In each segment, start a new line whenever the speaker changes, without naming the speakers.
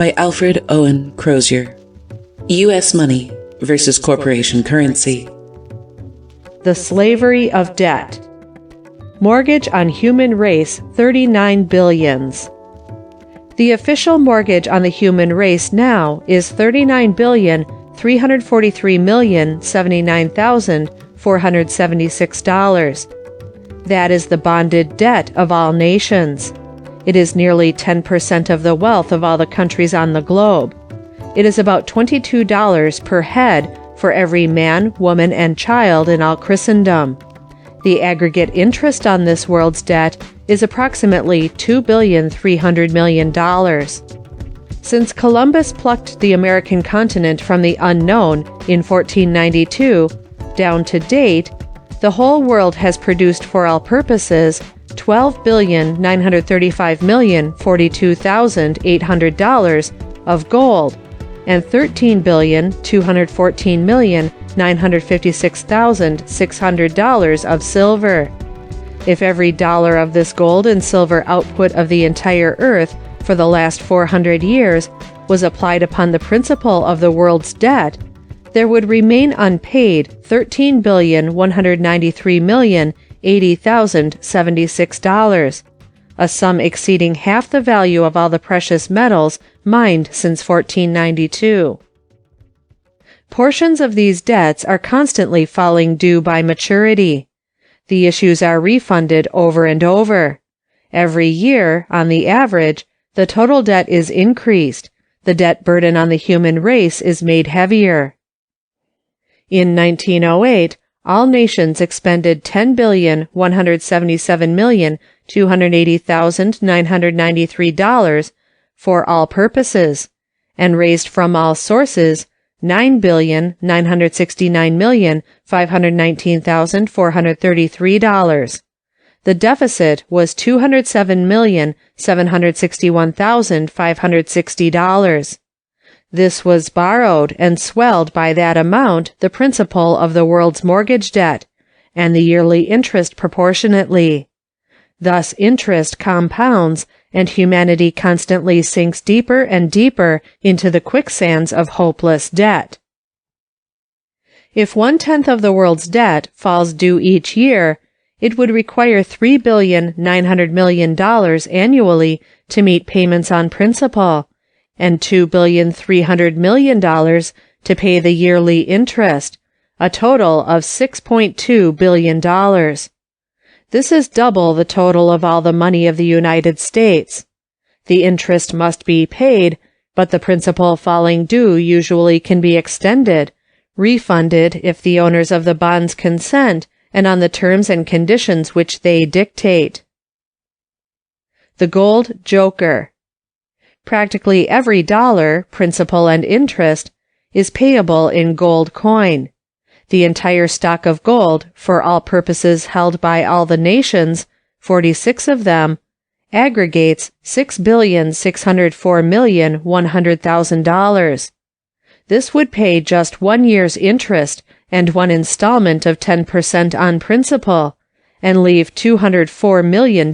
by Alfred Owen Crozier. U.S. money versus corporation currency.
The slavery of debt. Mortgage on human race, 39 billions. The official mortgage on the human race now is $39,343,079,476. That is the bonded debt of all nations. It is nearly 10% of the wealth of all the countries on the globe. It is about $22 per head for every man, woman, and child in all Christendom. The aggregate interest on this world's debt is approximately $2,300,000,000. Since Columbus plucked the American continent from the unknown in 1492, down to date, the whole world has produced for all purposes $12,935,042,800 of gold and $13,214,956,600 of silver. If every dollar of this gold and silver output of the entire earth for the last 400 years was applied upon the principal of the world's debt, there would remain unpaid $13,193,080,076, a sum exceeding half the value of all the precious metals mined since 1492. Portions of these debts are constantly falling due by maturity. The issues are refunded over and over. Every year, on the average, the total debt is increased. The debt burden on the human race is made heavier. In 1908, all nations expended $10,177,280,993 for all purposes, and raised from all sources $9,969,519,433. The deficit was $207,761,560. This was borrowed and swelled by that amount the principal of the world's mortgage debt, and the yearly interest proportionately. Thus interest compounds, and humanity constantly sinks deeper and deeper into the quicksands of hopeless debt. If 1/10 of the world's debt falls due each year, it would require $3,900,000,000 annually to meet payments on principal, and $2,300,000,000 to pay the yearly interest, a total of $6.2 billion. This is double the total of all the money of the United States. The interest must be paid, but the principal falling due usually can be extended, refunded if the owners of the bonds consent, and on the terms and conditions which they dictate. The Gold Joker. Practically every dollar, principal and interest, is payable in gold coin. The entire stock of gold, for all purposes held by all the nations, 46 of them, aggregates $6,604,100,000. This would pay just 1 year's interest and one installment of 10% on principal, and leave $204 million.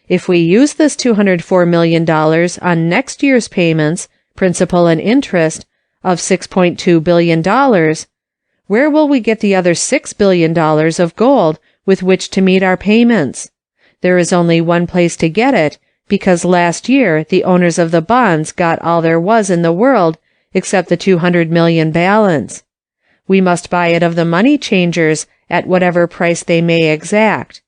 If we use this $204 million on next year's payments, principal and interest, of $6.2 billion, where will we get the other $6 billion of gold with which to meet our payments? There is only one place to get it, because last year the owners of the bonds got all there was in the world except the $200 million balance. We must buy it of the money changers at whatever price they may exact.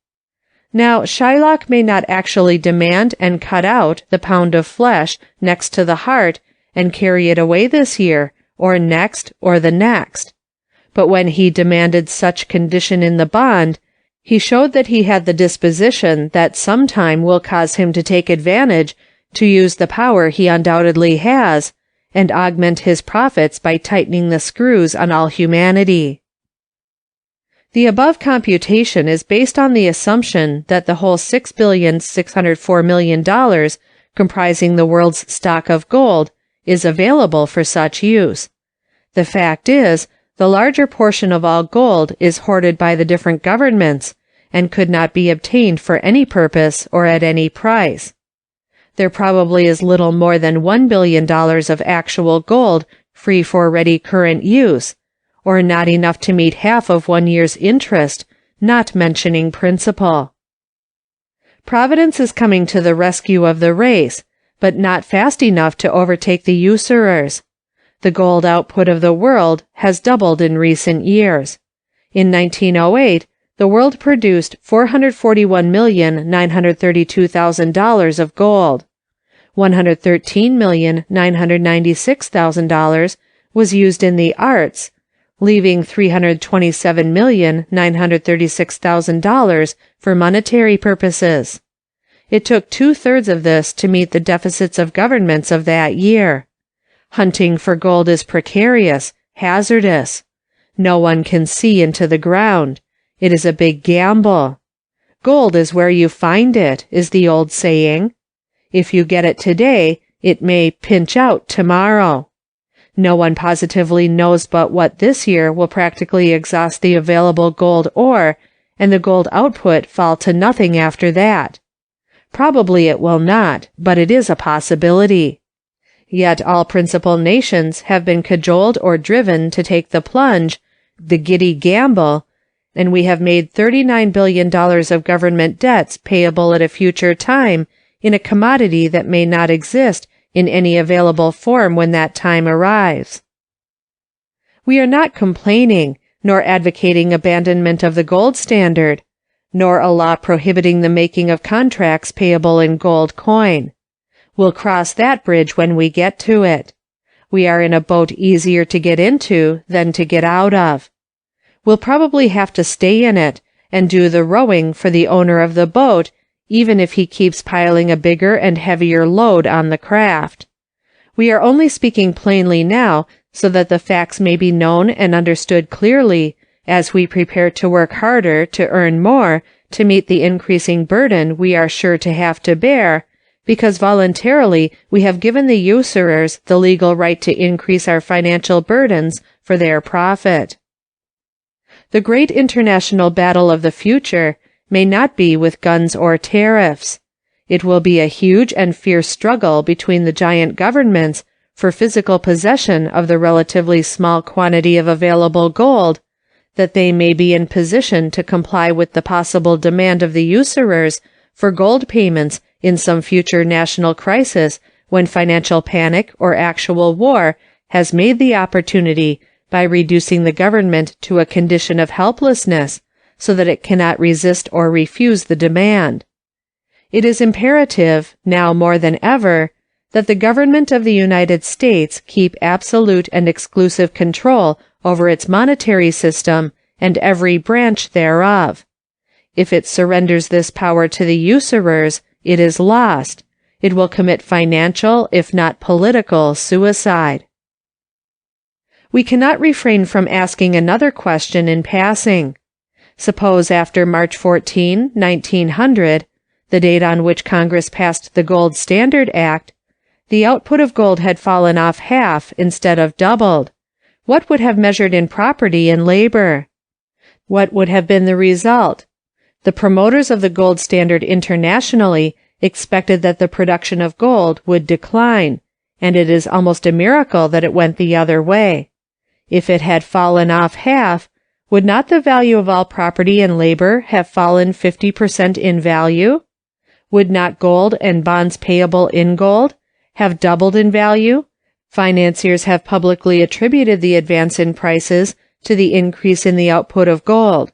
Now, Shylock may not actually demand and cut out the pound of flesh next to the heart and carry it away this year, or next, or the next. But when he demanded such condition in the bond, he showed that he had the disposition that sometime will cause him to take advantage to use the power he undoubtedly has, and augment his profits by tightening the screws on all humanity. The above computation is based on the assumption that the whole $6,604,000,000 comprising the world's stock of gold is available for such use. The fact is, the larger portion of all gold is hoarded by the different governments, and could not be obtained for any purpose or at any price. There probably is little more than $1 billion of actual gold free for ready current use, or not enough to meet half of 1 year's interest, not mentioning principal. Providence is coming to the rescue of the race, but not fast enough to overtake the usurers. The gold output of the world has doubled in recent years. In 1908, the world produced $441,932,000 of gold. $113,996,000 was used in the arts, leaving $327,936,000 for monetary purposes. It took 2/3 of this to meet the deficits of governments of that year. Hunting for gold is precarious, hazardous. No one can see into the ground. It is a big gamble. Gold is where you find it, is the old saying. If you get it today, it may pinch out tomorrow. No one positively knows but what this year will practically exhaust the available gold ore, and the gold output fall to nothing after that. Probably it will not, but it is a possibility. Yet all principal nations have been cajoled or driven to take the plunge, the giddy gamble, and we have made $39 billion of government debts payable at a future time in a commodity that may not exist in any available form when that time arrives. We are not complaining, nor advocating abandonment of the gold standard, nor a law prohibiting the making of contracts payable in gold coin. We'll cross that bridge when we get to it. We are in a boat easier to get into than to get out of. We'll probably have to stay in it and do the rowing for the owner of the boat, even if he keeps piling a bigger and heavier load on the craft. We are only speaking plainly now so that the facts may be known and understood clearly as we prepare to work harder to earn more to meet the increasing burden we are sure to have to bear, because voluntarily we have given the usurers the legal right to increase our financial burdens for their profit. The great international battle of the future may not be with guns or tariffs. It will be a huge and fierce struggle between the giant governments for physical possession of the relatively small quantity of available gold, that they may be in position to comply with the possible demand of the usurers for gold payments in some future national crisis when financial panic or actual war has made the opportunity by reducing the government to a condition of helplessness so that it cannot resist or refuse the demand. It is imperative, now more than ever, that the government of the United States keep absolute and exclusive control over its monetary system and every branch thereof. If it surrenders this power to the usurers, it is lost. It will commit financial, if not political, suicide. We cannot refrain from asking another question in passing. Suppose after March 14, 1900, the date on which Congress passed the Gold Standard Act, the output of gold had fallen off half instead of doubled. What would have measured in property and labor? What would have been the result? The promoters of the gold standard internationally expected that the production of gold would decline, and it is almost a miracle that it went the other way. If it had fallen off half, would not the value of all property and labor have fallen 50% in value? Would not gold and bonds payable in gold have doubled in value? Financiers have publicly attributed the advance in prices to the increase in the output of gold.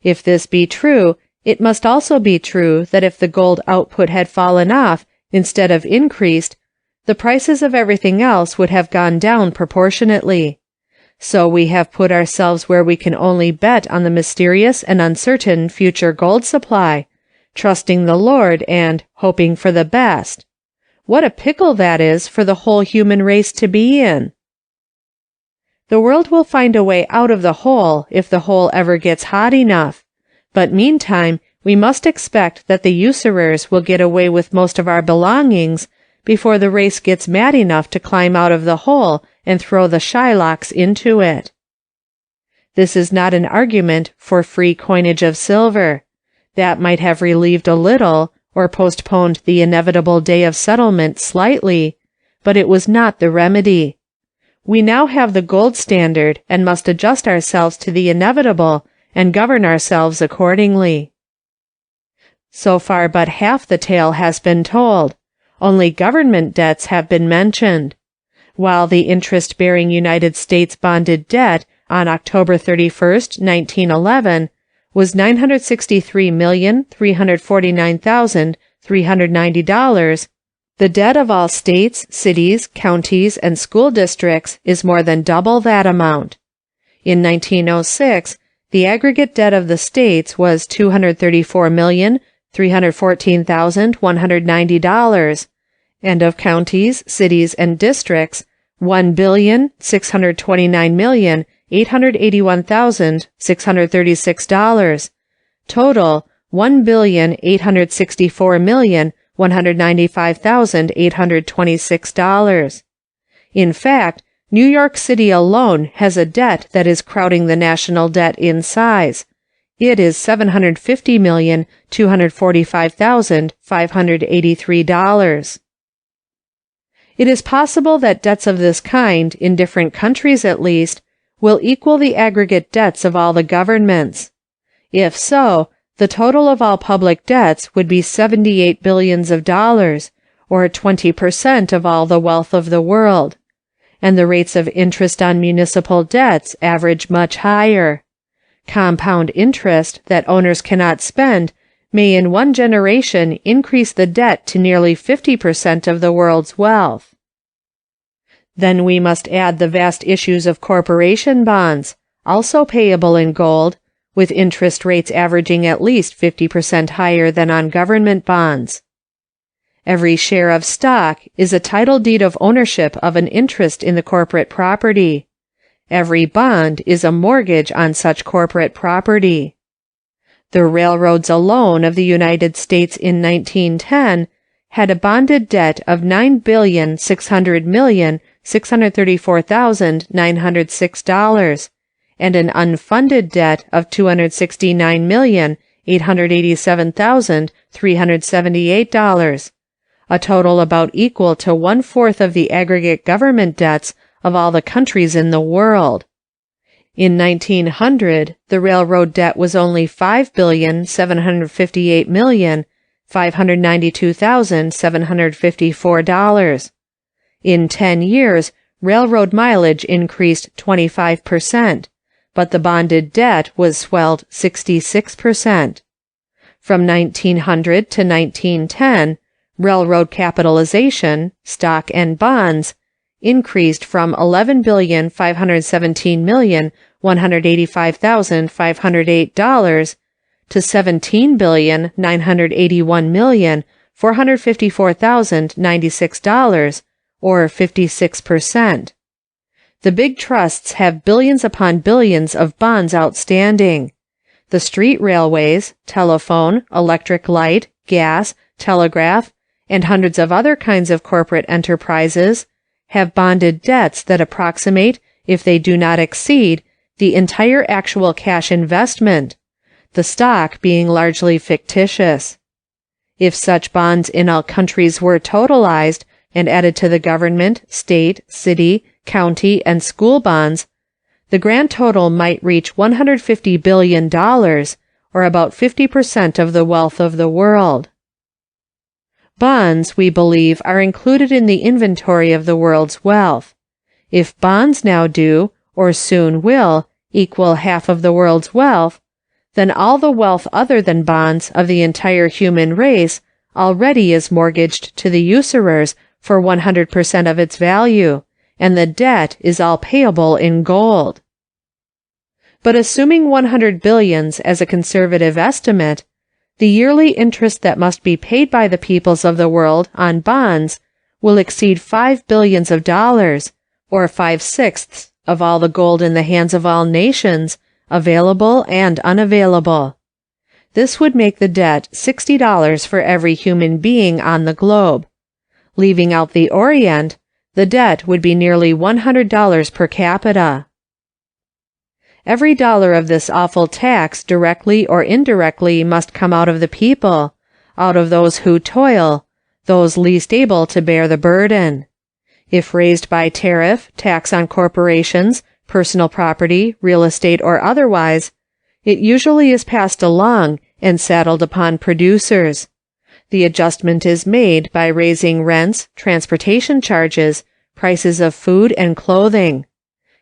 If this be true, it must also be true that if the gold output had fallen off instead of increased, the prices of everything else would have gone down proportionately. So we have put ourselves where we can only bet on the mysterious and uncertain future gold supply, trusting the Lord and hoping for the best. What a pickle that is for the whole human race to be in! The world will find a way out of the hole if the hole ever gets hot enough, but meantime we must expect that the usurers will get away with most of our belongings before the race gets mad enough to climb out of the hole and throw the Shylocks into it. This is not an argument for free coinage of silver. That might have relieved a little, or postponed the inevitable day of settlement slightly, but it was not the remedy. We now have the gold standard and must adjust ourselves to the inevitable and govern ourselves accordingly. So far but half the tale has been told. Only government debts have been mentioned. While the interest-bearing United States bonded debt on October 31st, 1911, was $963,349,390, the debt of all states, cities, counties, and school districts is more than double that amount. In 1906, the aggregate debt of the states was $234,314,190, and of counties, cities, and districts, $1,629,881,636. Total, $1,864,195,826. In fact, New York City alone has a debt that is crowding the national debt in size. It is $750,245,583. It is possible that debts of this kind, in different countries at least, will equal the aggregate debts of all the governments. If so, the total of all public debts would be $78 billions, or 20% of all the wealth of the world. And the rates of interest on municipal debts average much higher. Compound interest that owners cannot spend may in one generation increase the debt to nearly 50% of the world's wealth. Then we must add the vast issues of corporation bonds, also payable in gold, with interest rates averaging at least 50% higher than on government bonds. Every share of stock is a title deed of ownership of an interest in the corporate property. Every bond is a mortgage on such corporate property. The railroads alone of the United States in 1910 had a bonded debt of $9,600,634,906 and an unfunded debt of $269,887,378, a total about equal to 1/4 of the aggregate government debts of all the countries in the world. In 1900, the railroad debt was only $5,758,592,754. In 10 years, railroad mileage increased 25%, but the bonded debt was swelled 66%. From 1900 to 1910, railroad capitalization, stock and bonds, increased from $11,517,185,508 to $17,981,454,096, or 56%. The big trusts have billions upon billions of bonds outstanding. The street railways, telephone, electric light, gas, telegraph, and hundreds of other kinds of corporate enterprises have bonded debts that approximate, if they do not exceed, the entire actual cash investment, the stock being largely fictitious. If such bonds in all countries were totalized and added to the government, state, city, county, and school bonds, the grand total might reach $150 billion, or about 50% of the wealth of the world. Bonds, we believe, are included in the inventory of the world's wealth. If bonds now do, or soon will, equal half of the world's wealth, then all the wealth other than bonds of the entire human race already is mortgaged to the usurers for 100% of its value, and the debt is all payable in gold. But assuming 100 billions as a conservative estimate, the yearly interest that must be paid by the peoples of the world on bonds will exceed $5 billion, or 5/6 of all the gold in the hands of all nations, available and unavailable. This would make the debt $60 for every human being on the globe. Leaving out the Orient, the debt would be nearly $100 per capita. Every dollar of this awful tax directly or indirectly must come out of the people, out of those who toil, those least able to bear the burden. If raised by tariff, tax on corporations, personal property, real estate, or otherwise, it usually is passed along and saddled upon producers. The adjustment is made by raising rents, transportation charges, prices of food and clothing.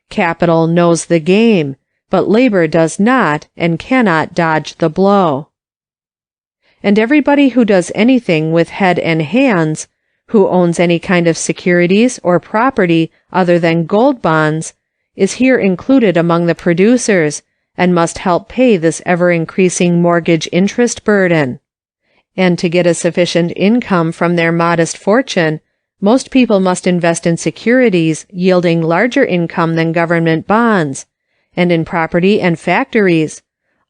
Capital knows the game, but labor does not and cannot dodge the blow. And everybody who does anything with head and hands, who owns any kind of securities or property other than gold bonds, is here included among the producers, and must help pay this ever-increasing mortgage interest burden. And to get a sufficient income from their modest fortune, most people must invest in securities yielding larger income than government bonds, and in property and factories,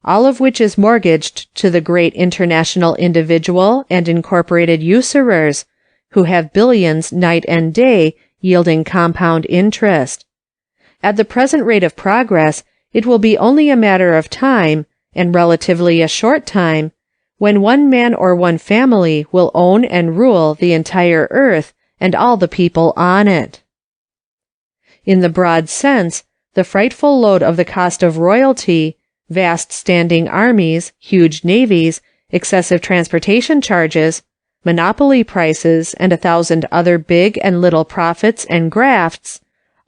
all of which is mortgaged to the great international individual and incorporated usurers, who have billions night and day yielding compound interest. At the present rate of progress, it will be only a matter of time, and relatively a short time, when one man or one family will own and rule the entire earth and all the people on it. In the broad sense, the frightful load of the cost of royalty, vast standing armies, huge navies, excessive transportation charges, monopoly prices, and 1,000 other big and little profits and grafts,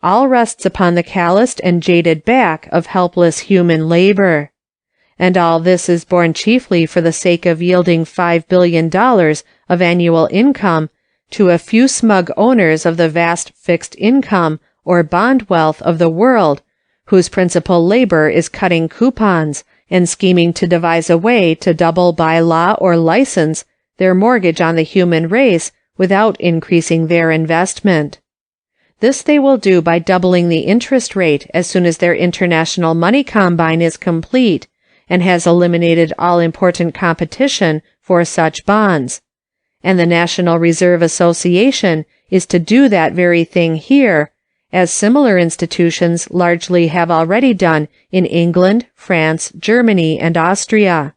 all rests upon the calloused and jaded back of helpless human labor. And all this is borne chiefly for the sake of yielding $5 billion of annual income to a few smug owners of the vast fixed income or bond wealth of the world, whose principal labor is cutting coupons and scheming to devise a way to double by law or license their mortgage on the human race without increasing their investment. This they will do by doubling the interest rate as soon as their international money combine is complete and has eliminated all important competition for such bonds. And the National Reserve Association is to do that very thing here, as similar institutions largely have already done in England, France, Germany, and Austria.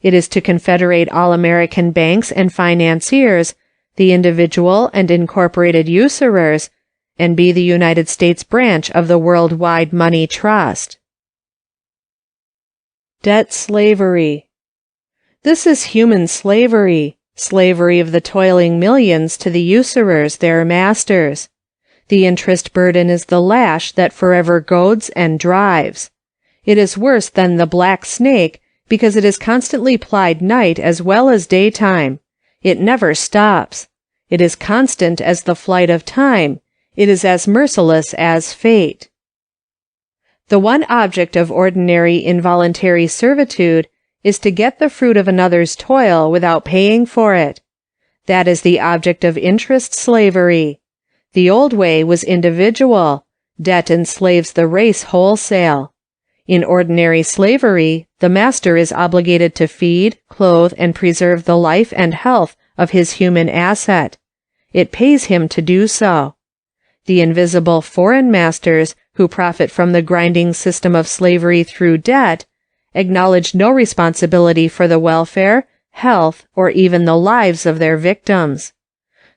It is to confederate all American banks and financiers, the individual and incorporated usurers, and be the United States branch of the worldwide money trust. Debt slavery. This is human slavery, slavery of the toiling millions to the usurers, their masters. The interest burden is the lash that forever goads and drives. It is worse than the black snake because it is constantly plied night as well as daytime. It never stops. It is constant as the flight of time. It is as merciless as fate. The one object of ordinary involuntary servitude is to get the fruit of another's toil without paying for it. That is the object of interest slavery. The old way was individual. Debt enslaves the race wholesale. In ordinary slavery, the master is obligated to feed, clothe, and preserve the life and health of his human asset. It pays him to do so. The invisible foreign masters, who profit from the grinding system of slavery through debt, acknowledge no responsibility for the welfare, health, or even the lives of their victims.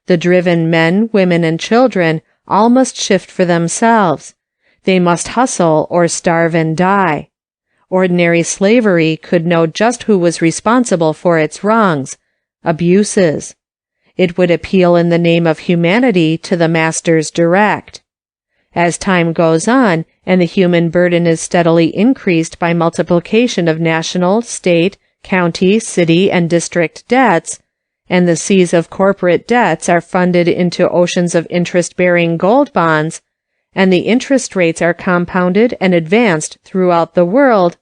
The driven men, women, and children all must shift for themselves. They must hustle or starve and die. Ordinary slavery could know just who was responsible for its wrongs, abuses. It would appeal in the name of humanity to the masters direct. As time goes on, and the human burden is steadily increased by multiplication of national, state, county, city, and district debts, and the seas of corporate debts are funded into oceans of interest-bearing gold bonds, and the interest rates are compounded and advanced throughout the world,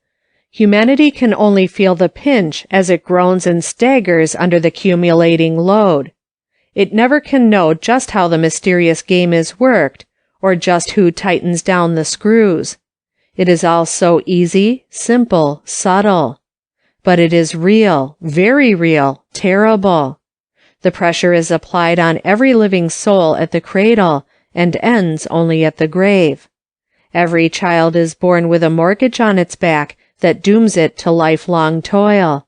humanity can only feel the pinch as it groans and staggers under the cumulating load. It never can know just how the mysterious game is worked, or just who tightens down the screws. It is all so easy, simple, subtle. But it is real, very real, terrible. The pressure is applied on every living soul at the cradle, and ends only at the grave. Every child is born with a mortgage on its back that dooms it to lifelong toil.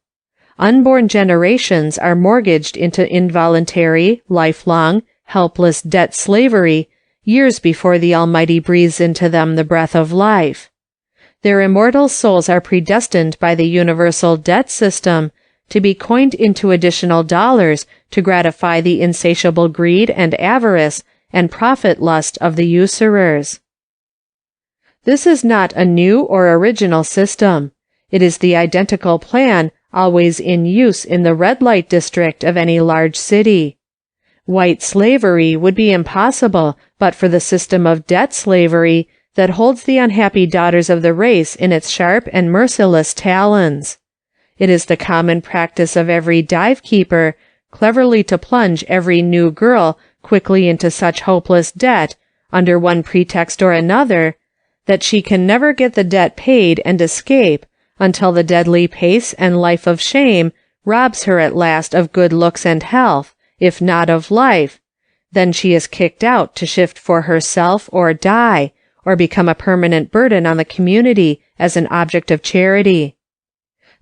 unborn generations are mortgaged into involuntary, lifelong, helpless debt slavery years before the Almighty breathes into them the breath of life. Their immortal souls are predestined by the universal debt system to be coined into additional dollars to gratify the insatiable greed and avarice and profit lust of the usurers. This is not a new or original system. It is the identical plan always in use in the red light district of any large city. White slavery would be impossible but for the system of debt slavery that holds the unhappy daughters of the race in its sharp and merciless talons. It is the common practice of every dive-keeper cleverly to plunge every new girl quickly into such hopeless debt, under one pretext or another, that she can never get the debt paid and escape until the deadly pace and life of shame robs her at last of good looks and health, if not of life. Then she is kicked out to shift for herself or die, or become a permanent burden on the community as an object of charity.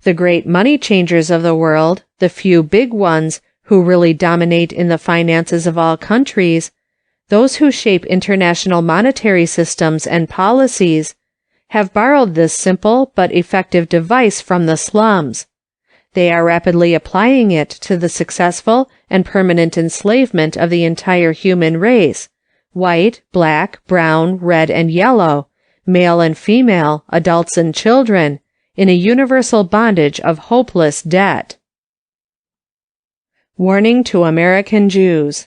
The great money changers of the world, the few big ones who really dominate in the finances of all countries, those who shape international monetary systems and policies, have borrowed this simple but effective device from the slums. They are rapidly applying it to the successful and permanent enslavement of the entire human race, white, black, brown, red, and yellow, male and female, adults and children, in a universal bondage of hopeless debt. Warning to American Jews.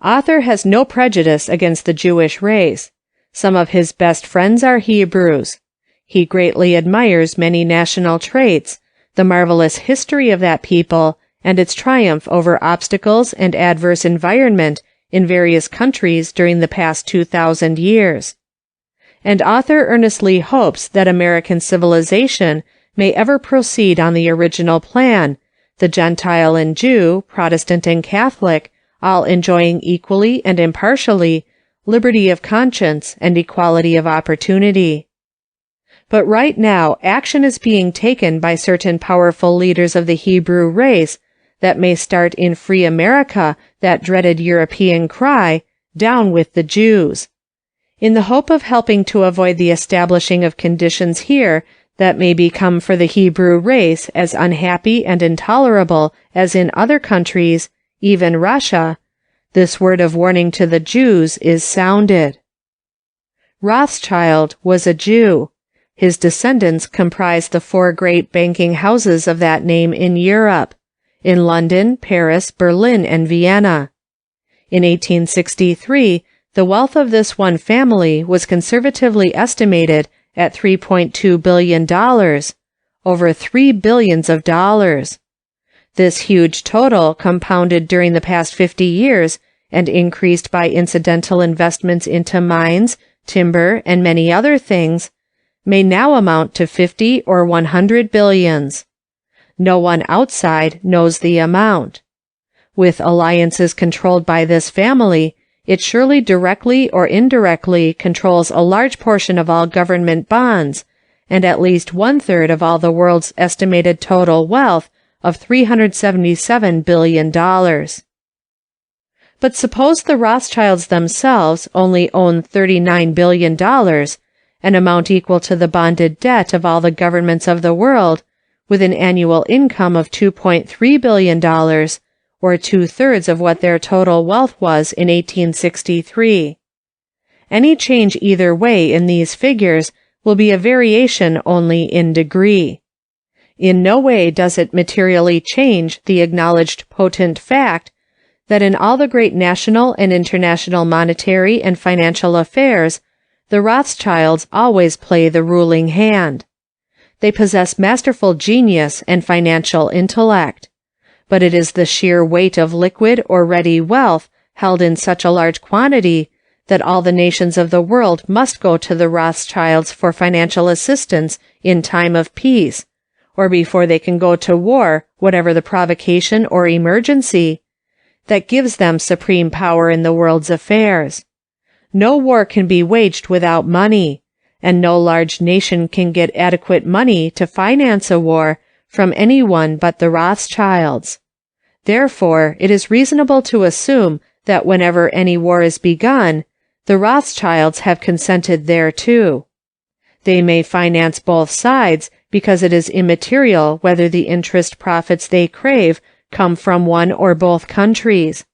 Author has no prejudice against the Jewish race. Some of his best friends are Hebrews. He greatly admires many national traits, the marvelous history of that people, and its triumph over obstacles and adverse environment in various countries during the past 2,000 years. And author earnestly hopes that American civilization may ever proceed on the original plan, the Gentile and Jew, Protestant and Catholic, all enjoying equally and impartially liberty of conscience and equality of opportunity. But right now, action is being taken by certain powerful leaders of the Hebrew race that may start in free America that dreaded European cry, "Down with the Jews," in the hope of helping to avoid the establishing of conditions here that may become for the Hebrew race as unhappy and intolerable as in other countries, even Russia. This word of warning to the Jews is sounded. Rothschild was a Jew. His descendants comprise the 4 great banking houses of that name in Europe, in London, Paris, Berlin, and Vienna. In 1863, the wealth of this one family was conservatively estimated at $3.2 billion, over $3 billion. This huge total, compounded during the past 50 years and increased by incidental investments into mines, timber, and many other things, may now amount to 50 or 100 billions. No one outside knows the amount. With alliances controlled by this family, it surely directly or indirectly controls a large portion of all government bonds, and at least 1/3 of all the world's estimated total wealth of $377 billion. But suppose the Rothschilds themselves only own $39 billion, an amount equal to the bonded debt of all the governments of the world, with an annual income of $2.3 billion, or 2/3 of what their total wealth was in 1863. Any change either way in these figures will be a variation only in degree. In no way does it materially change the acknowledged potent fact that in all the great national and international monetary and financial affairs, the Rothschilds always play the ruling hand. They possess masterful genius and financial intellect. But it is the sheer weight of liquid or ready wealth held in such a large quantity that all the nations of the world must go to the Rothschilds for financial assistance in time of peace, or before they can go to war, whatever the provocation or emergency, that gives them supreme power in the world's affairs. No war can be waged without money, and no large nation can get adequate money to finance a war, from anyone but the Rothschilds. Therefore, it is reasonable to assume that whenever any war is begun, the Rothschilds have consented thereto. They may finance both sides because it is immaterial whether the interest profits they crave come from one or both countries.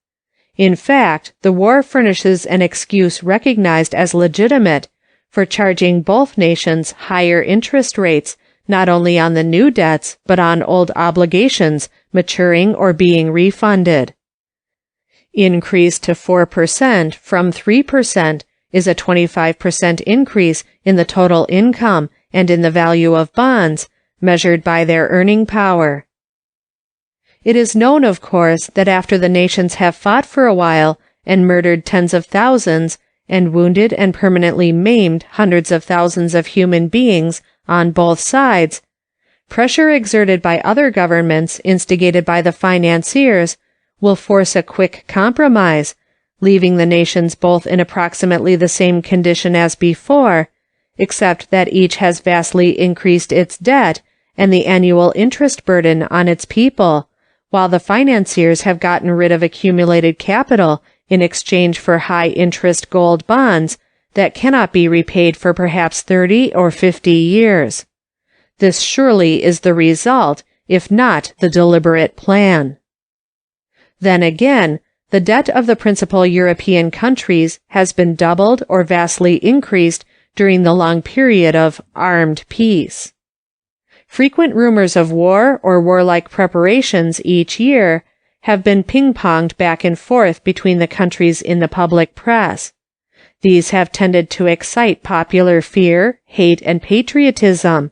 In fact, the war furnishes an excuse recognized as legitimate for charging both nations higher interest rates, not only on the new debts, but on old obligations maturing or being refunded. Increase to 4% from 3% is a 25% increase in the total income and in the value of bonds, measured by their earning power. It is known, of course, that after the nations have fought for a while and murdered tens of thousands and wounded and permanently maimed hundreds of thousands of human beings on both sides, pressure exerted by other governments instigated by the financiers will force a quick compromise, leaving the nations both in approximately the same condition as before, except that each has vastly increased its debt and the annual interest burden on its people, while the financiers have gotten rid of accumulated capital in exchange for high-interest gold bonds that cannot be repaid for perhaps 30 or 50 years. This surely is the result, if not the deliberate plan. Then again, the debt of the principal European countries has been doubled or vastly increased during the long period of armed peace. Frequent rumors of war or warlike preparations each year have been ping-ponged back and forth between the countries in the public press. These have tended to excite popular fear, hate, and patriotism,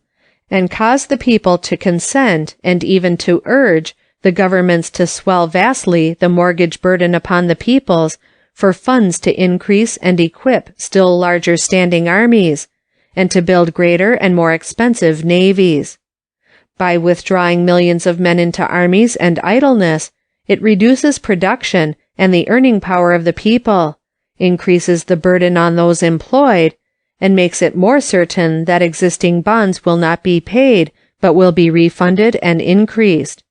and cause the people to consent and even to urge the governments to swell vastly the mortgage burden upon the peoples for funds to increase and equip still larger standing armies, and to build greater and more expensive navies. By withdrawing millions of men into armies and idleness, it reduces production and the earning power of the people, increases the burden on those employed, and makes it more certain that existing bonds will not be paid, but will be refunded and increased.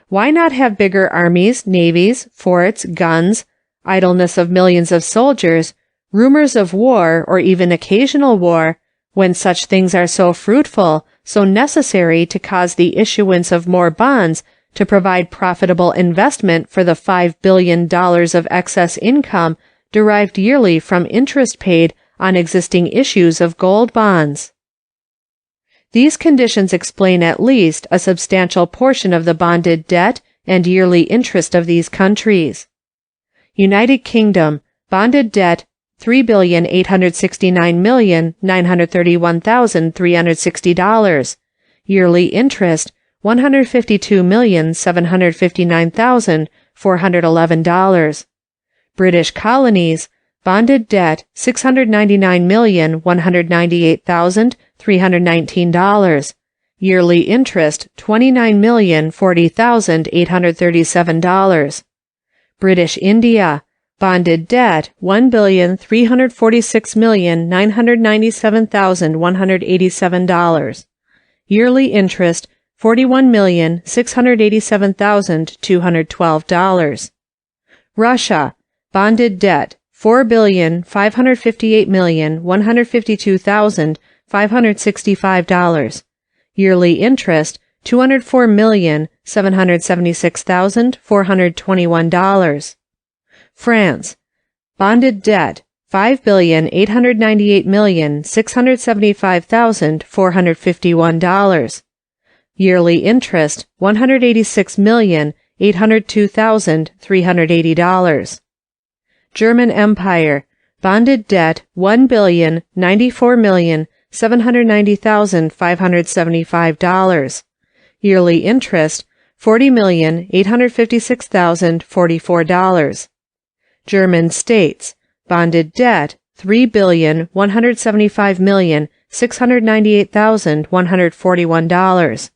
Why not have bigger armies, navies, forts, guns, idleness of millions of soldiers, rumors of war, or even occasional war, when such things are so fruitful, so necessary to cause the issuance of more bonds to provide profitable investment for the $5 billion of excess income derived yearly from interest paid on existing issues of gold bonds? These conditions explain at least a substantial portion of the bonded debt and yearly interest of these countries. United Kingdom, bonded debt $3,869,931,360. Yearly interest $152,759,411. British colonies, bonded debt $699,198,319. Yearly interest $29,040,837. British India, bonded debt $1,346,997,187. Yearly interest $41,687,212. Russia, bonded debt $4,558,152,565. Yearly interest $204,776,421. France, bonded debt $5,898,675,451. Yearly interest $186,802,380. German Empire, bonded debt $1,094,790,575. Yearly interest $40,856,044. German states, bonded debt $3,175,698,141.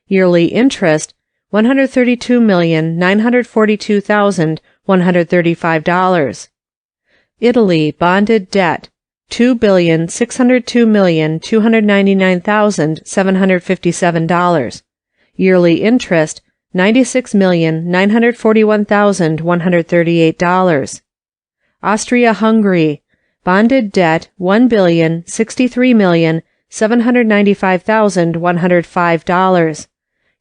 Yearly interest $132,942,135. Italy, bonded debt $2,602,299,757. Yearly interest, $96,941,138. Austria-Hungary, bonded debt, $1,063,795,105.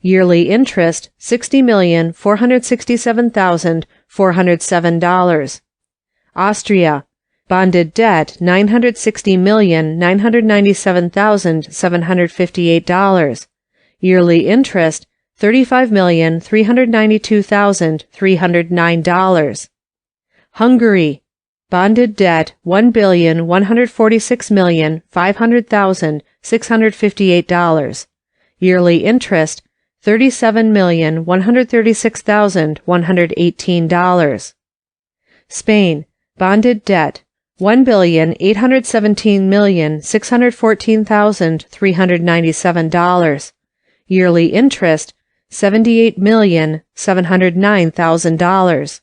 Yearly interest, $60,467,407. Austria, bonded debt, $960,997,758. Yearly interest, $35,392,309. Hungary, bonded debt, $1,146,500,658. Yearly interest, $37,136,118. Spain, bonded debt, $1,817,614,397. Yearly interest, $78,709,000.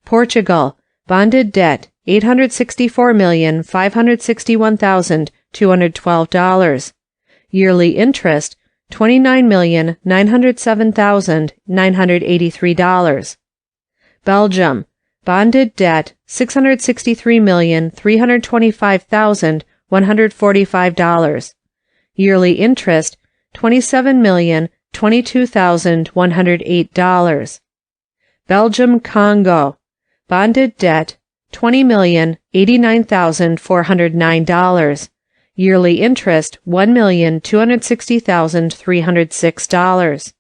Portugal, bonded debt, $864,561,212. Yearly interest, $29,907,983. Belgium, bonded debt, $663,325,145. Yearly interest, $27,022,108. Belgium Congo, bonded debt, $20,089,409. Yearly interest, $1,260,306.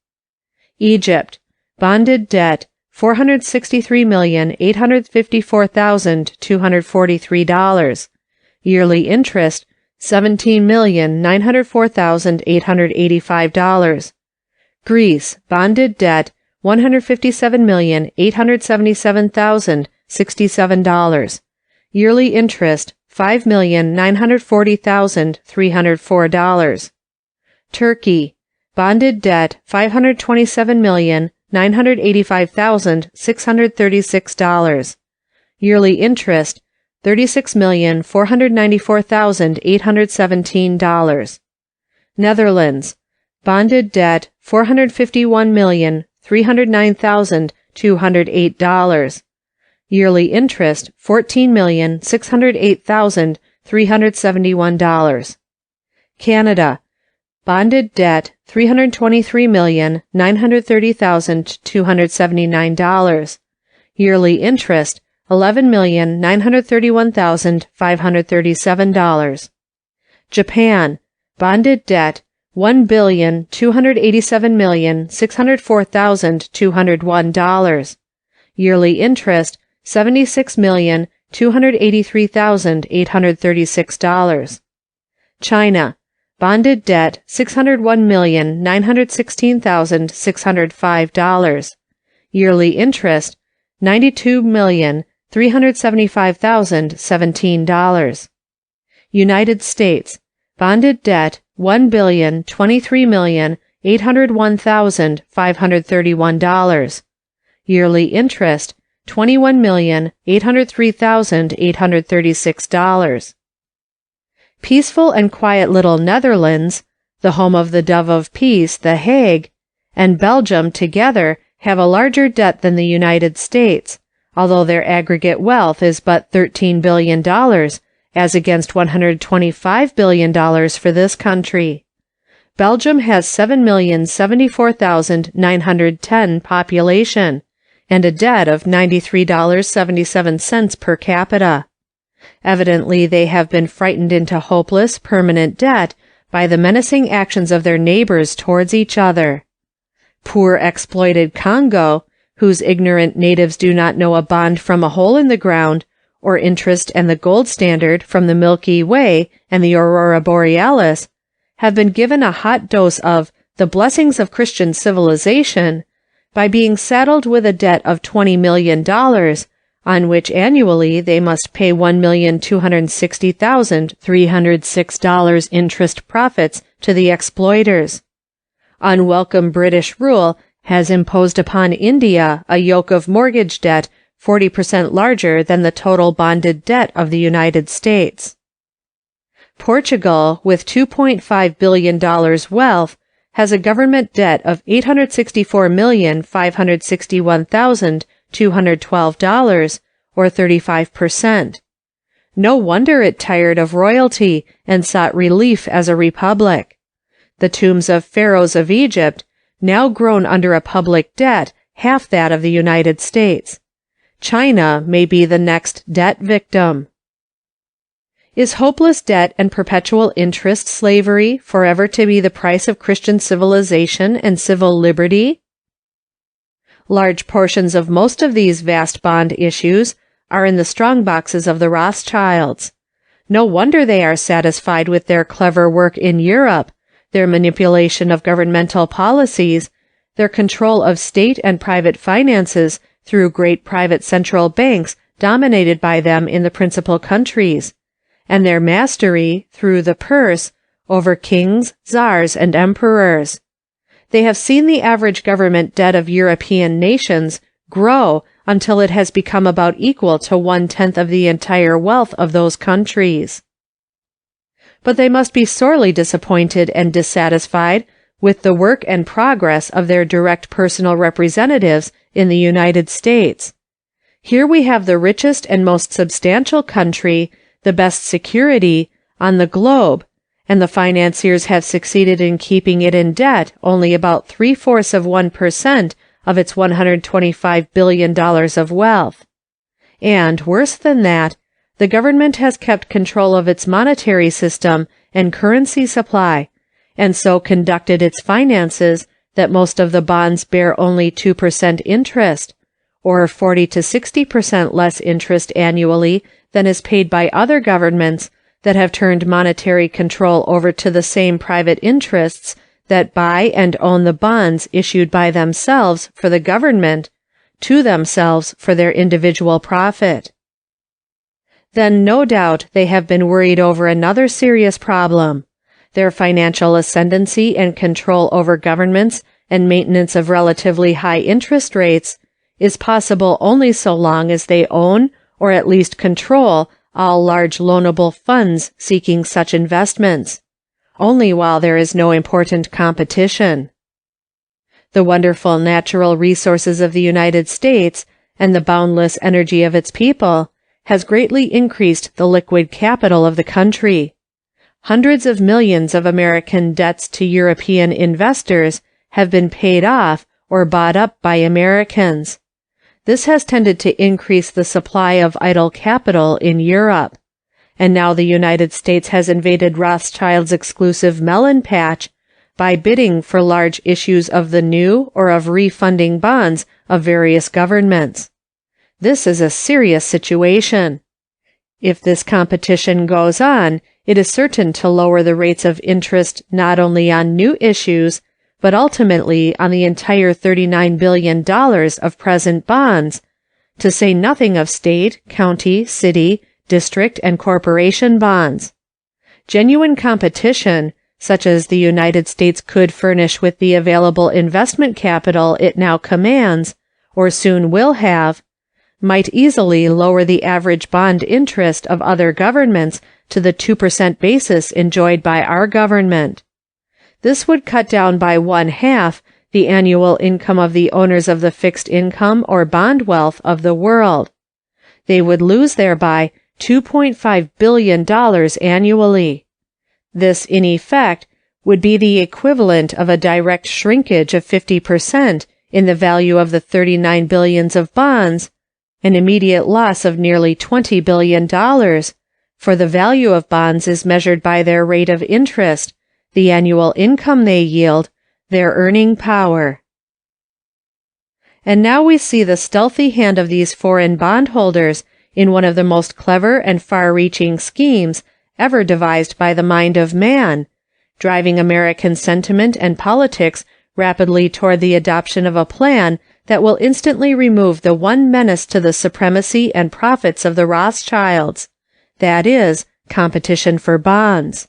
Egypt, bonded debt, $463,854,243. Yearly interest, $17,904,885. Greece, bonded debt, $157,877,067. Yearly interest, $5,940,304. Turkey, bonded debt, $527,985,636. Yearly interest, $36,494,817. Netherlands, bonded debt, $451,309,208. Yearly interest, $14,608,371. Canada, bonded debt, $323,930,279. Yearly interest, $11,931,537. Japan, bonded debt, $1,287,604,201. Yearly interest, $76,283,836. China, bonded debt, $601,916,605. Yearly interest, $92,375,017. United States, bonded debt, $1,023,801,531. Yearly interest, $21,803,836. Peaceful and quiet little Netherlands, the home of the dove of peace, the Hague, and Belgium together have a larger debt than the United States, although their aggregate wealth is but $13 billion, as against $125 billion for this country. Belgium has 7,074,910 population, and a debt of $93.77 per capita. Evidently, they have been frightened into hopeless, permanent debt by the menacing actions of their neighbors towards each other. Poor exploited Congo, whose ignorant natives do not know a bond from a hole in the ground, or interest and the gold standard from the Milky Way and the Aurora Borealis, have been given a hot dose of the blessings of Christian civilization by being saddled with a debt of $20 million, on which annually they must pay $1,260,306 interest profits to the exploiters. Unwelcome British rule has imposed upon India a yoke of mortgage debt 40% larger than the total bonded debt of the United States. Portugal, with $2.5 billion wealth, has a government debt of $864,561,212, or 35%. No wonder it tired of royalty and sought relief as a republic. The tombs of pharaohs of Egypt, now grown under a public debt half that of the United States. China may be the next debt victim. Is hopeless debt and perpetual interest slavery forever to be the price of Christian civilization and civil liberty? Large portions of most of these vast bond issues are in the strong boxes of the Rothschilds. No wonder they are satisfied with their clever work in Europe, their manipulation of governmental policies, their control of state and private finances through great private central banks dominated by them in the principal countries, and their mastery, through the purse, over kings, czars, and emperors. They have seen the average government debt of European nations grow until it has become about equal to 1/10 of the entire wealth of those countries. But they must be sorely disappointed and dissatisfied with the work and progress of their direct personal representatives in the United States. Here we have the richest and most substantial country, the best security, on the globe, and the financiers have succeeded in keeping it in debt only about 0.75% of its $125 billion of wealth. And, worse than that, the government has kept control of its monetary system and currency supply, and so conducted its finances that most of the bonds bear only 2% interest, or 40 to 60% less interest annually than is paid by other governments that have turned monetary control over to the same private interests that buy and own the bonds issued by themselves for the government, to themselves for their individual profit. Then no doubt they have been worried over another serious problem. Their financial ascendancy and control over governments and maintenance of relatively high interest rates is possible only so long as they own or at least control all large loanable funds seeking such investments, only while there is no important competition. The wonderful natural resources of the United States and the boundless energy of its people has greatly increased the liquid capital of the country. Hundreds of millions of American debts to European investors have been paid off or bought up by Americans. This has tended to increase the supply of idle capital in Europe. And now the United States has invaded Rothschild's exclusive melon patch by bidding for large issues of the new or of refunding bonds of various governments. This is a serious situation. If this competition goes on, it is certain to lower the rates of interest not only on new issues, but ultimately on the entire $39 billion of present bonds, to say nothing of state, county, city, district, and corporation bonds. Genuine competition, such as the United States could furnish with the available investment capital it now commands, or soon will have, might easily lower the average bond interest of other governments to the 2% basis enjoyed by our government. This would cut down by 1/2 the annual income of the owners of the fixed income or bond wealth of the world. They would lose thereby $2.5 billion annually. This, in effect, would be the equivalent of a direct shrinkage of 50% in the value of the 39 billions of bonds, an immediate loss of nearly $20 billion, for the value of bonds is measured by their rate of interest, the annual income they yield, their earning power. And now we see the stealthy hand of these foreign bondholders in one of the most clever and far-reaching schemes ever devised by the mind of man, driving American sentiment and politics rapidly toward the adoption of a plan that will instantly remove the one menace to the supremacy and profits of the Rothschilds, that is, competition for bonds.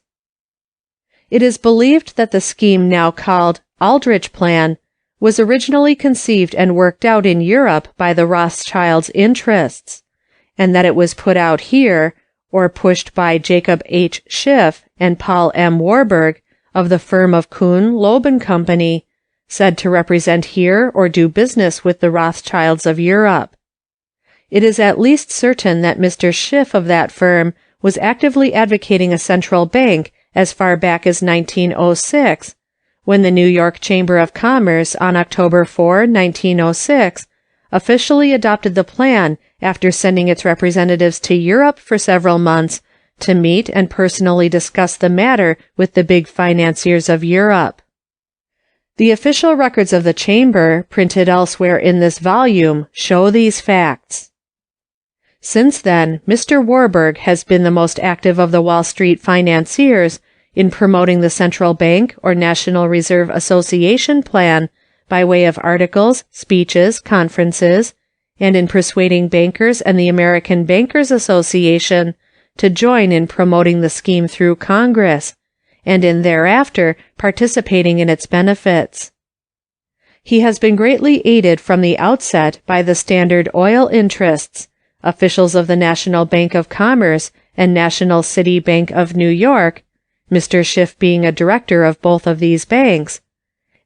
It is believed that the scheme now called Aldrich Plan was originally conceived and worked out in Europe by the Rothschilds' interests, and that it was put out here, or pushed by Jacob H. Schiff and Paul M. Warburg, of the firm of Kuhn, Loeb and Company, said to represent here or do business with the Rothschilds of Europe. It is at least certain that Mr. Schiff of that firm was actively advocating a central bank as far back as 1906, when the New York Chamber of Commerce on October 4, 1906, officially adopted the plan after sending its representatives to Europe for several months to meet and personally discuss the matter with the big financiers of Europe. The official records of the Chamber, printed elsewhere in this volume, show these facts. Since then, Mr. Warburg has been the most active of the Wall Street financiers in promoting the Central Bank or National Reserve Association plan by way of articles, speeches, conferences, and in persuading bankers and the American Bankers Association to join in promoting the scheme through Congress, and in thereafter participating in its benefits. He has been greatly aided from the outset by the Standard Oil interests, officials of the National Bank of Commerce and National City Bank of New York, Mr. Schiff being a director of both of these banks,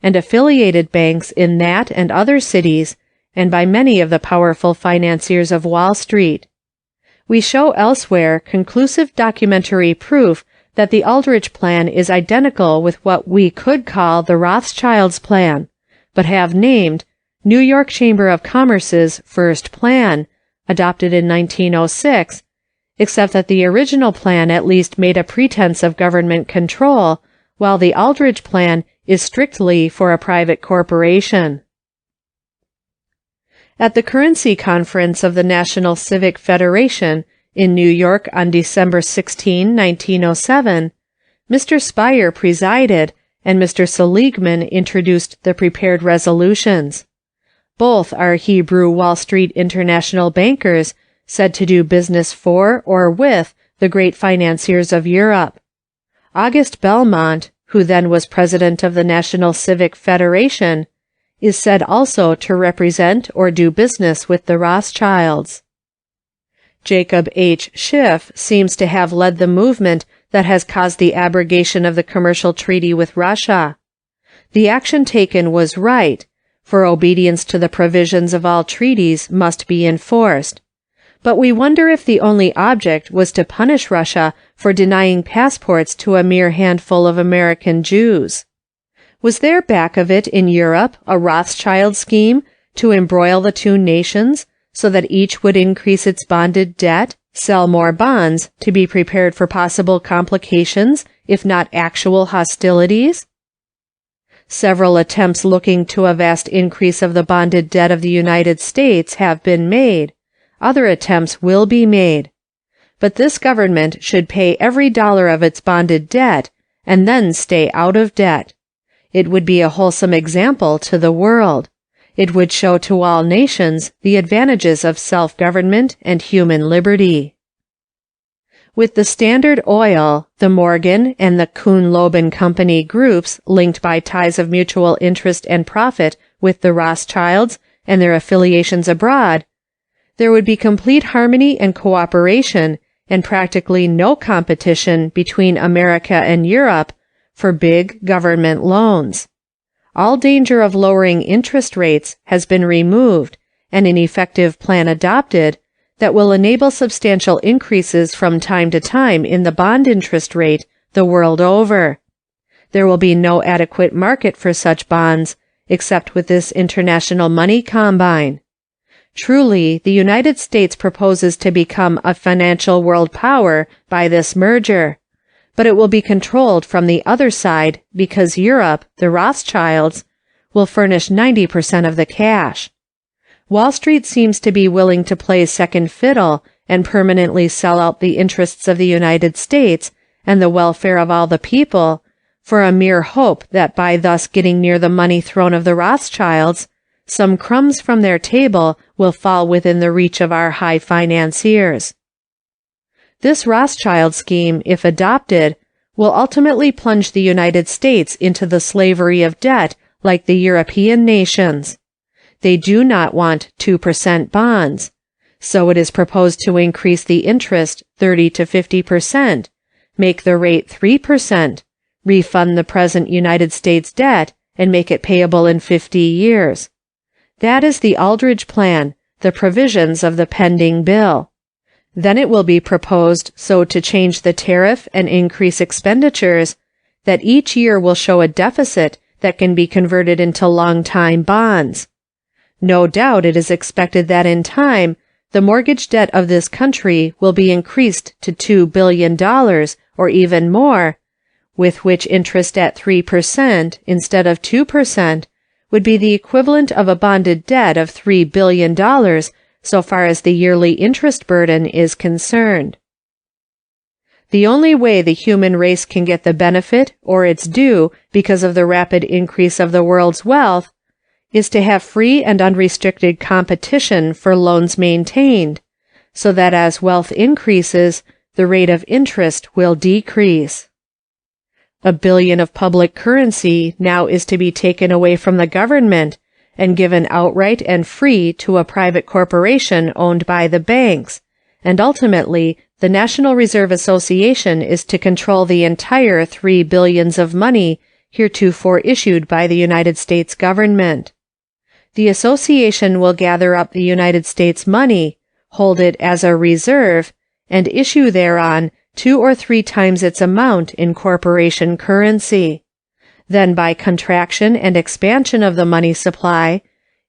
and affiliated banks in that and other cities, and by many of the powerful financiers of Wall Street. We show elsewhere conclusive documentary proof that the Aldrich Plan is identical with what we could call the Rothschilds' plan, but have named New York Chamber of Commerce's first plan, adopted in 1906, except that the original plan at least made a pretense of government control, while the Aldrich Plan is strictly for a private corporation. At the Currency Conference of the National Civic Federation in New York on December 16, 1907, Mr. Speyer presided and Mr. Seligman introduced the prepared resolutions. Both are Hebrew Wall Street international bankers said to do business for or with the great financiers of Europe. August Belmont, who then was president of the National Civic Federation, is said also to represent or do business with the Rothschilds. Jacob H. Schiff seems to have led the movement that has caused the abrogation of the commercial treaty with Russia. The action taken was right, for obedience to the provisions of all treaties must be enforced. But we wonder if the only object was to punish Russia for denying passports to a mere handful of American Jews. Was there back of it in Europe a Rothschild scheme to embroil the two nations so that each would increase its bonded debt, sell more bonds to be prepared for possible complications, if not actual hostilities? Several attempts looking to a vast increase of the bonded debt of the United States have been made. Other attempts will be made. But this government should pay every dollar of its bonded debt, and then stay out of debt. It would be a wholesome example to the world. It would show to all nations the advantages of self-government and human liberty. With the Standard Oil, the Morgan, and the Kuhn, Loeb and Company groups linked by ties of mutual interest and profit with the Rothschilds and their affiliations abroad, there would be complete harmony and cooperation and practically no competition between America and Europe for big government loans. All danger of lowering interest rates has been removed and an effective plan adopted that will enable substantial increases from time to time in the bond interest rate the world over. There will be no adequate market for such bonds, except with this international money combine. Truly, the United States proposes to become a financial world power by this merger, but it will be controlled from the other side because Europe, the Rothschilds, will furnish 90% of the cash. Wall Street seems to be willing to play second fiddle and permanently sell out the interests of the United States and the welfare of all the people for a mere hope that by thus getting near the money throne of the Rothschilds, some crumbs from their table will fall within the reach of our high financiers. This Rothschild scheme, if adopted, will ultimately plunge the United States into the slavery of debt like the European nations. They do not want 2% bonds, so it is proposed to increase the interest 30 to 50%, make the rate 3%, refund the present United States debt, and make it payable in 50 years. That is the Aldrich Plan, the provisions of the pending bill. Then it will be proposed so to change the tariff and increase expenditures that each year will show a deficit that can be converted into long-time bonds. No doubt it is expected that in time, the mortgage debt of this country will be increased to $2 billion or even more, with which interest at 3% instead of 2% would be the equivalent of a bonded debt of $3 billion so far as the yearly interest burden is concerned. The only way the human race can get the benefit or its due because of the rapid increase of the world's wealth is to have free and unrestricted competition for loans maintained, so that as wealth increases, the rate of interest will decrease. $1 billion of public currency now is to be taken away from the government and given outright and free to a private corporation owned by the banks, and ultimately the National Reserve Association is to control the entire $3 billion of money heretofore issued by the United States government. The association will gather up the United States money, hold it as a reserve, and issue thereon 2 or 3 times its amount in corporation currency. Then by contraction and expansion of the money supply,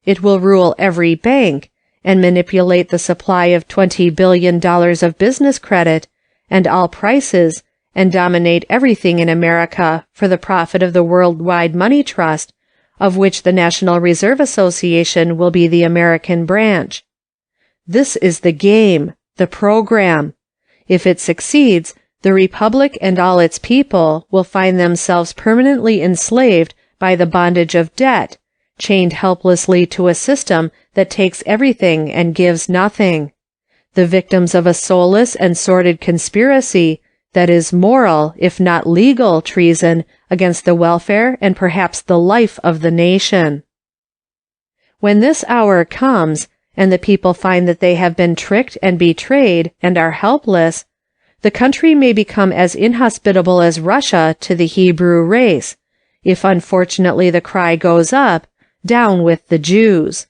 it will rule every bank and manipulate the supply of $20 billion of business credit and all prices and dominate everything in America for the profit of the Worldwide Money Trust, of which the National Reserve Association will be the American branch. This is the game, the program. If it succeeds, the Republic and all its people will find themselves permanently enslaved by the bondage of debt, chained helplessly to a system that takes everything and gives nothing. The victims of a soulless and sordid conspiracy that is moral, if not legal, treason against the welfare and perhaps the life of the nation. When this hour comes, and the people find that they have been tricked and betrayed and are helpless, the country may become as inhospitable as Russia to the Hebrew race, if unfortunately the cry goes up, "Down with the Jews."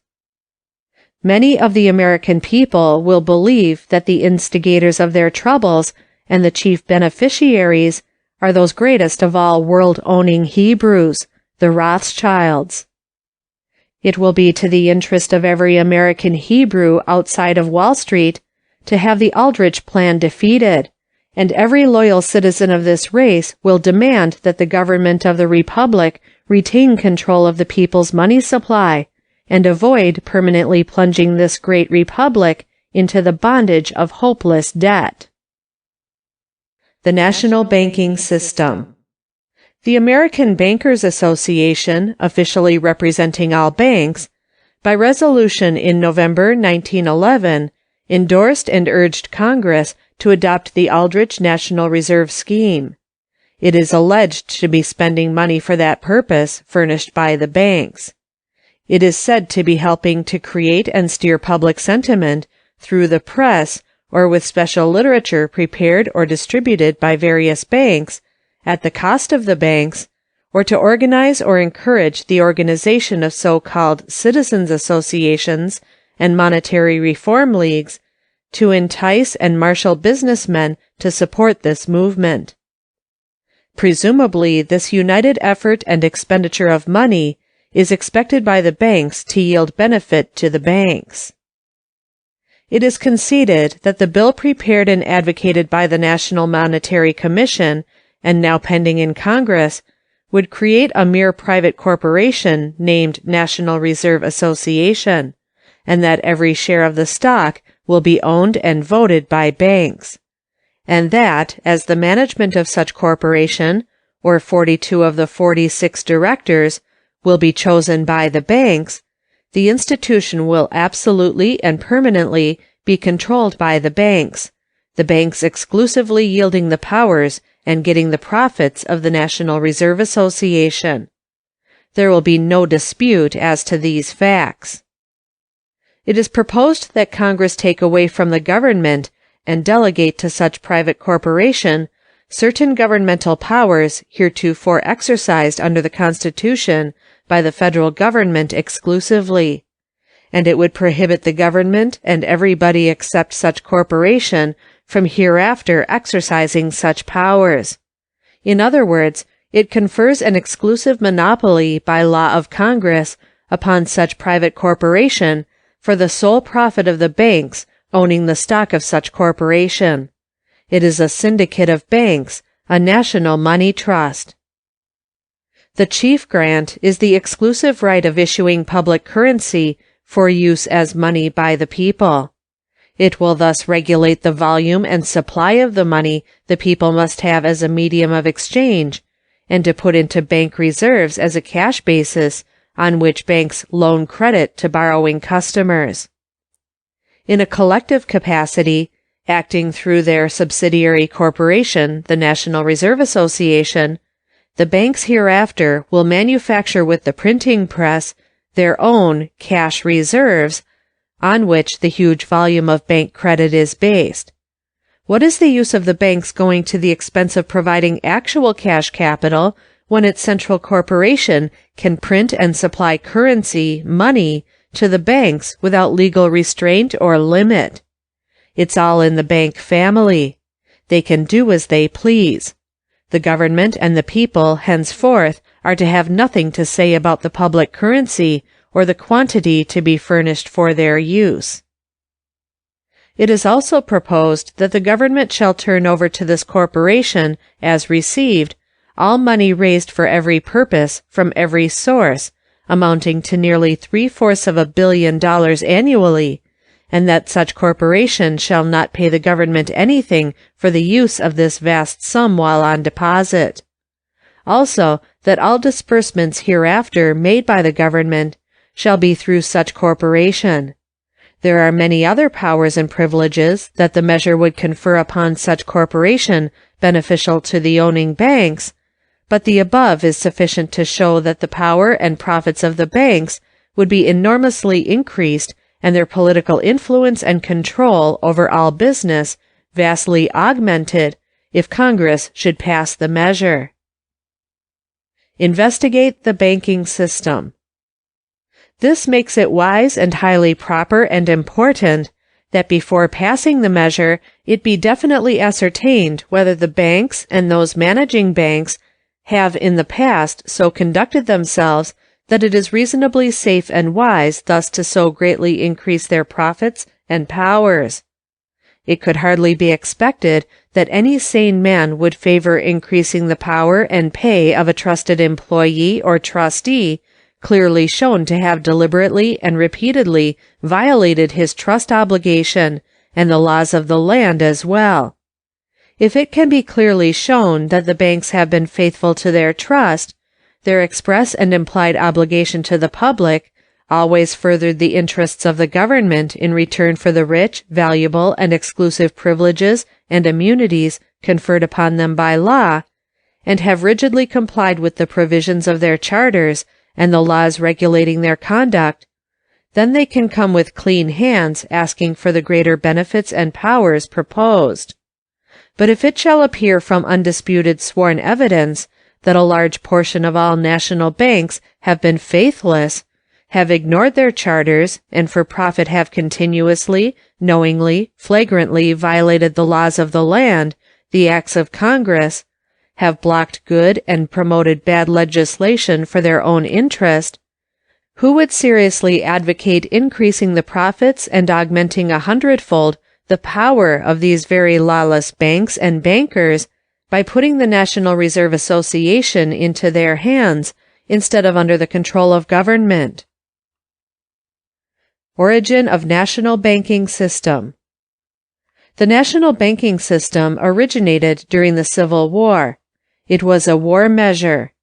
Many of the American people will believe that the instigators of their troubles and the chief beneficiaries are those greatest of all world-owning Hebrews, the Rothschilds. It will be to the interest of every American Hebrew outside of Wall Street to have the Aldrich Plan defeated, and every loyal citizen of this race will demand that the government of the Republic retain control of the people's money supply, and avoid permanently plunging this great Republic into the bondage of hopeless debt. The National Banking System. The American Bankers Association, officially representing all banks, by resolution in November 1911, endorsed and urged Congress to adopt the Aldrich National Reserve Scheme. It is alleged to be spending money for that purpose furnished by the banks. It is said to be helping to create and steer public sentiment through the press or with special literature prepared or distributed by various banks, at the cost of the banks, or to organize or encourage the organization of so-called citizens' associations and monetary reform leagues, to entice and marshal businessmen to support this movement. Presumably, this united effort and expenditure of money is expected by the banks to yield benefit to the banks. It is conceded that the bill prepared and advocated by the National Monetary Commission, and now pending in Congress, would create a mere private corporation named National Reserve Association, and that every share of the stock will be owned and voted by banks, and that, as the management of such corporation, or 42 of the 46 directors, will be chosen by the banks, the institution will absolutely and permanently be controlled by the banks exclusively yielding the powers and getting the profits of the National Reserve Association. There will be no dispute as to these facts. It is proposed that Congress take away from the government and delegate to such private corporation certain governmental powers heretofore exercised under the Constitution by the federal government exclusively, and it would prohibit the government and everybody except such corporation from hereafter exercising such powers. In other words, it confers an exclusive monopoly by law of Congress upon such private corporation for the sole profit of the banks owning the stock of such corporation. It is a syndicate of banks, a national money trust. The chief grant is the exclusive right of issuing public currency for use as money by the people. It will thus regulate the volume and supply of the money the people must have as a medium of exchange, and to put into bank reserves as a cash basis on which banks loan credit to borrowing customers. In a collective capacity, acting through their subsidiary corporation, the National Reserve Association, the banks hereafter will manufacture with the printing press their own cash reserves, on which the huge volume of bank credit is based. What is the use of the banks going to the expense of providing actual cash capital when its central corporation can print and supply currency, money, to the banks without legal restraint or limit? It's all in the bank family. They can do as they please. The government and the people henceforth are to have nothing to say about the public currency or the quantity to be furnished for their use. It is also proposed that the government shall turn over to this corporation, as received, all money raised for every purpose from every source, amounting to nearly $750 million annually, and that such corporation shall not pay the government anything for the use of this vast sum while on deposit. Also, that all disbursements hereafter made by the government shall be through such corporation. There are many other powers and privileges that the measure would confer upon such corporation beneficial to the owning banks, but the above is sufficient to show that the power and profits of the banks would be enormously increased and their political influence and control over all business vastly augmented if Congress should pass the measure. Investigate the banking system. This makes it wise and highly proper and important that before passing the measure it be definitely ascertained whether the banks and those managing banks have in the past so conducted themselves that it is reasonably safe and wise thus to so greatly increase their profits and powers. It could hardly be expected that any sane man would favor increasing the power and pay of a trusted employee or trustee clearly shown to have deliberately and repeatedly violated his trust obligation and the laws of the land as well. If it can be clearly shown that the banks have been faithful to their trust, their express and implied obligation to the public always furthered the interests of the government in return for the rich, valuable, and exclusive privileges and immunities conferred upon them by law, and have rigidly complied with the provisions of their charters and the laws regulating their conduct, then they can come with clean hands asking for the greater benefits and powers proposed. But if it shall appear from undisputed sworn evidence that a large portion of all national banks have been faithless, have ignored their charters, and for profit have continuously, knowingly, flagrantly violated the laws of the land, the acts of Congress, have blocked good and promoted bad legislation for their own interest, who would seriously advocate increasing the profits and augmenting 100-fold the power of these very lawless banks and bankers by putting the National Reserve Association into their hands instead of under the control of government? Origin of National Banking System. The national banking system originated during the Civil War. It was a war measure.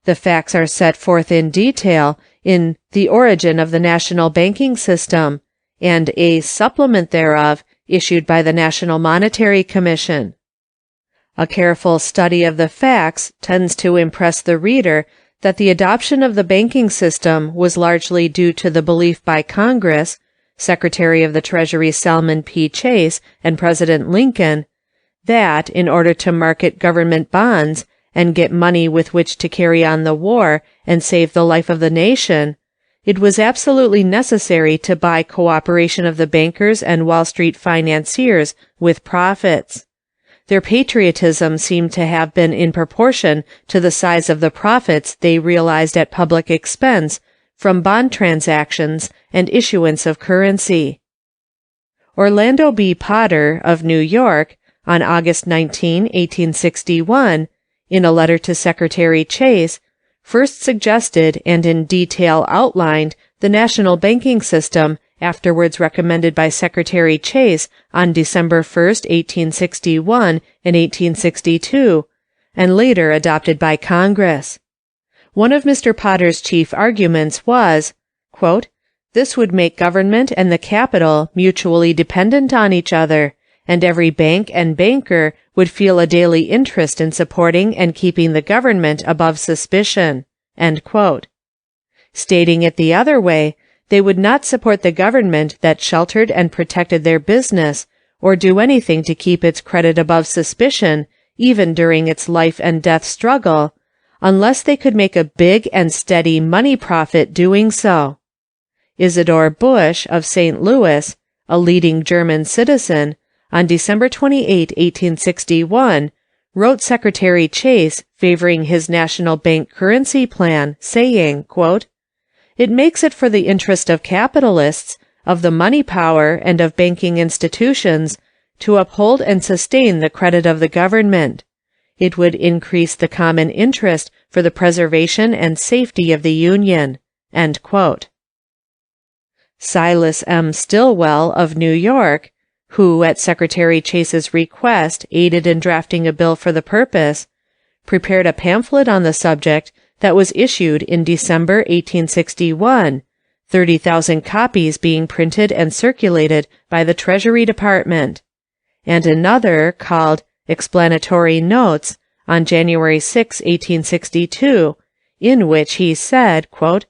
The facts are set forth in detail in The Origin of the National Banking System and a supplement thereof issued by the National Monetary Commission. A careful study of the facts tends to impress the reader that the adoption of the banking system was largely due to the belief by Congress, Secretary of the Treasury Salmon P. Chase, and President Lincoln, that, in order to market government bonds and get money with which to carry on the war and save the life of the nation, it was absolutely necessary to buy cooperation of the bankers and Wall Street financiers with profits. Their patriotism seemed to have been in proportion to the size of the profits they realized at public expense from bond transactions and issuance of currency. Orlando B. Potter of New York, on August 19, 1861, in a letter to Secretary Chase, first suggested and in detail outlined the national banking system afterwards recommended by Secretary Chase on December 1, 1861 and 1862, and later adopted by Congress. One of Mr. Potter's chief arguments was, quote, "This would make government and the capital mutually dependent on each other, and every bank and banker would feel a daily interest in supporting and keeping the government above suspicion." End quote. Stating it the other way, they would not support the government that sheltered and protected their business, or do anything to keep its credit above suspicion, even during its life and death struggle, unless they could make a big and steady money profit doing so. Isidore Busch of St. Louis, a leading German citizen, on December 28, 1861, wrote Secretary Chase favoring his national bank currency plan, saying, quote, "It makes it for the interest of capitalists, of the money power, and of banking institutions to uphold and sustain the credit of the government. It would increase the common interest for the preservation and safety of the Union." End quote. Silas M. Stilwell of New York, who at Secretary Chase's request aided in drafting a bill for the purpose, prepared a pamphlet on the subject that was issued in December 1861, 30,000 copies being printed and circulated by the Treasury Department, and another called Explanatory Notes on January 6, 1862, in which he said, quote,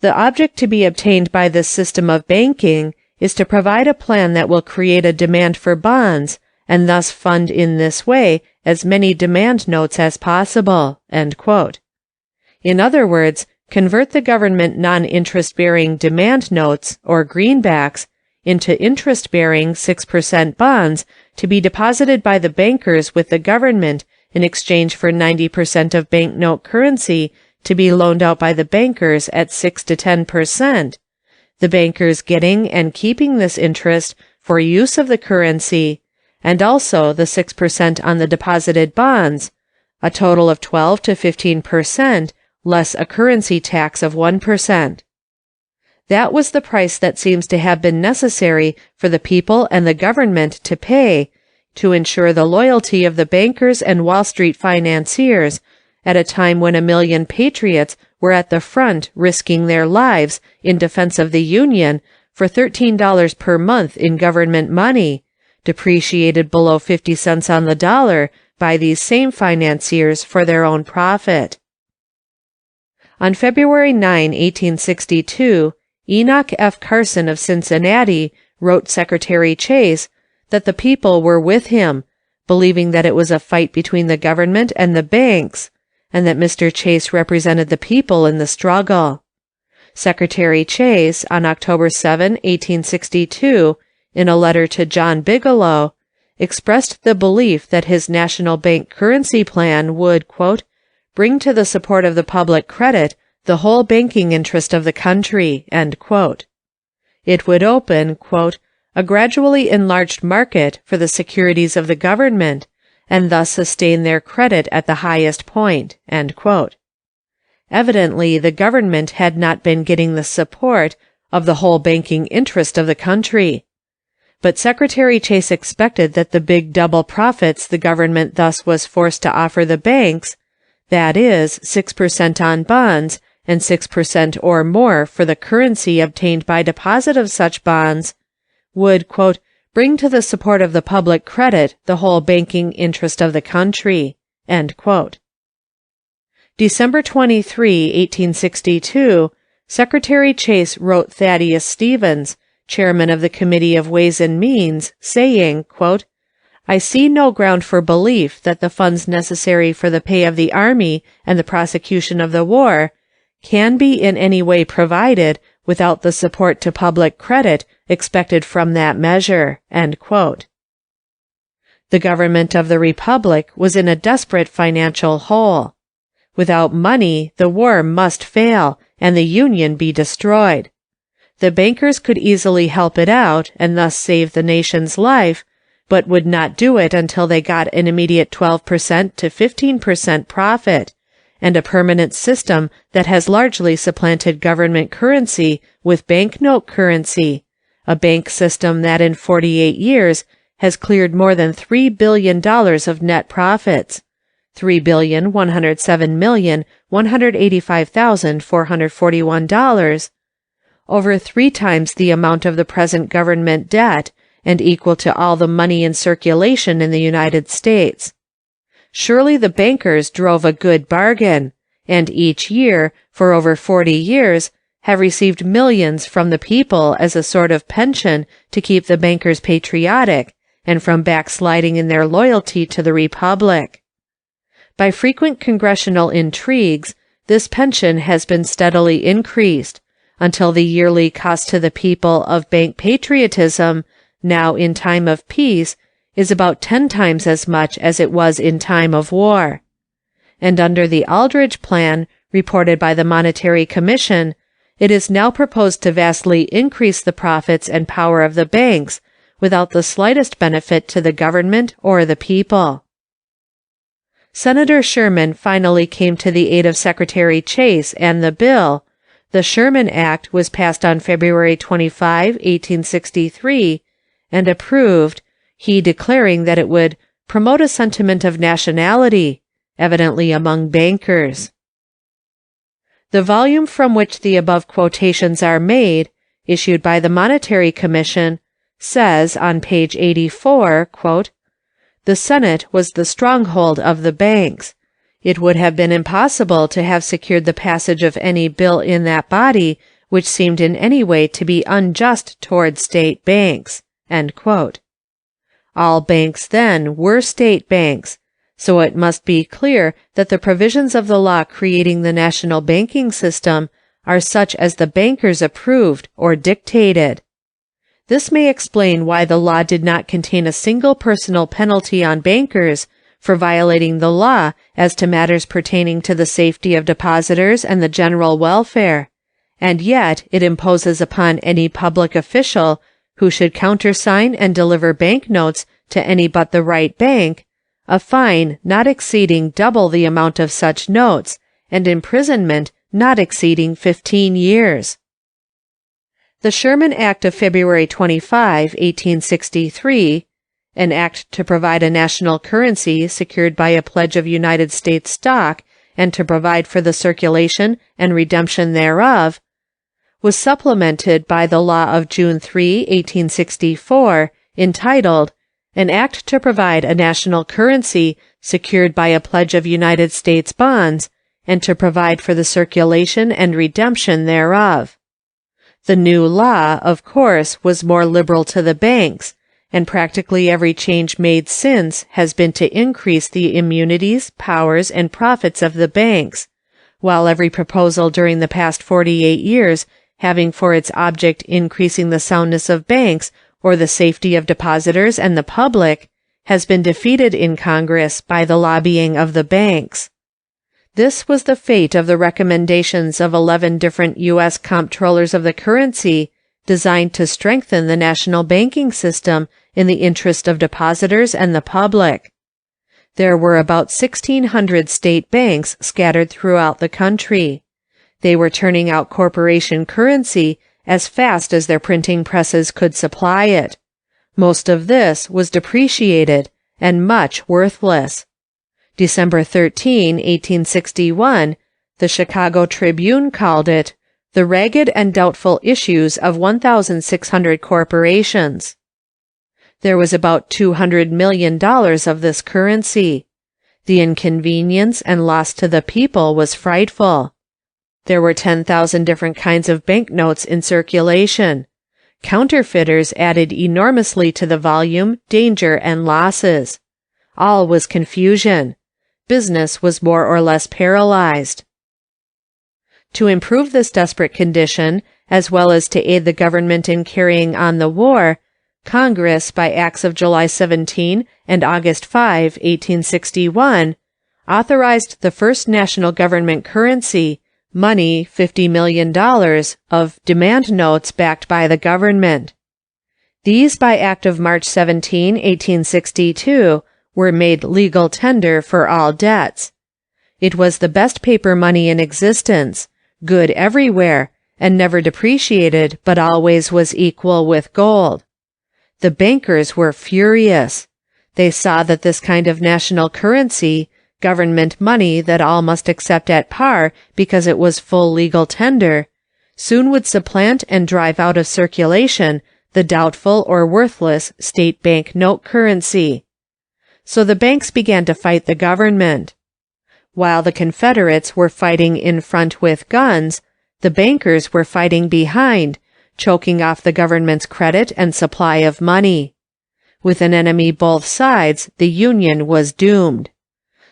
"The object to be obtained by this system of banking is to provide a plan that will create a demand for bonds, and thus fund in this way as many demand notes as possible." End quote. In other words, convert the government non-interest-bearing demand notes, or greenbacks, into interest-bearing 6% bonds to be deposited by the bankers with the government in exchange for 90% of banknote currency to be loaned out by the bankers at 6 to 10%, the bankers getting and keeping this interest for use of the currency, and also the 6% on the deposited bonds, a total of 12 to 15%, less a currency tax of 1%. That was the price that seems to have been necessary for the people and the government to pay to ensure the loyalty of the bankers and Wall Street financiers at a time when 1,000,000 patriots were at the front risking their lives in defense of the Union for $13 per month in government money, depreciated below 50 cents on the dollar by these same financiers for their own profit. On February 9, 1862, Enoch F. Carson of Cincinnati wrote Secretary Chase that the people were with him, believing that it was a fight between the government and the banks, and that Mr. Chase represented the people in the struggle. Secretary Chase, on October 7, 1862, in a letter to John Bigelow, expressed the belief that his national bank currency plan would, quote, "bring to the support of the public credit the whole banking interest of the country." End quote. It would open, quote, "a gradually enlarged market for the securities of the government, and thus sustain their credit at the highest point." End quote. Evidently, the government had not been getting the support of the whole banking interest of the country. But Secretary Chase expected that the big double profits the government thus was forced to offer the banks, that is, 6% on bonds and 6% or more for the currency obtained by deposit of such bonds, would, quote, "bring to the support of the public credit the whole banking interest of the country." End quote. December 23, 1862, Secretary Chase wrote Thaddeus Stevens, chairman of the Committee of Ways and Means, saying, quote, I see no ground for belief that the funds necessary for the pay of the army and the prosecution of the war can be in any way provided without the support to public credit expected from that measure." End quote. The government of the Republic was in a desperate financial hole. Without money, the war must fail, and the Union be destroyed. The bankers could easily help it out, and thus save the nation's life, but would not do it until they got an immediate 12% to 15% profit, and a permanent system that has largely supplanted government currency with banknote currency, a bank system that in 48 years has cleared more than $3 billion of net profits, $3,107,185,441, over 3 times the amount of the present government debt, and equal to all the money in circulation in the United States. Surely the bankers drove a good bargain, and each year, for over 40 years, have received millions from the people as a sort of pension to keep the bankers patriotic, and from backsliding in their loyalty to the Republic. By frequent congressional intrigues, this pension has been steadily increased, until the yearly cost to the people of bank patriotism, now in time of peace, is about 10 times as much as it was in time of war. And under the Aldrich Plan, reported by the Monetary Commission, it is now proposed to vastly increase the profits and power of the banks, without the slightest benefit to the government or the people. Senator Sherman finally came to the aid of Secretary Chase and the bill. The Sherman Act was passed on February 25, 1863, and approved, he declaring that it would promote a sentiment of nationality, evidently among bankers. The volume from which the above quotations are made, issued by the Monetary Commission, says on page 84, quote, "The Senate was the stronghold of the banks. It would have been impossible to have secured the passage of any bill in that body which seemed in any way to be unjust toward state banks." End quote. All banks then were state banks, so it must be clear that the provisions of the law creating the national banking system are such as the bankers approved or dictated. This may explain why the law did not contain a single personal penalty on bankers for violating the law as to matters pertaining to the safety of depositors and the general welfare, and yet it imposes upon any public official who should countersign and deliver banknotes to any but the right bank, a fine not exceeding double the amount of such notes, and imprisonment not exceeding 15 years. The Sherman Act of February 25, 1863, an act to provide a national currency secured by a pledge of United States stock and to provide for the circulation and redemption thereof, was supplemented by the law of June 3, 1864, entitled, "An Act to Provide a National Currency Secured by a Pledge of United States Bonds, and to Provide for the Circulation and Redemption thereof." The new law, of course, was more liberal to the banks, and practically every change made since has been to increase the immunities, powers, and profits of the banks, while every proposal during the past 48 years having for its object increasing the soundness of banks or the safety of depositors and the public, has been defeated in Congress by the lobbying of the banks. This was the fate of the recommendations of 11 different U.S. comptrollers of the currency designed to strengthen the national banking system in the interest of depositors and the public. There were about 1,600 state banks scattered throughout the country. They were turning out corporation currency as fast as their printing presses could supply it. Most of this was depreciated and much worthless. December 13, 1861, the Chicago Tribune called it "the ragged and doubtful issues of 1,600 corporations." There was about $200 million of this currency. The inconvenience and loss to the people was frightful. There were 10,000 different kinds of banknotes in circulation. Counterfeiters added enormously to the volume, danger, and losses. All was confusion. Business was more or less paralyzed. To improve this desperate condition, as well as to aid the government in carrying on the war, Congress, by acts of July 17 and August 5, 1861, authorized the first national government currency, money, $50 million, of demand notes backed by the government. These, by act of March 17, 1862, were made legal tender for all debts. It was the best paper money in existence, good everywhere, and never depreciated, but always was equal with gold. The bankers were furious. They saw that this kind of national currency, government money that all must accept at par because it was full legal tender, soon would supplant and drive out of circulation the doubtful or worthless state bank note currency. So the banks began to fight the government. While the Confederates were fighting in front with guns, the bankers were fighting behind, choking off the government's credit and supply of money. With an enemy both sides, the Union was doomed.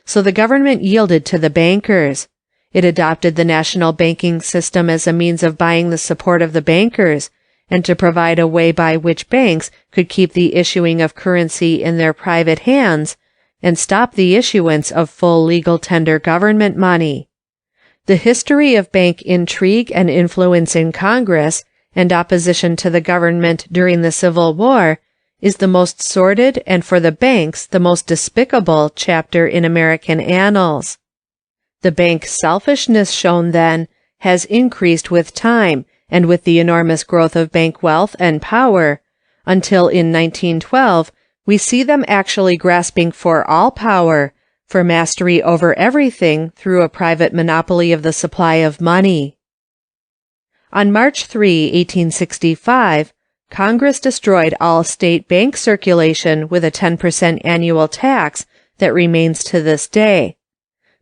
So the government yielded to the bankers. It adopted the national banking system as a means of buying the support of the bankers, and to provide a way by which banks could keep the issuing of currency in their private hands, and stop the issuance of full legal tender government money. The history of bank intrigue and influence in Congress, and opposition to the government during the Civil War, is the most sordid and for the banks the most despicable chapter in American annals. The bank selfishness shown then has increased with time and with the enormous growth of bank wealth and power, until in 1912 we see them actually grasping for all power, for mastery over everything through a private monopoly of the supply of money. On March 3, 1865, Congress destroyed all state bank circulation with a 10% annual tax that remains to this day.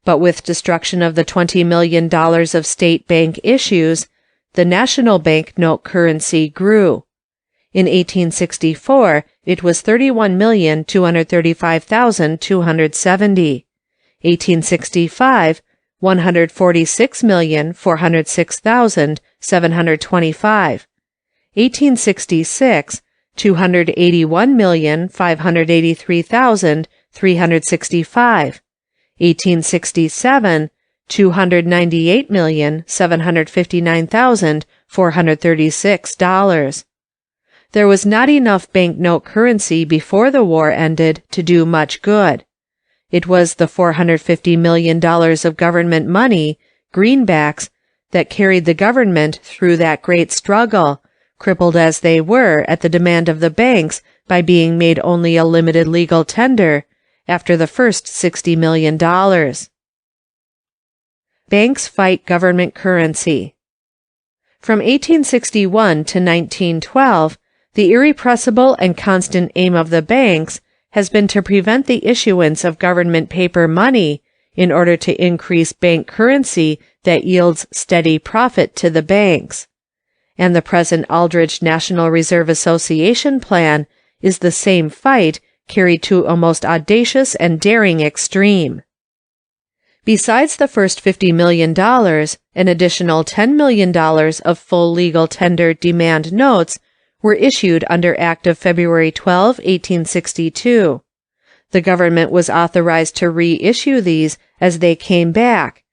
But with destruction of the $20 million of state bank issues, the national bank note currency grew. In 1864, it was 31,235,270. 1865, 146,406,725. 1866, 281,583,365. 1867, 298,759,436. There was not enough banknote currency before the war ended to do much good. It was the $450 million of government money, greenbacks, that carried the government through that great struggle, crippled as they were at the demand of the banks by being made only a limited legal tender after the first $60 million. Banks fight government currency. From 1861 to 1912, the irrepressible and constant aim of the banks has been to prevent the issuance of government paper money in order to increase bank currency that yields steady profit to the banks. And the present Aldrich National Reserve Association plan is the same fight carried to a most audacious and daring extreme. Besides the first $50 million, an additional $10 million of full legal tender demand notes were issued under Act of February 12, 1862. The government was authorized to reissue these as they came back,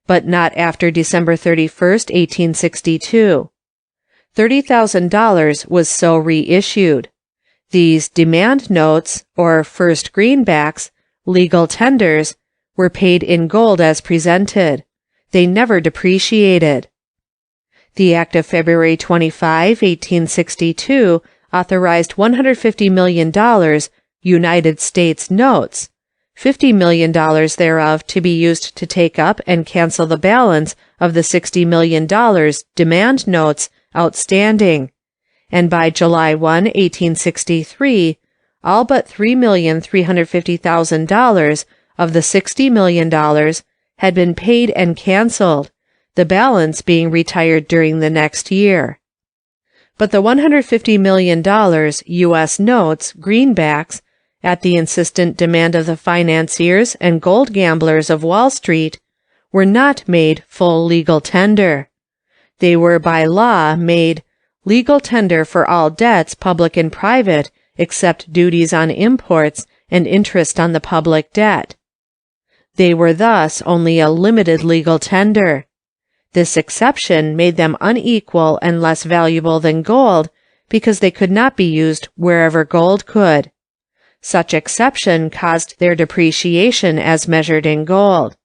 but not after December 31, 1862. $30,000 was so reissued. These demand notes, or first greenbacks, legal tenders, were paid in gold as presented. They never depreciated. The Act of February 25, 1862, authorized $150 million United States notes, $50 million thereof to be used to take up and cancel the balance of the $60 million demand notes outstanding, and by July 1, 1863, all but $3,350,000 of the $60 million had been paid and canceled, the balance being retired during the next year. But the $150 million U.S. notes, greenbacks, at the insistent demand of the financiers and gold gamblers of Wall Street, were not made full legal tender. They were by law made legal tender for all debts, public and private, except duties on imports and interest on the public debt. They were thus only a limited legal tender. This exception made them unequal and less valuable than gold because they could not be used wherever gold could. Such exception caused their depreciation as measured in gold.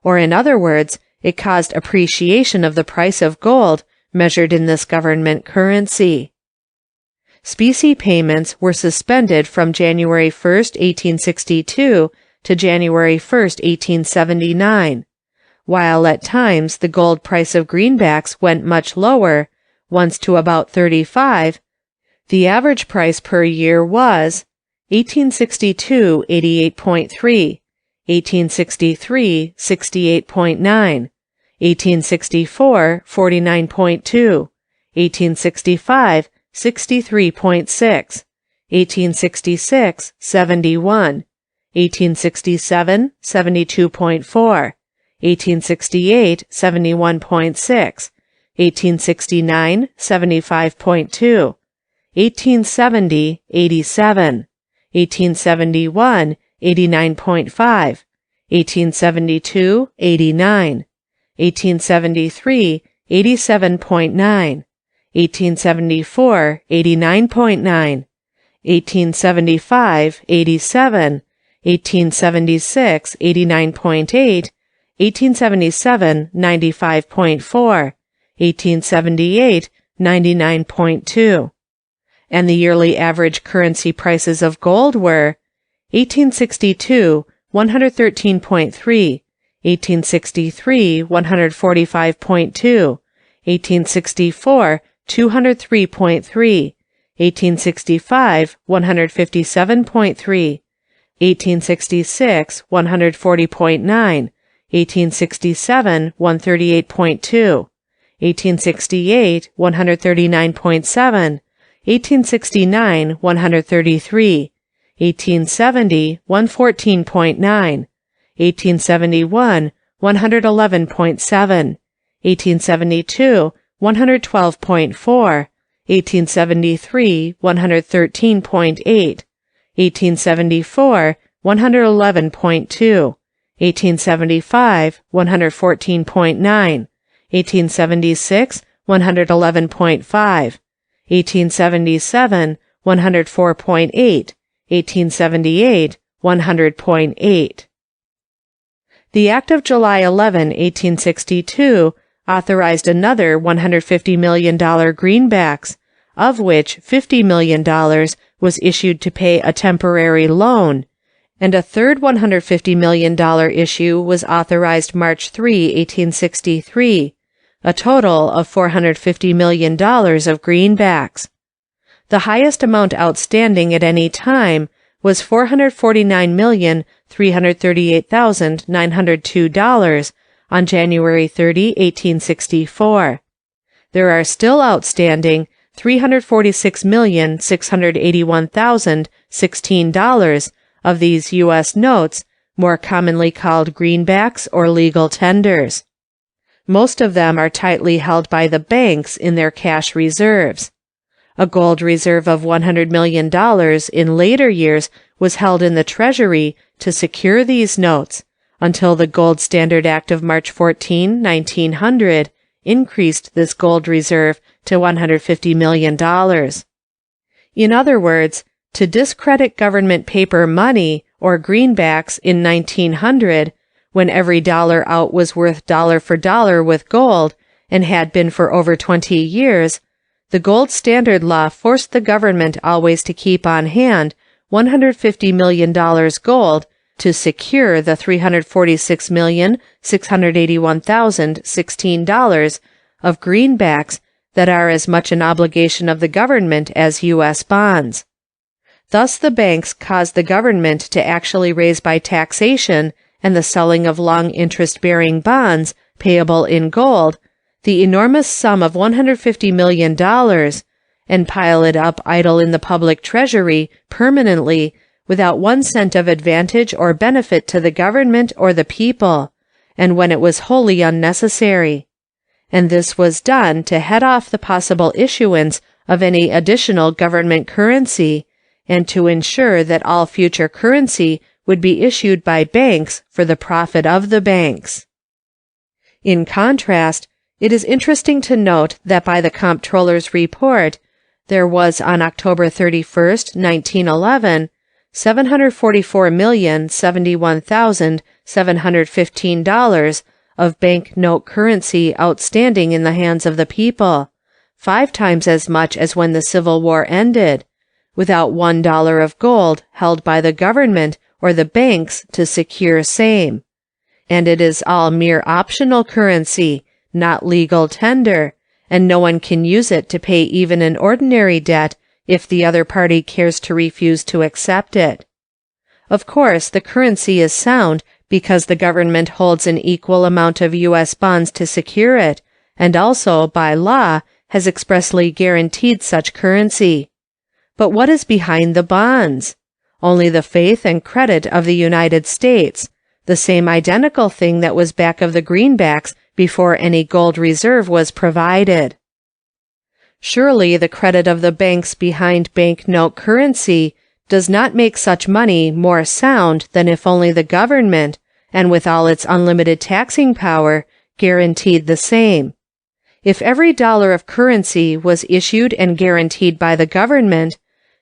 Or in other words, it caused appreciation of the price of gold measured in this government currency. Specie payments were suspended from January 1, 1862 to January 1, 1879. While at times the gold price of greenbacks went much lower, once to about 35, the average price per year was 1862, 88.3, 1863, 68.9, 1864, 49.2, 1865, 63.6, 1866, 71, 1867, 72.4, 1868, 71.6, 1869, 75.2, 1870, 87, 1871, 89.5, 1872, 89, 1873, 87.9, 1874, 89.9, 1875, 87, 1876, 89.8, 1877, 95.4, 1878, 99.2. And the yearly average currency prices of gold were 1862, 113.3, 1863, 145.2, 1864, 203.3, 1865, 157.3, 1866, 140.9, 1867, 138.2, 1868, 139.7, 1869, 133, 1870, 114.9, 1871, 111.7, 1872, 112.4, 1873, 113.8, 1874, 111.2, 1875, 114.9, 1876, 111.5, 1877, 104.8, 1878, 100.8. The Act of July 11, 1862, authorized another $150 million greenbacks, of which $50 million was issued to pay a temporary loan, and a third $150 million issue was authorized March 3, 1863, a total of $450 million of greenbacks. The highest amount outstanding at any time was $449,338,902 on January 30, 1864. There are still outstanding $346,681,016 of these U.S. notes, more commonly called greenbacks or legal tenders. Most of them are tightly held by the banks in their cash reserves. A gold reserve of $100 million in later years was held in the Treasury to secure these notes, until the Gold Standard Act of March 14, 1900, increased this gold reserve to $150 million. In other words, to discredit government paper money, or greenbacks, in 1900, when every dollar out was worth dollar for dollar with gold, and had been for over 20 years, the gold standard law forced the government always to keep on hand $150 million gold to secure the $346,681,016 of greenbacks that are as much an obligation of the government as U.S. bonds. Thus the banks caused the government to actually raise by taxation and the selling of long interest-bearing bonds payable in gold the enormous sum of $150 million, and pile it up idle in the public treasury permanently without 1 cent of advantage or benefit to the government or the people, and when it was wholly unnecessary. And this was done to head off the possible issuance of any additional government currency, and to ensure that all future currency would be issued by banks for the profit of the banks. In contrast, it is interesting to note that by the Comptroller's report, there was on October 31st, 1911, $744,071,715 of banknote currency outstanding in the hands of the people, 5 times as much as when the Civil War ended, without $1 of gold held by the government or the banks to secure same. And it is all mere optional currency, not legal tender, and no one can use it to pay even an ordinary debt if the other party cares to refuse to accept it. Of course, the currency is sound because the government holds an equal amount of U.S. bonds to secure it, and also, by law, has expressly guaranteed such currency. But what is behind the bonds? Only the faith and credit of the United States, the same identical thing that was back of the greenbacks before any gold reserve was provided. Surely the credit of the banks behind banknote currency does not make such money more sound than if only the government, and with all its unlimited taxing power, guaranteed the same. If every dollar of currency was issued and guaranteed by the government,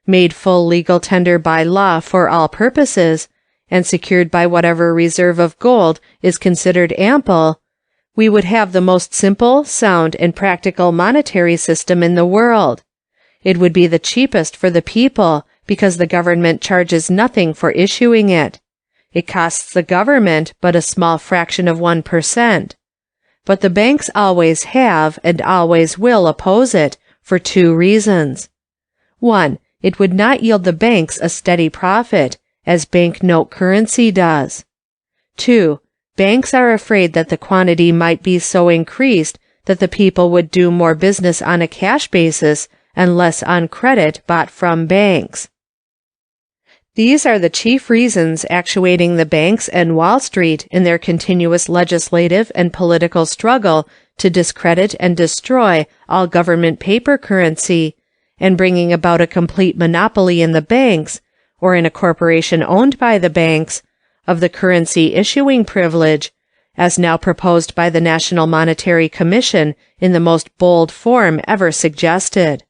made full legal tender by law for all purposes, and secured by whatever reserve of gold is considered ample, we would have the most simple, sound, and practical monetary system in the world. It would be the cheapest for the people, because the government charges nothing for issuing it. It costs the government but a small fraction of 1%. But the banks always have and always will oppose it, for 2 reasons. 1. It would not yield the banks a steady profit, as banknote currency does. 2. Banks are afraid that the quantity might be so increased that the people would do more business on a cash basis and less on credit bought from banks. These are the chief reasons actuating the banks and Wall Street in their continuous legislative and political struggle to discredit and destroy all government paper currency, and bringing about a complete monopoly in the banks, or in a corporation owned by the banks, of the currency issuing privilege, as now proposed by the National Monetary Commission in the most bold form ever suggested.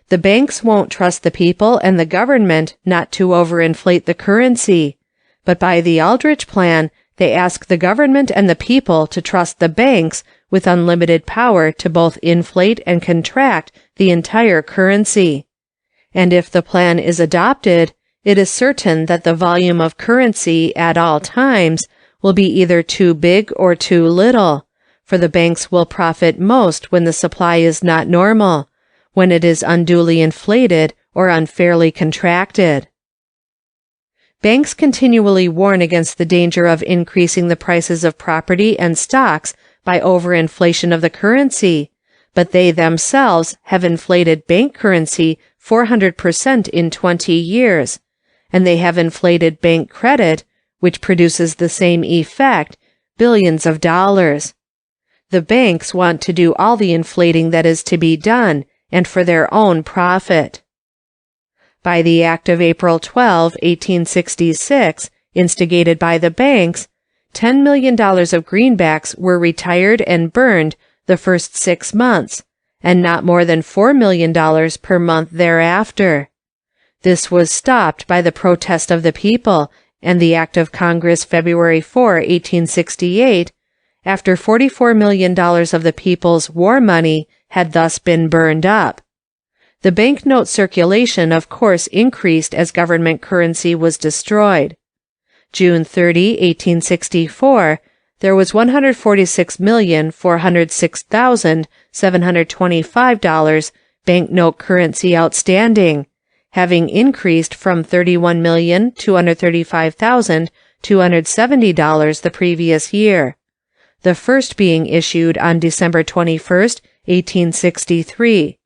The banks won't trust the people and the government not to overinflate the currency, but by the Aldrich Plan, they ask the government and the people to trust the banks with unlimited power to both inflate and contract the entire currency. And if the plan is adopted, it is certain that the volume of currency at all times will be either too big or too little, for the banks will profit most when the supply is not normal, when it is unduly inflated or unfairly contracted. Banks continually warn against the danger of increasing the prices of property and stocks by overinflation of the currency, but they themselves have inflated bank currency 400% in 20 years, and they have inflated bank credit, which produces the same effect, billions of dollars. The banks want to do all the inflating that is to be done, and for their own profit. By the Act of April 12, 1866, instigated by the banks, $10 million of greenbacks were retired and burned the first 6 months, and not more than $4 million per month thereafter. This was stopped by the protest of the people and the Act of Congress February 4, 1868, after $44 million of the people's war money had thus been burned up. The banknote circulation of course increased as government currency was destroyed. June 30, 1864, there was $146,406,725 banknote currency outstanding, having increased from $31,235,270 the previous year, the first being issued on December 21, 1863.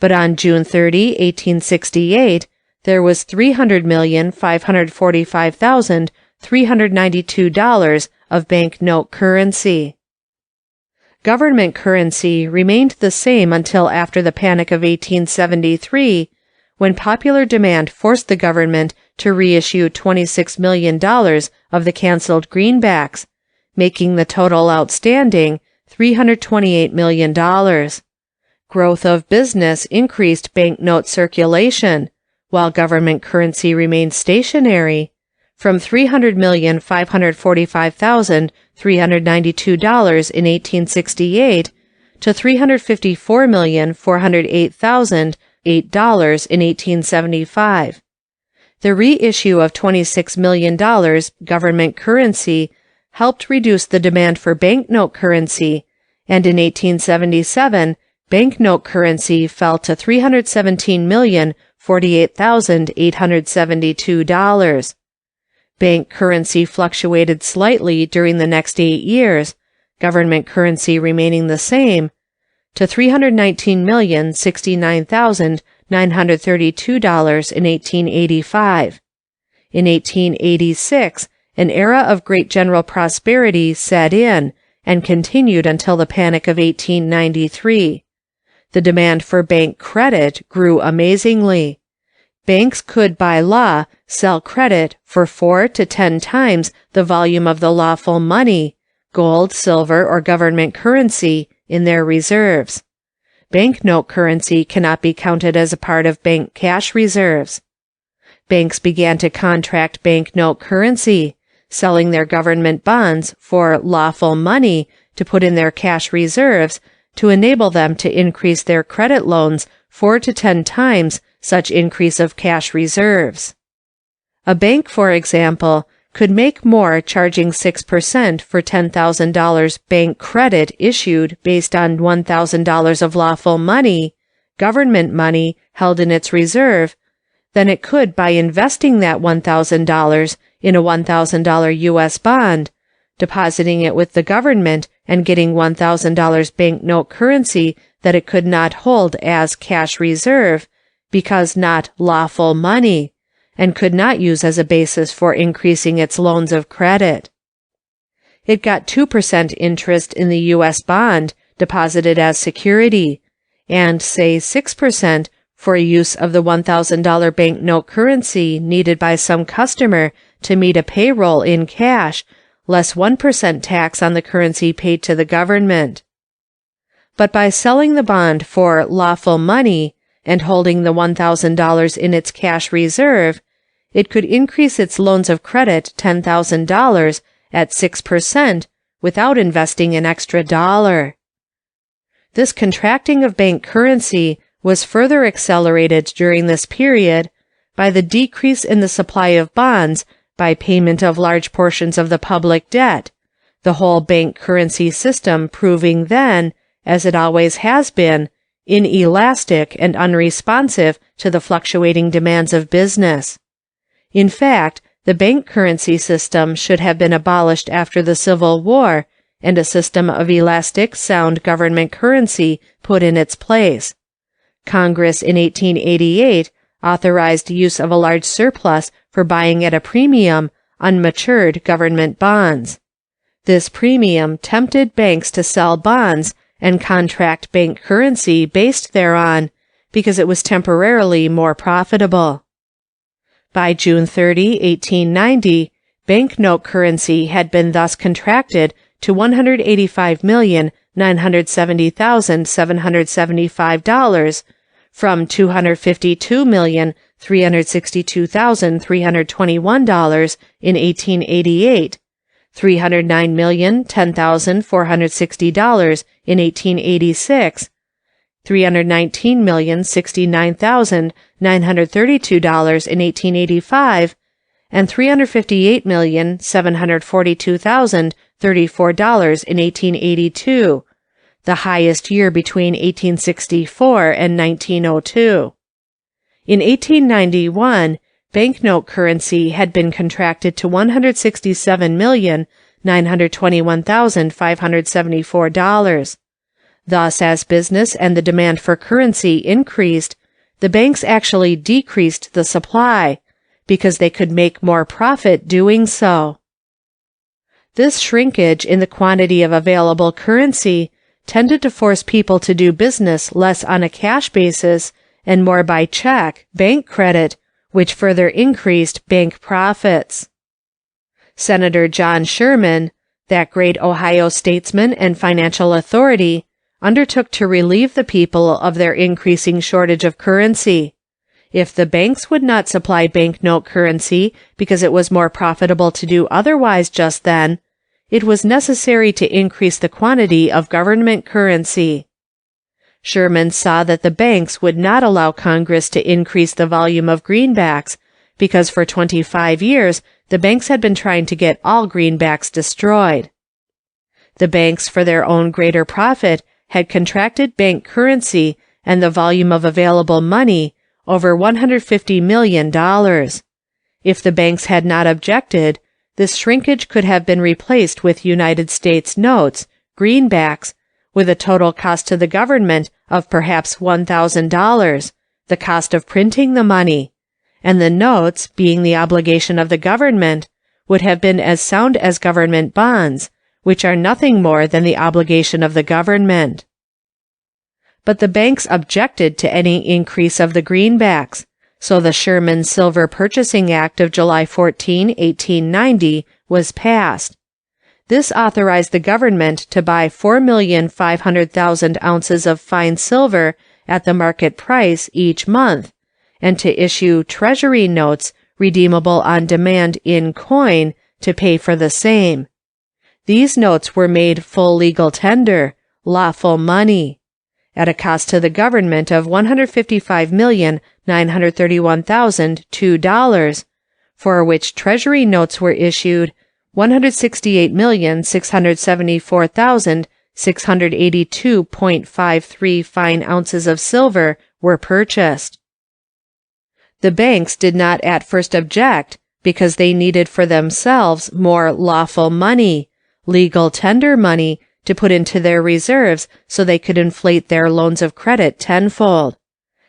But on June 30, 1868, there was $300,545,392 of banknote currency. Government currency remained the same until after the Panic of 1873, when popular demand forced the government to reissue $26 million of the canceled greenbacks, making the total outstanding $328 million. Growth of business increased banknote circulation, while government currency remained stationary, from $300,545,392 in 1868 to $354,408,008 in 1875. The reissue of $26 million government currency helped reduce the demand for banknote currency, and in 1877, banknote currency fell to $317,048,872. Bank currency fluctuated slightly during the next 8 years, government currency remaining the same, to $319,069,932 in 1885. In 1886, an era of great general prosperity set in and continued until the Panic of 1893. The demand for bank credit grew amazingly. Banks could by law sell credit for 4 to 10 times the volume of the lawful money, gold, silver, or government currency, in their reserves. Banknote currency cannot be counted as a part of bank cash reserves. Banks began to contract banknote currency, selling their government bonds for lawful money to put in their cash reserves to enable them to increase their credit loans 4 to 10 times such increase of cash reserves. A bank, for example, could make more charging 6% for $10,000 bank credit issued based on $1,000 of lawful money, government money held in its reserve, than it could by investing that $1,000 in a $1,000 U.S. bond, depositing it with the government and getting $1,000 banknote currency that it could not hold as cash reserve, because not lawful money, and could not use as a basis for increasing its loans of credit. It got 2% interest in the U.S. bond deposited as security, and say 6% for use of the $1,000 banknote currency needed by some customer to meet a payroll in cash, less 1% tax on the currency paid to the government. But by selling the bond for lawful money and holding the $1,000 in its cash reserve, it could increase its loans of credit $10,000 at 6% without investing an extra dollar. This contracting of bank currency was further accelerated during this period by the decrease in the supply of bonds by payment of large portions of the public debt, the whole bank currency system proving then, as it always has been, inelastic and unresponsive to the fluctuating demands of business. In fact, the bank currency system should have been abolished after the Civil War, and a system of elastic, sound government currency put in its place. Congress in 1888 authorized use of a large surplus for buying at a premium unmatured government bonds. This premium tempted banks to sell bonds and contract bank currency based thereon, because it was temporarily more profitable. By June 30, 1890, banknote currency had been thus contracted to $185,970,775 from $252,362,321 in 1888, $309,010,460 in 1886, $319,069,932 in 1885, and $358,742,034 in 1882, the highest year between 1864 and 1902. In 1891, banknote currency had been contracted to $167,921,574. Thus, as business and the demand for currency increased, the banks actually decreased the supply, because they could make more profit doing so. This shrinkage in the quantity of available currency tended to force people to do business less on a cash basis and more by check, bank credit, which further increased bank profits. Senator John Sherman, that great Ohio statesman and financial authority, undertook to relieve the people of their increasing shortage of currency. If the banks would not supply banknote currency because it was more profitable to do otherwise just then, it was necessary to increase the quantity of government currency. Sherman saw that the banks would not allow Congress to increase the volume of greenbacks because for 25 years the banks had been trying to get all greenbacks destroyed. The banks, for their own greater profit, had contracted bank currency and the volume of available money over $150 million. If the banks had not objected, this shrinkage could have been replaced with United States notes, greenbacks, with a total cost to the government of perhaps $1,000, the cost of printing the money, and the notes, being the obligation of the government, would have been as sound as government bonds, which are nothing more than the obligation of the government. But the banks objected to any increase of the greenbacks, so the Sherman Silver Purchasing Act of July 14, 1890 was passed. This authorized the government to buy 4,500,000 ounces of fine silver at the market price each month, and to issue treasury notes redeemable on demand in coin to pay for the same. These notes were made full legal tender, lawful money, at a cost to the government of $155,931,002, for which treasury notes were issued. 168,674,682.53 fine ounces of silver were purchased. The banks did not at first object because they needed for themselves more lawful money, legal tender money, to put into their reserves so they could inflate their loans of credit tenfold.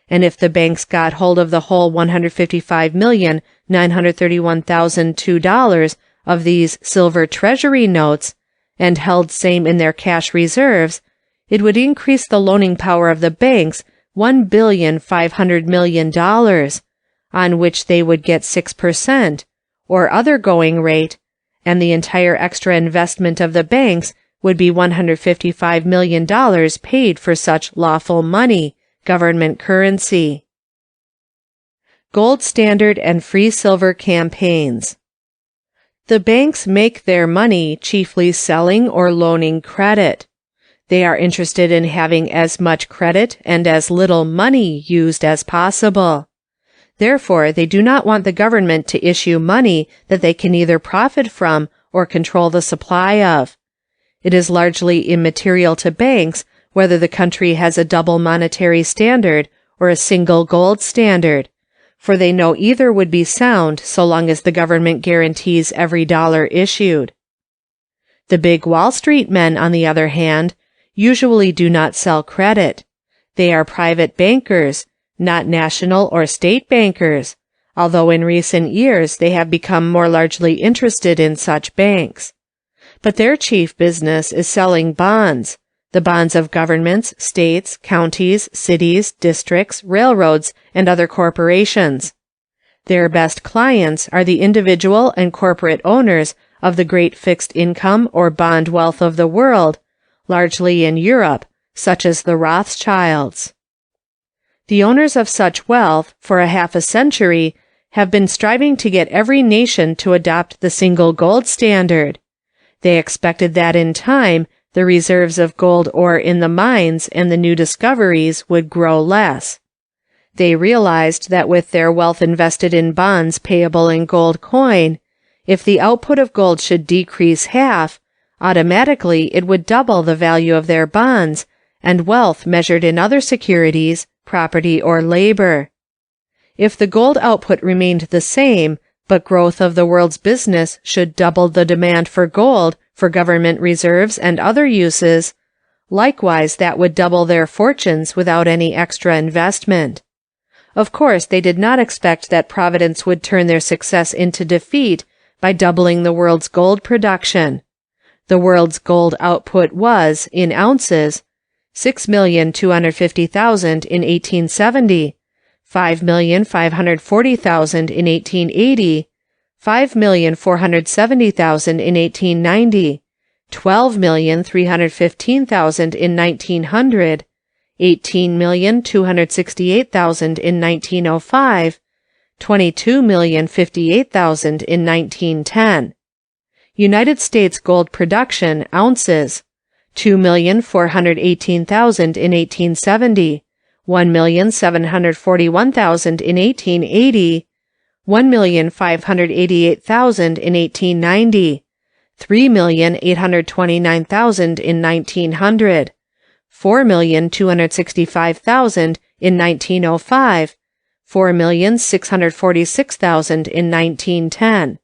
And if the banks got hold of the whole $155,931,002 of these silver treasury notes, and held same in their cash reserves, it would increase the loaning power of the banks $1,500,000,000, on which they would get 6%, or other going rate, and the entire extra investment of the banks would be $155 million paid for such lawful money, government currency. Gold Standard and Free Silver Campaigns. The banks make their money chiefly selling or loaning credit. They are interested in having as much credit and as little money used as possible. Therefore, they do not want the government to issue money that they can either profit from or control the supply of. It is largely immaterial to banks whether the country has a double monetary standard or a single gold standard, for they know either would be sound so long as the government guarantees every dollar issued. The big Wall Street men, on the other hand, usually do not sell credit. They are private bankers, not national or state bankers, although in recent years they have become more largely interested in such banks. But their chief business is selling bonds, the bonds of governments, states, counties, cities, districts, railroads, and other corporations. Their best clients are the individual and corporate owners of the great fixed income or bond wealth of the world, largely in Europe, such as the Rothschilds. The owners of such wealth, for a half a century, have been striving to get every nation to adopt the single gold standard. They expected that in time, the reserves of gold ore in the mines and the new discoveries would grow less. They realized that with their wealth invested in bonds payable in gold coin, if the output of gold should decrease half, automatically it would double the value of their bonds, and wealth measured in other securities, property or labor. If the gold output remained the same, but growth of the world's business should double the demand for gold for government reserves and other uses, Likewise, that would double their fortunes without any extra investment. Of course, they did not expect that Providence would turn their success into defeat by doubling the world's gold production. The world's gold output was, in ounces, 6,250,000 in 1870, 5,540,000 in 1880, 5,470,000 in 1890, 12,315,000 in 1900, 18,268,000 in 1905, 22,058,000 in 1910. United States gold production, ounces, 2,418,000 in 1870, 1,741,000 in 1880, 1,588,000 in 1890, 3,829,000 in 1900, 4,265,000 in 1905, 4,646,000 in 1910.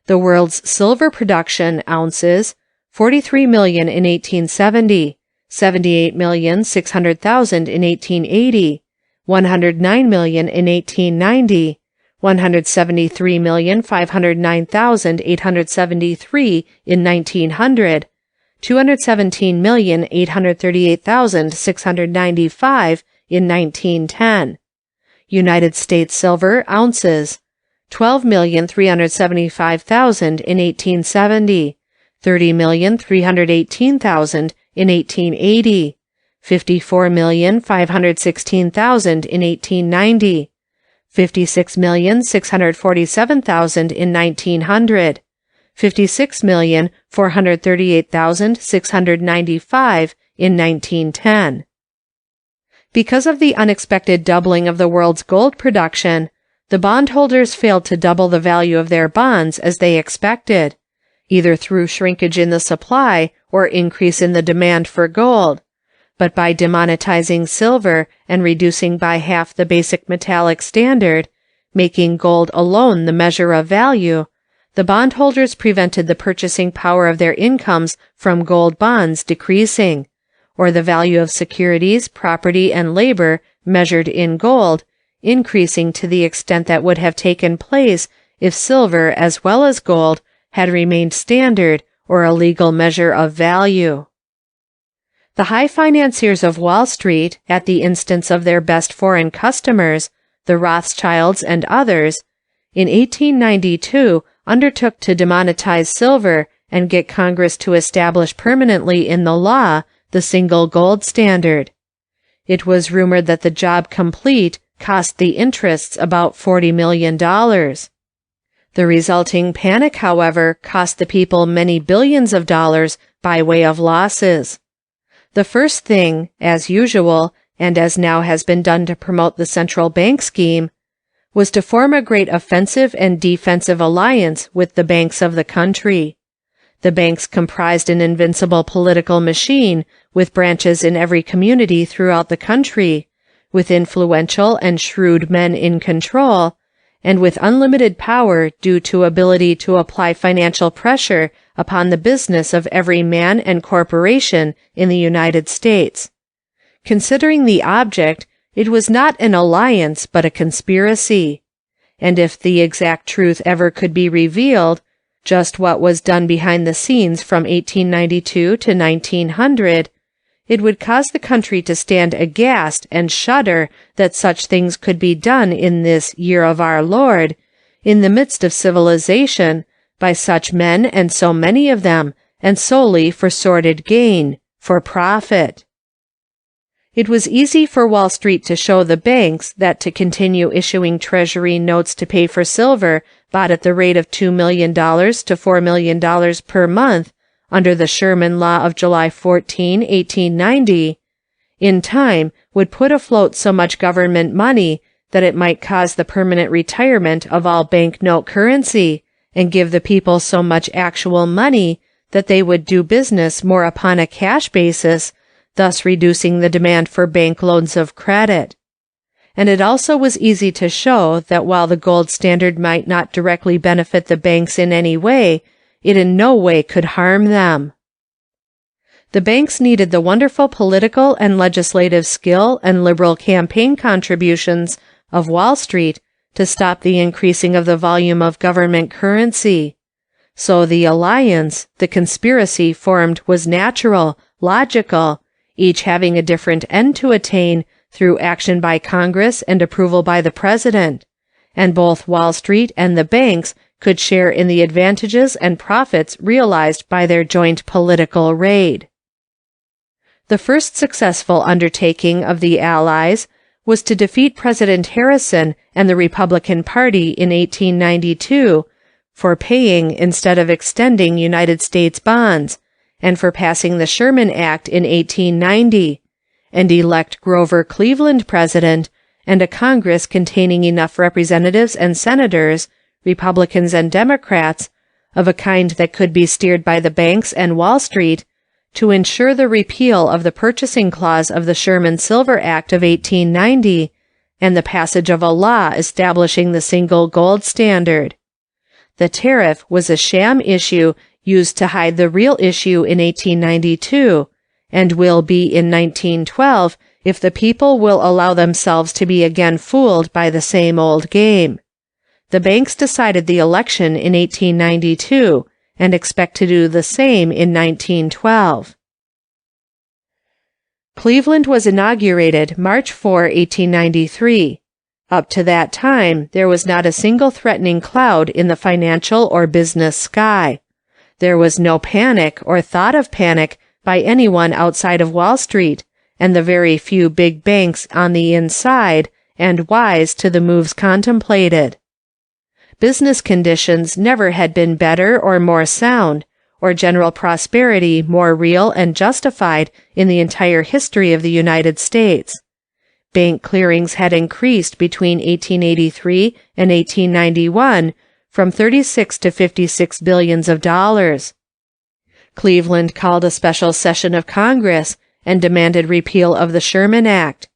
The world's silver production, ounces, 43 million in 1870, 78,600,000 in 1880, 109 million in 1890, 173,509,873 in 1900, 217,838,695 in 1910. United States silver, ounces, 12,375,000 in 1870, 30,318,000 in 1880, 54,516,000 in 1890, 56,647,000 in 1900, 56,438,695 in 1910. Because of the unexpected doubling of the world's gold production, the bondholders failed to double the value of their bonds as they expected, either through shrinkage in the supply or increase in the demand for gold, but by demonetizing silver and reducing by half the basic metallic standard, making gold alone the measure of value, the bondholders prevented the purchasing power of their incomes from gold bonds decreasing, or the value of securities, property, and labor measured in gold increasing to the extent that would have taken place if silver as well as gold had remained standard or a legal measure of value. The high financiers of Wall Street, at the instance of their best foreign customers, the Rothschilds and others, in 1892 undertook to demonetize silver and get Congress to establish permanently in the law the single gold standard. It was rumored that the job complete cost the interests about $40 million. The resulting panic, however, cost the people many billions of dollars by way of losses. The first thing, as usual, and as now has been done to promote the central bank scheme, was to form a great offensive and defensive alliance with the banks of the country. The banks comprised an invincible political machine with branches in every community throughout the country, with influential and shrewd men in control, and with unlimited power due to ability to apply financial pressure upon the business of every man and corporation in the United States. Considering the object, it was not an alliance but a conspiracy. And if the exact truth ever could be revealed, just what was done behind the scenes from 1892 to 1900, it would cause the country to stand aghast and shudder that such things could be done in this year of our Lord, in the midst of civilization, by such men and so many of them, and solely for sordid gain, for profit. It was easy for Wall Street to show the banks that to continue issuing Treasury notes to pay for silver bought at the rate of $2 million to $4 million per month under the Sherman Law of July 14, 1890, in time would put afloat so much government money that it might cause the permanent retirement of all banknote currency, and give the people so much actual money that they would do business more upon a cash basis, thus reducing the demand for bank loans of credit. And it also was easy to show that while the gold standard might not directly benefit the banks in any way, it in no way could harm them. The banks needed the wonderful political and legislative skill and liberal campaign contributions of Wall Street to stop the increasing of the volume of government currency. So the alliance, the conspiracy formed was natural, logical, each having a different end to attain through action by Congress and approval by the President, and both Wall Street and the banks could share in the advantages and profits realized by their joint political raid. The first successful undertaking of the Allies was to defeat President Harrison and the Republican Party in 1892 for paying instead of extending United States bonds, and for passing the Sherman Act in 1890, and elect Grover Cleveland president, and a Congress containing enough representatives and senators, Republicans and Democrats, of a kind that could be steered by the banks and Wall Street, to ensure the repeal of the purchasing clause of the Sherman-Silver Act of 1890, and the passage of a law establishing the single gold standard. The tariff was a sham issue used to hide the real issue in 1892, and will be in 1912 if the people will allow themselves to be again fooled by the same old game. The banks decided the election in 1892, and expect to do the same in 1912. Cleveland was inaugurated March 4, 1893. Up to that time, there was not a single threatening cloud in the financial or business sky. There was no panic or thought of panic by anyone outside of Wall Street, and the very few big banks on the inside, and wise to the moves contemplated. Business conditions never had been better or more sound, or general prosperity more real and justified in the entire history of the United States. Bank clearings had increased between 1883 and 1891 from 36 to 56 billions of dollars. Cleveland called a special session of Congress and demanded repeal of the Sherman Act.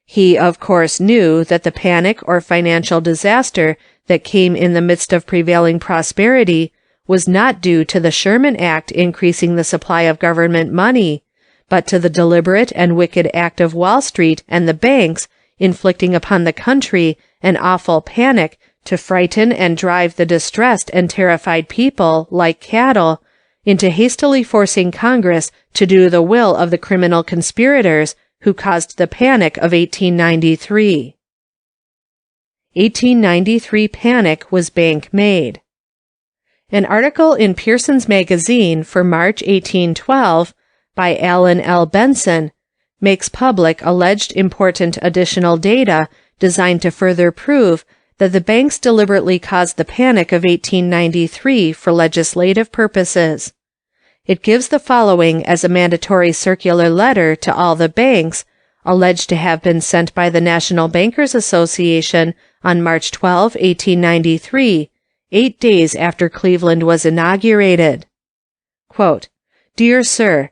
He, of course, knew that the panic or financial disaster that came in the midst of prevailing prosperity was not due to the Sherman Act increasing the supply of government money, but to the deliberate and wicked act of Wall Street and the banks inflicting upon the country an awful panic to frighten and drive the distressed and terrified people, like cattle, into hastily forcing Congress to do the will of the criminal conspirators who caused the panic of 1893. 1893 panic was bank-made. An article in Pearson's Magazine for March 1812 by Allen L. Benson makes public alleged important additional data designed to further prove that the banks deliberately caused the panic of 1893 for legislative purposes. It gives the following as a mandatory circular letter to all the banks, alleged to have been sent by the National Bankers Association on March 12, 1893, 8 days after Cleveland was inaugurated. Quote, "Dear Sir,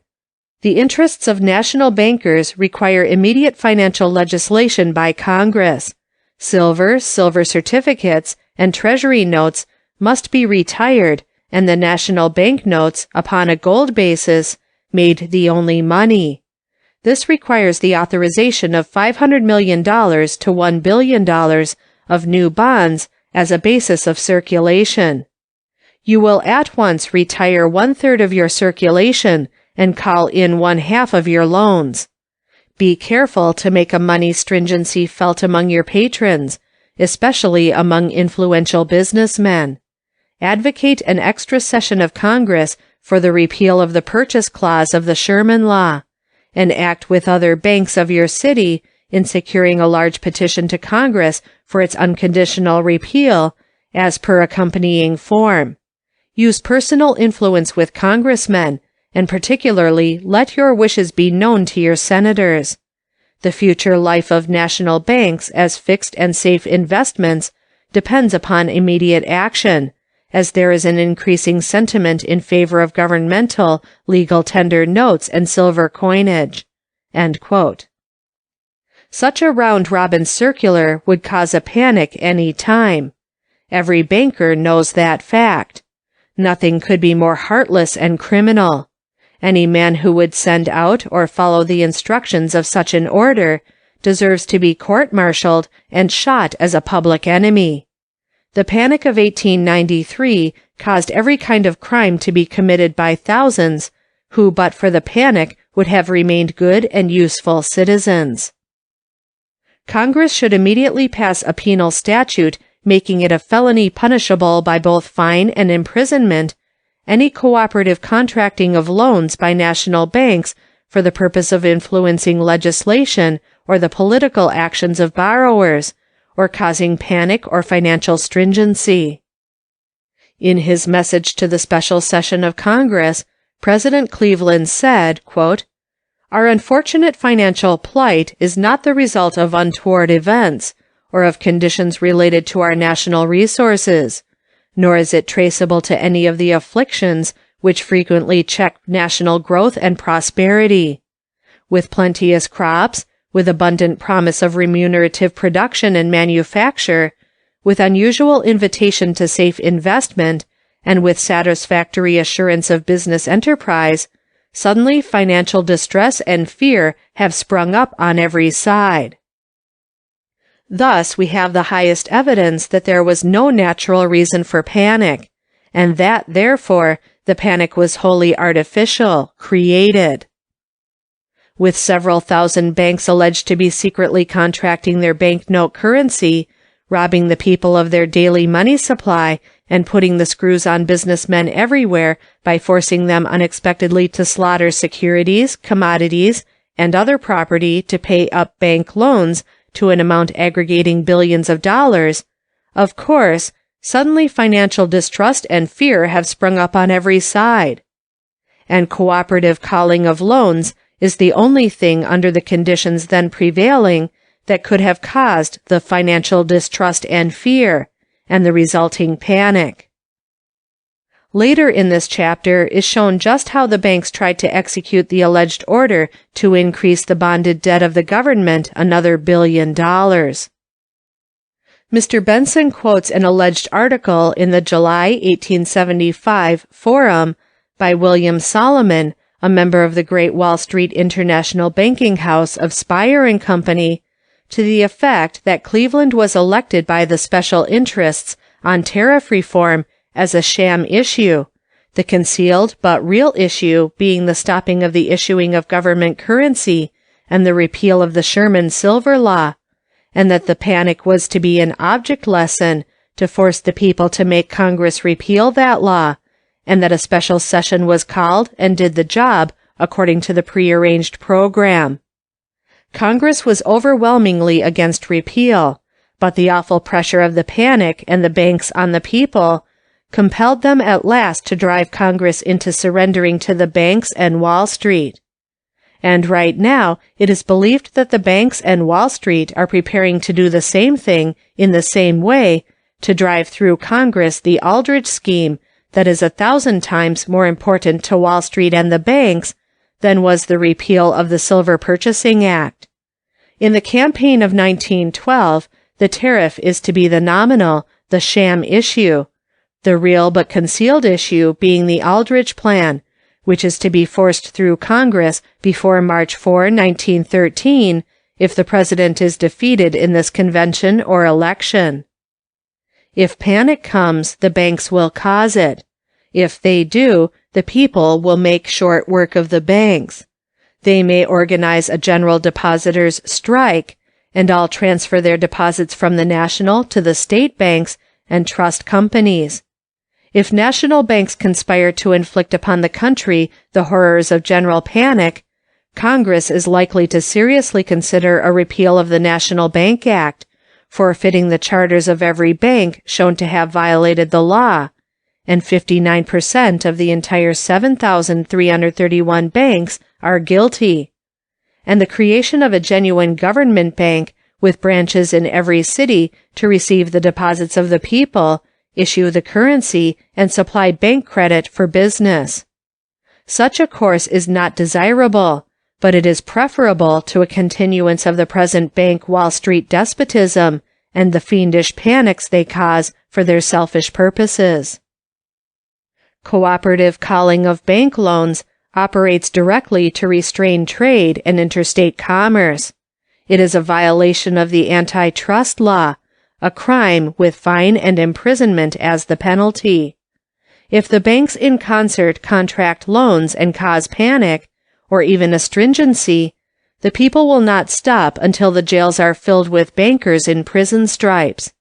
the interests of national bankers require immediate financial legislation by Congress. Silver certificates, and treasury notes must be retired, and the national bank notes, upon a gold basis, made the only money. This requires the authorization of $500 million to $1 billion of new bonds as a basis of circulation. You will at once retire 1/3 of your circulation and call in 1/2 of your loans. Be careful to make a money stringency felt among your patrons, especially among influential businessmen. Advocate an extra session of Congress for the repeal of the purchase clause of the Sherman Law, and act with other banks of your city in securing a large petition to Congress for its unconditional repeal, as per accompanying form. Use personal influence with congressmen, and particularly let your wishes be known to your senators. The future life of national banks as fixed and safe investments depends upon immediate action, as there is an increasing sentiment in favor of governmental legal tender notes and silver coinage." End quote. Such a round-robin circular would cause a panic any time. Every banker knows that fact. Nothing could be more heartless and criminal. Any man who would send out or follow the instructions of such an order deserves to be court-martialed and shot as a public enemy. The Panic of 1893 caused every kind of crime to be committed by thousands, who but for the panic would have remained good and useful citizens. Congress should immediately pass a penal statute making it a felony punishable by both fine and imprisonment, any cooperative contracting of loans by national banks for the purpose of influencing legislation or the political actions of borrowers, or causing panic or financial stringency. In his message to the special session of Congress, President Cleveland said, quote, "Our unfortunate financial plight is not the result of untoward events, or of conditions related to our national resources, nor is it traceable to any of the afflictions which frequently check national growth and prosperity. With plenteous crops, with abundant promise of remunerative production and manufacture, with unusual invitation to safe investment, and with satisfactory assurance of business enterprise, suddenly financial distress and fear have sprung up on every side." Thus, we have the highest evidence that there was no natural reason for panic, and that, therefore, the panic was wholly artificial, created. With several thousand banks alleged to be secretly contracting their banknote currency, robbing the people of their daily money supply, and putting the screws on businessmen everywhere by forcing them unexpectedly to slaughter securities, commodities, and other property to pay up bank loans to an amount aggregating billions of dollars, of course, suddenly financial distrust and fear have sprung up on every side. And cooperative calling of loans is the only thing under the conditions then prevailing that could have caused the financial distrust and fear, and the resulting panic. Later in this chapter is shown just how the banks tried to execute the alleged order to increase the bonded debt of the government another $1 billion. Mr. Benson quotes an alleged article in the July 1875 Forum by William Solomon, a member of the great Wall Street International Banking House of Spire and Company, to the effect that Cleveland was elected by the special interests on tariff reform as a sham issue, the concealed but real issue being the stopping of the issuing of government currency and the repeal of the Sherman Silver Law, and that the panic was to be an object lesson to force the people to make Congress repeal that law, and that a special session was called and did the job according to the prearranged program. Congress was overwhelmingly against repeal, but the awful pressure of the panic and the banks on the people compelled them at last to drive Congress into surrendering to the banks and Wall Street. And right now, it is believed that the banks and Wall Street are preparing to do the same thing in the same way to drive through Congress the Aldrich scheme that is 1,000 times more important to Wall Street and the banks than was the repeal of the Silver Purchasing Act. In the campaign of 1912, the tariff is to be the nominal, the sham issue, the real but concealed issue being the Aldrich Plan, which is to be forced through Congress before March 4, 1913, if the president is defeated in this convention or election. If panic comes, the banks will cause it. If they do, the people will make short work of the banks. They may organize a general depositors' strike, and all transfer their deposits from the national to the state banks and trust companies. If national banks conspire to inflict upon the country the horrors of general panic, Congress is likely to seriously consider a repeal of the National Bank Act, forfeiting the charters of every bank shown to have violated the law, and 59% of the entire 7,331 banks are guilty. And the creation of a genuine government bank with branches in every city to receive the deposits of the people, issue the currency, and supply bank credit for business. Such a course is not desirable, but it is preferable to a continuance of the present bank Wall Street despotism and the fiendish panics they cause for their selfish purposes. Cooperative calling of bank loans, operates directly to restrain trade and interstate commerce. It is a violation of the antitrust law, a crime with fine and imprisonment as the penalty. If the banks in concert contract loans and cause panic, or even astringency, the people will not stop until the jails are filled with bankers in prison stripes.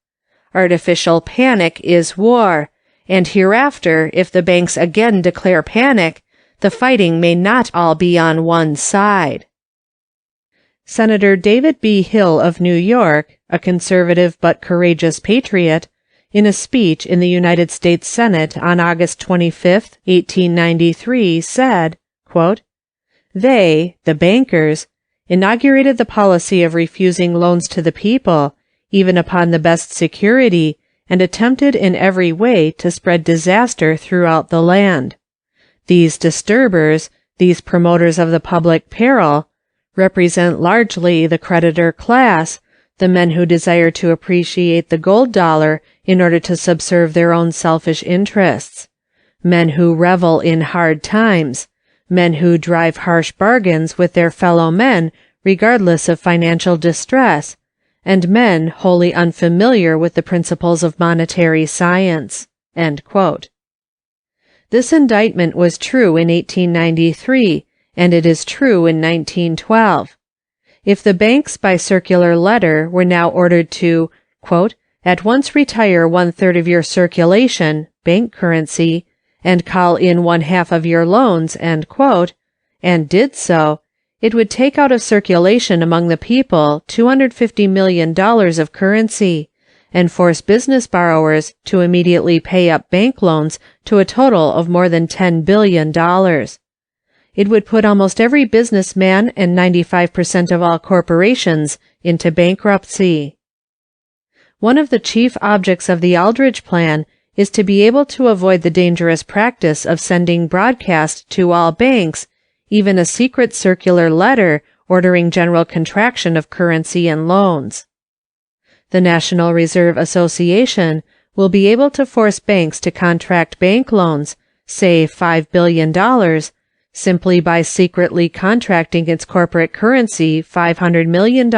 Artificial panic is war, and hereafter, if the banks again declare panic, the fighting may not all be on one side. Senator David B. Hill of New York, a conservative but courageous patriot, in a speech in the United States Senate on August 25, 1893, said, quote, "They, the bankers, inaugurated the policy of refusing loans to the people, even upon the best security, and attempted in every way to spread disaster throughout the land. These disturbers, these promoters of the public peril, represent largely the creditor class, the men who desire to appreciate the gold dollar in order to subserve their own selfish interests, men who revel in hard times, men who drive harsh bargains with their fellow men regardless of financial distress, and men wholly unfamiliar with the principles of monetary science." End quote. This indictment was true in 1893, and it is true in 1912. If the banks by circular letter were now ordered to, quote, "at once retire 1/3 of your circulation, bank currency, and call in 1/2 of your loans," end quote, and did so, it would take out of circulation among the people $250 million of currency, and force business borrowers to immediately pay up bank loans to a total of more than $10 billion. It would put almost every businessman and 95% of all corporations into bankruptcy. One of the chief objects of the Aldrich Plan is to be able to avoid the dangerous practice of sending broadcast to all banks even a secret circular letter ordering general contraction of currency and loans. The National Reserve Association will be able to force banks to contract bank loans, say $5 billion, simply by secretly contracting its corporate currency $500 million,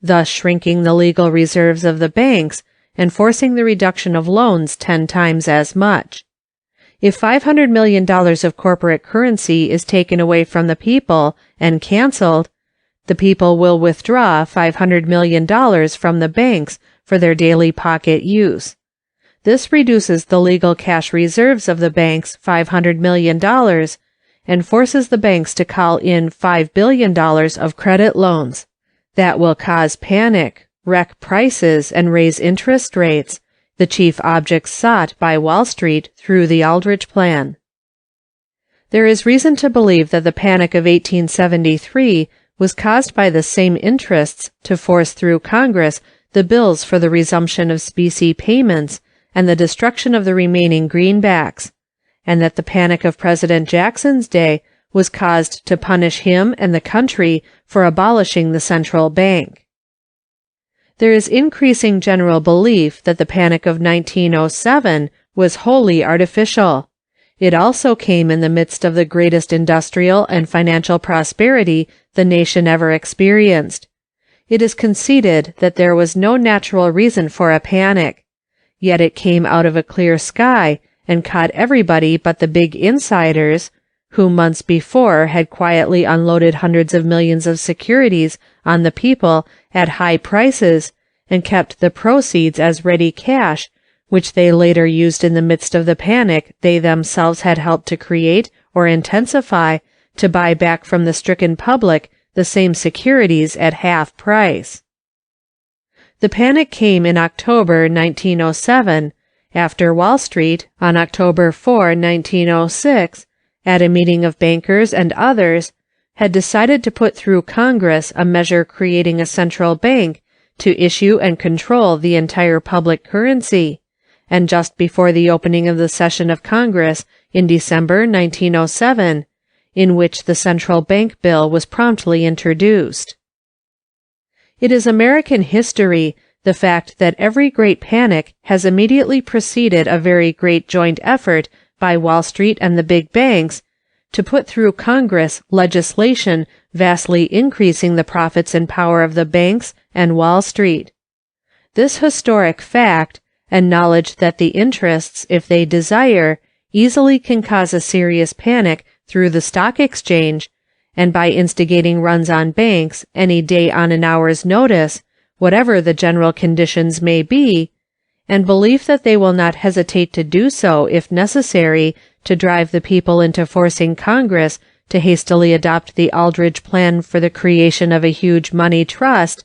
thus shrinking the legal reserves of the banks and forcing the reduction of loans 10 times as much. If $500 million of corporate currency is taken away from the people and canceled, the people will withdraw $500 million from the banks for their daily pocket use. This reduces the legal cash reserves of the banks $500 million and forces the banks to call in $5 billion of credit loans. That will cause panic, wreck prices, and raise interest rates, the chief objects sought by Wall Street through the Aldrich Plan. There is reason to believe that the Panic of 1873 was caused by the same interests to force through Congress the bills for the resumption of specie payments and the destruction of the remaining greenbacks, and that the Panic of President Jackson's day was caused to punish him and the country for abolishing the central bank. There is increasing general belief that the Panic of 1907 was wholly artificial. It also came in the midst of the greatest industrial and financial prosperity the nation ever experienced. It is conceded that there was no natural reason for a panic, yet it came out of a clear sky and caught everybody but the big insiders, who months before had quietly unloaded hundreds of millions of securities on the people at high prices and kept the proceeds as ready cash, which they later used in the midst of the panic they themselves had helped to create or intensify to buy back from the stricken public the same securities at half price. The panic came in October 1907, after Wall Street, on October 4, 1906, at a meeting of bankers and others, had decided to put through Congress a measure creating a central bank to issue and control the entire public currency, and just before the opening of the session of Congress in December 1907, in which the central bank bill was promptly introduced. It is American history, the fact that every great panic has immediately preceded a very great joint effort by Wall Street and the big banks to put through Congress legislation vastly increasing the profits and power of the banks and Wall Street. This historic fact, and knowledge that the interests, if they desire, easily can cause a serious panic through the stock exchange, and by instigating runs on banks any day on an hour's notice, whatever the general conditions may be, and belief that they will not hesitate to do so if necessary to drive the people into forcing Congress to hastily adopt the Aldrich Plan for the creation of a huge money trust,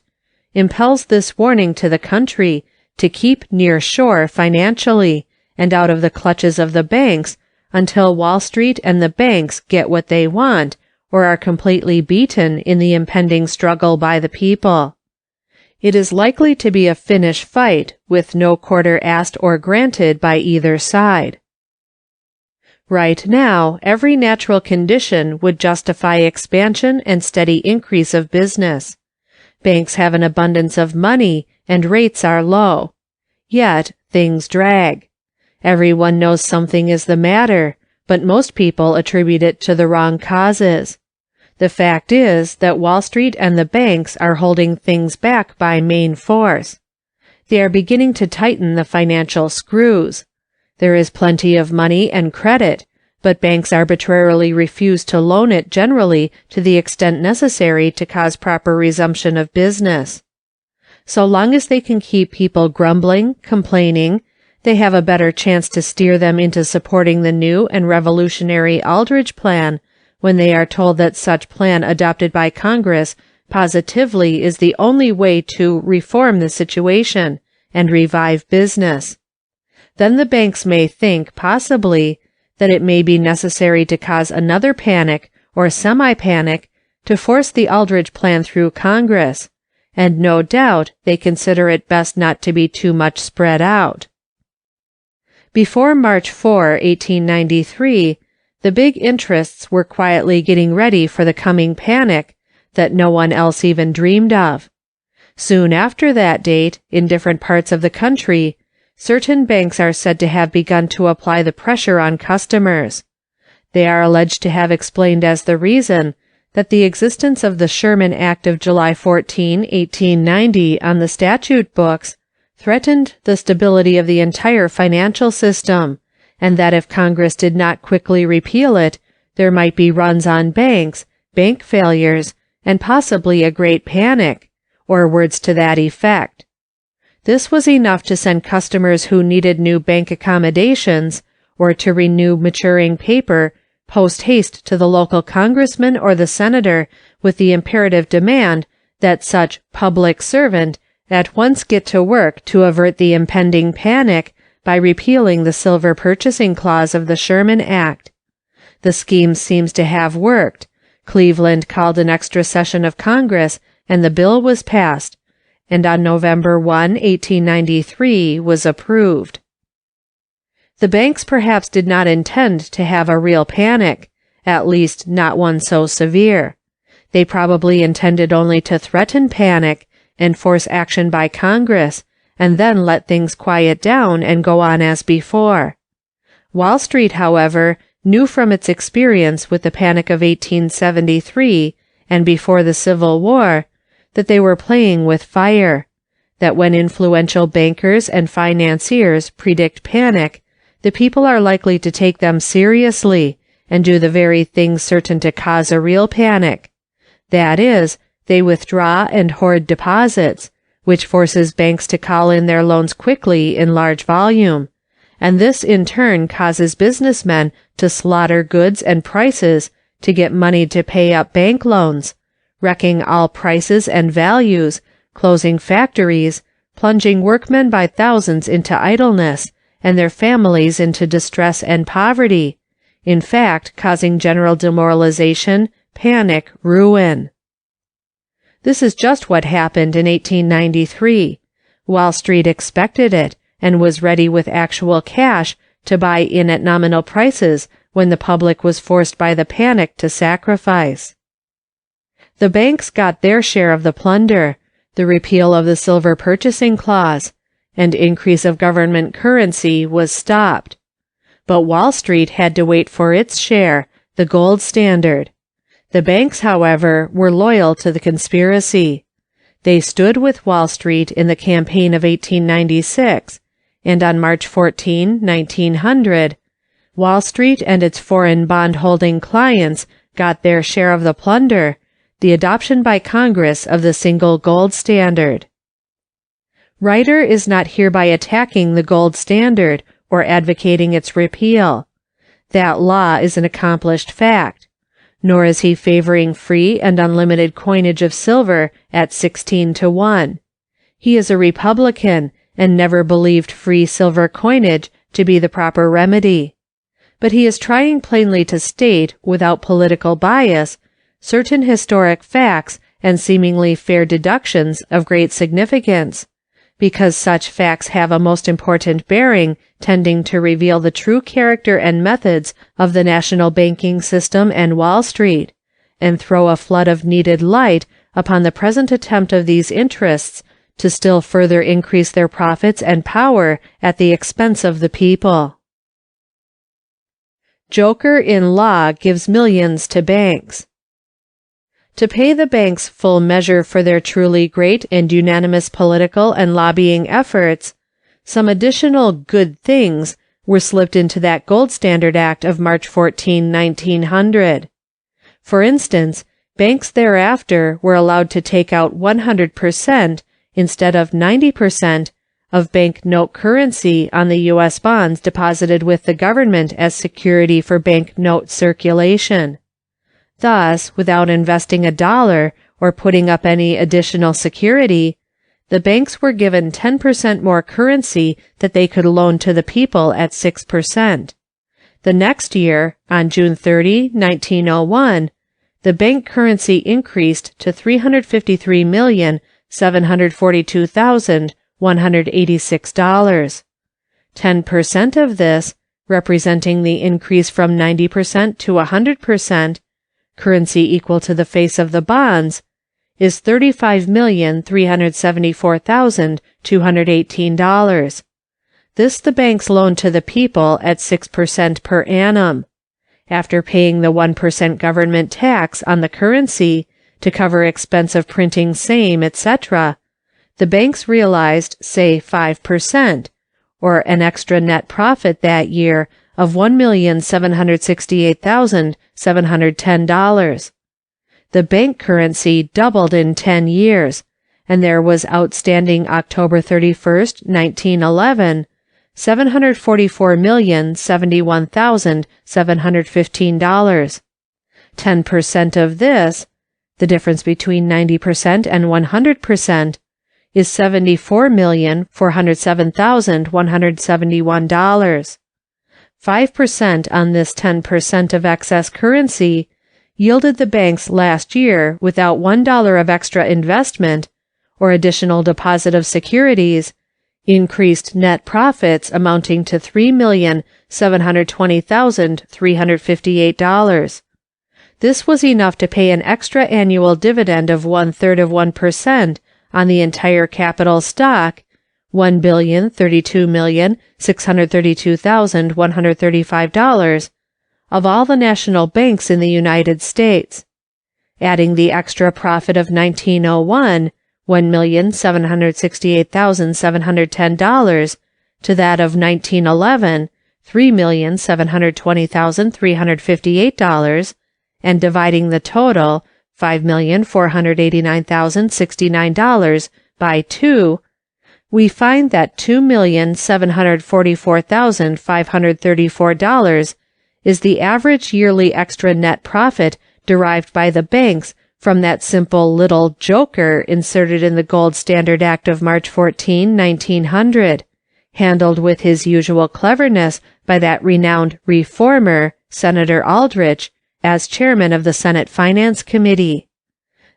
impels this warning to the country to keep near shore financially and out of the clutches of the banks until Wall Street and the banks get what they want or are completely beaten in the impending struggle by the people. It is likely to be a finish fight with no quarter asked or granted by either side. Right now, every natural condition would justify expansion and steady increase of business. Banks have an abundance of money and rates are low. Yet, things drag. Everyone knows something is the matter, but most people attribute it to the wrong causes. The fact is that Wall Street and the banks are holding things back by main force. They are beginning to tighten the financial screws. There is plenty of money and credit, but banks arbitrarily refuse to loan it generally to the extent necessary to cause proper resumption of business. So long as they can keep people grumbling, complaining, they have a better chance to steer them into supporting the new and revolutionary Aldrich Plan when they are told that such plan adopted by Congress positively is the only way to reform the situation and revive business. Then the banks may think, possibly, that it may be necessary to cause another panic or semi-panic to force the Aldrich Plan through Congress, and no doubt they consider it best not to be too much spread out. Before March 4, 1893, the big interests were quietly getting ready for the coming panic that no one else even dreamed of. Soon after that date, in different parts of the country, certain banks are said to have begun to apply the pressure on customers. They are alleged to have explained as the reason that the existence of the Sherman Act of July 14, 1890 on the statute books threatened the stability of the entire financial system, and that if Congress did not quickly repeal it, there might be runs on banks, bank failures, and possibly a great panic, or words to that effect. This was enough to send customers who needed new bank accommodations, or to renew maturing paper, post-haste to the local congressman or the senator with the imperative demand that such public servant at once get to work to avert the impending panic by repealing the silver purchasing clause of the Sherman Act. The scheme seems to have worked. Cleveland called an extra session of Congress, and the bill was passed, and on November 1, 1893, was approved. The banks perhaps did not intend to have a real panic, at least not one so severe. They probably intended only to threaten panic and force action by Congress, and then let things quiet down and go on as before. Wall Street, however, knew from its experience with the Panic of 1873 and before the Civil War that they were playing with fire, that when influential bankers and financiers predict panic, the people are likely to take them seriously and do the very thing certain to cause a real panic. That is, they withdraw and hoard deposits, which forces banks to call in their loans quickly in large volume, and this in turn causes businessmen to slaughter goods and prices to get money to pay up bank loans, wrecking all prices and values, closing factories, plunging workmen by thousands into idleness, and their families into distress and poverty, in fact causing general demoralization, panic, ruin. This is just what happened in 1893. Wall Street expected it, and was ready with actual cash to buy in at nominal prices when the public was forced by the panic to sacrifice. The banks got their share of the plunder, the repeal of the silver purchasing clause, and increase of government currency was stopped. But Wall Street had to wait for its share, the gold standard. The banks, however, were loyal to the conspiracy. They stood with Wall Street in the campaign of 1896, and on March 14, 1900, Wall Street and its foreign bond-holding clients got their share of the plunder, the adoption by Congress of the single gold standard. Writer is not hereby attacking the gold standard or advocating its repeal. That law is an accomplished fact. Nor is he favoring free and unlimited coinage of silver at 16-1. He is a Republican and never believed free silver coinage to be the proper remedy. But he is trying plainly to state, without political bias, certain historic facts and seemingly fair deductions of great significance, because such facts have a most important bearing tending to reveal the true character and methods of the national banking system and Wall Street, and throw a flood of needed light upon the present attempt of these interests to still further increase their profits and power at the expense of the people. Joker in law gives millions to banks. To pay the banks full measure for their truly great and unanimous political and lobbying efforts, some additional good things were slipped into that Gold Standard Act of March 14, 1900. For instance, banks thereafter were allowed to take out 100% instead of 90% of bank note currency on the U.S. bonds deposited with the government as security for bank note circulation. Thus, without investing a dollar or putting up any additional security, the banks were given 10% more currency that they could loan to the people at 6%. The next year, on June 30, 1901, the bank currency increased to $353,742,186. 10% of this, representing the increase from 90% to 100%, currency equal to the face of the bonds, is $35,374,218. This the banks loaned to the people at 6% per annum. After paying the 1% government tax on the currency to cover expense of printing same, etc., the banks realized, say, 5%, or an extra net profit that year of $1,768,710. The bank currency doubled in 10 years, and there was outstanding October 31st, 1911, $744,071,715. 10% of this, the difference between 90% and 100%, is $74,407,171. 5% on this 10% of excess currency yielded the banks last year, without $1 of extra investment or additional deposit of securities, increased net profits amounting to $3,720,358. This was enough to pay an extra annual dividend of 1/3 of 1% on the entire capital stock, $1,032,632,135, of all the national banks in the United States. Adding the extra profit of 1901, $1,768,710, to that of 1911, $3,720,358, and dividing the total, $5,489,069, by 2, we find that $2,744,534 is the average yearly extra net profit derived by the banks from that simple little joker inserted in the Gold Standard Act of March 14, 1900, handled with his usual cleverness by that renowned reformer, Senator Aldrich, as chairman of the Senate Finance Committee.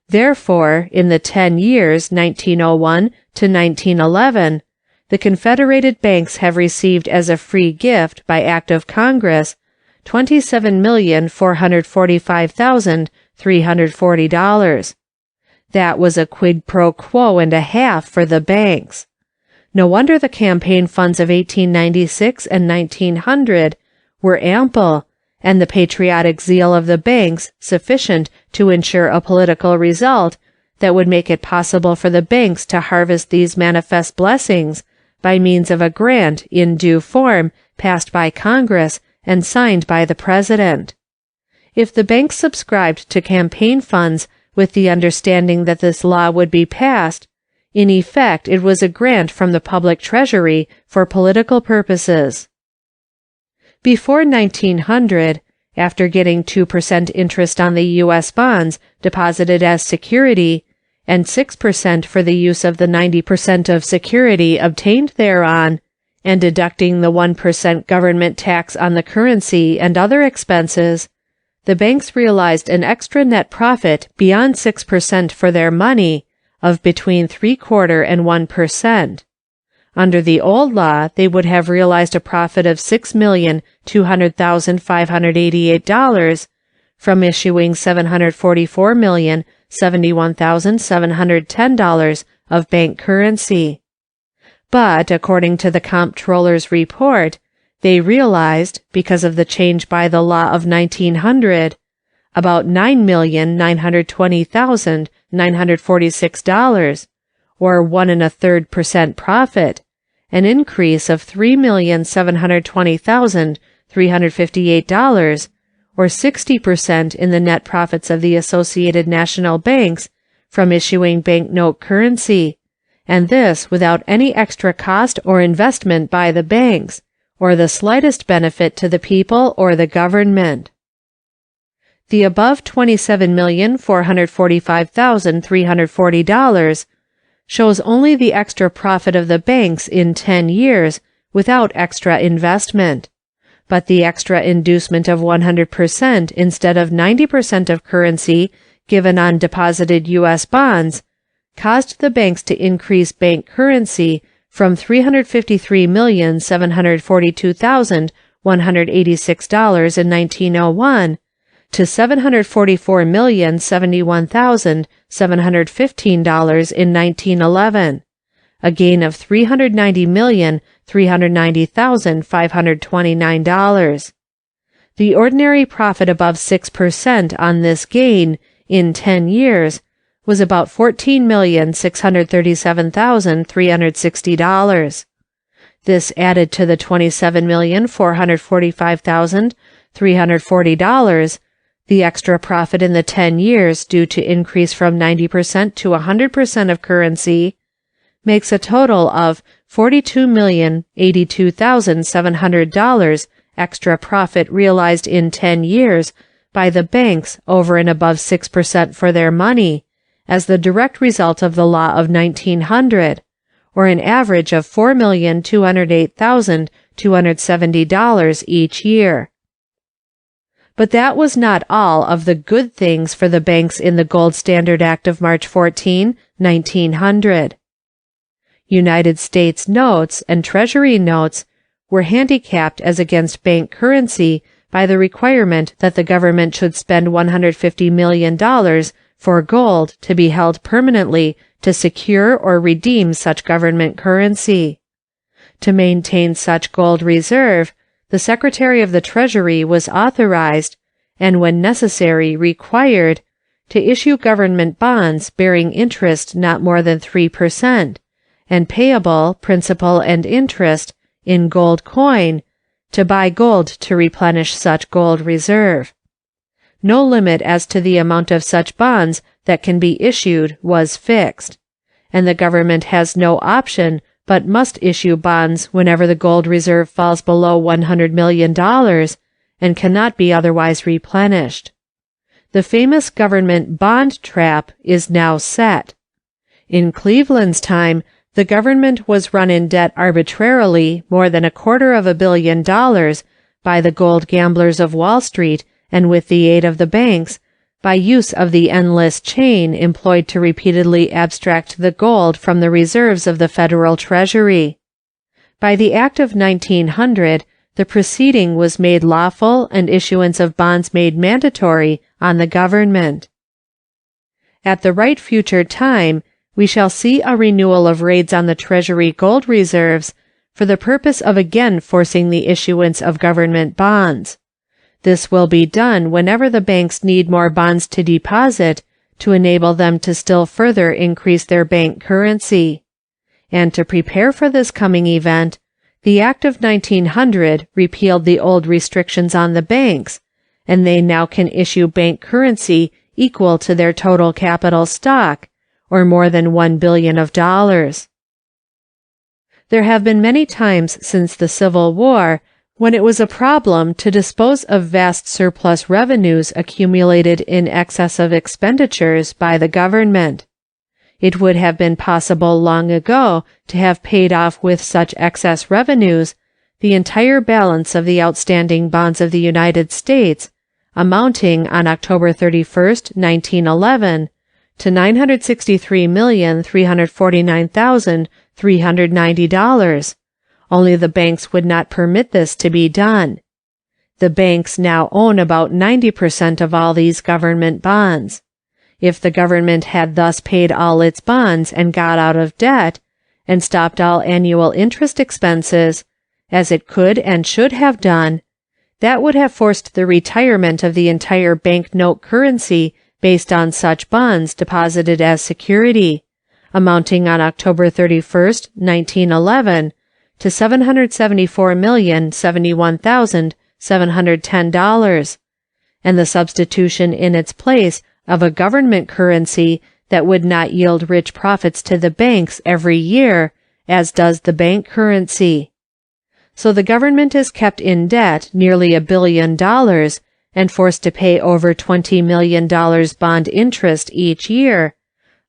Therefore, in the 10 years 1901 to 1911, the Confederated banks have received as a free gift by act of Congress $27,445,340. That was a quid pro quo and a half for the banks. No wonder the campaign funds of 1896 and 1900 were ample, and the patriotic zeal of the banks sufficient to ensure a political result that would make it possible for the banks to harvest these manifest blessings by means of a grant in due form passed by Congress and signed by the President. If the banks subscribed to campaign funds with the understanding that this law would be passed, in effect it was a grant from the public treasury for political purposes. Before 1900, after getting 2% interest on the U.S. bonds deposited as security, and 6% for the use of the 90% of security obtained thereon, and deducting the 1% government tax on the currency and other expenses, the banks realized an extra net profit beyond 6% for their money of between 3/4 and 1%. Under the old law, they would have realized a profit of $6,200,588 from issuing $744,071,710 of bank currency. But, according to the Comptroller's report, they realized, because of the change by the law of 1900, about $9,920,946, or 1.33% profit, an increase of $3,720,358, or 60% in the net profits of the Associated National Banks from issuing banknote currency, and this without any extra cost or investment by the banks, or the slightest benefit to the people or the government. The above $27,445,340 shows only the extra profit of the banks in 10 years without extra investment, but the extra inducement of 100% instead of 90% of currency given on deposited U.S. bonds caused the banks to increase bank currency from $353,742,186 in 1901 to $744,071,715 in 1911, a gain of $390,390,529. The ordinary profit above 6% on this gain in 10 years was about $14,637,360. This added to the $27,445,340, the extra profit in the 10 years due to increase from 90% to 100% of currency, makes a total of $42,082,700 extra profit realized in 10 years by the banks over and above 6% for their money, as the direct result of the law of 1900, or an average of $4,208,270 each year. But that was not all of the good things for the banks in the Gold Standard Act of March 14, 1900. United States notes and Treasury notes were handicapped as against bank currency by the requirement that the government should spend $150 million for gold to be held permanently to secure or redeem such government currency. To maintain such gold reserve, the Secretary of the Treasury was authorized, and when necessary required, to issue government bonds bearing interest not more than 3%, and payable, principal and interest, in gold coin, to buy gold to replenish such gold reserve. No limit as to the amount of such bonds that can be issued was fixed, and the government has no option but must issue bonds whenever the gold reserve falls below $100 million and cannot be otherwise replenished. The famous government bond trap is now set. In Cleveland's time, the government was run in debt arbitrarily more than $250 million by the gold gamblers of Wall Street and with the aid of the banks, by use of the endless chain employed to repeatedly abstract the gold from the reserves of the Federal Treasury. By the Act of 1900, the proceeding was made lawful and issuance of bonds made mandatory on the government. At the right future time, we shall see a renewal of raids on the Treasury gold reserves for the purpose of again forcing the issuance of government bonds. This will be done whenever the banks need more bonds to deposit to enable them to still further increase their bank currency. And to prepare for this coming event, the Act of 1900 repealed the old restrictions on the banks, and they now can issue bank currency equal to their total capital stock, or more than $1 billion. There have been many times since the Civil War when it was a problem to dispose of vast surplus revenues accumulated in excess of expenditures by the government. It would have been possible long ago to have paid off with such excess revenues the entire balance of the outstanding bonds of the United States, amounting on October 31st, 1911, to $963,349,390. Only the banks would not permit this to be done. The banks now own about 90% of all these government bonds. If the government had thus paid all its bonds and got out of debt, and stopped all annual interest expenses, as it could and should have done, that would have forced the retirement of the entire banknote currency based on such bonds deposited as security, amounting on October 31st, 1911, to $774,071,710, and the substitution in its place of a government currency that would not yield rich profits to the banks every year, as does the bank currency. So the government is kept in debt nearly $1 billion and forced to pay over $20 million bond interest each year,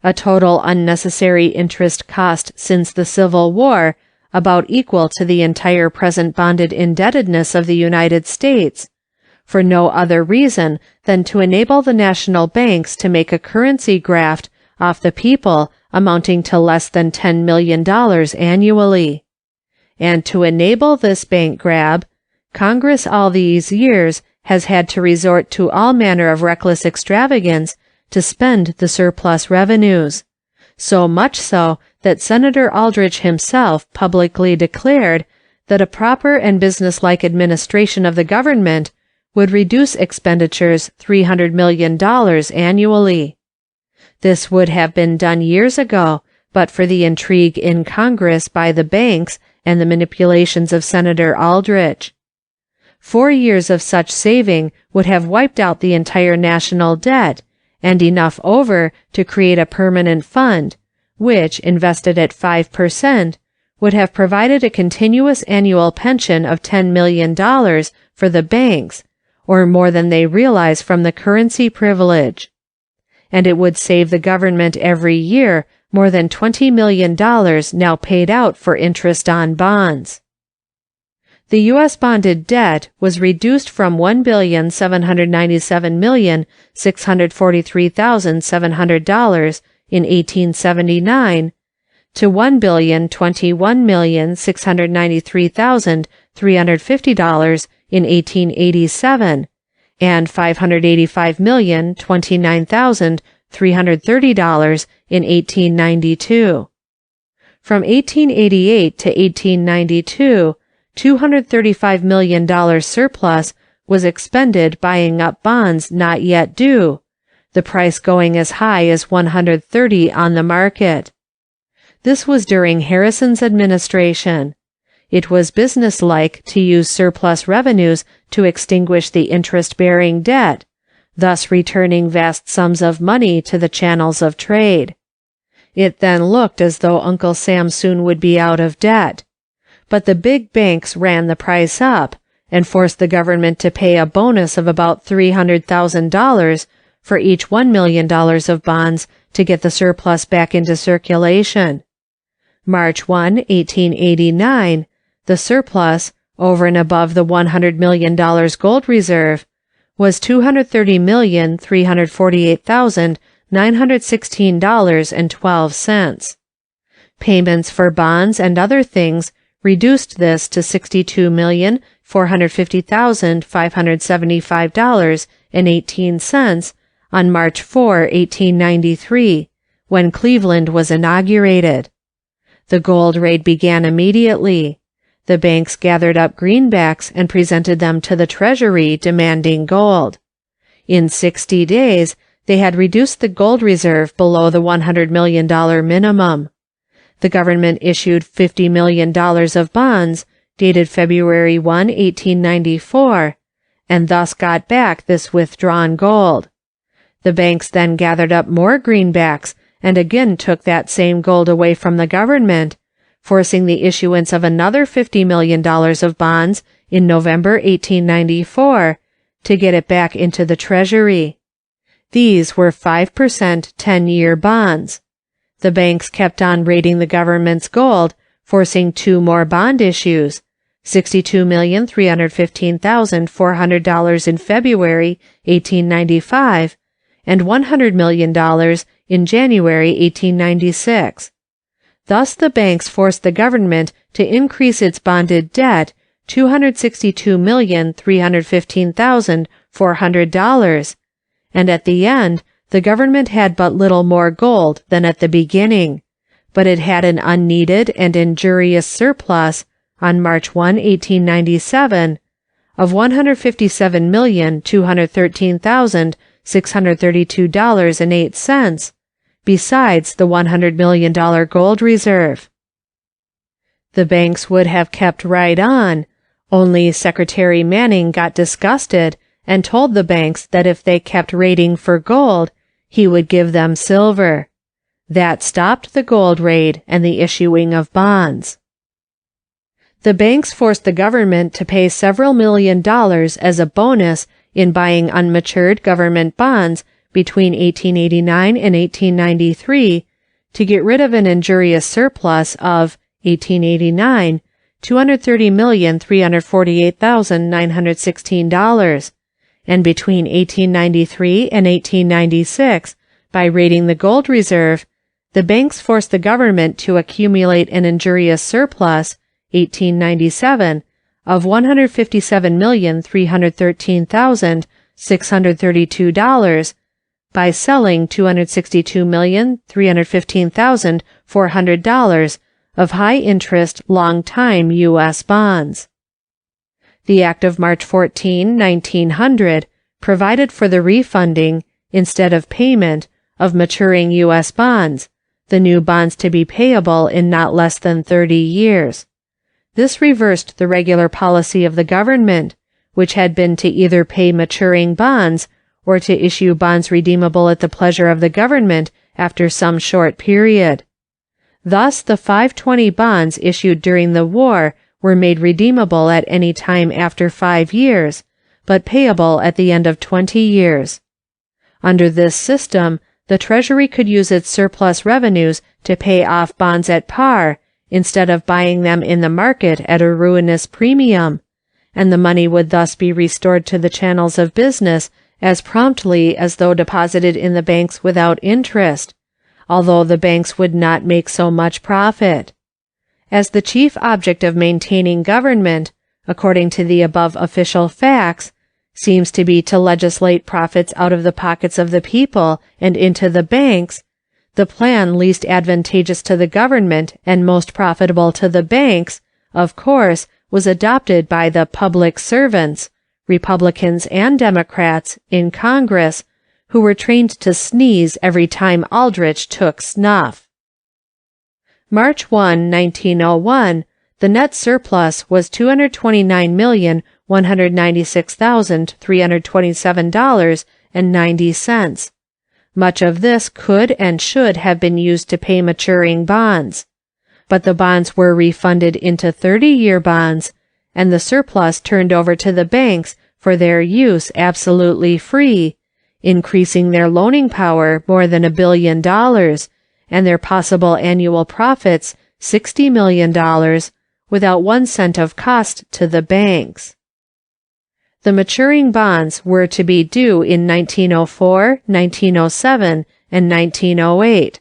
a total unnecessary interest cost since the Civil War about equal to the entire present bonded indebtedness of the United States, for no other reason than to enable the national banks to make a currency graft off the people amounting to less than $10 million annually. And to enable this bank grab, Congress all these years has had to resort to all manner of reckless extravagance to spend the surplus revenues. So much so that Senator Aldrich himself publicly declared that a proper and businesslike administration of the government would reduce expenditures $300 million annually. This would have been done years ago, but for the intrigue in Congress by the banks and the manipulations of Senator Aldrich. 4 years of such saving would have wiped out the entire national debt, and enough over to create a permanent fund, which, invested at 5%, would have provided a continuous annual pension of $10 million for the banks, or more than they realize from the currency privilege. And it would save the government every year more than $20 million now paid out for interest on bonds. The U.S. bonded debt was reduced from $1,797,643,700 in 1879 to $1,021,693,350 in 1887 and $585,029,330 in 1892. From 1888 to 1892, $235 million surplus was expended buying up bonds not yet due, the price going as high as 130 on the market. This was during Harrison's administration. It was businesslike to use surplus revenues to extinguish the interest-bearing debt, thus returning vast sums of money to the channels of trade. It then looked as though Uncle Sam soon would be out of debt. But the big banks ran the price up and forced the government to pay a bonus of about $300,000 for each $1 million of bonds to get the surplus back into circulation. March 1, 1889, the surplus, over and above the $100 million gold reserve, was $230,348,916.12. Payments for bonds and other things reduced this to $62,450,575.18 on March 4, 1893, when Cleveland was inaugurated. The gold raid began immediately. The banks gathered up greenbacks and presented them to the Treasury demanding gold. In 60 days, they had reduced the gold reserve below the $100 million minimum. The government issued $50 million of bonds dated February 1, 1894, and thus got back this withdrawn gold. The banks then gathered up more greenbacks and again took that same gold away from the government, forcing the issuance of another $50 million of bonds in November 1894 to get it back into the Treasury. These were 5% 10-year bonds. The banks kept on raiding the government's gold, forcing 2 more bond issues, $62,315,400 in February 1895 and $100 million in January 1896. Thus the banks forced the government to increase its bonded debt $262,315,400, and at the end, the government had but little more gold than at the beginning, but it had an unneeded and injurious surplus on March 1, 1897, of $157,213,632.08, besides the $100 million gold reserve. The banks would have kept right on, only Secretary Manning got disgusted and told the banks that if they kept raiding for gold, he would give them silver. That stopped the gold raid and the issuing of bonds. The banks forced the government to pay several $million as a bonus in buying unmatured government bonds between 1889 and 1893 to get rid of an injurious surplus of 1889 $230,348,916, and between 1893 and 1896, by raiding the gold reserve, the banks forced the government to accumulate an injurious surplus, 1897, of $157,313,632 by selling $262,315,400 of high-interest, long-time U.S. bonds. The Act of March 14, 1900, provided for the refunding, instead of payment, of maturing U.S. bonds, the new bonds to be payable in not less than 30 years. This reversed the regular policy of the government, which had been to either pay maturing bonds or to issue bonds redeemable at the pleasure of the government after some short period. Thus, the 520 bonds issued during the war were made redeemable at any time after 5 years, but payable at the end of 20 years. Under this system, the Treasury could use its surplus revenues to pay off bonds at par, instead of buying them in the market at a ruinous premium, and the money would thus be restored to the channels of business as promptly as though deposited in the banks without interest, although the banks would not make so much profit. As the chief object of maintaining government, according to the above official facts, seems to be to legislate profits out of the pockets of the people and into the banks, the plan least advantageous to the government and most profitable to the banks, of course, was adopted by the public servants, Republicans and Democrats, in Congress, who were trained to sneeze every time Aldrich took snuff. March 1, 1901, the net surplus was $229,196,327.90. Much of this could and should have been used to pay maturing bonds, but the bonds were refunded into 30-year bonds, and the surplus turned over to the banks for their use absolutely free, increasing their loaning power more than $1 billion, and their possible annual profits $60 million, without 1 cent of cost to the banks. The maturing bonds were to be due in 1904, 1907, and 1908.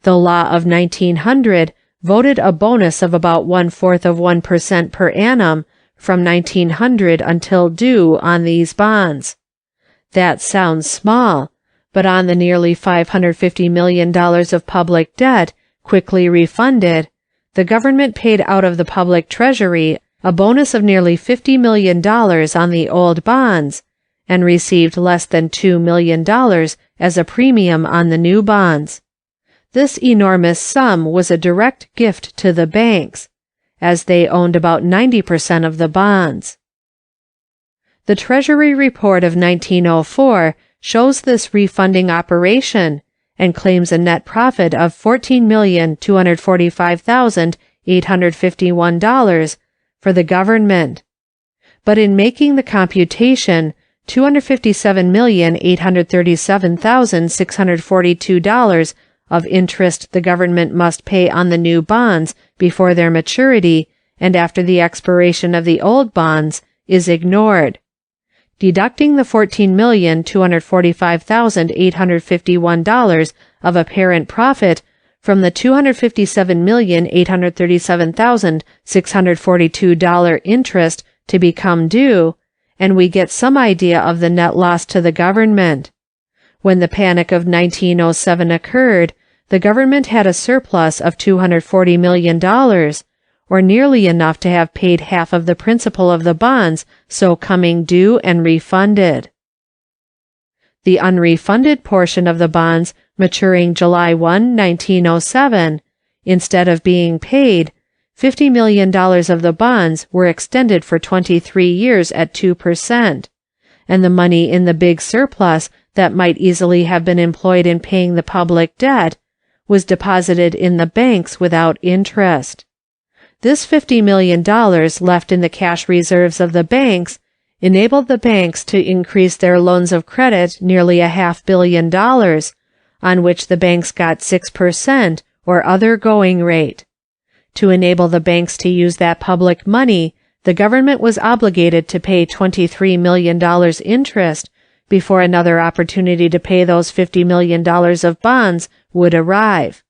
The law of 1900 voted a bonus of about 0.25% per annum from 1900 until due on these bonds. That sounds small, but on the nearly $550 million of public debt quickly refunded, the government paid out of the public treasury a bonus of nearly $50 million on the old bonds, and received less than $2 million as a premium on the new bonds. This enormous sum was a direct gift to the banks, as they owned about 90% of the bonds. The Treasury Report of 1904 shows this refunding operation and claims a net profit of $14,245,851 for the government. But in making the computation, $257,837,642 of interest the government must pay on the new bonds before their maturity and after the expiration of the old bonds is ignored. Deducting the $14,245,851 of apparent profit from the $257,837,642 interest to become due, and we get some idea of the net loss to the government. When the Panic of 1907 occurred, the government had a surplus of $240 million, or nearly enough to have paid half of the principal of the bonds so coming due and refunded. The unrefunded portion of the bonds maturing July 1, 1907, instead of being paid, $50 million of the bonds were extended for 23 years at 2%, and the money in the big surplus that might easily have been employed in paying the public debt was deposited in the banks without interest. This $50 million left in the cash reserves of the banks enabled the banks to increase their loans of credit nearly $500 million, on which the banks got 6% or other going rate. To enable the banks to use that public money, the government was obligated to pay $23 million interest before another opportunity to pay those $50 million of bonds would arrive.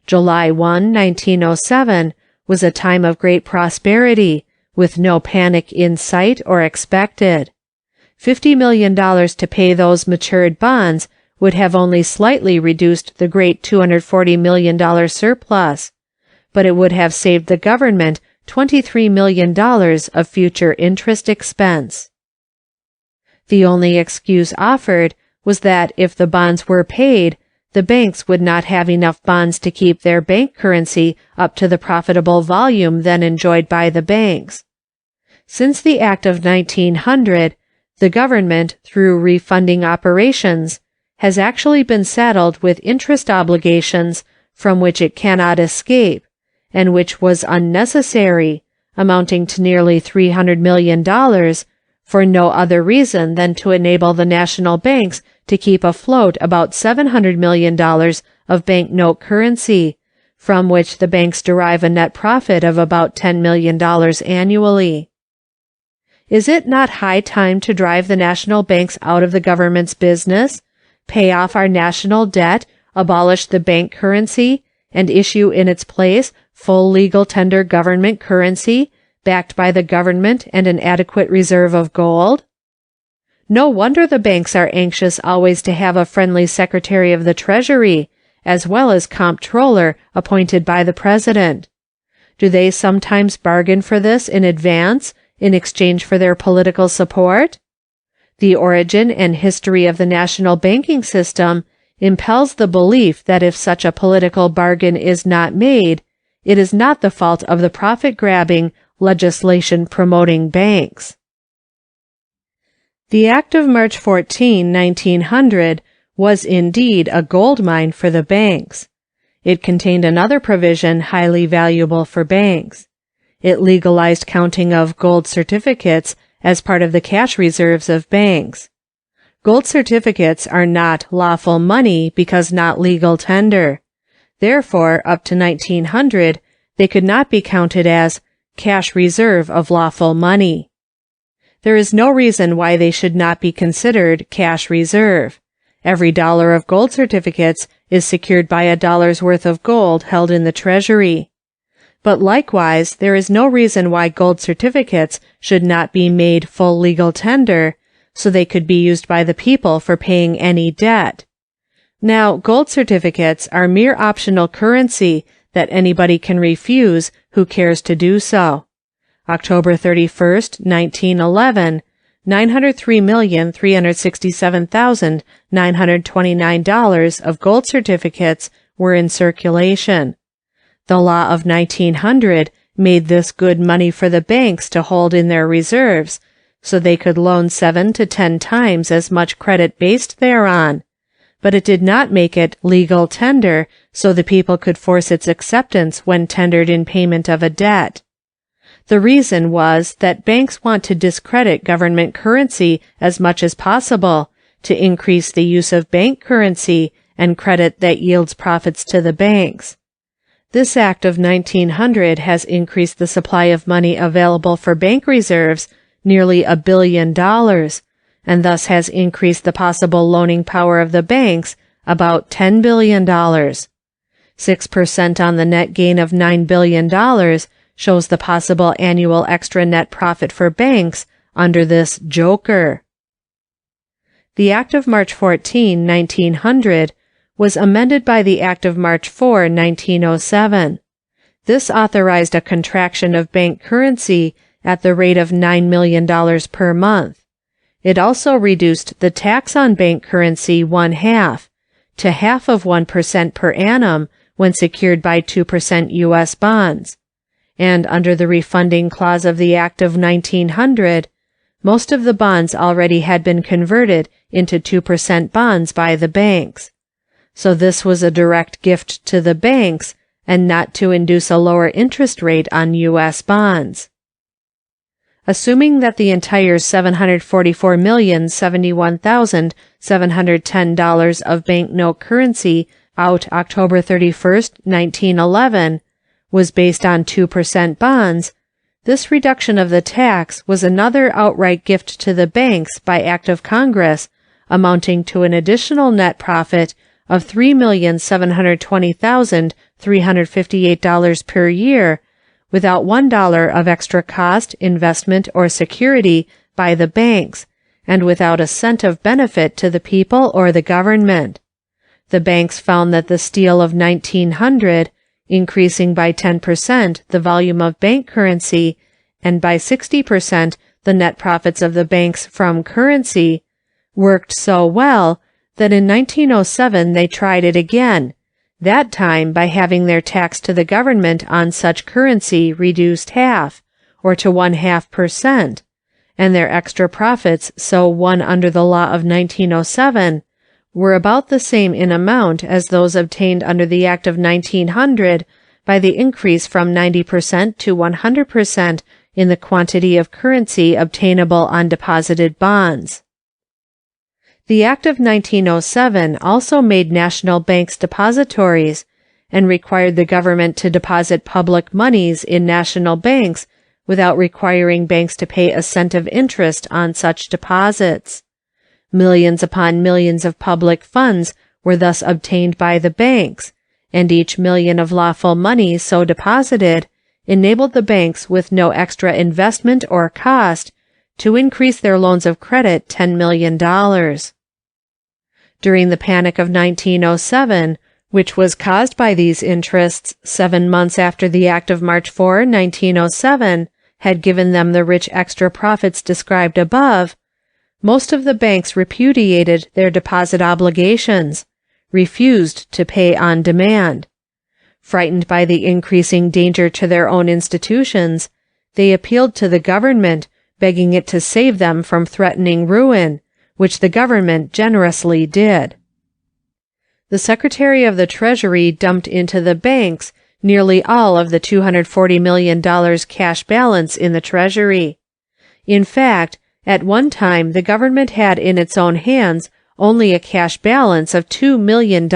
July 1, 1907 was a time of great prosperity, with no panic in sight or expected. $50 million to pay those matured bonds would have only slightly reduced the great $240 million surplus, but it would have saved the government $23 million of future interest expense. The only excuse offered was that if the bonds were paid, the banks would not have enough bonds to keep their bank currency up to the profitable volume then enjoyed by the banks. Since the Act of 1900, the government, through refunding operations, has actually been saddled with interest obligations from which it cannot escape, and which was unnecessary, amounting to nearly $300 million, for no other reason than to enable the national banks to keep afloat about $700 million of banknote currency, from which the banks derive a net profit of about $10 million annually. Is it not high time to drive the national banks out of the government's business, pay off our national debt, abolish the bank currency, and issue in its place full legal tender government currency, backed by the government and an adequate reserve of gold? No wonder the banks are anxious always to have a friendly Secretary of the Treasury, as well as Comptroller appointed by the President. Do they sometimes bargain for this in advance, in exchange for their political support? The origin and history of the national banking system impels the belief that if such a political bargain is not made, it is not the fault of the profit-grabbing, legislation-promoting banks. The Act of March 14, 1900, was indeed a gold mine for the banks. It contained another provision highly valuable for banks. It legalized counting of gold certificates as part of the cash reserves of banks. Gold certificates are not lawful money because not legal tender. Therefore, up to 1900, they could not be counted as cash reserve of lawful money. There is no reason why they should not be considered cash reserve. Every dollar of gold certificates is secured by a dollar's worth of gold held in the Treasury. But likewise, there is no reason why gold certificates should not be made full legal tender, so they could be used by the people for paying any debt. Now, gold certificates are mere optional currency that anybody can refuse who cares to do so. October 31st, 1911, $903,367,929 of gold certificates were in circulation. The law of 1900 made this good money for the banks to hold in their reserves, so they could loan 7 to 10 times as much credit based thereon, but it did not make it legal tender so the people could force its acceptance when tendered in payment of a debt. The reason was that banks want to discredit government currency as much as possible to increase the use of bank currency and credit that yields profits to the banks. This Act of 1900 has increased the supply of money available for bank reserves nearly $1 billion, and thus has increased the possible loaning power of the banks about $10 billion. 6% on the net gain of $9 billion shows the possible annual extra net profit for banks under this joker. The Act of March 14, 1900, was amended by the Act of March 4, 1907. This authorized a contraction of bank currency at the rate of $9 million per month. It also reduced the tax on bank currency 1/2 to half of 1% per annum when secured by 2% U.S. bonds. And under the refunding clause of the Act of 1900, most of the bonds already had been converted into 2% bonds by the banks. So this was a direct gift to the banks and not to induce a lower interest rate on U.S. bonds. Assuming that the entire $744,071,710 of banknote currency out October 31st, 1911 was based on 2% bonds, this reduction of the tax was another outright gift to the banks by act of Congress, amounting to an additional net profit of $3,720,358 per year, without $1 of extra cost, investment, or security by the banks, and without a cent of benefit to the people or the government. The banks found that the steal of 1900, increasing by 10% the volume of bank currency, and by 60% the net profits of the banks from currency, worked so well that in 1907 they tried it again, that time by having their tax to the government on such currency reduced half, or to 1/2%, and their extra profits so won under the law of 1907 were about the same in amount as those obtained under the Act of 1900 by the increase from 90% to 100% in the quantity of currency obtainable on deposited bonds. The Act of 1907 also made national banks depositories and required the government to deposit public moneys in national banks without requiring banks to pay a cent of interest on such deposits. Millions upon millions of public funds were thus obtained by the banks, and each million of lawful money so deposited enabled the banks with no extra investment or cost to increase their loans of credit $10 million. During the Panic of 1907, which was caused by these interests 7 months after the Act of March 4, 1907, had given them the rich extra profits described above, most of the banks repudiated their deposit obligations, refused to pay on demand. Frightened by the increasing danger to their own institutions, they appealed to the government, begging it to save them from threatening ruin, which the government generously did. The Secretary of the Treasury dumped into the banks nearly all of the $240 million cash balance in the Treasury. In fact, at one time the government had in its own hands only a cash balance of $2 million,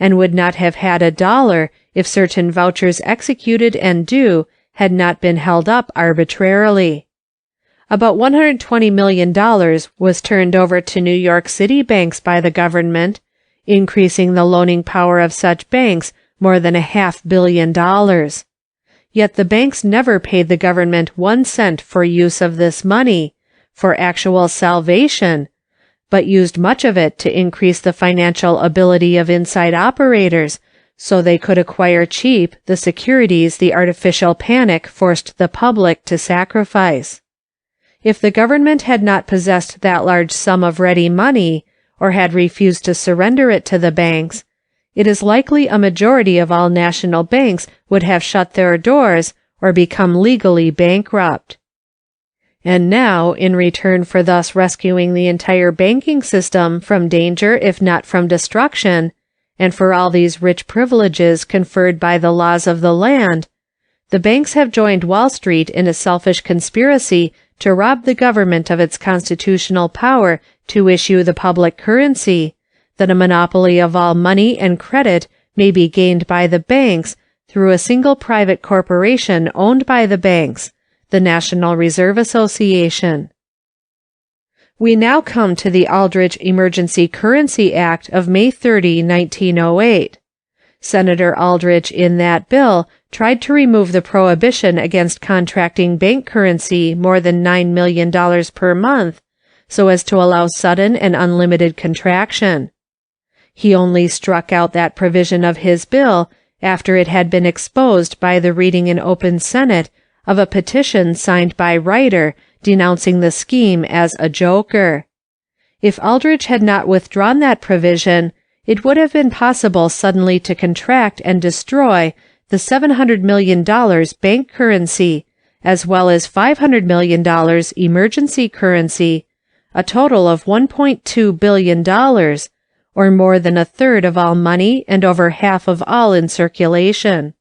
and would not have had $1 if certain vouchers executed and due had not been held up arbitrarily. About $120 million was turned over to New York City banks by the government, increasing the loaning power of such banks more than $500 million. Yet the banks never paid the government 1 cent for use of this money, for actual salvation, but used much of it to increase the financial ability of inside operators, so they could acquire cheap the securities the artificial panic forced the public to sacrifice. If the government had not possessed that large sum of ready money, or had refused to surrender it to the banks, it is likely a majority of all national banks would have shut their doors or become legally bankrupt. And now, in return for thus rescuing the entire banking system from danger if not from destruction, and for all these rich privileges conferred by the laws of the land, the banks have joined Wall Street in a selfish conspiracy to rob the government of its constitutional power to issue the public currency, that a monopoly of all money and credit may be gained by the banks through a single private corporation owned by the banks, the National Reserve Association. We now come to the Aldrich Emergency Currency Act of May 30, 1908. Senator Aldrich in that bill tried to remove the prohibition against contracting bank currency more than $9 million per month, so as to allow sudden and unlimited contraction. He only struck out that provision of his bill after it had been exposed by the reading in open Senate of a petition signed by Ryder denouncing the scheme as a joker. If Aldrich had not withdrawn that provision, it would have been possible suddenly to contract and destroy the $700 million bank currency, as well as $500 million emergency currency, a total of $1.2 billion, or more than a third of all money and over half of all in circulation.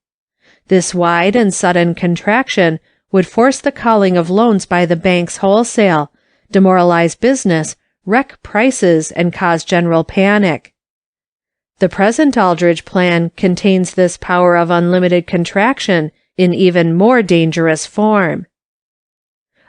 This wide and sudden contraction would force the calling of loans by the banks wholesale, demoralize business, wreck prices, and cause general panic. The present Aldrich Plan contains this power of unlimited contraction in even more dangerous form.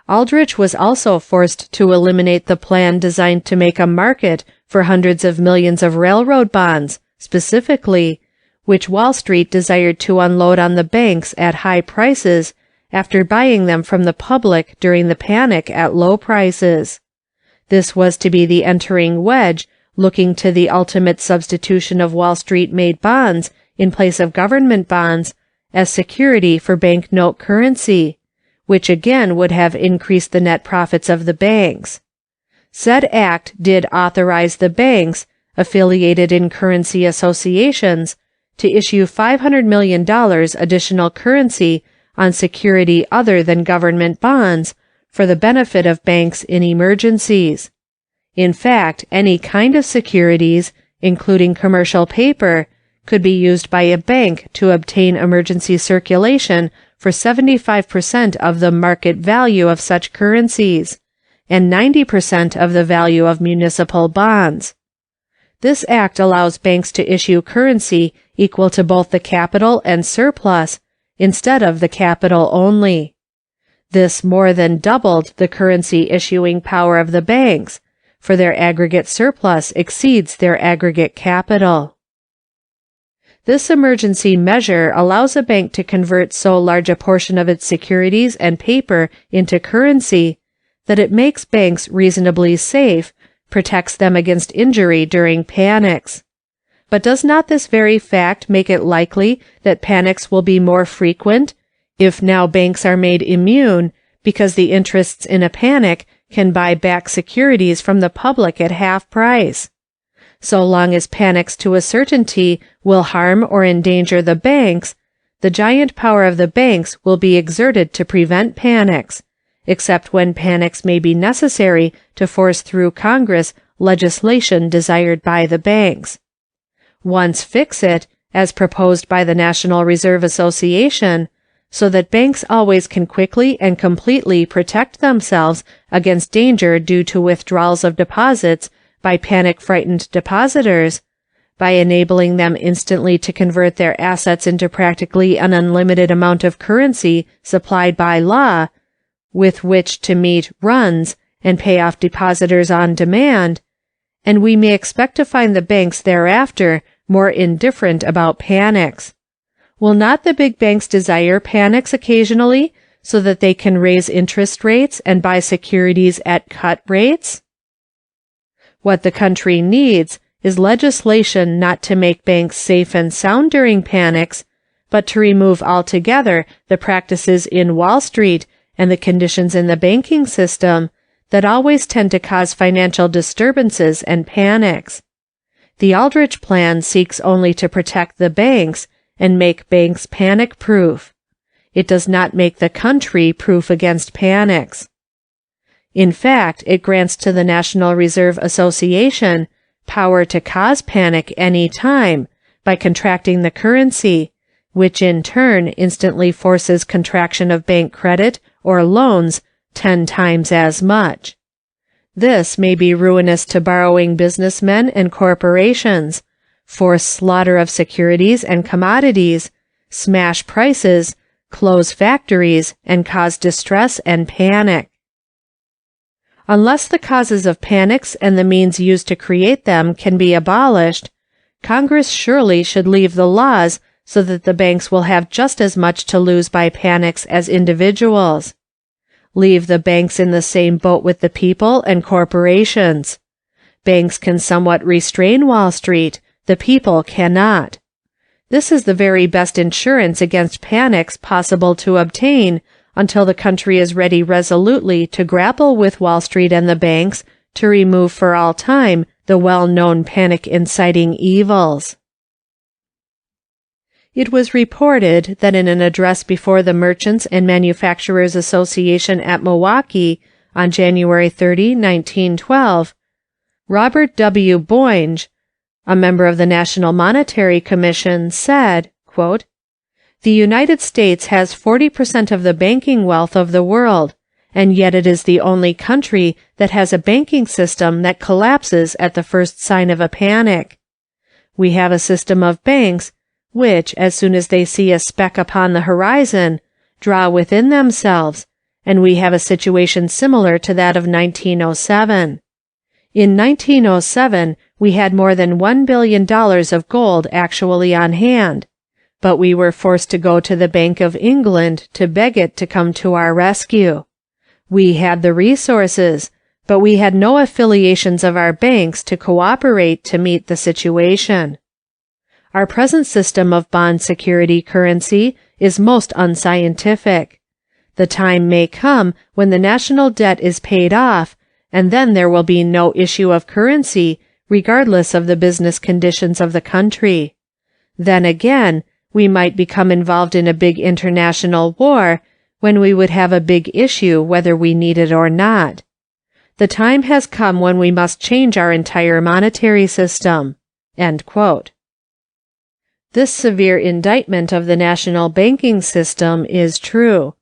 Aldrich was also forced to eliminate the plan designed to make a market for hundreds of millions of railroad bonds, specifically, which Wall Street desired to unload on the banks at high prices after buying them from the public during the panic at low prices. This was to be the entering wedge looking to the ultimate substitution of Wall Street-made bonds in place of government bonds as security for banknote currency, which again would have increased the net profits of the banks. Said act did authorize the banks, affiliated in currency associations, to issue $500 million additional currency on security other than government bonds for the benefit of banks in emergencies. In fact, any kind of securities, including commercial paper, could be used by a bank to obtain emergency circulation for 75% of the market value of such currencies, and 90% of the value of municipal bonds. This act allows banks to issue currency equal to both the capital and surplus, instead of the capital only. This more than doubled the currency issuing power of the banks, for their aggregate surplus exceeds their aggregate capital. This emergency measure allows a bank to convert so large a portion of its securities and paper into currency that it makes banks reasonably safe, protects them against injury during panics. But does not this very fact make it likely that panics will be more frequent, if now banks are made immune, because the interests in a panic can buy back securities from the public at half price? So long as panics to a certainty will harm or endanger the banks, the giant power of the banks will be exerted to prevent panics, except when panics may be necessary to force through Congress legislation desired by the banks. Once fix it, as proposed by the National Reserve Association, so that banks always can quickly and completely protect themselves against danger due to withdrawals of deposits by panic-frightened depositors, by enabling them instantly to convert their assets into practically an unlimited amount of currency supplied by law, with which to meet runs and pay off depositors on demand, and we may expect to find the banks thereafter more indifferent about panics. Will not the big banks desire panics occasionally so that they can raise interest rates and buy securities at cut rates? What the country needs is legislation not to make banks safe and sound during panics, but to remove altogether the practices in Wall Street and the conditions in the banking system that always tend to cause financial disturbances and panics. The Aldrich Plan seeks only to protect the banks and make banks panic-proof. It does not make the country proof against panics. In fact, it grants to the National Reserve Association power to cause panic any time by contracting the currency, which in turn instantly forces contraction of bank credit or loans 10 times as much. This may be ruinous to borrowing businessmen and corporations, force slaughter of securities and commodities, smash prices, close factories, and cause distress and panic. Unless the causes of panics and the means used to create them can be abolished, Congress surely should leave the laws so that the banks will have just as much to lose by panics as individuals. Leave the banks in the same boat with the people and corporations. Banks can somewhat restrain Wall Street, the people cannot. This is the very best insurance against panics possible to obtain until the country is ready resolutely to grapple with Wall Street and the banks to remove for all time the well-known panic-inciting evils. It was reported that in an address before the Merchants and Manufacturers Association at Milwaukee on January 30, 1912, Robert W. Boynge, a member of the National Monetary Commission, said, quote, "The United States has 40% of the banking wealth of the world, and yet it is the only country that has a banking system that collapses at the first sign of a panic. We have a system of banks which, as soon as they see a speck upon the horizon, draw within themselves, and we have a situation similar to that of 1907. In 1907, we had more than $1 billion of gold actually on hand, but we were forced to go to the Bank of England to beg it to come to our rescue. We had the resources, but we had no affiliations of our banks to cooperate to meet the situation. Our present system of bond security currency is most unscientific. The time may come when the national debt is paid off, and then there will be no issue of currency, regardless of the business conditions of the country. Then again, we might become involved in a big international war, when we would have a big issue whether we need it or not. The time has come when we must change our entire monetary system." End quote. This severe indictment of the national banking system is true,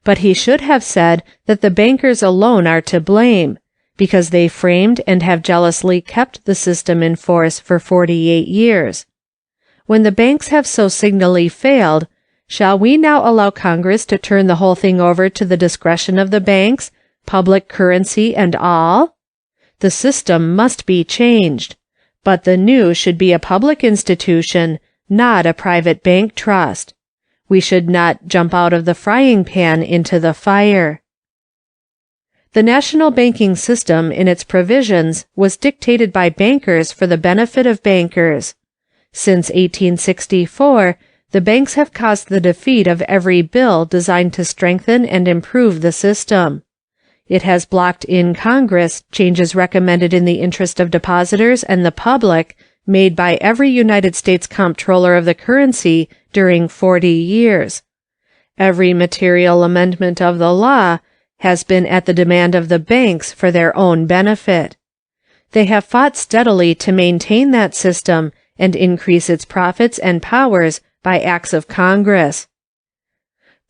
but he should have said that the bankers alone are to blame, because they framed and have jealously kept the system in force for 48 years. When the banks have so signally failed, shall we now allow Congress to turn the whole thing over to the discretion of the banks, public currency and all? The system must be changed, but the new should be a public institution, not a private bank trust. We should not jump out of the frying pan into the fire. The national banking system in its provisions was dictated by bankers for the benefit of bankers. Since 1864, the banks have caused the defeat of every bill designed to strengthen and improve the system. It has blocked in Congress changes recommended in the interest of depositors and the public made by every United States comptroller of the currency during 40 years. Every material amendment of the law has been at the demand of the banks for their own benefit. They have fought steadily to maintain that system and increase its profits and powers by acts of Congress.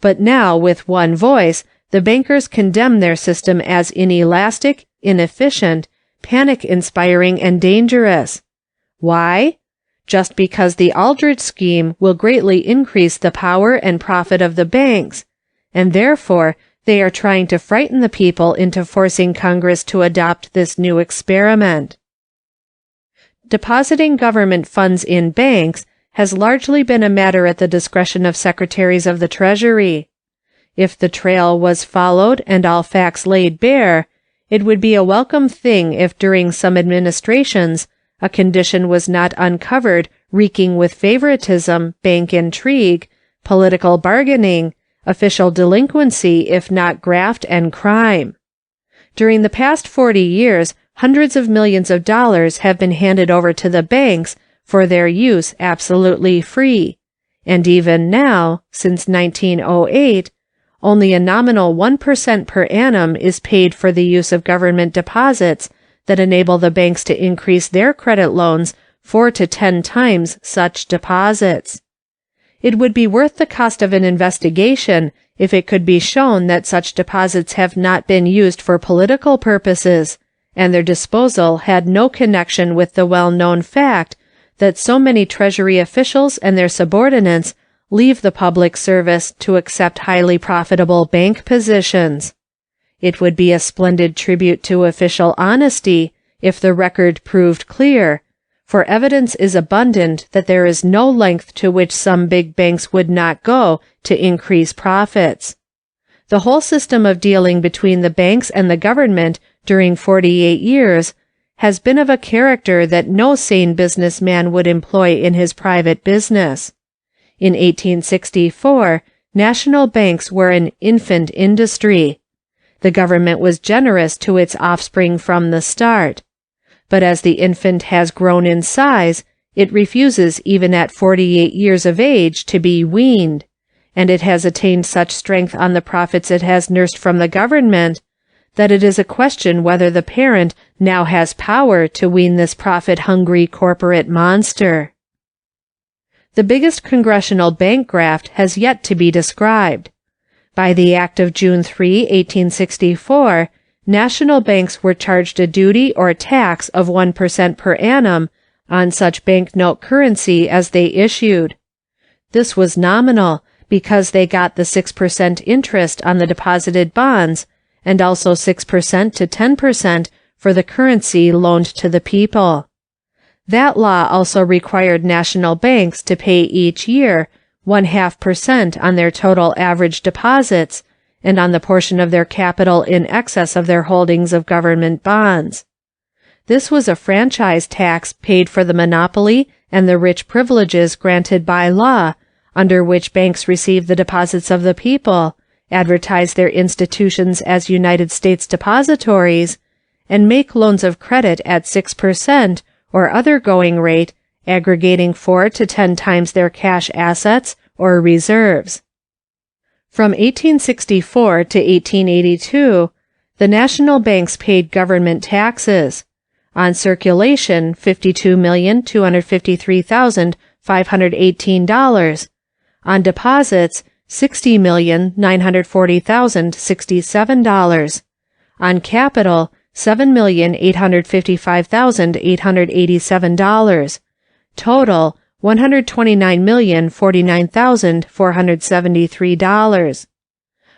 But now, with one voice, the bankers condemn their system as inelastic, inefficient, panic-inspiring, and dangerous. Why? Just because the Aldrich scheme will greatly increase the power and profit of the banks, and therefore they are trying to frighten the people into forcing Congress to adopt this new experiment. Depositing government funds in banks has largely been a matter at the discretion of secretaries of the Treasury. If the trail was followed and all facts laid bare, it would be a welcome thing if during some administrations A condition was not uncovered reeking with favoritism, bank intrigue, political bargaining, official delinquency, if not graft and crime. During the past 40 years, hundreds of millions of dollars have been handed over to the banks for their use absolutely free, and even now, since 1908, only a nominal 1% per annum is paid for the use of government deposits that enable the banks to increase their credit loans 4 to 10 times such deposits. It would be worth the cost of an investigation if it could be shown that such deposits have not been used for political purposes, and their disposal had no connection with the well-known fact that so many Treasury officials and their subordinates leave the public service to accept highly profitable bank positions. It would be a splendid tribute to official honesty if the record proved clear, for evidence is abundant that there is no length to which some big banks would not go to increase profits. The whole system of dealing between the banks and the government during 48 years has been of a character that no sane businessman would employ in his private business. In 1864, national banks were an infant industry. The government was generous to its offspring from the start. But as the infant has grown in size, it refuses even at 48 years of age to be weaned, and it has attained such strength on the profits it has nursed from the government that it is a question whether the parent now has power to wean this profit-hungry corporate monster. The biggest congressional bank graft has yet to be described. By the Act of June 3, 1864, national banks were charged a duty or tax of 1% per annum on such banknote currency as they issued. This was nominal because they got the 6% interest on the deposited bonds and also 6% to 10% for the currency loaned to the people. That law also required national banks to pay each year 0.5% on their total average deposits and on the portion of their capital in excess of their holdings of government bonds. This was a franchise tax paid for the monopoly and the rich privileges granted by law, under which banks receive the deposits of the people, advertise their institutions as United States depositories, and make loans of credit at 6% or other going rate, aggregating 4 to 10 times their cash assets or reserves. From 1864 to 1882, the national banks paid government taxes. On circulation, $52,253,518. On deposits, $60,940,067. On capital, $7,855,887. Total, $129,049,473.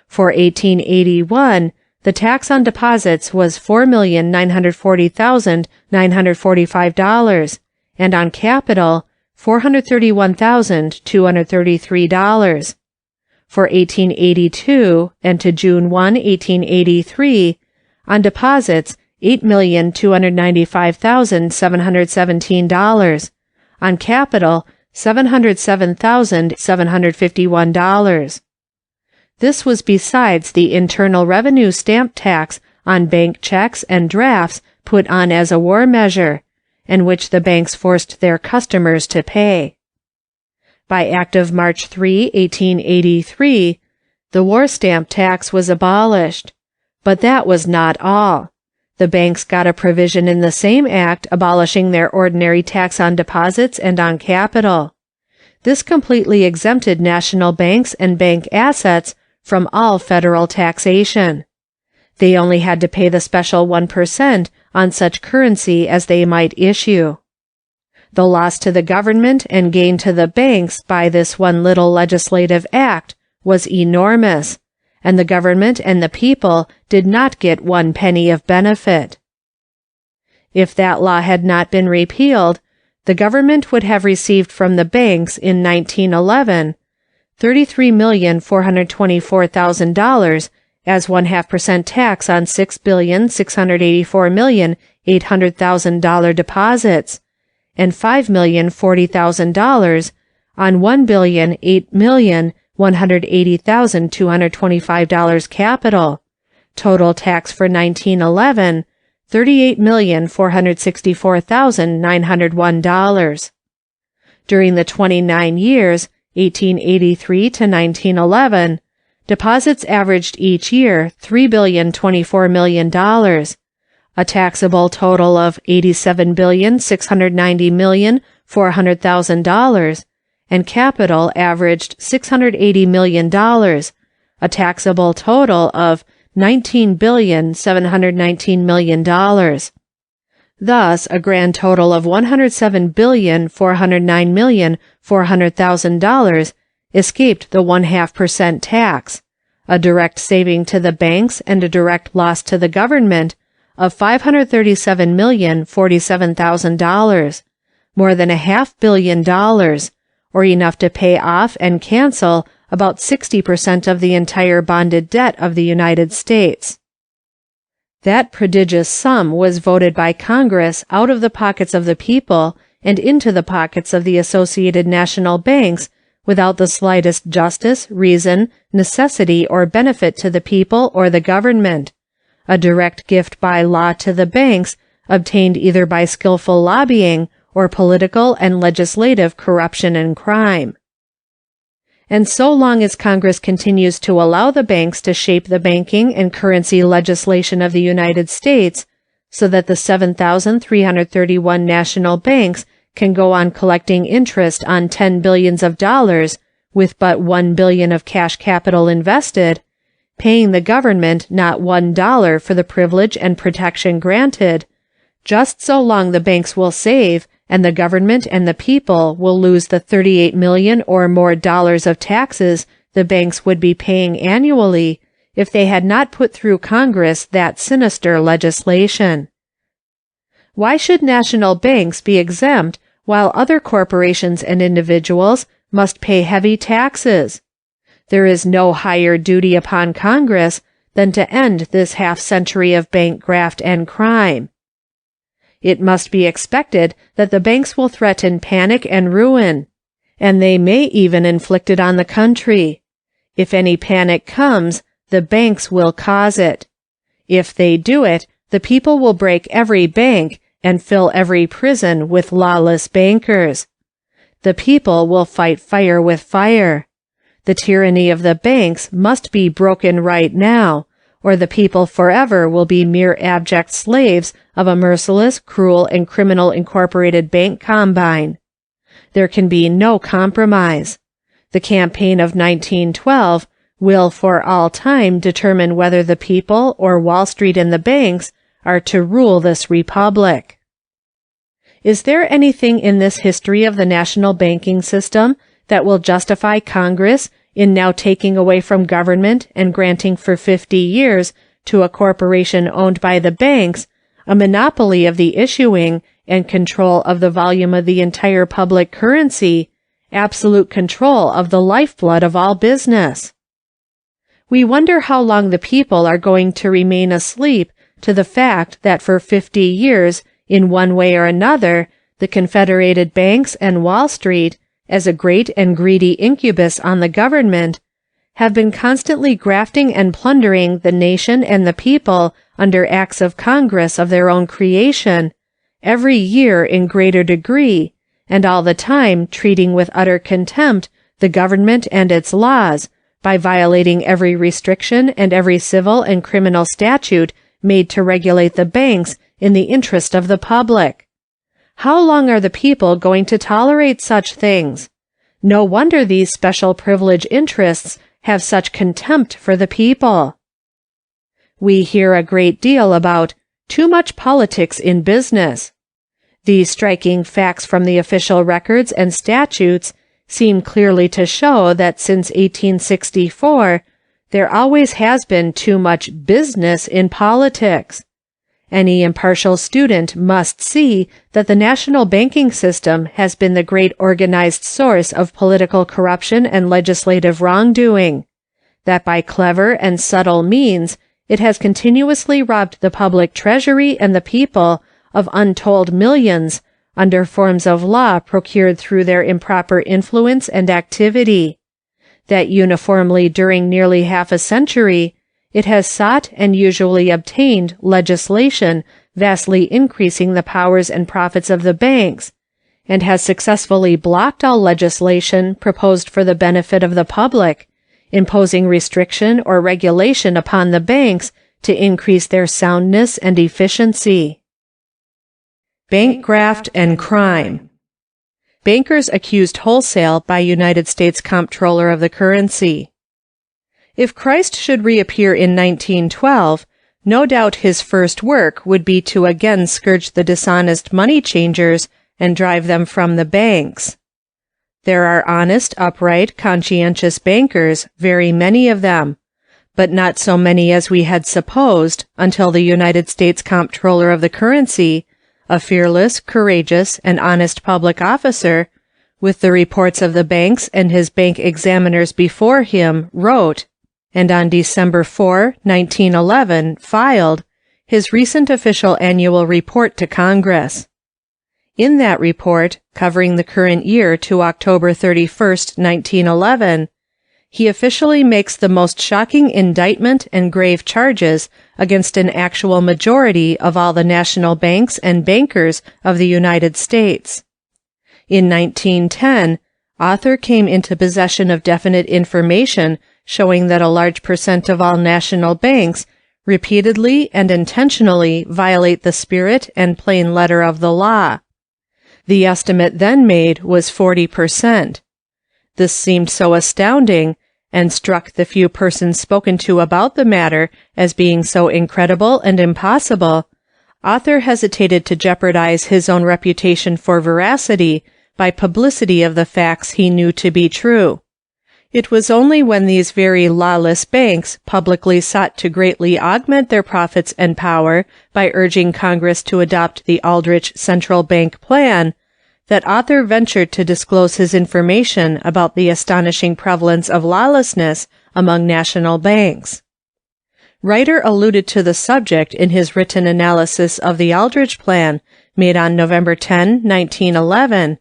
For 1881, the tax on deposits was $4,940,945, and on capital, $431,233. For 1882 and to June 1, 1883, on deposits, $8,295,717. On capital, $707,751. This was besides the Internal Revenue stamp tax on bank checks and drafts put on as a war measure, and which the banks forced their customers to pay. By Act of March 3, 1883, the war stamp tax was abolished. But that was not all. The banks got a provision in the same act abolishing their ordinary tax on deposits and on capital. This completely exempted national banks and bank assets from all federal taxation. They only had to pay the special 1% on such currency as they might issue. The loss to the government and gain to the banks by this one little legislative act was enormous, and the government and the people did not get 1 penny of benefit. If that law had not been repealed, the government would have received from the banks in 1911 $33,424,000 as 0.5% tax on $6,684,800,000 deposits, and $5,040,000 on $1,008,180,225 capital. Total tax for 1911, $38,464,901. During the 29 years, 1883 to 1911, deposits averaged each year $3,024,000,000, a taxable total of $87,690,400,000, and capital averaged $680 million, a taxable total of $19,719,000,000. Thus, a grand total of $107,409,400,000 escaped the 0.5% tax, a direct saving to the banks and a direct loss to the government of $537,047,000, more than $500 million, or enough to pay off and cancel about 60% of the entire bonded debt of the United States. That prodigious sum was voted by Congress out of the pockets of the people and into the pockets of the associated national banks without the slightest justice, reason, necessity, or benefit to the people or the government, a direct gift by law to the banks, obtained either by skillful lobbying or political and legislative corruption and crime. And so long as Congress continues to allow the banks to shape the banking and currency legislation of the United States, so that the 7,331 national banks can go on collecting interest on $10 billion with but $1 billion of cash capital invested, paying the government not $1 for the privilege and protection granted, just so long the banks will save, and the government and the people will lose the $38 million or more dollars of taxes the banks would be paying annually if they had not put through Congress that sinister legislation. Why should national banks be exempt while other corporations and individuals must pay heavy taxes? There is no higher duty upon Congress than to end this half-century of bank graft and crime. It must be expected that the banks will threaten panic and ruin, and they may even inflict it on the country. If any panic comes, the banks will cause it. If they do it, the people will break every bank and fill every prison with lawless bankers. The people will fight fire with fire. The tyranny of the banks must be broken right now, or the people forever will be mere abject slaves of a merciless, cruel, and criminal incorporated bank combine. There can be no compromise. The campaign of 1912 will for all time determine whether the people or Wall Street and the banks are to rule this republic. Is there anything in this history of the national banking system that will justify Congress in now taking away from government and granting for 50 years to a corporation owned by the banks a monopoly of the issuing and control of the volume of the entire public currency, absolute control of the lifeblood of all business? We wonder how long the people are going to remain asleep to the fact that for 50 years, in one way or another, the Confederated Banks and Wall Street, as a great and greedy incubus on the government, have been constantly grafting and plundering the nation and the people under acts of Congress of their own creation, every year in greater degree, and all the time treating with utter contempt the government and its laws, by violating every restriction and every civil and criminal statute made to regulate the banks in the interest of the public. How long are the people going to tolerate such things? No wonder these special privilege interests have such contempt for the people. We hear a great deal about too much politics in business. These striking facts from the official records and statutes seem clearly to show that since 1864, there always has been too much business in politics. Any impartial student must see that the national banking system has been the great organized source of political corruption and legislative wrongdoing, that by clever and subtle means it has continuously robbed the public treasury and the people of untold millions, under forms of law procured through their improper influence and activity. That uniformly during nearly half a century, it has sought and usually obtained legislation vastly increasing the powers and profits of the banks, and has successfully blocked all legislation proposed for the benefit of the public, imposing restriction or regulation upon the banks to increase their soundness and efficiency. Bank graft and crime. Bankers accused wholesale by United States Comptroller of the Currency. If Christ should reappear in 1912, no doubt his first work would be to again scourge the dishonest money changers and drive them from the banks. There are honest, upright, conscientious bankers, very many of them, but not so many as we had supposed until the United States Comptroller of the Currency, a fearless, courageous, and honest public officer, with the reports of the banks and his bank examiners before him, wrote, and on December 4, 1911, filed, his recent official annual report to Congress. In that report, covering the current year to October 31, 1911, he officially makes the most shocking indictment and grave charges against an actual majority of all the national banks and bankers of the United States. In 1910, author came into possession of definite information showing that a large percent of all national banks repeatedly and intentionally violate the spirit and plain letter of the law. The estimate then made was 40%. This seemed so astounding, and struck the few persons spoken to about the matter as being so incredible and impossible, author hesitated to jeopardize his own reputation for veracity by publicity of the facts he knew to be true. It was only when these very lawless banks publicly sought to greatly augment their profits and power by urging Congress to adopt the Aldrich Central Bank Plan that author ventured to disclose his information about the astonishing prevalence of lawlessness among national banks. Writer alluded to the subject in his written analysis of the Aldrich Plan made on November 10, 1911,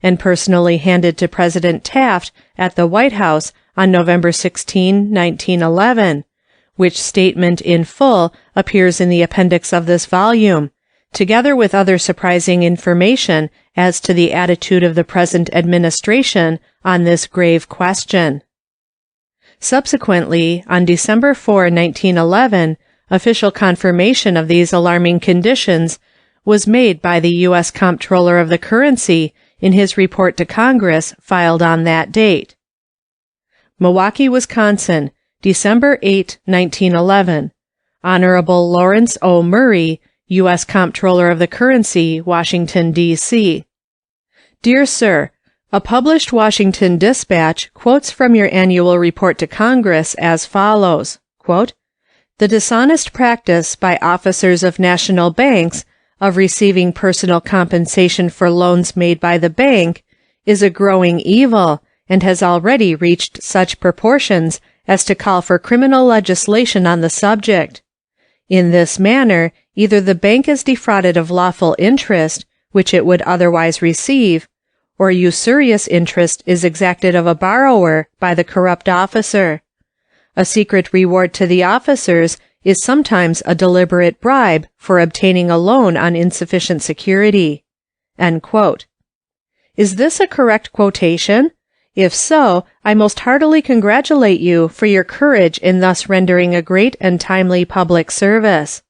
and personally handed to President Taft at the White House on November 16, 1911, which statement in full appears in the appendix of this volume, together with other surprising information as to the attitude of the present administration on this grave question. Subsequently, on December 4, 1911, official confirmation of these alarming conditions was made by the U.S. Comptroller of the Currency in his report to Congress filed on that date. Milwaukee, Wisconsin, December 8, 1911. Honorable Lawrence O. Murray, U.S. Comptroller of the Currency, Washington, D.C. Dear Sir, a published Washington Dispatch quotes from your annual report to Congress as follows, quote, "The dishonest practice by officers of national banks of receiving personal compensation for loans made by the bank is a growing evil and has already reached such proportions as to call for criminal legislation on the subject. In this manner, either the bank is defrauded of lawful interest, which it would otherwise receive, or usurious interest is exacted of a borrower by the corrupt officer. A secret reward to the officers is sometimes a deliberate bribe for obtaining a loan on insufficient security." End quote. Is this a correct quotation? If so, I most heartily congratulate you for your courage in thus rendering a great and timely public service.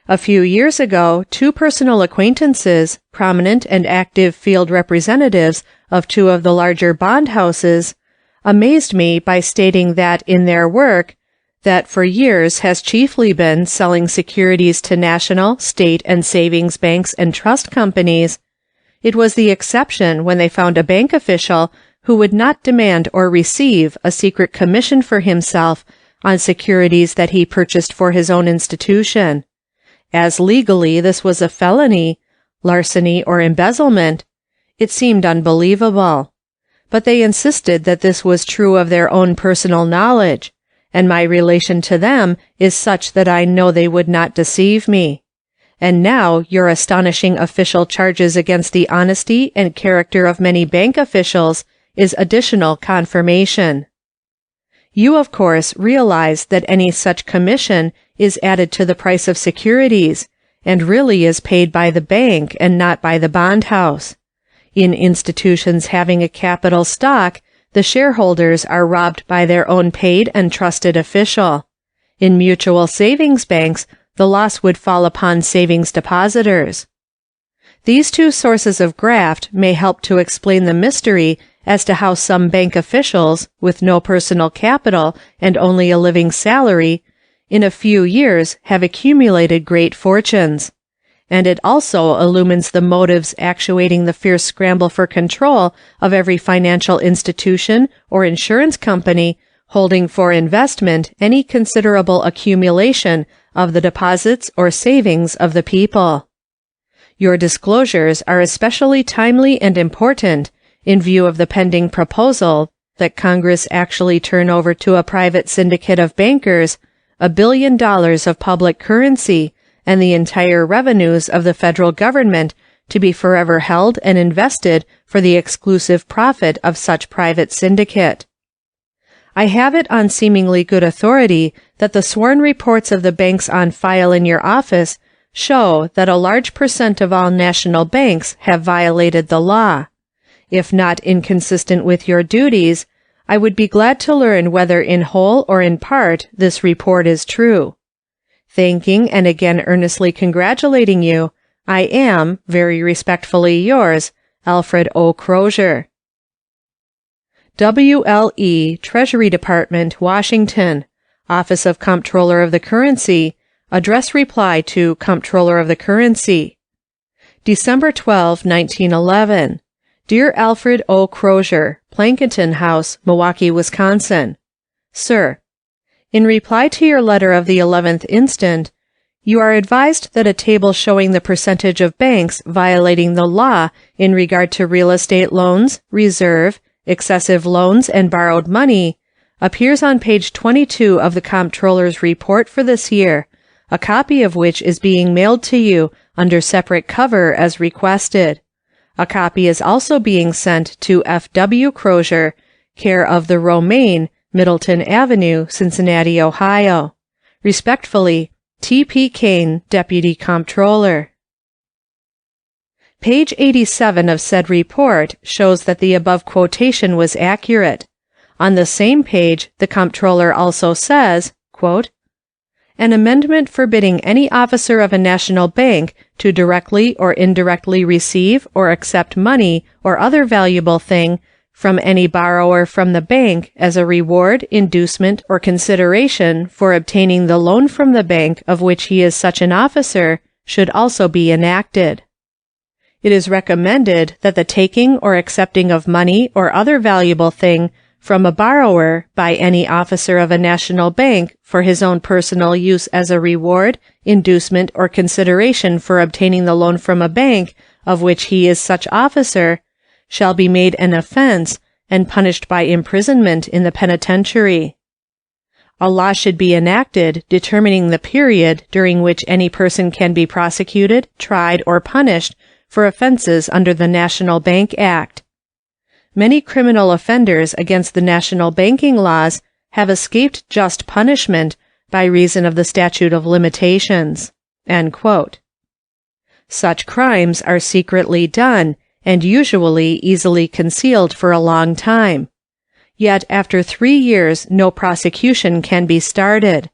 A few years ago, two personal acquaintances, prominent and active field representatives of two of the larger bond houses, amazed me by stating that in their work, that for years has chiefly been selling securities to national, state, and savings banks and trust companies, it was the exception when they found a bank official who would not demand or receive a secret commission for himself on securities that he purchased for his own institution. As legally this was a felony, larceny or embezzlement, it seemed unbelievable. But they insisted that this was true of their own personal knowledge, and my relation to them is such that I know they would not deceive me. and now your astonishing official charges against the honesty and character of many bank officials is additional confirmation. You, of course, realize that any such commission is added to the price of securities, and really is paid by the bank and not by the bond house. In institutions having a capital stock, the shareholders are robbed by their own paid and trusted official. In mutual savings banks, the loss would fall upon savings depositors. These two sources of graft may help to explain the mystery as to how some bank officials, with no personal capital and only a living salary, in a few years have accumulated great fortunes. And it also illumines the motives actuating the fierce scramble for control of every financial institution or insurance company holding for investment any considerable accumulation of the deposits or savings of the people. Your disclosures are especially timely and important in view of the pending proposal that Congress actually turn over to a private syndicate of bankers $1 billion of public currency and the entire revenues of the federal government to be forever held and invested for the exclusive profit of such private syndicate. I have it on seemingly good authority that the sworn reports of the banks on file in your office show that a large percent of all national banks have violated the law. If not inconsistent with your duties, I would be glad to learn whether in whole or in part this report is true. Thanking and again earnestly congratulating you, I am, very respectfully yours, Alfred O. Crozier. W.L.E., Treasury Department, Washington, Office of Comptroller of the Currency, Address Reply to Comptroller of the Currency. December 12, 1911. Dear Alfred O. Crozier, Plankinton House, Milwaukee, Wisconsin. Sir, in reply to your letter of the 11th instant, you are advised that a table showing the percentage of banks violating the law in regard to real estate loans, reserve, excessive loans, and borrowed money appears on page 22 of the Comptroller's report for this year, a copy of which is being mailed to you under separate cover as requested. A copy is also being sent to F.W. Crozier, care of the Romaine, Middleton Avenue, Cincinnati, Ohio. Respectfully, T.P. Kane, Deputy Comptroller. Page 87 of said report shows that the above quotation was accurate. On the same page, the Comptroller also says, quote, an amendment forbidding any officer of a national bank to directly or indirectly receive or accept money or other valuable thing from any borrower from the bank as a reward, inducement, or consideration for obtaining the loan from the bank of which he is such an officer should also be enacted. It is recommended that the taking or accepting of money or other valuable thing from a borrower by any officer of a national bank for his own personal use as a reward, inducement, or consideration for obtaining the loan from a bank of which he is such officer shall be made an offense and punished by imprisonment in the penitentiary. A law should be enacted determining the period during which any person can be prosecuted, tried, or punished for offenses under the National Bank Act. Many criminal offenders against the national banking laws have escaped just punishment by reason of the statute of limitations. End quote. Such crimes are secretly done and usually easily concealed for a long time. Yet after 3 years no prosecution can be started.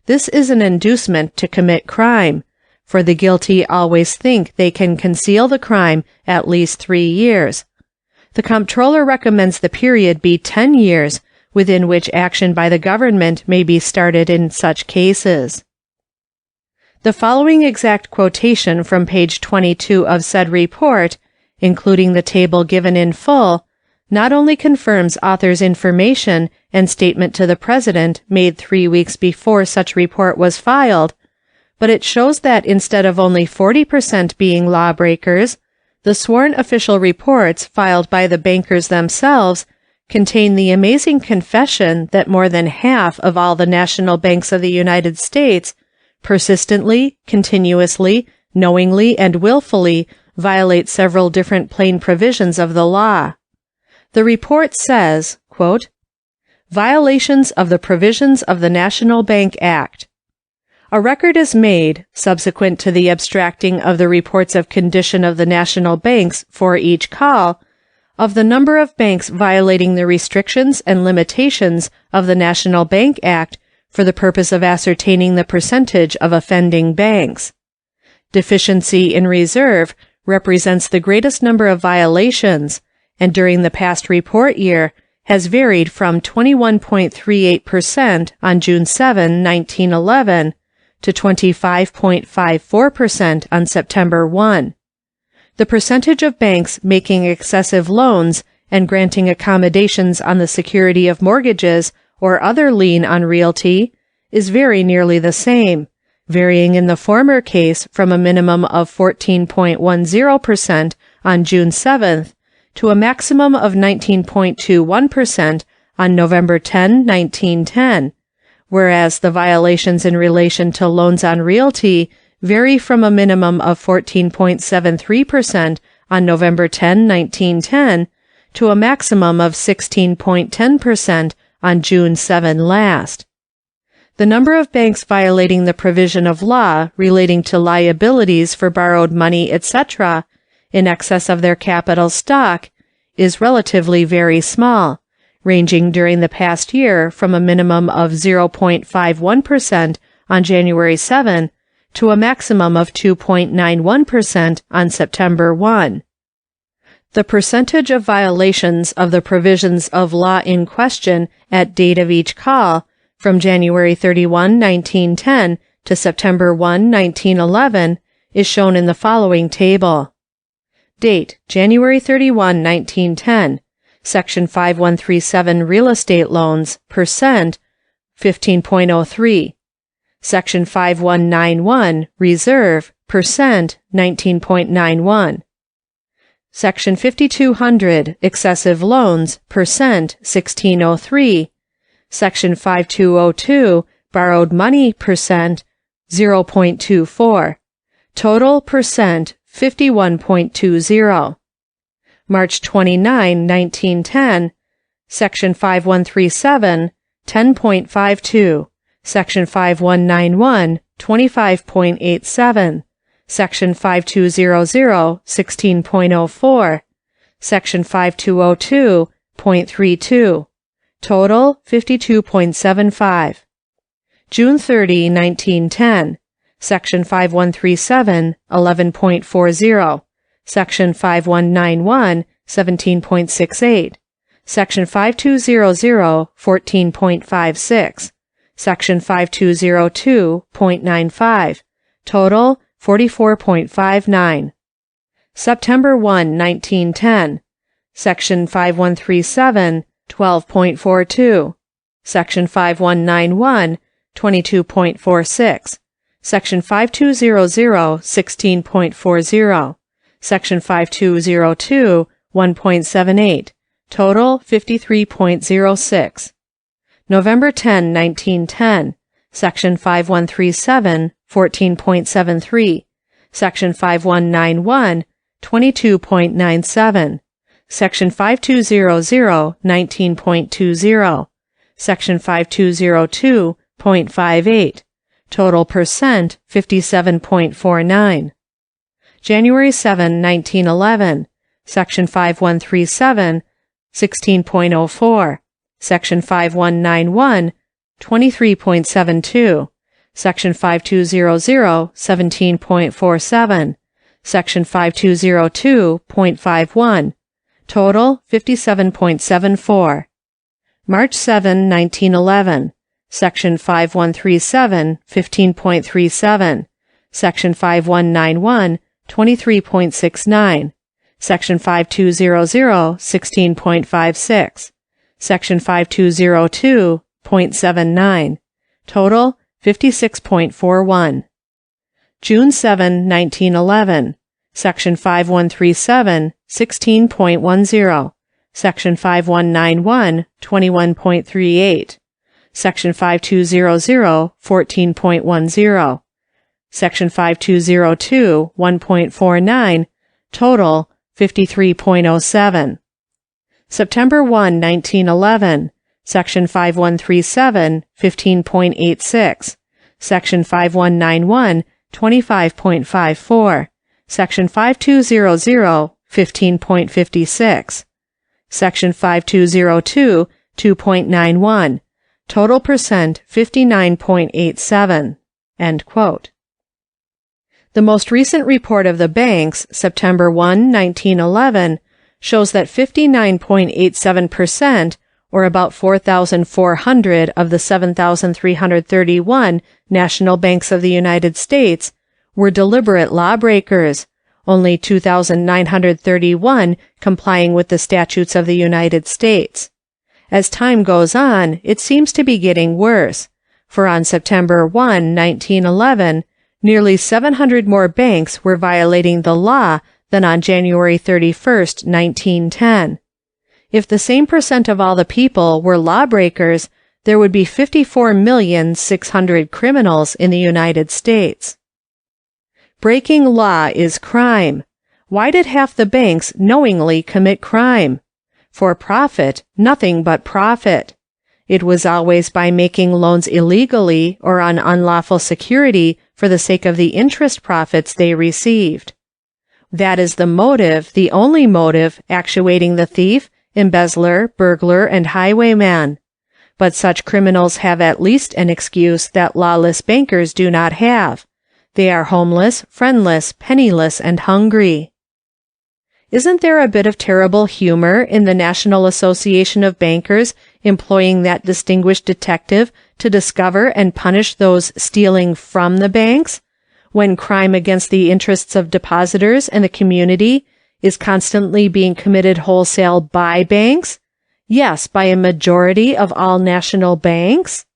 This is an inducement to commit crime, for the guilty always think they can conceal the crime at least 3 years. The Comptroller recommends the period be 10 years, within which action by the government may be started in such cases. The following exact quotation from page 22 of said report, including the table given in full, not only confirms author's information and statement to the President made 3 weeks before such report was filed, but it shows that instead of only 40% being lawbreakers, the sworn official reports filed by the bankers themselves contain the amazing confession that more than half of all the national banks of the United States persistently, continuously, knowingly and willfully violate several different plain provisions of the law. The report says, quote, Violations of the provisions of the National Bank Act. A record is made, subsequent to the abstracting of the reports of condition of the national banks for each call, of the number of banks violating the restrictions and limitations of the National Bank Act for the purpose of ascertaining the percentage of offending banks. Deficiency in reserve represents the greatest number of violations, and during the past report year has varied from 21.38% on June 7, 1911, to 25.54% on September 1. The percentage of banks making excessive loans and granting accommodations on the security of mortgages or other lien on realty is very nearly the same, varying in the former case from a minimum of 14.10% on June 7th to a maximum of 19.21% on November 10, 1910, whereas the violations in relation to loans on realty vary from a minimum of 14.73% on November 10, 1910, to a maximum of 16.10% on June 7 last. The number of banks violating the provision of law relating to liabilities for borrowed money, etc., in excess of their capital stock is relatively very small, ranging during the past year from a minimum of 0.51% on January 7 to a maximum of 2.91% on September 1. The percentage of violations of the provisions of law in question at date of each call from January 31, 1910 to September 1, 1911 is shown in the following table. Date, January 31, 1910. Section 5137 Real Estate Loans, percent, 15.03. Section 5191 Reserve, percent, 19.91. Section 5200 Excessive Loans, percent, 1603. Section 5202 Borrowed Money, percent, 0.24. Total, percent, 51.20. March 29, 1910, Section 5137, 10.52, Section 5191, 25.87, Section 5200, 16.04, Section 5202, 0.32, total 52.75. June 30, 1910, Section 5137, 11.40, Section 5191, 17.68, Section 5200, 14.56, Section 5202, 0.95, total 44.59. September 1, 1910, Section 5137, 12.42, Section 5191, 22.46, Section 5200, 16.40, Section 5202, 1.78, total 53.06. November 10, 1910, Section 5137, 14.73, Section 5191, 22.97, Section 5200, 19.20, Section 5202, 0.58, total percent 57.49. January 7, 1911, Section 5137, 16.04, Section 5191, 23.72, Section 5200, 17.47, Section 5202, 0.51, total 57.74. March 7, 1911, Section 5137, 15.37, Section 5191, 23.69, Section 5200, 16.56, Section 5202, 0.79, total 56.41. June 7, 1911, Section 5137, 16.10, Section 5191, 21.38, Section 5200, 14.10, Section 5202, 1.49, total 53.07. September 1, 1911, Section 5137, 15.86, Section 5191, 25.54, Section 5200, 15.56, Section 5202, 2.91, total percent 59.87, end quote. The most recent report of the banks, September 1, 1911, shows that 59.87%, or about 4,400 of the 7,331 national banks of the United States, were deliberate lawbreakers, only 2,931 complying with the statutes of the United States. As time goes on, it seems to be getting worse, for on September 1, 1911, nearly 700 more banks were violating the law than on January 31, 1910. If the same percent of all the people were lawbreakers, there would be 54,600,000 criminals in the United States. Breaking law is crime. Why did half the banks knowingly commit crime? For profit, nothing but profit. It was always by making loans illegally or on unlawful security for the sake of the interest profits they received. That is the motive, the only motive, actuating the thief, embezzler, burglar, and highwayman. But such criminals have at least an excuse that lawless bankers do not have. They are homeless, friendless, penniless, and hungry. Isn't there a bit of terrible humor in the National Association of Bankers employing that distinguished detective to discover and punish those stealing from the banks, when crime against the interests of depositors and the community is constantly being committed wholesale by banks? Yes, by a majority of all national banks?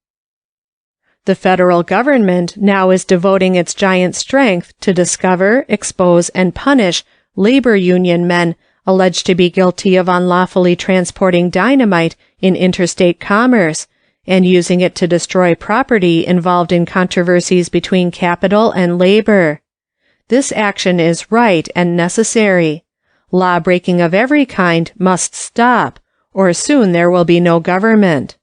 The federal government now is devoting its giant strength to discover, expose, and punish labor union men alleged to be guilty of unlawfully transporting dynamite in interstate commerce and using it to destroy property involved in controversies between capital and labor. This action is right and necessary. Law-breaking of every kind must stop, or soon there will be no government.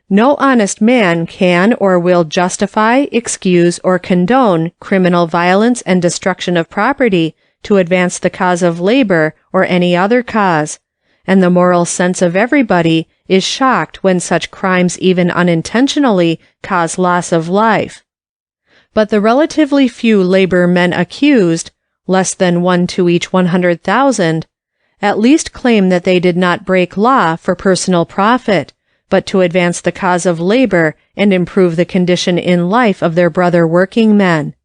No honest man can or will justify, excuse, or condone criminal violence and destruction of property to advance the cause of labor or any other cause, and the moral sense of everybody is shocked when such crimes even unintentionally cause loss of life. But the relatively few labor men accused, less than 1 to each 100,000, at least claim that they did not break law for personal profit, but to advance the cause of labor and improve the condition in life of their brother working men.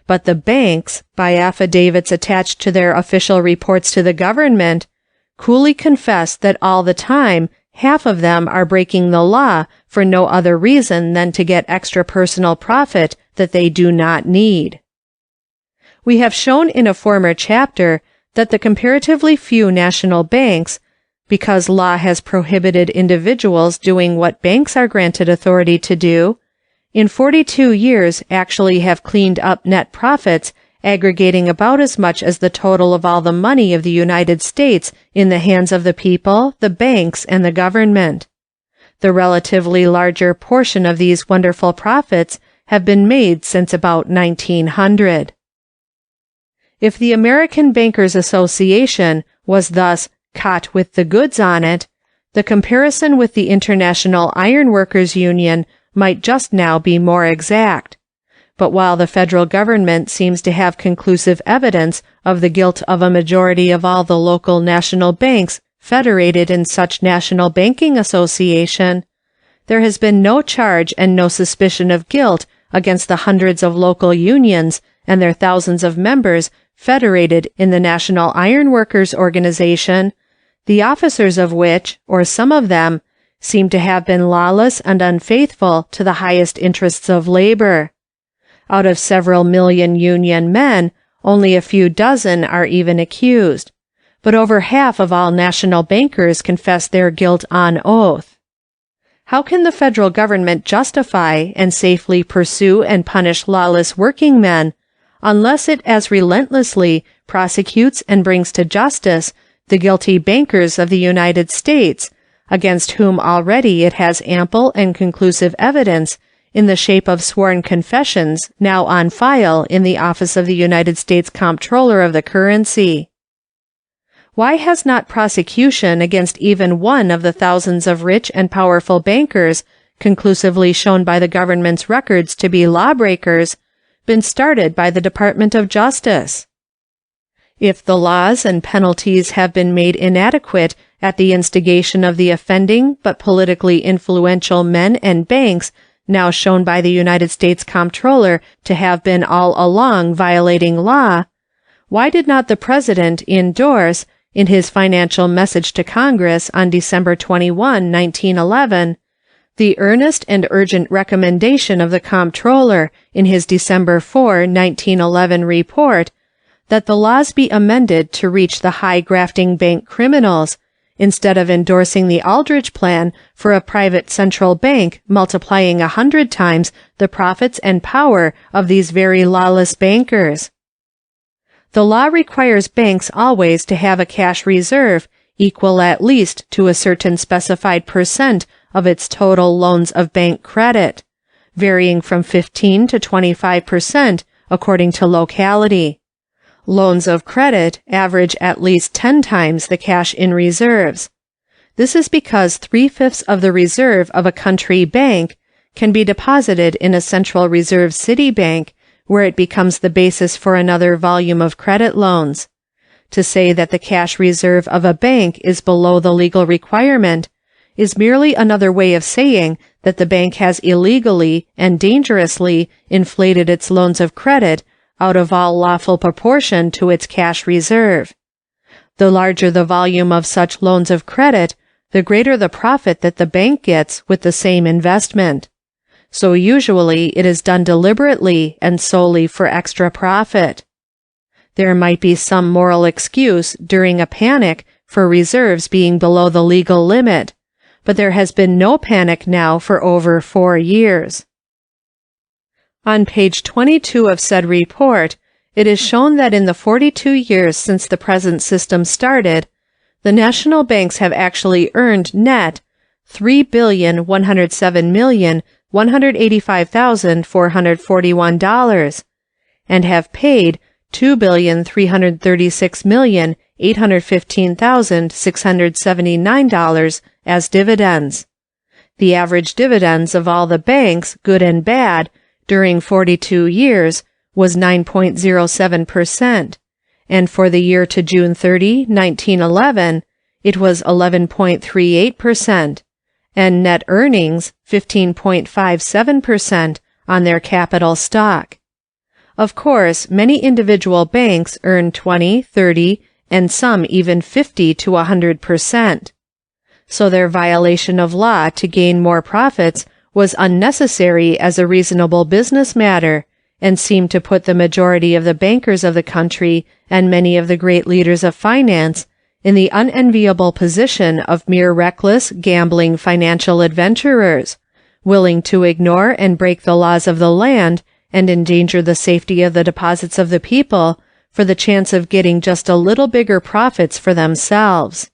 But the banks, by affidavits attached to their official reports to the government, coolly confess that all the time half of them are breaking the law for no other reason than to get extra personal profit that they do not need. We have shown in a former chapter that the comparatively few national banks, because law has prohibited individuals doing what banks are granted authority to do, in 42 years actually have cleaned up net profits aggregating about as much as the total of all the money of the United States in the hands of the people, the banks, and the government. The relatively larger portion of these wonderful profits have been made since about 1900. If the American Bankers Association was thus caught with the goods on it, the comparison with the International Iron Workers Union might just now be more exact. But while the federal government seems to have conclusive evidence of the guilt of a majority of all the local national banks federated in such national banking association, there has been no charge and no suspicion of guilt against the hundreds of local unions and their thousands of members federated in the National Iron Workers Organization, the officers of which, or some of them, seem to have been lawless and unfaithful to the highest interests of labor. Out of several million union men, only a few dozen are even accused, but over half of all national bankers confess their guilt on oath. How can the federal government justify and safely pursue and punish lawless working men unless it as relentlessly prosecutes and brings to justice the guilty bankers of the United States, against whom already it has ample and conclusive evidence in the shape of sworn confessions now on file in the office of the United States Comptroller of the Currency? Why has not prosecution against even one of the thousands of rich and powerful bankers, conclusively shown by the government's records to be lawbreakers, been started by the Department of Justice? If the laws and penalties have been made inadequate at the instigation of the offending but politically influential men and banks now shown by the United States Comptroller to have been all along violating law, why did not the President endorse, in his financial message to Congress on December 21, 1911, the earnest and urgent recommendation of the Comptroller in his December 4, 1911 report that the laws be amended to reach the high grafting bank criminals, instead of endorsing the Aldrich Plan for a private central bank multiplying 100 times the profits and power of these very lawless bankers? The law requires banks always to have a cash reserve equal at least to a certain specified percent of its total loans of bank credit, varying from 15 to 25% according to locality. Loans of credit average at least 10 times the cash in reserves. This is because 3/5 of the reserve of a country bank can be deposited in a central reserve city bank, where it becomes the basis for another volume of credit loans. To say that the cash reserve of a bank is below the legal requirement is merely another way of saying that the bank has illegally and dangerously inflated its loans of credit out of all lawful proportion to its cash reserve. The larger the volume of such loans of credit, the greater the profit that the bank gets with the same investment. So usually it is done deliberately and solely for extra profit. There might be some moral excuse during a panic for reserves being below the legal limit, but there has been no panic now for over 4 years. On page 22 of said report, it is shown that in the 42 years since the present system started, the national banks have actually earned net $3,107,185,441 and have paid $2,336,815,679 as dividends. The average dividends of all the banks, good and bad, during 42 years was 9.07%, and for the year to June 30, 1911, it was 11.38%, and net earnings 15.57% on their capital stock. Of course, many individual banks earn 20, 30, and some even 50 to 100%. So their violation of law to gain more profits was unnecessary as a reasonable business matter, and seemed to put the majority of the bankers of the country and many of the great leaders of finance in the unenviable position of mere reckless, gambling financial adventurers, willing to ignore and break the laws of the land and endanger the safety of the deposits of the people for the chance of getting just a little bigger profits for themselves.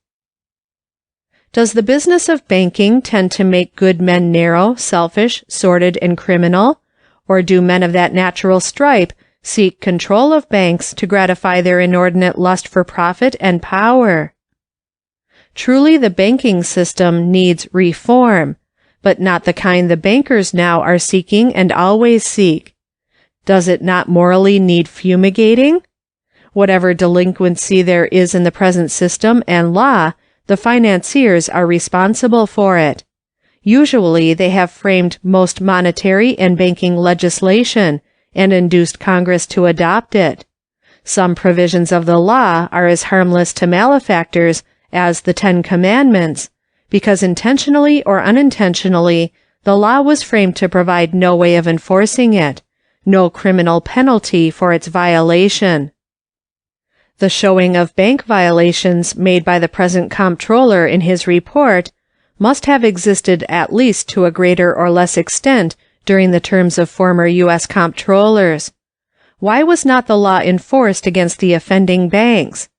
Does the business of banking tend to make good men narrow, selfish, sordid, and criminal? Or do men of that natural stripe seek control of banks to gratify their inordinate lust for profit and power? Truly, the banking system needs reform, but not the kind the bankers now are seeking and always seek. Does it not morally need fumigating? Whatever delinquency there is in the present system and law, the financiers are responsible for it. Usually they have framed most monetary and banking legislation and induced Congress to adopt it. Some provisions of the law are as harmless to malefactors as the 10 Commandments, because intentionally or unintentionally, the law was framed to provide no way of enforcing it, no criminal penalty for its violation. The showing of bank violations made by the present comptroller in his report must have existed at least to a greater or less extent during the terms of former U.S. comptrollers. Why was not the law enforced against the offending banks?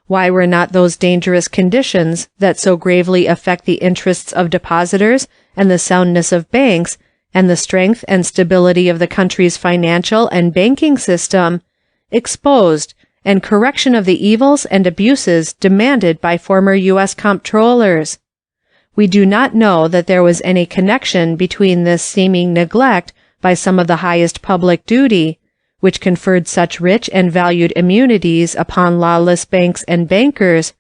Why were not those dangerous conditions that so gravely affect the interests of depositors and the soundness of banks and the strength and stability of the country's financial and banking system exposed and correction of the evils and abuses demanded by former U.S. comptrollers? We do not know that there was any connection between this seeming neglect by some of the highest public duty, which conferred such rich and valued immunities upon lawless banks and bankers,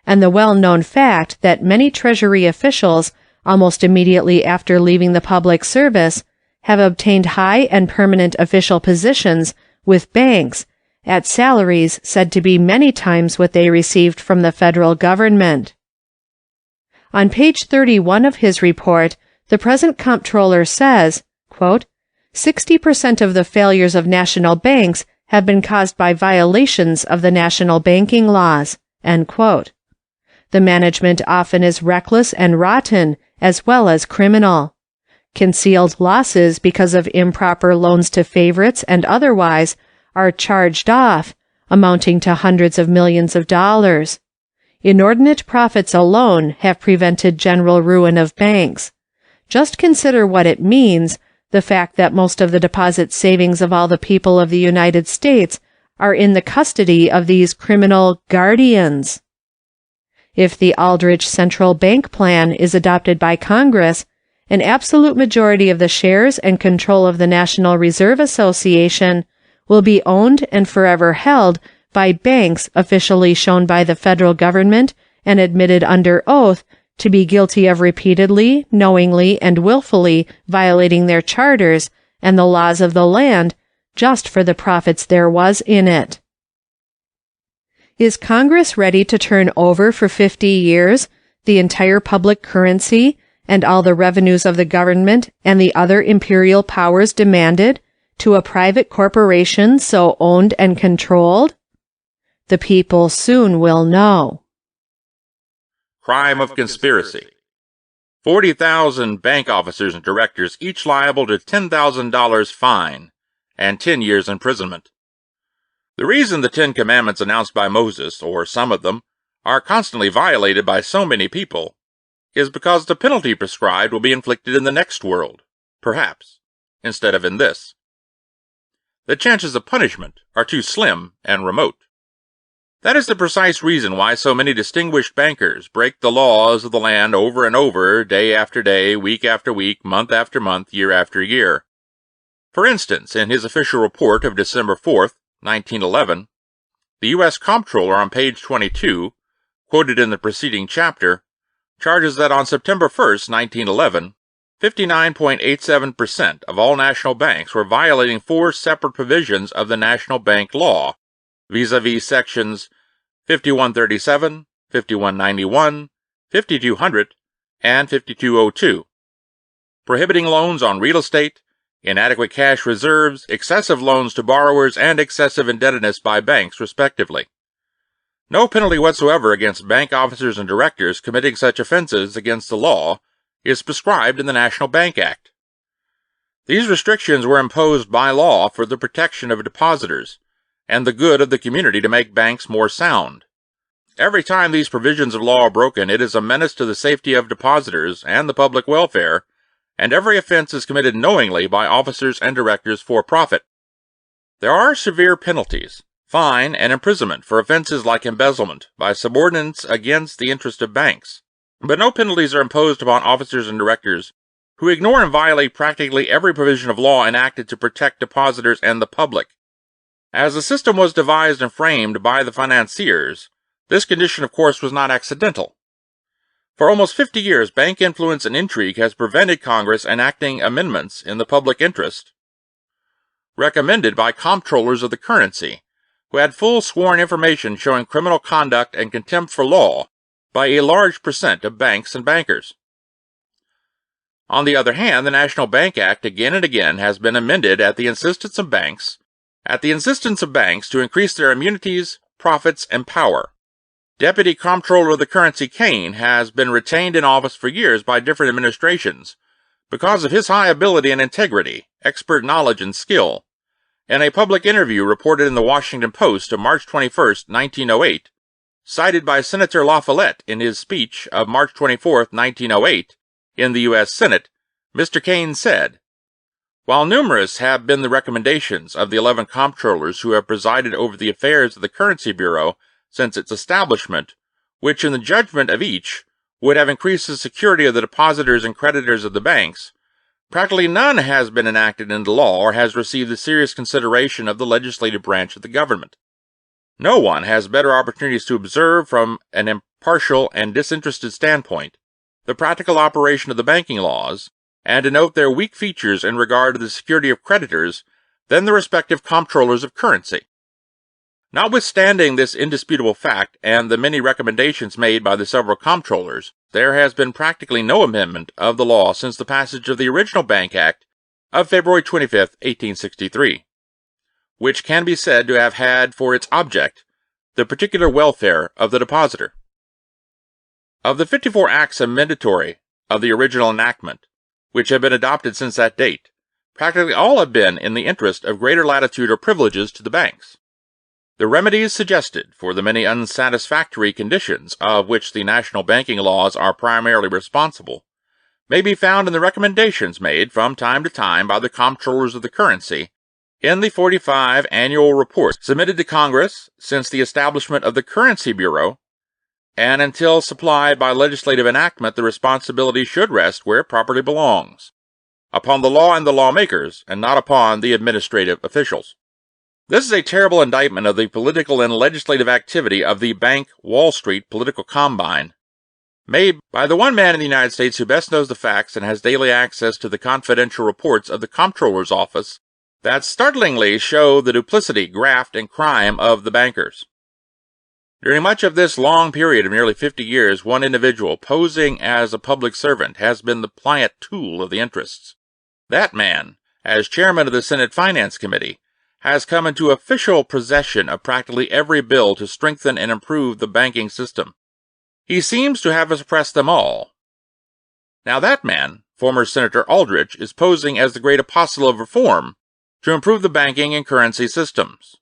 and the well-known fact that many Treasury officials, almost immediately after leaving the public service, have obtained high and permanent official positions with banks, at salaries said to be many times what they received from the federal government. On page 31 of his report, the present comptroller says, quote, 60% of the failures of national banks have been caused by violations of the national banking laws, end quote. The management often is reckless and rotten, as well as criminal. Concealed losses because of improper loans to favorites and otherwise are charged off, amounting to hundreds of millions of dollars. Inordinate profits alone have prevented general ruin of banks. Just consider what it means, the fact that most of the deposit savings of all the people of the United States are in the custody of these criminal guardians. If the Aldrich Central Bank Plan is adopted by Congress, an absolute majority of the shares and control of the National Reserve Association will be owned and forever held by banks officially shown by the federal government and admitted under oath to be guilty of repeatedly, knowingly, and willfully violating their charters and the laws of the land just for the profits there was in it. Is Congress ready to turn over for 50 years the entire public currency and all the revenues of the government and the other imperial powers demanded to a private corporation so owned and controlled? The people soon will know.
Crime of conspiracy. 40,000 bank officers and directors, each liable to $10,000 fine and 10 years imprisonment. The reason the 10 Commandments announced by Moses, or some of them, are constantly violated by so many people is because the penalty prescribed will be inflicted in the next world, perhaps, instead of in this. The chances of punishment are too slim and remote. That is the precise reason why so many distinguished bankers break the laws of the land over and over, day after day, week after week, month after month, year after year. For instance, in his official report of December 4th, 1911, the U.S. Comptroller on page 22, quoted in the preceding chapter, charges that on September 1st, 1911, 59.87% of all national banks were violating 4 separate provisions of the National Bank Law, vis-a-vis sections 5137, 5191, 5200, and 5202, prohibiting loans on real estate, inadequate cash reserves, excessive loans to borrowers, and excessive indebtedness by banks, respectively. No penalty whatsoever against bank officers and directors committing such offenses against the law is prescribed in the National Bank Act. These restrictions were imposed by law for the protection of depositors and the good of the community to make banks more sound. Every time these provisions of law are broken, it is a menace to the safety of depositors and the public welfare, and every offense is committed knowingly by officers and directors for profit. There are severe penalties, fine and imprisonment for offenses like embezzlement by subordinates against the interest of banks, but no penalties are imposed upon officers and directors who ignore and violate practically every provision of law enacted to protect depositors and the public. As the system was devised and framed by the financiers, this condition, of course, was not accidental. For almost 50 years, bank influence and intrigue has prevented Congress enacting amendments in the public interest recommended by comptrollers of the currency, who had full sworn information showing criminal conduct and contempt for law by a large percent of banks and bankers. On the other hand, the National Bank Act again and again has been amended at the insistence of banks to increase their immunities, profits, and power. Deputy Comptroller of the Currency Kane has been retained in office for years by different administrations because of his high ability and integrity, expert knowledge and skill. In a public interview reported in the Washington Post of March 21, 1908, cited by Senator La Follette in his speech of March 24, 1908, in the U.S. Senate, Mr. Kane said, "While numerous have been the recommendations of the 11 comptrollers who have presided over the affairs of the Currency Bureau since its establishment, which in the judgment of each would have increased the security of the depositors and creditors of the banks, practically none has been enacted into law or has received the serious consideration of the legislative branch of the government. No one has better opportunities to observe from an impartial and disinterested standpoint the practical operation of the banking laws, and to note their weak features in regard to the security of creditors than the respective comptrollers of currency." Notwithstanding this indisputable fact and the many recommendations made by the several comptrollers, there has been practically no amendment of the law since the passage of the original Bank Act of February 25, 1863, which can be said to have had for its object the particular welfare of the depositor. Of the 54 acts amendatory of the original enactment, which have been adopted since that date, practically all have been in the interest of greater latitude or privileges to the banks. The remedies suggested for the many unsatisfactory conditions of which the national banking laws are primarily responsible may be found in the recommendations made from time to time by the comptrollers of the currency in the 45 annual reports submitted to Congress since the establishment of the Currency Bureau, and until supplied by legislative enactment, the responsibility should rest where it properly belongs, upon the law and the lawmakers, and not upon the administrative officials. This is a terrible indictment of the political and legislative activity of the Bank Wall Street political combine, made by the one man in the United States who best knows the facts and has daily access to the confidential reports of the Comptroller's Office that startlingly show the duplicity, graft, and crime of the bankers. During much of this long period of nearly 50 years, one individual, posing as a public servant, has been the pliant tool of the interests. That man, as chairman of the Senate Finance Committee, has come into official possession of practically every bill to strengthen and improve the banking system. He seems to have suppressed them all. Now that man, former Senator Aldrich, is posing as the great apostle of reform to improve the banking and currency systems.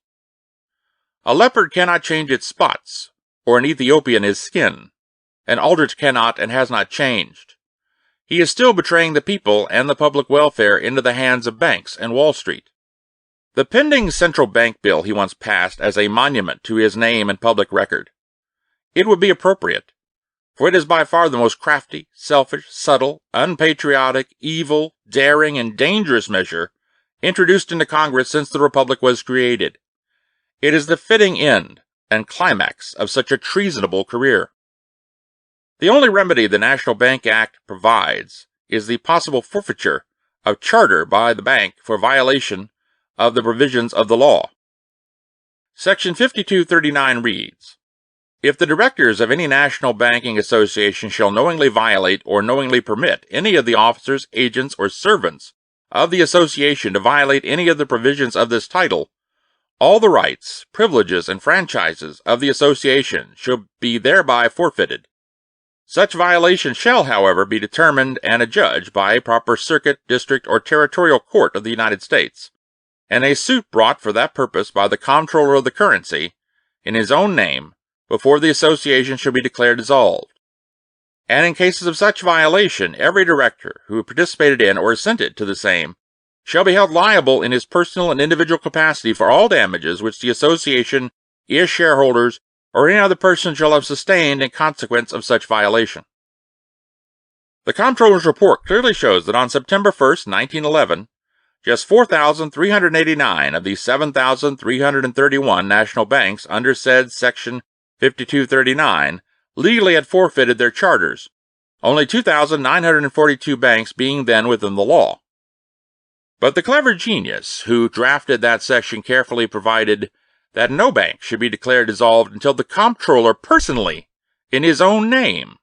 A leopard cannot change its spots, or an Ethiopian his skin, and Aldrich cannot and has not changed. He is still betraying the people and the public welfare into the hands of banks and Wall Street. The pending central bank bill he once passed as a monument to his name and public record. It would be appropriate, for it is by far the most crafty, selfish, subtle, unpatriotic, evil, daring, and dangerous measure introduced into Congress since the Republic was created. It is the fitting end and climax of such a treasonable career. The only remedy the National Bank Act provides is the possible forfeiture of charter by the bank for violation of the provisions of the law. Section 5239 reads, "If the directors of any national banking association shall knowingly violate or knowingly permit any of the officers, agents, or servants of the association to violate any of the provisions of this title, all the rights, privileges, and franchises of the association shall be thereby forfeited. Such violation shall, however, be determined and adjudged by a proper circuit, district, or territorial court of the United States, and a suit brought for that purpose by the Comptroller of the Currency, in his own name, before the association shall be declared dissolved. And in cases of such violation, every director who participated in or assented to the same shall be held liable in his personal and individual capacity for all damages which the association, its shareholders, or any other person shall have sustained in consequence of such violation." The Comptroller's report clearly shows that on September 1, 1911, just 4,389 of the 7,331 national banks under said Section 5239 legally had forfeited their charters, only 2,942 banks being then within the law. But the clever genius who drafted that section carefully provided that no bank should be declared dissolved until the comptroller personally, in his own name,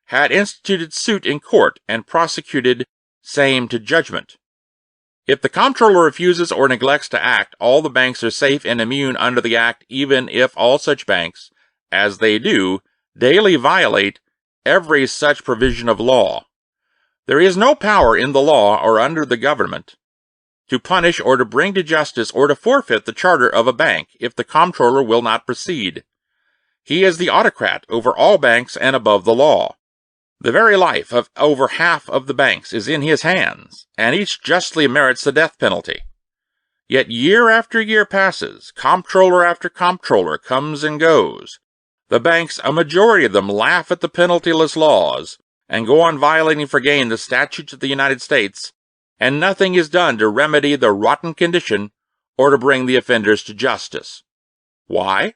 had instituted suit in court and prosecuted same to judgment. If the comptroller refuses or neglects to act, all the banks are safe and immune under the act, even if all such banks as they do, daily violate every such provision of law. There is no power in the law or under the government to punish or to bring to justice or to forfeit the charter of a bank if the comptroller will not proceed. He is the autocrat over all banks and above the law. The very life of over half of the banks is in his hands, and each justly merits the death penalty. Yet year after year passes, comptroller after comptroller comes and goes. The banks, a majority of them, laugh at the penaltyless laws and go on violating for gain the statutes of the United States, and nothing is done to remedy the rotten condition or to bring the offenders to justice. Why?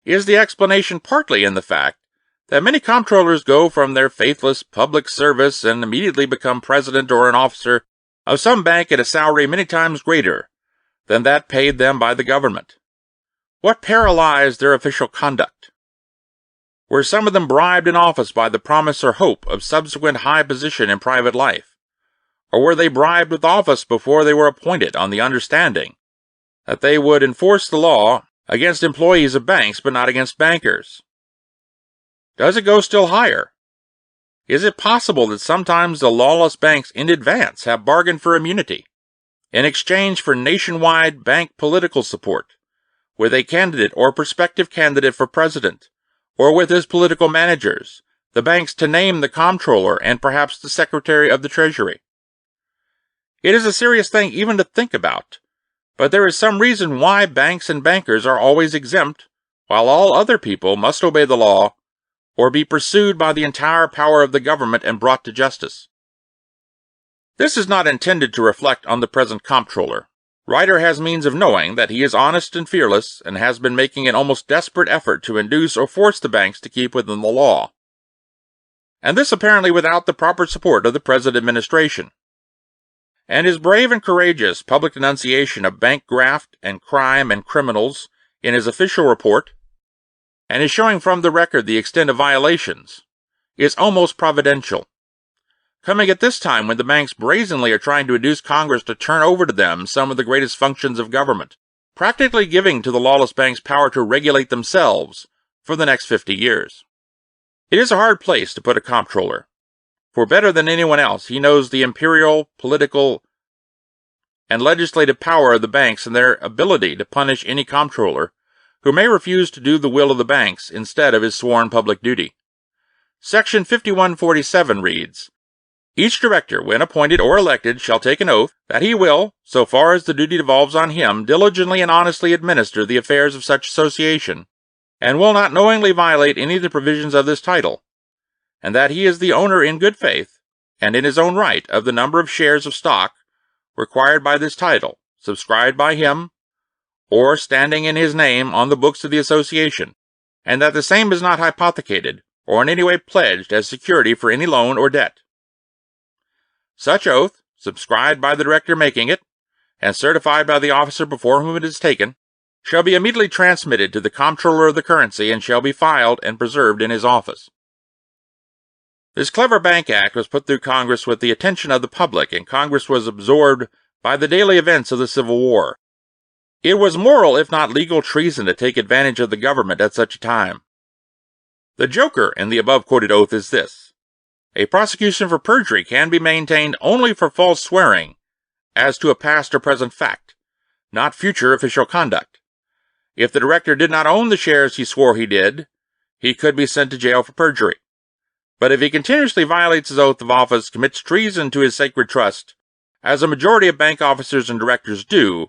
Is the explanation partly in the fact that many comptrollers go from their faithless public service and immediately become president or an officer of some bank at a salary many times greater than that paid them by the government? What paralyzed their official conduct? Were some of them bribed in office by the promise or hope of subsequent high position in private life? Or were they bribed with office before they were appointed on the understanding that they would enforce the law against employees of banks but not against bankers? Does it go still higher? Is it possible that sometimes the lawless banks in advance have bargained for immunity in exchange for nationwide bank political support with a candidate or prospective candidate for president, or with his political managers, the banks to name the comptroller and perhaps the secretary of the Treasury? It is a serious thing even to think about, but there is some reason why banks and bankers are always exempt, while all other people must obey the law or be pursued by the entire power of the government and brought to justice. This is not intended to reflect on the present comptroller. Writer has means of knowing that he is honest and fearless, and has been making an almost desperate effort to induce or force the banks to keep within the law. And this apparently without the proper support of the present administration. And his brave and courageous public denunciation of bank graft and crime and criminals in his official report, and his showing from the record the extent of violations, is almost providential, coming at this time when the banks brazenly are trying to induce Congress to turn over to them some of the greatest functions of government, practically giving to the lawless banks power to regulate themselves for the next 50 years. It is a hard place to put a comptroller, for better than anyone else he knows the imperial, political, and legislative power of the banks and their ability to punish any comptroller who may refuse to do the will of the banks instead of his sworn public duty. Section 5147 reads, "Each director, when appointed or elected, shall take an oath that he will, so far as the duty devolves on him, diligently and honestly administer the affairs of such association, and will not knowingly violate any of the provisions of this title, and that he is the owner in good faith, and in his own right, of the number of shares of stock required by this title, subscribed by him, or standing in his name on the books of the association, and that the same is not hypothecated, or in any way pledged as security for any loan or debt. Such oath, subscribed by the director making it, and certified by the officer before whom it is taken, shall be immediately transmitted to the comptroller of the currency, and shall be filed and preserved in his office." This clever Bank Act was put through Congress with the attention of the public, and Congress was absorbed by the daily events of the Civil War. It was moral, if not legal, treason to take advantage of the government at such a time. The joker in the above-quoted oath is this: a prosecution for perjury can be maintained only for false swearing as to a past or present fact, not future official conduct. If the director did not own the shares he swore he did, he could be sent to jail for perjury. But if he continuously violates his oath of office, commits treason to his sacred trust, as a majority of bank officers and directors do,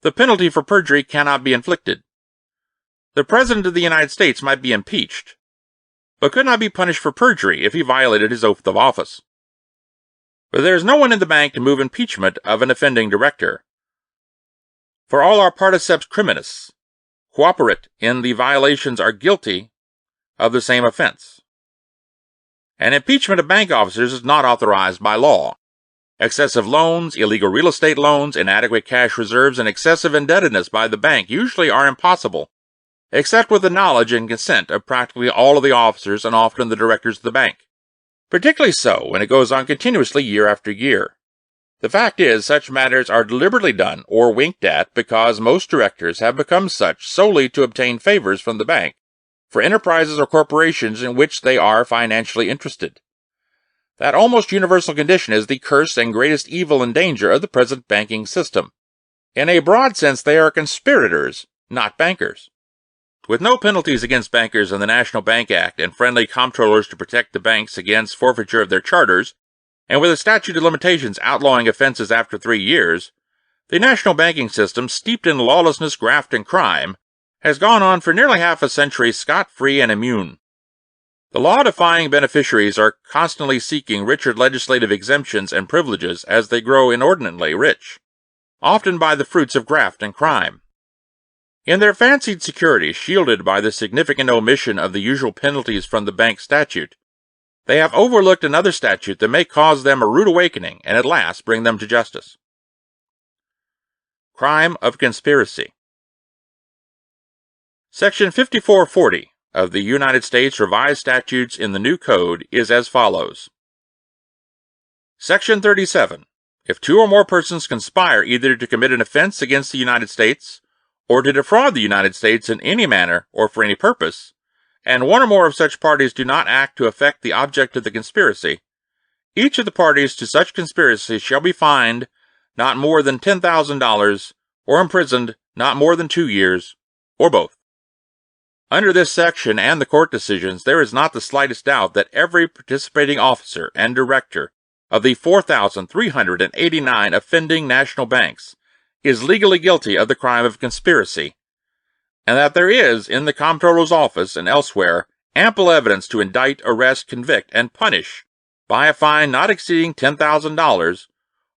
the penalty for perjury cannot be inflicted. The President of the United States might be impeached, but could not be punished for perjury if he violated his oath of office. But there is no one in the bank to move impeachment of an offending director, for all our particeps criminis cooperate in the violations are guilty of the same offense. An impeachment of bank officers is not authorized by law. Excessive loans, illegal real estate loans, inadequate cash reserves, and excessive indebtedness by the bank usually are impossible, except with the knowledge and consent of practically all of the officers and often the directors of the bank. Particularly so when it goes on continuously year after year. The fact is, such matters are deliberately done or winked at because most directors have become such solely to obtain favors from the bank, for enterprises or corporations in which they are financially interested. That almost universal condition is the curse and greatest evil and danger of the present banking system. In a broad sense, they are conspirators, not bankers. With no penalties against bankers in the National Bank Act and friendly comptrollers to protect the banks against forfeiture of their charters, and with a statute of limitations outlawing offenses after 3 years, the national banking system, steeped in lawlessness, graft, and crime, has gone on for nearly half a century scot-free and immune. The law-defying beneficiaries are constantly seeking richer legislative exemptions and privileges as they grow inordinately rich, often by the fruits of graft and crime. In their fancied security, shielded by the significant omission of the usual penalties from the bank statute, they have overlooked another statute that may cause them a rude awakening and at last bring them to justice. Crime of conspiracy. Section 5440 of the United States Revised Statutes in the New Code is as follows. Section 37. If 2 or more persons conspire either to commit an offense against the United States or to defraud the United States in any manner or for any purpose, and 1 or more of such parties do not act to effect the object of the conspiracy, each of the parties to such conspiracy shall be fined not more than $10,000 or imprisoned not more than 2 years, or both. Under this section and the court decisions, there is not the slightest doubt that every participating officer and director of the 4,389 offending national banks is legally guilty of the crime of conspiracy, and that there is, in the comptroller's office and elsewhere, ample evidence to indict, arrest, convict, and punish by a fine not exceeding $10,000,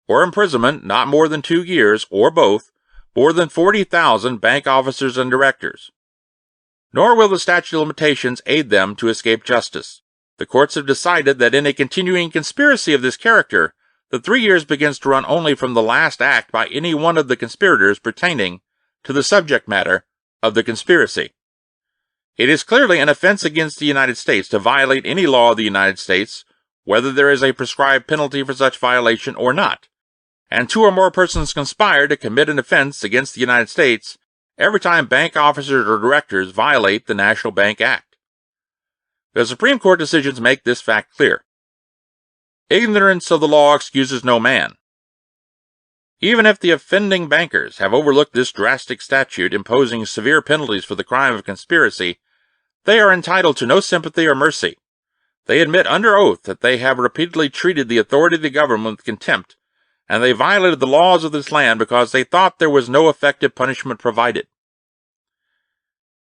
or imprisonment not more than 2 years, or both, more than 40,000 bank officers and directors. Nor will the statute of limitations aid them to escape justice. The courts have decided that in a continuing conspiracy of this character, the 3 years begins to run only from the last act by any one of the conspirators pertaining to the subject matter of the conspiracy. It is clearly an offense against the United States to violate any law of the United States, whether there is a prescribed penalty for such violation or not, and 2 or more persons conspire to commit an offense against the United States every time bank officers or directors violate the National Bank Act. The Supreme Court decisions make this fact clear. Ignorance of the law excuses no man. Even if the offending bankers have overlooked this drastic statute imposing severe penalties for the crime of conspiracy, they are entitled to no sympathy or mercy. They admit under oath that they have repeatedly treated the authority of the government with contempt, and they violated the laws of this land because they thought there was no effective punishment provided.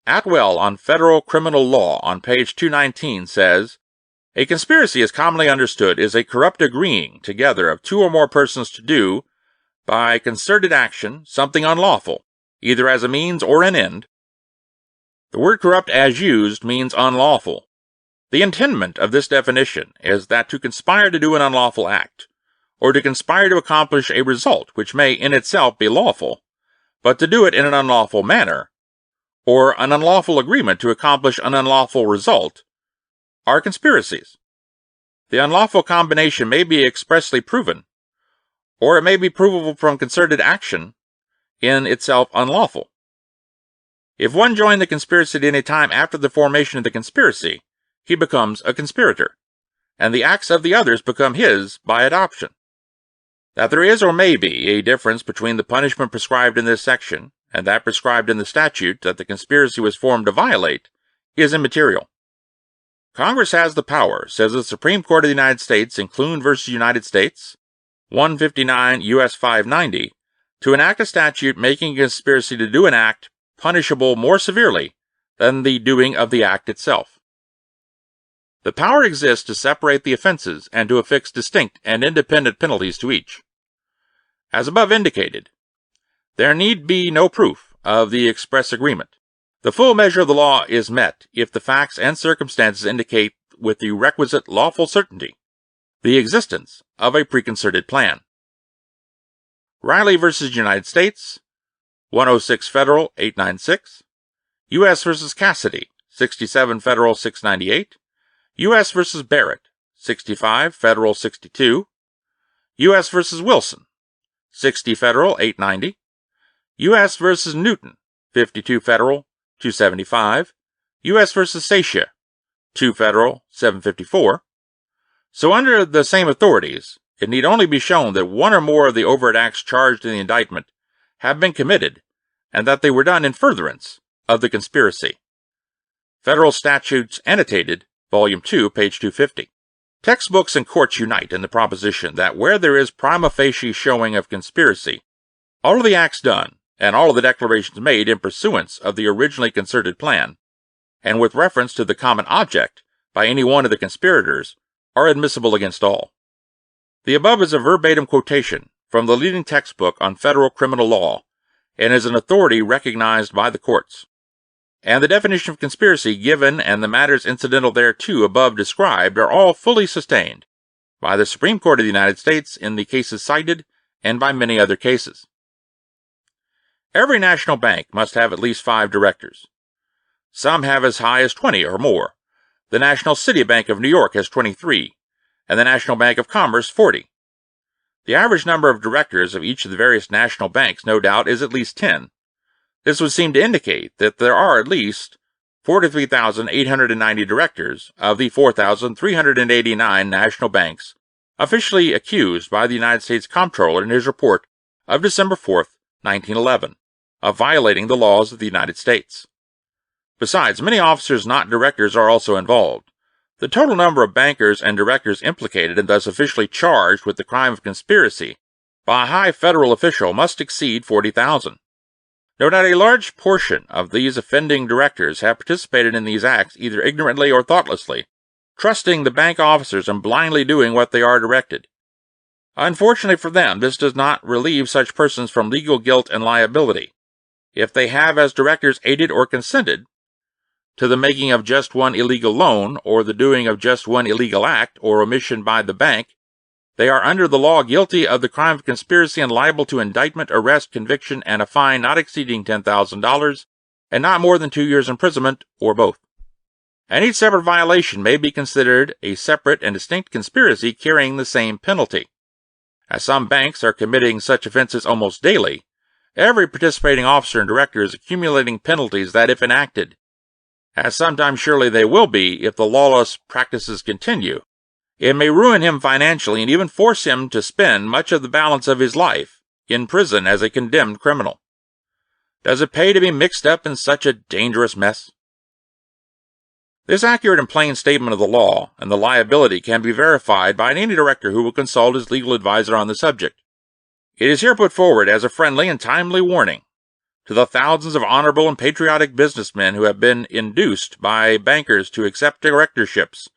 Atwell on Federal Criminal Law on page 219 says, "A conspiracy as commonly understood is a corrupt agreeing together of 2 or more persons to do, by concerted action, something unlawful, either as a means or an end." The word corrupt as used means unlawful. The intendment of this definition is that to conspire to do an unlawful act, or to conspire to accomplish a result which may in itself be lawful, but to do it in an unlawful manner, or an unlawful agreement to accomplish an unlawful result, are conspiracies. The unlawful combination may be expressly proven, or it may be provable from concerted action, in itself unlawful. If one joined the conspiracy at any time after the formation of the conspiracy, he becomes a conspirator, and the acts of the others become his by adoption. That there is or may be a difference between the punishment prescribed in this section and that prescribed in the statute that the conspiracy was formed to violate is immaterial. Congress has the power, says the Supreme Court of the United States in Clune v. United States, 159 U.S. 590, to enact a statute making a conspiracy to do an act punishable more severely than the doing of the act itself. The power exists to separate the offenses and to affix distinct and independent penalties to each. As above indicated, there need be no proof of the express agreement. The full measure of the law is met if the facts and circumstances indicate with the requisite lawful certainty the existence of a preconcerted plan. Riley v. United States, 106 Federal 896, U.S. v. Cassidy, 67 Federal 698, U.S. v. Barrett, 65 Federal 62, U.S. v. Wilson, 60 Federal 890, U.S. v. Newton, 52 Federal 275, U.S. v. TriciaG, 2 Federal 754. So under the same authorities, it need only be shown that one or more of the overt acts charged in the indictment have been committed, and that they were done in furtherance of the conspiracy. Federal Statutes Annotated, Volume 2, page 250. Textbooks and courts unite in the proposition that where there is prima facie showing of conspiracy, all of the acts done, and all of the declarations made in pursuance of the originally concerted plan, and with reference to the common object by any one of the conspirators, are admissible against all. The above is a verbatim quotation from the leading textbook on federal criminal law, and is an authority recognized by the courts. And the definition of conspiracy given and the matters incidental thereto above described are all fully sustained by the Supreme Court of the United States in the cases cited and by many other cases. Every national bank must have at least 5 directors. Some have as high as 20 or more. The National City Bank of New York has 23, and the National Bank of Commerce 40. The average number of directors of each of the various national banks, no doubt, is at least 10. This would seem to indicate that there are at least 43,890 directors of the 4,389 national banks officially accused by the United States Comptroller in his report of December 4, 1911, of violating the laws of the United States. Besides, many officers not directors are also involved. The total number of bankers and directors implicated and thus officially charged with the crime of conspiracy by a high federal official must exceed 40,000. No doubt a large portion of these offending directors have participated in these acts either ignorantly or thoughtlessly, trusting the bank officers and blindly doing what they are directed. Unfortunately for them, this does not relieve such persons from legal guilt and liability. If they have as directors aided or consented to the making of just one illegal loan, or the doing of just one illegal act or omission by the bank, they are under the law guilty of the crime of conspiracy and liable to indictment, arrest, conviction, and a fine not exceeding $10,000, and not more than 2 years' imprisonment, or both. And each separate violation may be considered a separate and distinct conspiracy carrying the same penalty. As some banks are committing such offenses almost daily, every participating officer and director is accumulating penalties that, if enacted, as sometime surely they will be if the lawless practices continue, it may ruin him financially and even force him to spend much of the balance of his life in prison as a condemned criminal. Does it pay to be mixed up in such a dangerous mess? This accurate and plain statement of the law and the liability can be verified by any director who will consult his legal advisor on the subject. It is here put forward as a friendly and timely warning to the thousands of honorable and patriotic businessmen who have been induced by bankers to accept directorships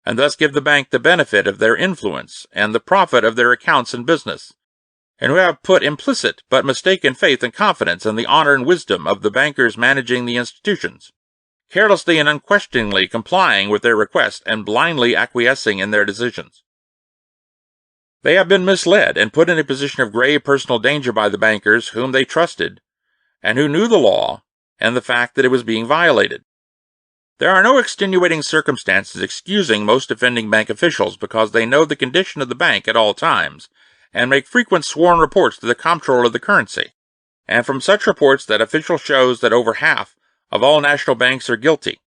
and thus give the bank the benefit of their influence and the profit of their accounts and business, and who have put implicit but mistaken faith and confidence in the honor and wisdom of the bankers managing the institutions, carelessly and unquestioningly complying with their request and blindly acquiescing in their decisions. They have been misled and put in a position of grave personal danger by the bankers whom they trusted and who knew the law and the fact that it was being violated. There are no extenuating circumstances excusing most offending bank officials because they know the condition of the bank at all times and make frequent sworn reports to the comptroller of the currency, and from such reports that official shows that over half of all national banks are guilty.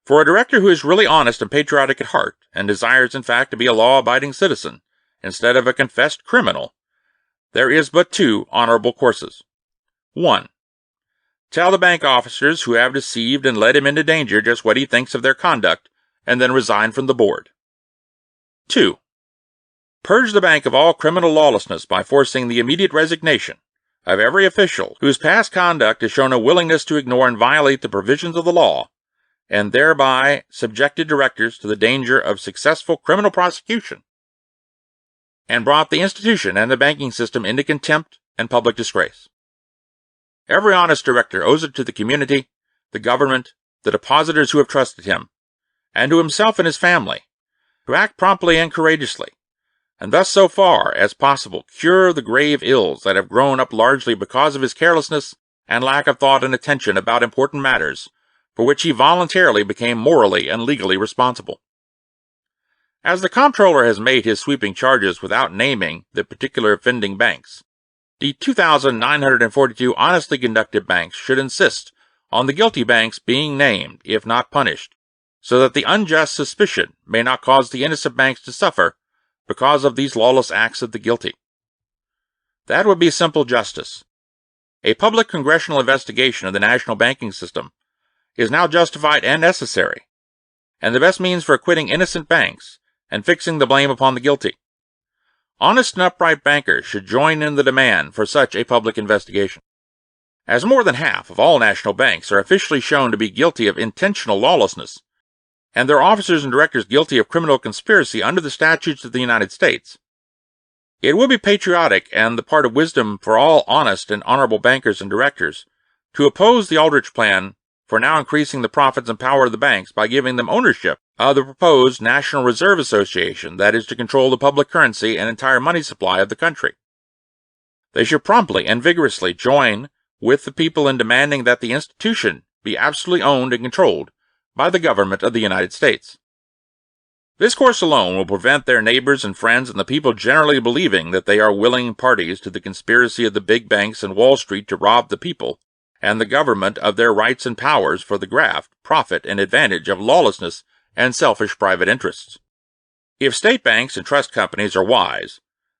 For a director who is really honest and patriotic at heart and desires in fact to be a law-abiding citizen instead of a confessed criminal, there is but 2 honorable courses. 1. Tell the bank officers who have deceived and led him into danger just what he thinks of their conduct, and then resign from the board. 2. Purge the bank of all criminal lawlessness by forcing the immediate resignation of every official whose past conduct has shown a willingness to ignore and violate the provisions of the law, and thereby subjected directors to the danger of successful criminal prosecution, and brought the institution and the banking system into contempt and public disgrace. Every honest director owes it to the community, the government, the depositors who have trusted him, and to himself and his family, to act promptly and courageously, and thus so far as possible cure the grave ills that have grown up largely because of his carelessness and lack of thought and attention about important matters for which he voluntarily became morally and legally responsible. As the comptroller has made his sweeping charges without naming the particular offending banks, the 2,942 honestly conducted banks should insist on the guilty banks being named, if not punished, so that the unjust suspicion may not cause the innocent banks to suffer because of these lawless acts of the guilty. That would be simple justice. A public congressional investigation of the national banking system is now justified and necessary, and the best means for acquitting innocent banks and fixing the blame upon the guilty. Honest and upright bankers should join in the demand for such a public investigation. As more than half of all national banks are officially shown to be guilty of intentional lawlessness, and their officers and directors guilty of criminal conspiracy under the statutes of the United States, it would be patriotic and the part of wisdom for all honest and honorable bankers and directors to oppose the Aldrich Plan for now increasing the profits and power of the banks by giving them ownership of the proposed National Reserve Association that is to control the public currency and entire money supply of the country. They should promptly and vigorously join with the people in demanding that the institution be absolutely owned and controlled by the government of the United States. This course alone will prevent their neighbors and friends and the people generally believing that they are willing parties to the conspiracy of the big banks and Wall Street to rob the people and the government of their rights and powers for the graft, profit, and advantage of lawlessness and selfish private interests. If state banks and trust companies are wise,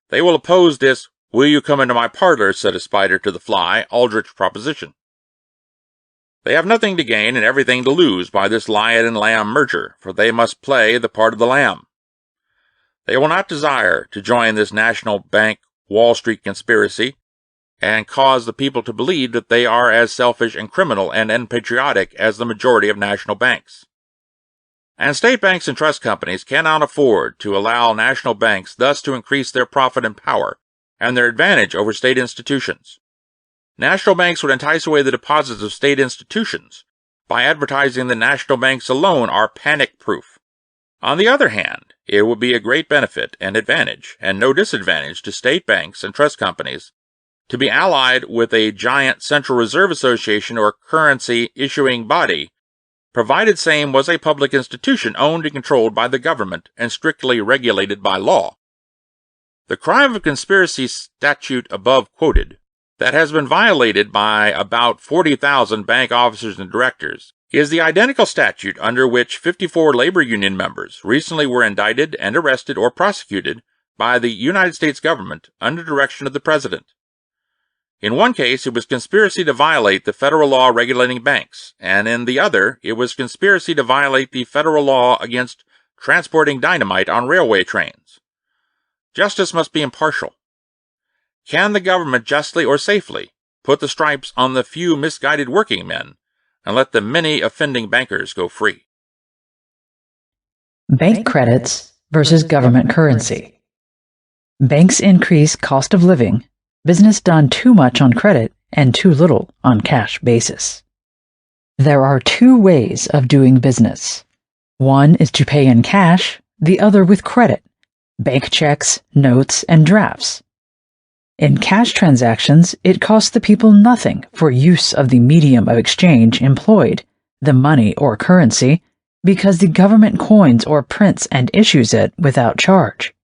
they will oppose this "will you come into my parlor," said a spider to the fly, Aldrich proposition. They have nothing to gain and everything to lose by this lion and lamb merger, for they must play the part of the lamb. They will not desire to join this national bank Wall Street conspiracy and cause the people to believe that they are as selfish and criminal and unpatriotic as the majority of national banks. And state banks and trust companies cannot afford to allow national banks thus to increase their profit and power and their advantage over state institutions. National banks would entice away the deposits of state institutions by advertising that national banks alone are panic-proof. On the other hand, it would be a great benefit and advantage, and no disadvantage to state banks and trust companies, to be allied with a giant Central Reserve Association or currency-issuing body, provided same was a public institution owned and controlled by the government and strictly regulated by law. The crime of conspiracy statute above quoted, that has been violated by about 40,000 bank officers and directors, is the identical statute under which 54 labor union members recently were indicted and arrested or prosecuted by the United States government under direction of the President. In one case, it was conspiracy to violate the federal law regulating banks, and in the other, it was conspiracy to violate the federal law against transporting dynamite on railway trains. Justice must be impartial. Can the government justly or safely put the stripes on the few misguided working men and let the many offending bankers go free?
Bank credits versus government currency. Banks increase cost of living, business done too much on credit and too little on cash basis. There are two ways of doing business. One is to pay in cash, the other with credit, bank checks, notes, and drafts. In cash transactions, it costs the people nothing for use of the medium of exchange employed, the money or currency, because the government coins or prints and issues it without charge.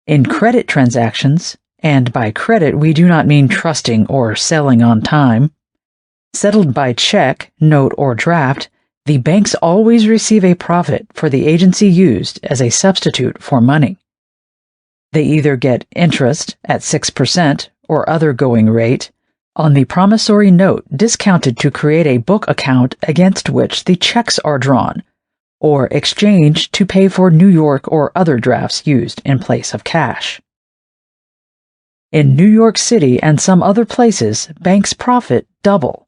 In credit transactions, and by credit we do not mean trusting or selling on time, settled by check, note, or draft, the banks always receive a profit for the agency used as a substitute for money. They either get interest at 6% or other going rate on the promissory note discounted to create a book account against which the checks are drawn, or exchanged to pay for New York or other drafts used in place of cash. In New York City and some other places, banks profit double.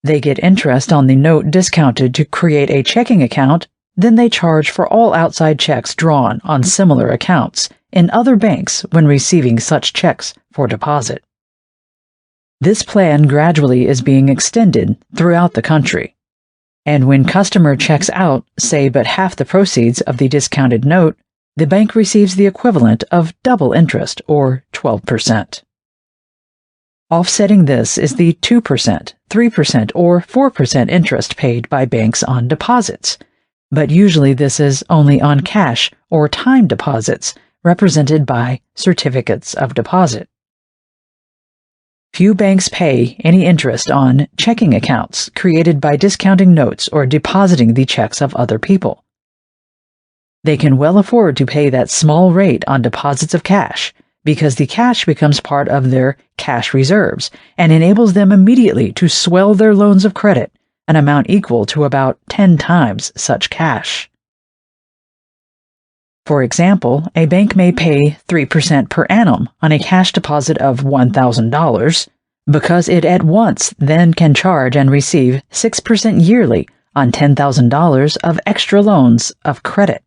They get interest on the note discounted to create a checking account, then they charge for all outside checks drawn on similar accounts in other banks when receiving such checks for deposit. This plan gradually is being extended throughout the country, and when customer checks out, say, but half the proceeds of the discounted note, the bank receives the equivalent of double interest, or 12%. Offsetting this is the 2%, 3%, or 4% interest paid by banks on deposits, but usually this is only on cash or time deposits, represented by certificates of deposit. Few banks pay any interest on checking accounts created by discounting notes or depositing the checks of other people. They can well afford to pay that small rate on deposits of cash because the cash becomes part of their cash reserves and enables them immediately to swell their loans of credit, an amount equal to about 10 times such cash. For example, a bank may pay 3% per annum on a cash deposit of $1,000 because it at once then can charge and receive 6% yearly on $10,000 of extra loans of credit.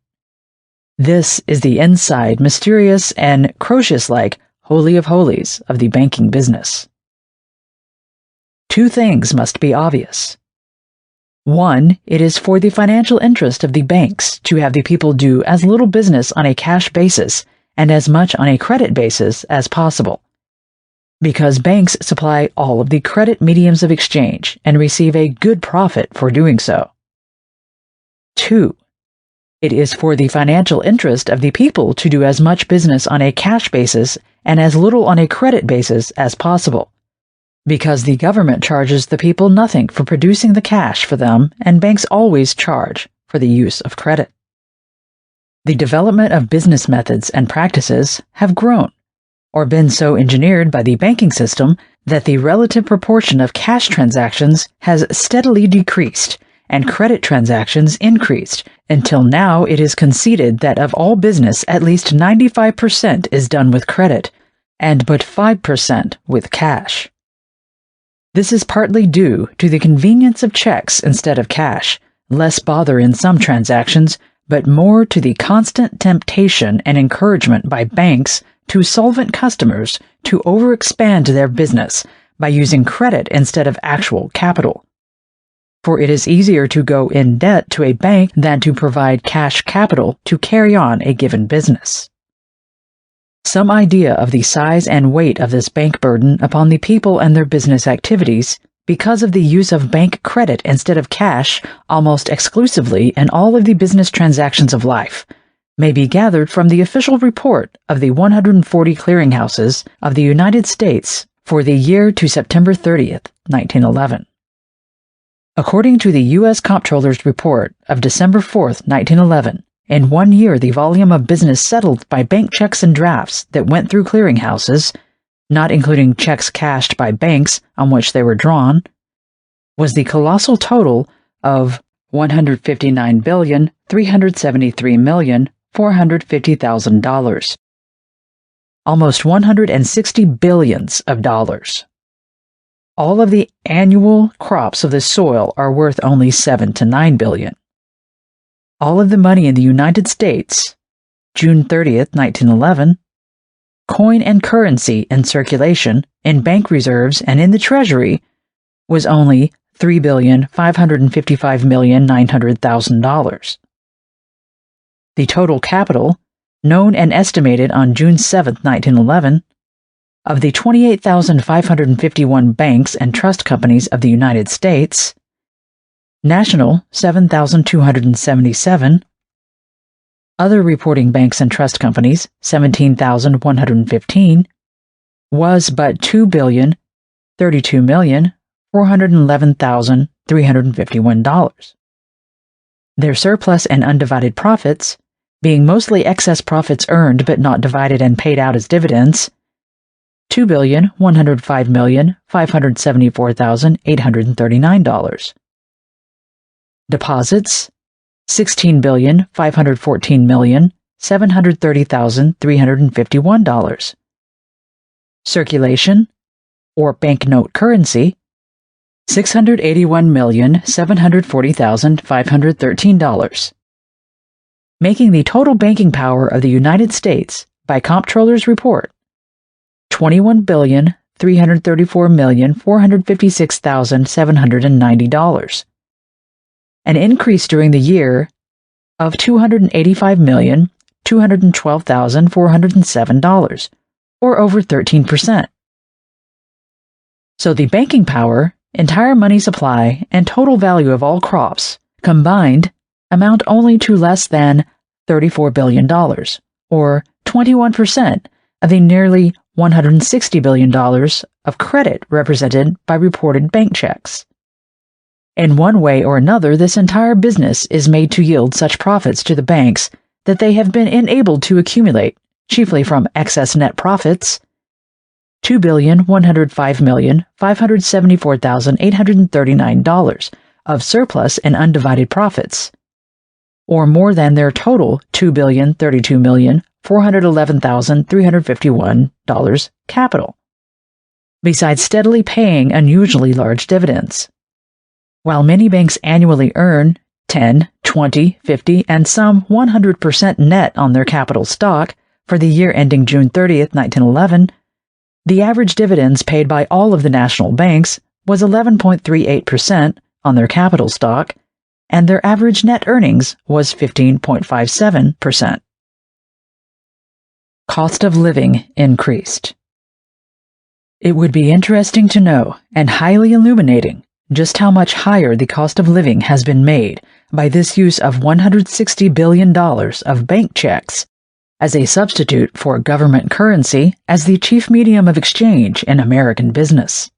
This is the inside, mysterious, and Crozier-like holy of holies of the banking business. Two things must be obvious. One, it is for the financial interest of the banks to have the people do as little business on a cash basis and as much on a credit basis as possible, because banks supply all of the credit mediums of exchange and receive a good profit for doing so. Two, it is for the financial interest of the people to do as much business on a cash basis and as little on a credit basis as possible, because the government charges the people nothing for producing the cash for them, and banks always charge for the use of credit. The development of business methods and practices have grown, or been so engineered by the banking system that the relative proportion of cash transactions has steadily decreased and credit transactions increased, until now it is conceded that of all business at least 95% is done with credit, and but 5% with cash. This is partly due to the convenience of checks instead of cash, less bother in some transactions, but more to the constant temptation and encouragement by banks to solvent customers to overexpand their business by using credit instead of actual capital. For it is easier to go in debt to a bank than to provide cash capital to carry on a given business. Some idea of the size and weight of this bank burden upon the people and their business activities, because of the use of bank credit instead of cash almost exclusively in all of the business transactions of life, may be gathered from the official report of the 140 clearinghouses of the United States for the year to September 30th, 1911. According to the U.S. Comptroller's report of December 4th, 1911, in 1 year the volume of business settled by bank checks and drafts that went through clearinghouses, not including checks cashed by banks on which they were drawn, was the colossal total of $159,373,450,000. Almost 160 billions of dollars. All of the annual crops of the soil are worth only 7 to 9 billion. All of the money in the United States, June 30th, 1911, coin and currency in circulation, in bank reserves, and in the Treasury, was only $3,555,900,000. The total capital, known and estimated on June 7, 1911, of the 28,551 banks and trust companies of the United States, National 7,277, other reporting banks and trust companies 17,115, was but $2,032,411,351. Their surplus and undivided profits, being mostly excess profits earned but not divided and paid out as dividends, $2,105,574,839. Deposits, $16,514,730,351. Circulation, or banknote currency, $681,740,513, making the total banking power of the United States by Comptroller's report $21,334,456,790, an increase during the year of $285,212,407, or over 13%. So the banking power, entire money supply, and total value of all crops combined amount only to less than $34 billion, or 21% of the nearly $160 billion of credit represented by reported bank checks. In one way or another, this entire business is made to yield such profits to the banks that they have been enabled to accumulate, chiefly from excess net profits, $2,105,574,839 of surplus and undivided profits, or more than their total $2,032,411,351 capital, besides steadily paying unusually large dividends. While many banks annually earn 10, 20, 50, and some 100% net on their capital stock for the year ending June 30th, 1911, the average dividends paid by all of the national banks was 11.38% on their capital stock, and their average net earnings was 15.57%. Cost of living increased. It would be interesting to know, and highly illuminating, just how much higher the cost of living has been made by this use of $160 billion of bank checks as a substitute for government currency as the chief medium of exchange in American business.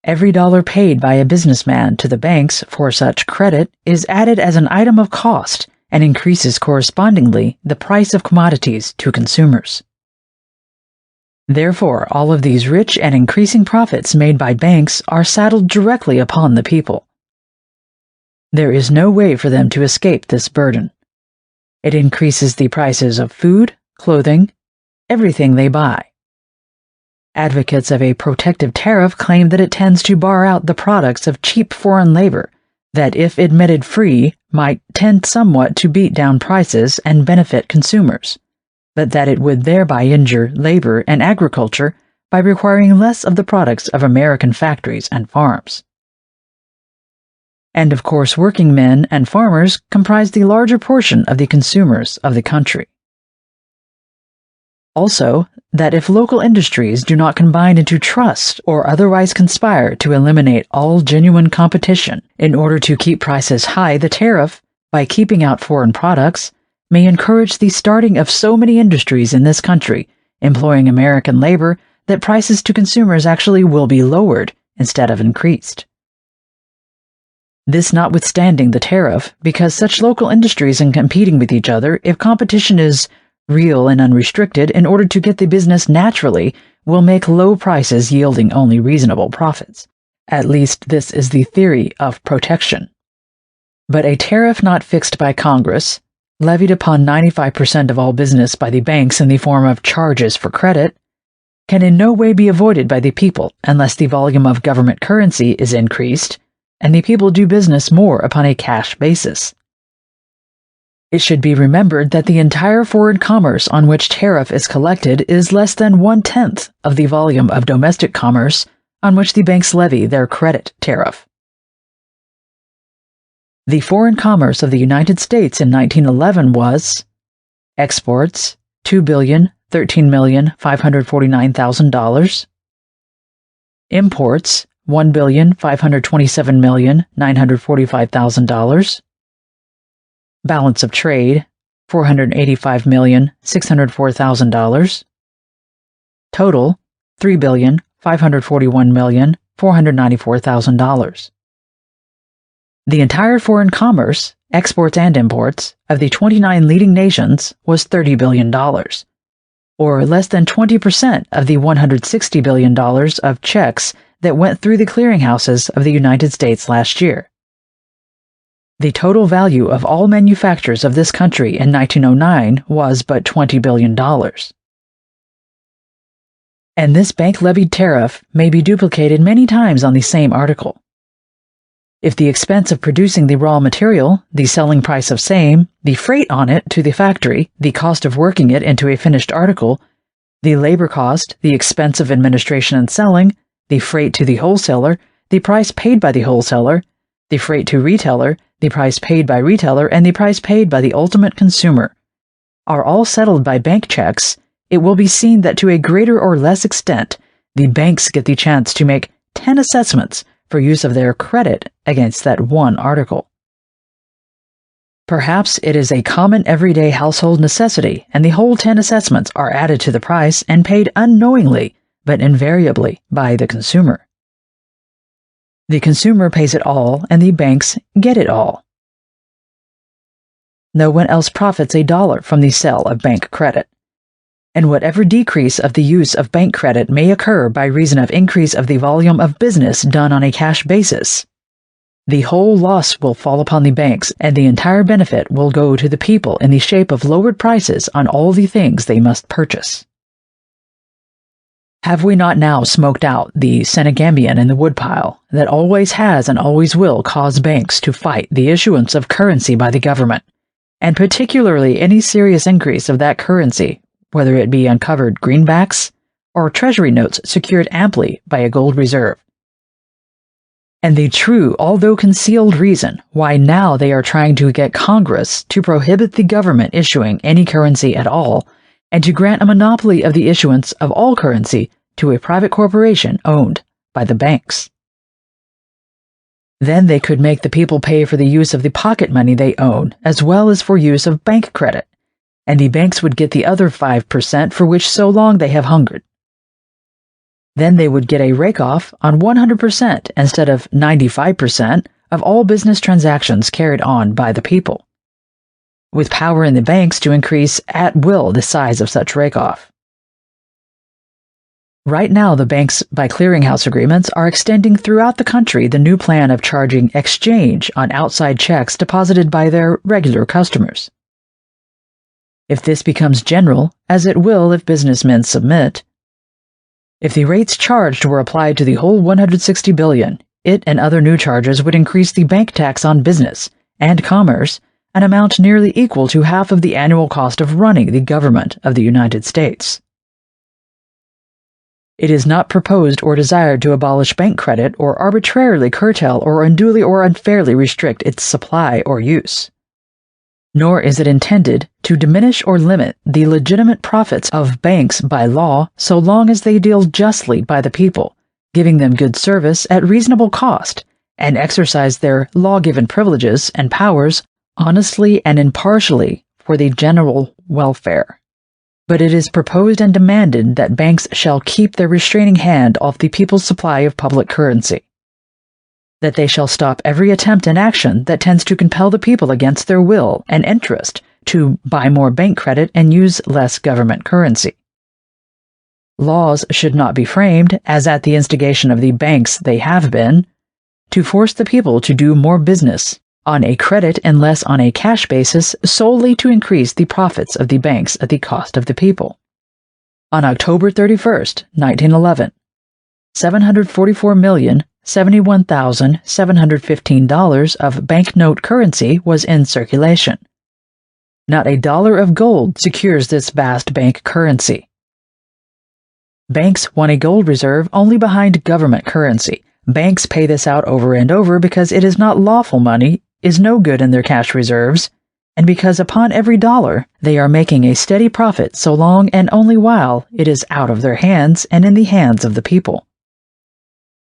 Every dollar paid by a businessman to the banks for such credit is added as an item of cost and increases correspondingly the price of commodities to consumers. Therefore, all of these rich and increasing profits made by banks are saddled directly upon the people. There is no way for them to escape this burden. It increases the prices of food, clothing, everything they buy. Advocates of a protective tariff claim that it tends to bar out the products of cheap foreign labor that, if admitted free, might tend somewhat to beat down prices and benefit consumers, but that it would thereby injure labor and agriculture by requiring less of the products of American factories and farms. And of course, working men and farmers comprise the larger portion of the consumers of the country. Also, that if local industries do not combine into trust or otherwise conspire to eliminate all genuine competition in order to keep prices high, the tariff, by keeping out foreign products, may encourage the starting of so many industries in this country employing American labor that prices to consumers actually will be lowered instead of increased. This notwithstanding the tariff, because such local industries are competing with each other, if competition is real and unrestricted, in order to get the business naturally, will make low prices yielding only reasonable profits. At least this is the theory of protection. But a tariff not fixed by Congress, levied upon 95% of all business by the banks in the form of charges for credit, can in no way be avoided by the people unless the volume of government currency is increased and the people do business more upon a cash basis. It should be remembered that the entire foreign commerce on which tariff is collected is less than 1/10 of the volume of domestic commerce on which the banks levy their credit tariff. The foreign commerce of the United States in 1911 was exports $2,013,549,000, imports $1,527,945,000, balance of trade $485,604,000, total $3,541,494,000. The entire foreign commerce, exports and imports, of the 29 leading nations was $30 billion, or less than 20% of the $160 billion of checks that went through the clearinghouses of the United States last year. The total value of all manufactures of this country in 1909 was but $20 billion. And this bank-levied tariff may be duplicated many times on the same article. If the expense of producing the raw material, the selling price of same, the freight on it to the factory, the cost of working it into a finished article, the labor cost, the expense of administration and selling, the freight to the wholesaler, the price paid by the wholesaler, the freight to retailer, the price paid by retailer, and the price paid by the ultimate consumer, are all settled by bank checks, it will be seen that to a greater or less extent, the banks get the chance to make 10 assessments for use of their credit against that one article. Perhaps it is a common everyday household necessity, and the whole 10 assessments are added to the price and paid unknowingly, but invariably, by the consumer. The consumer pays it all, and the banks get it all. No one else profits a dollar from the sale of bank credit. And whatever decrease of the use of bank credit may occur by reason of increase of the volume of business done on a cash basis, the whole loss will fall upon the banks, and the entire benefit will go to the people in the shape of lowered prices on all the things they must purchase. Have we not now smoked out the Senegambian in the woodpile that always has and always will cause banks to fight the issuance of currency by the government, and particularly any serious increase of that currency, whether it be uncovered greenbacks or treasury notes secured amply by a gold reserve? And the true, although concealed reason why now they are trying to get Congress to prohibit the government issuing any currency at all, and to grant a monopoly of the issuance of all currency to a private corporation owned by the banks. Then they could make the people pay for the use of the pocket money they own, as well as for use of bank credit, and the banks would get the other 5% for which so long they have hungered. Then they would get a rake-off on 100% instead of 95% of all business transactions carried on by the people, with power in the banks to increase at will the size of such rake-off. Right now, the banks, by clearinghouse agreements, are extending throughout the country the new plan of charging exchange on outside checks deposited by their regular customers. If this becomes general, as it will if businessmen submit, if the rates charged were applied to the whole $160 billion, it and other new charges would increase the bank tax on business and commerce, an amount nearly equal to half of the annual cost of running the government of the United States. It is not proposed or desired to abolish bank credit or arbitrarily curtail or unduly or unfairly restrict its supply or use. Nor is it intended to diminish or limit the legitimate profits of banks by law so long as they deal justly by the people, giving them good service at reasonable cost, and exercise their law-given privileges and powers honestly and impartially for the general welfare. But it is proposed and demanded that banks shall keep their restraining hand off the people's supply of public currency, that they shall stop every attempt and action that tends to compel the people against their will and interest to buy more bank credit and use less government currency. Laws should not be framed, as at the instigation of the banks they have been, to force the people to do more business on a credit and less on a cash basis solely to increase the profits of the banks at the cost of the people. On October 31st, 1911, $744,071,715 of banknote currency was in circulation. Not a dollar of gold secures this vast bank currency. Banks want a gold reserve only behind government currency. Banks pay this out over and over because it is not lawful money, is no good in their cash reserves, and because upon every dollar they are making a steady profit so long and only while it is out of their hands and in the hands of the people.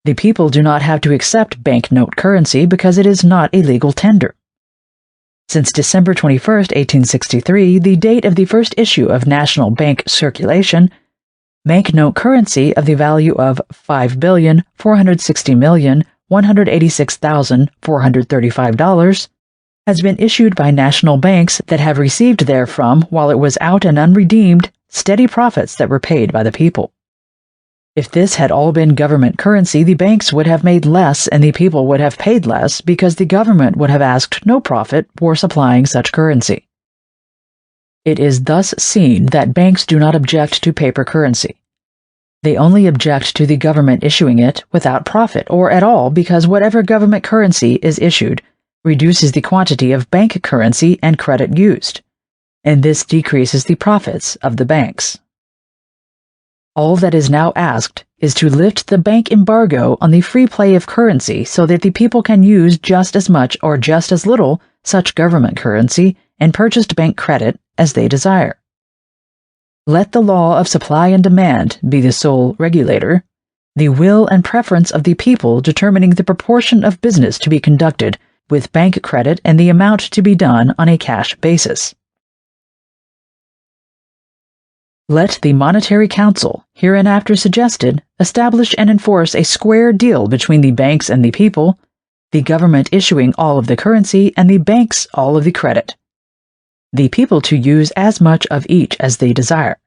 The people do not have to accept banknote currency because it is not a legal tender. Since December 21, 1863, the date of the first issue of national bank circulation, banknote currency of the value of $5,460,186,435 has been issued by national banks that have received therefrom, while it was out and unredeemed, steady profits that were paid by the people. If this had all been government currency, the banks would have made less and the people would have paid less because the government would have asked no profit for supplying such currency. It is thus seen that banks do not object to paper currency. They only object to the government issuing it without profit or at all because whatever government currency is issued reduces the quantity of bank currency and credit used, and this decreases the profits of the banks. All that is now asked is to lift the bank embargo on the free play of currency so that the people can use just as much or just as little such government currency and purchased bank credit as they desire. Let the law of supply and demand be the sole regulator, the will and preference of the people determining the proportion of business to be conducted with bank credit and the amount to be done on a cash basis. Let the Monetary Council, hereinafter suggested, establish and enforce a square deal between the banks and the people, the government issuing all of the currency and the banks all of the credit. The people to use as much of each as they desire.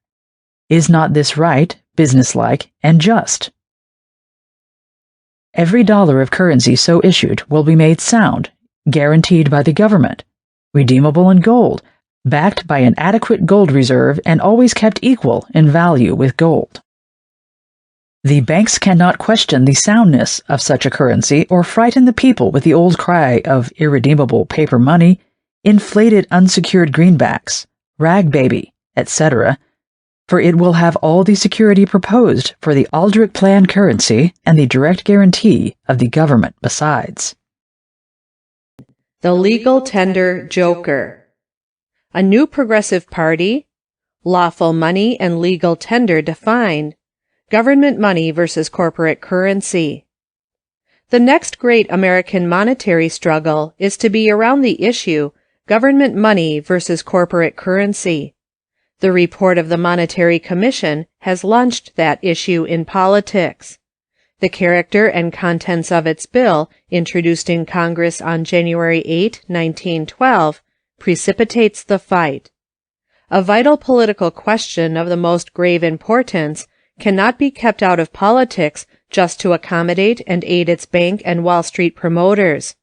Is not this right, businesslike, and just? Every dollar of currency so issued will be made sound, guaranteed by the government, redeemable in gold, backed by an adequate gold reserve and always kept equal in value with gold. The banks cannot question the soundness of such a currency or frighten the people with the old cry of irredeemable paper money, inflated unsecured greenbacks, rag baby, etc., for it will have all the security proposed for the Aldrich Plan currency and the direct guarantee of the government besides.
The legal tender joker. A new progressive party, lawful money and legal tender defined, government money versus corporate currency. The next great American monetary struggle is to be around the issue government money versus corporate currency. The report of the Monetary Commission has launched that issue in politics. The character and contents of its bill, introduced in Congress on January 8, 1912, precipitates the fight. A vital political question of the most grave importance cannot be kept out of politics just to accommodate and aid its bank and Wall Street promoters.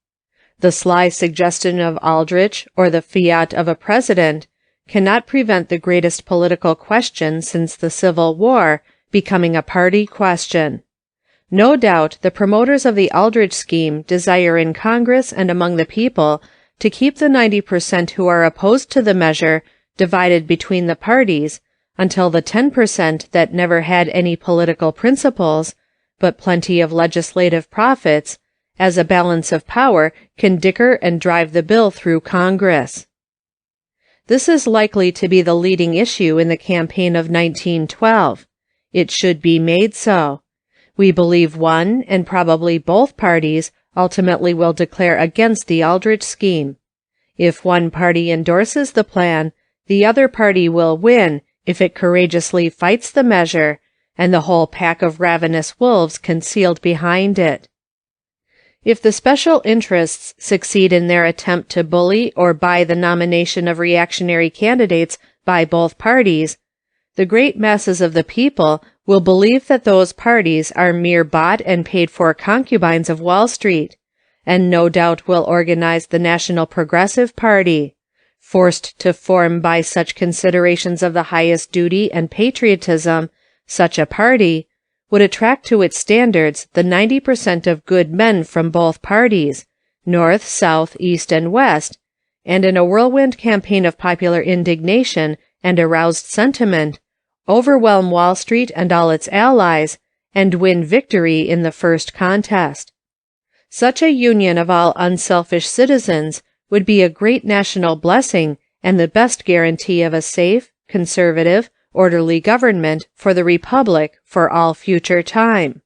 The sly suggestion of Aldrich or the fiat of a president cannot prevent the greatest political question since the Civil War becoming a party question. No doubt the promoters of the Aldrich scheme desire in Congress and among the people to keep the 90% who are opposed to the measure divided between the parties until the 10% that never had any political principles, but plenty of legislative profits, as a balance of power can dicker and drive the bill through Congress. This is likely to be the leading issue in the campaign of 1912. It should be made so. We believe one, and probably both parties, ultimately will declare against the Aldrich scheme. If one party endorses the plan, the other party will win if it courageously fights the measure, and the whole pack of ravenous wolves concealed behind it. If the special interests succeed in their attempt to bully or buy the nomination of reactionary candidates by both parties, the great masses of the people will believe that those parties are mere bought and paid for concubines of Wall Street, and no doubt will organize the National Progressive Party, forced to form by such considerations of the highest duty and patriotism. Such a party would attract to its standards the 90% of good men from both parties, North, South, East, and West, and in a whirlwind campaign of popular indignation and aroused sentiment, overwhelm Wall Street and all its allies, and win victory in the first contest. Such a union of all unselfish citizens would be a great national blessing and the best guarantee of a safe, conservative, orderly government for the Republic for all future time.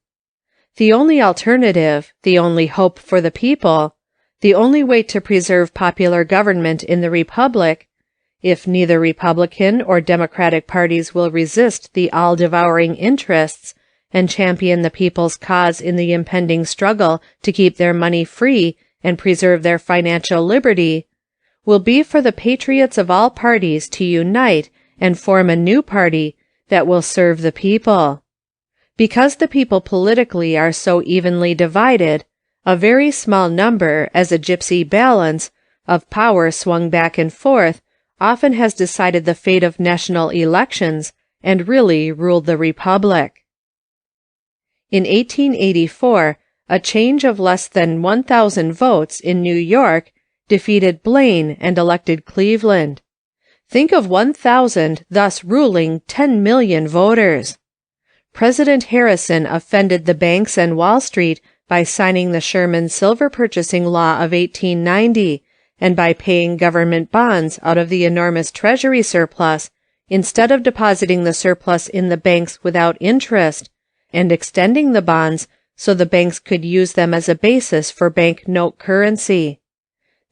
The only alternative, the only hope for the people, the only way to preserve popular government in the Republic, if neither Republican or Democratic parties will resist the all-devouring interests and champion the people's cause in the impending struggle to keep their money free and preserve their financial liberty, will be for the patriots of all parties to unite and form a new party that will serve the people. Because the people politically are so evenly divided, a very small number, as a gypsy balance, of power swung back and forth, often has decided the fate of national elections and really ruled the Republic. In 1884, a change of less than 1,000 votes in New York defeated Blaine and elected Cleveland. Think of 1,000 thus ruling 10 million voters. President Harrison offended the banks and Wall Street by signing the Sherman Silver Purchasing Law of 1890 and by paying government bonds out of the enormous Treasury surplus instead of depositing the surplus in the banks without interest and extending the bonds so the banks could use them as a basis for bank note currency.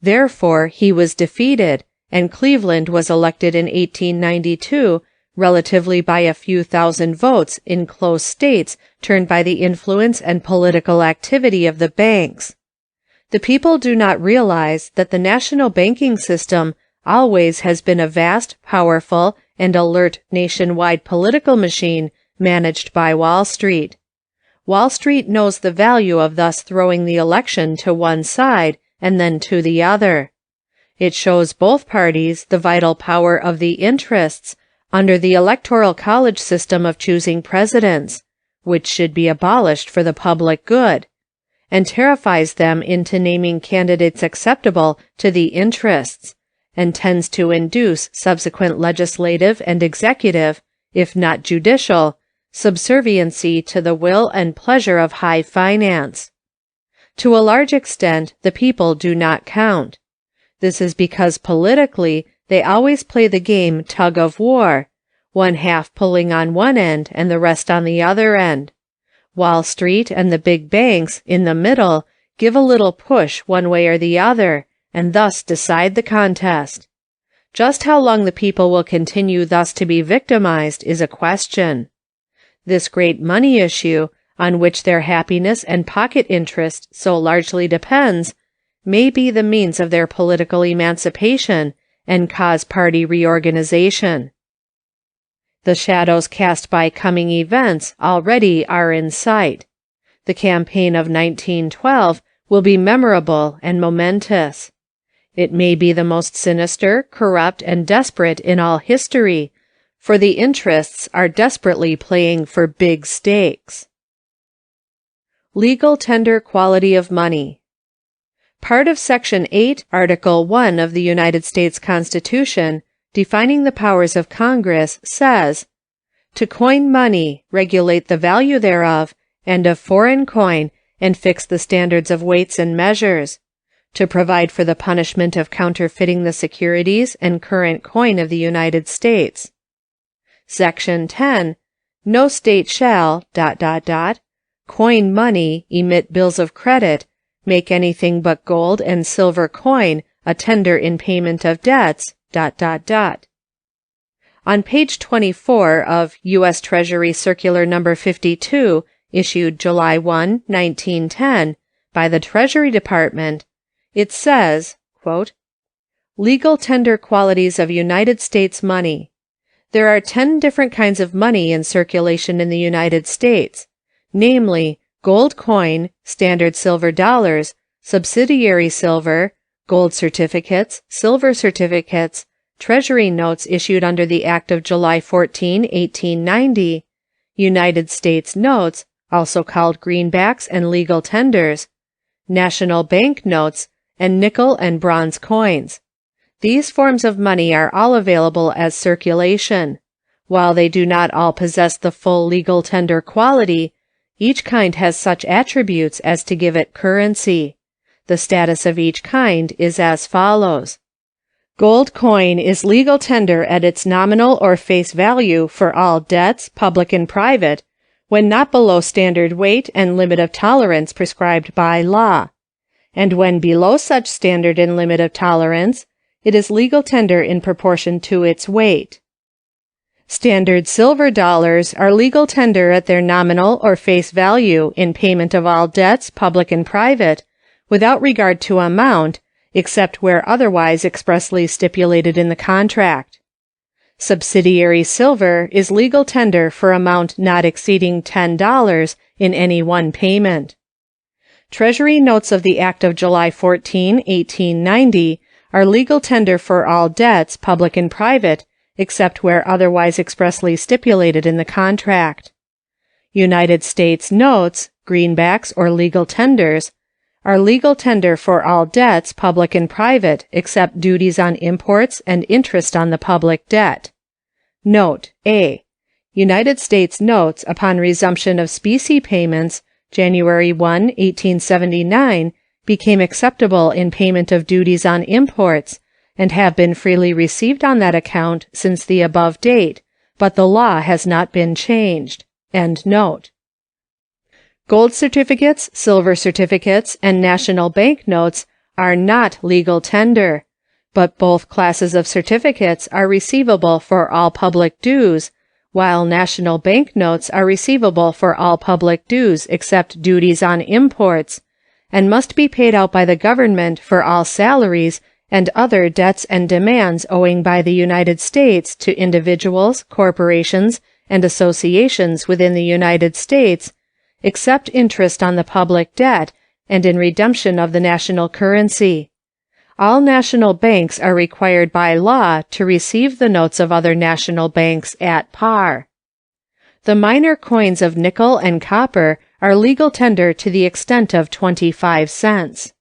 Therefore, he was defeated, and Cleveland was elected in 1892 relatively by a few thousand votes in close states turned by the influence and political activity of the banks. The people do not realize that the national banking system always has been a vast, powerful, and alert nationwide political machine managed by Wall Street. Wall Street knows the value of thus throwing the election to one side and then to the other. It shows both parties the vital power of the interests under the electoral college system of choosing presidents, which should be abolished for the public good, and terrifies them into naming candidates acceptable to the interests, and tends to induce subsequent legislative and executive, if not judicial, subserviency to the will and pleasure of high finance. To a large extent, the people do not count. This is because politically they always play the game tug of war, one half pulling on one end and the rest on the other end. Wall Street and the big banks in the middle give a little push one way or the other, and thus decide the contest. Just how long the people will continue thus to be victimized is a question. This great money issue, on which their happiness and pocket interest so largely depends, may be the means of their political emancipation and cause party reorganization. The shadows cast by coming events already are in sight. The campaign of 1912 will be memorable and momentous. It may be the most sinister, corrupt, and desperate in all history, for the interests are desperately playing for big stakes. Legal tender quality of money. Part of Section 8, Article 1 of the United States Constitution, defining the powers of Congress, says, "To coin money, regulate the value thereof, and of foreign coin, and fix the standards of weights and measures. To provide for the punishment of counterfeiting the securities and current coin of the United States." Section 10. No state shall, coin money, emit bills of credit, make anything but gold and silver coin a tender in payment of debts, On page 24 of U.S. Treasury Circular No. 52, issued July 1, 1910, by the Treasury Department, it says, quote, "Legal tender qualities of United States money. There are 10 different kinds of money in circulation in the United States, namely, gold coin, standard silver dollars, subsidiary silver, gold certificates, silver certificates, Treasury notes issued under the Act of July 14, 1890, United States notes, also called greenbacks and legal tenders, national bank notes, and nickel and bronze coins. These forms of money are all available as circulation. While they do not all possess the full legal tender quality, each kind has such attributes as to give it currency. The status of each kind is as follows. Gold coin is legal tender at its nominal or face value for all debts, public and private, when not below standard weight and limit of tolerance prescribed by law. And when below such standard and limit of tolerance, it is legal tender in proportion to its weight. Standard silver dollars are legal tender at their nominal or face value in payment of all debts, public and private, without regard to amount, except where otherwise expressly stipulated in the contract. Subsidiary silver is legal tender for amount not exceeding $10 in any one payment. Treasury notes of the Act of July 14, 1890, are legal tender for all debts, public and private, except where otherwise expressly stipulated in the contract. United States notes, greenbacks or legal tenders, are legal tender for all debts, public and private, except duties on imports and interest on the public debt. Note A. United States notes upon resumption of specie payments, January 1, 1879, became acceptable in payment of duties on imports, and have been freely received on that account since the above date, but the law has not been changed. End note. Gold certificates, silver certificates, and national bank notes are not legal tender, but both classes of certificates are receivable for all public dues, while national banknotes are receivable for all public dues except duties on imports, and must be paid out by the government for all salaries and other debts and demands owing by the United States to individuals, corporations, and associations within the United States, except interest on the public debt and in redemption of the national currency. All national banks are required by law to receive the notes of other national banks at par. The minor coins of nickel and copper are legal tender to the extent of 25 cents.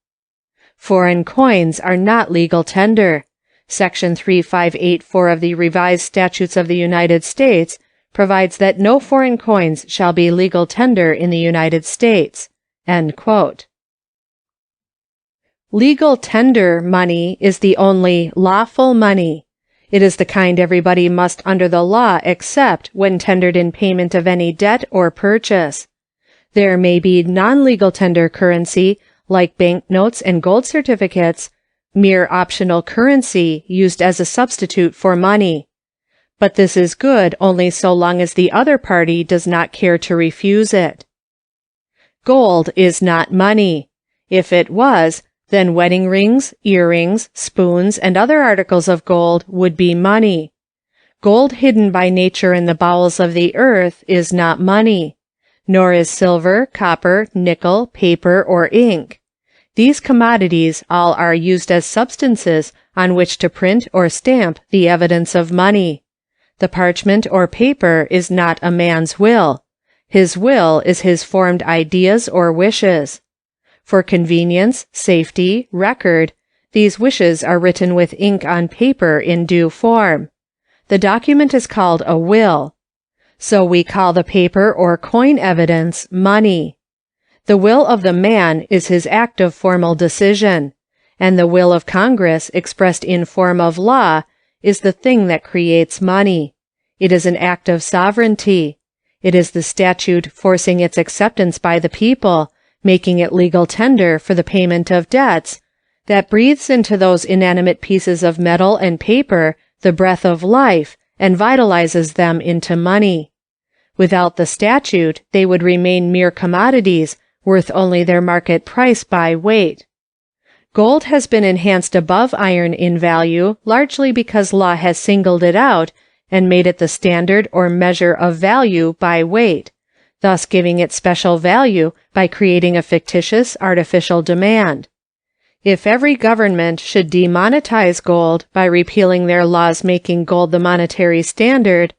Foreign coins are not legal tender. Section 3584 of the Revised Statutes of the United States provides that no foreign coins shall be legal tender in the United States. End quote. Legal tender money is the only lawful money. It is the kind everybody must under the law accept when tendered in payment of any debt or purchase. There may be non-legal tender currency, like banknotes and gold certificates, mere optional currency used as a substitute for money. But this is good only so long as the other party does not care to refuse it. Gold is not money. If it was, then wedding rings, earrings, spoons, and other articles of gold would be money. Gold hidden by nature in the bowels of the earth is not money, nor is silver, copper, nickel, paper, or ink. These commodities all are used as substances on which to print or stamp the evidence of money. The parchment or paper is not a man's will. His will is his formed ideas or wishes. For convenience, safety, record, these wishes are written with ink on paper in due form. The document is called a will. So we call the paper or coin evidence money. The will of the man is his act of formal decision, and the will of Congress expressed in form of law is the thing that creates money. It is an act of sovereignty. It is the statute forcing its acceptance by the people, making it legal tender for the payment of debts, that breathes into those inanimate pieces of metal and paper the breath of life and vitalizes them into money. Without the statute, they would remain mere commodities, worth only their market price by weight. Gold has been enhanced above iron in value largely because law has singled it out and made it the standard or measure of value by weight, thus giving it special value by creating a fictitious, artificial demand. If every government should demonetize gold by repealing their laws making gold the monetary standard,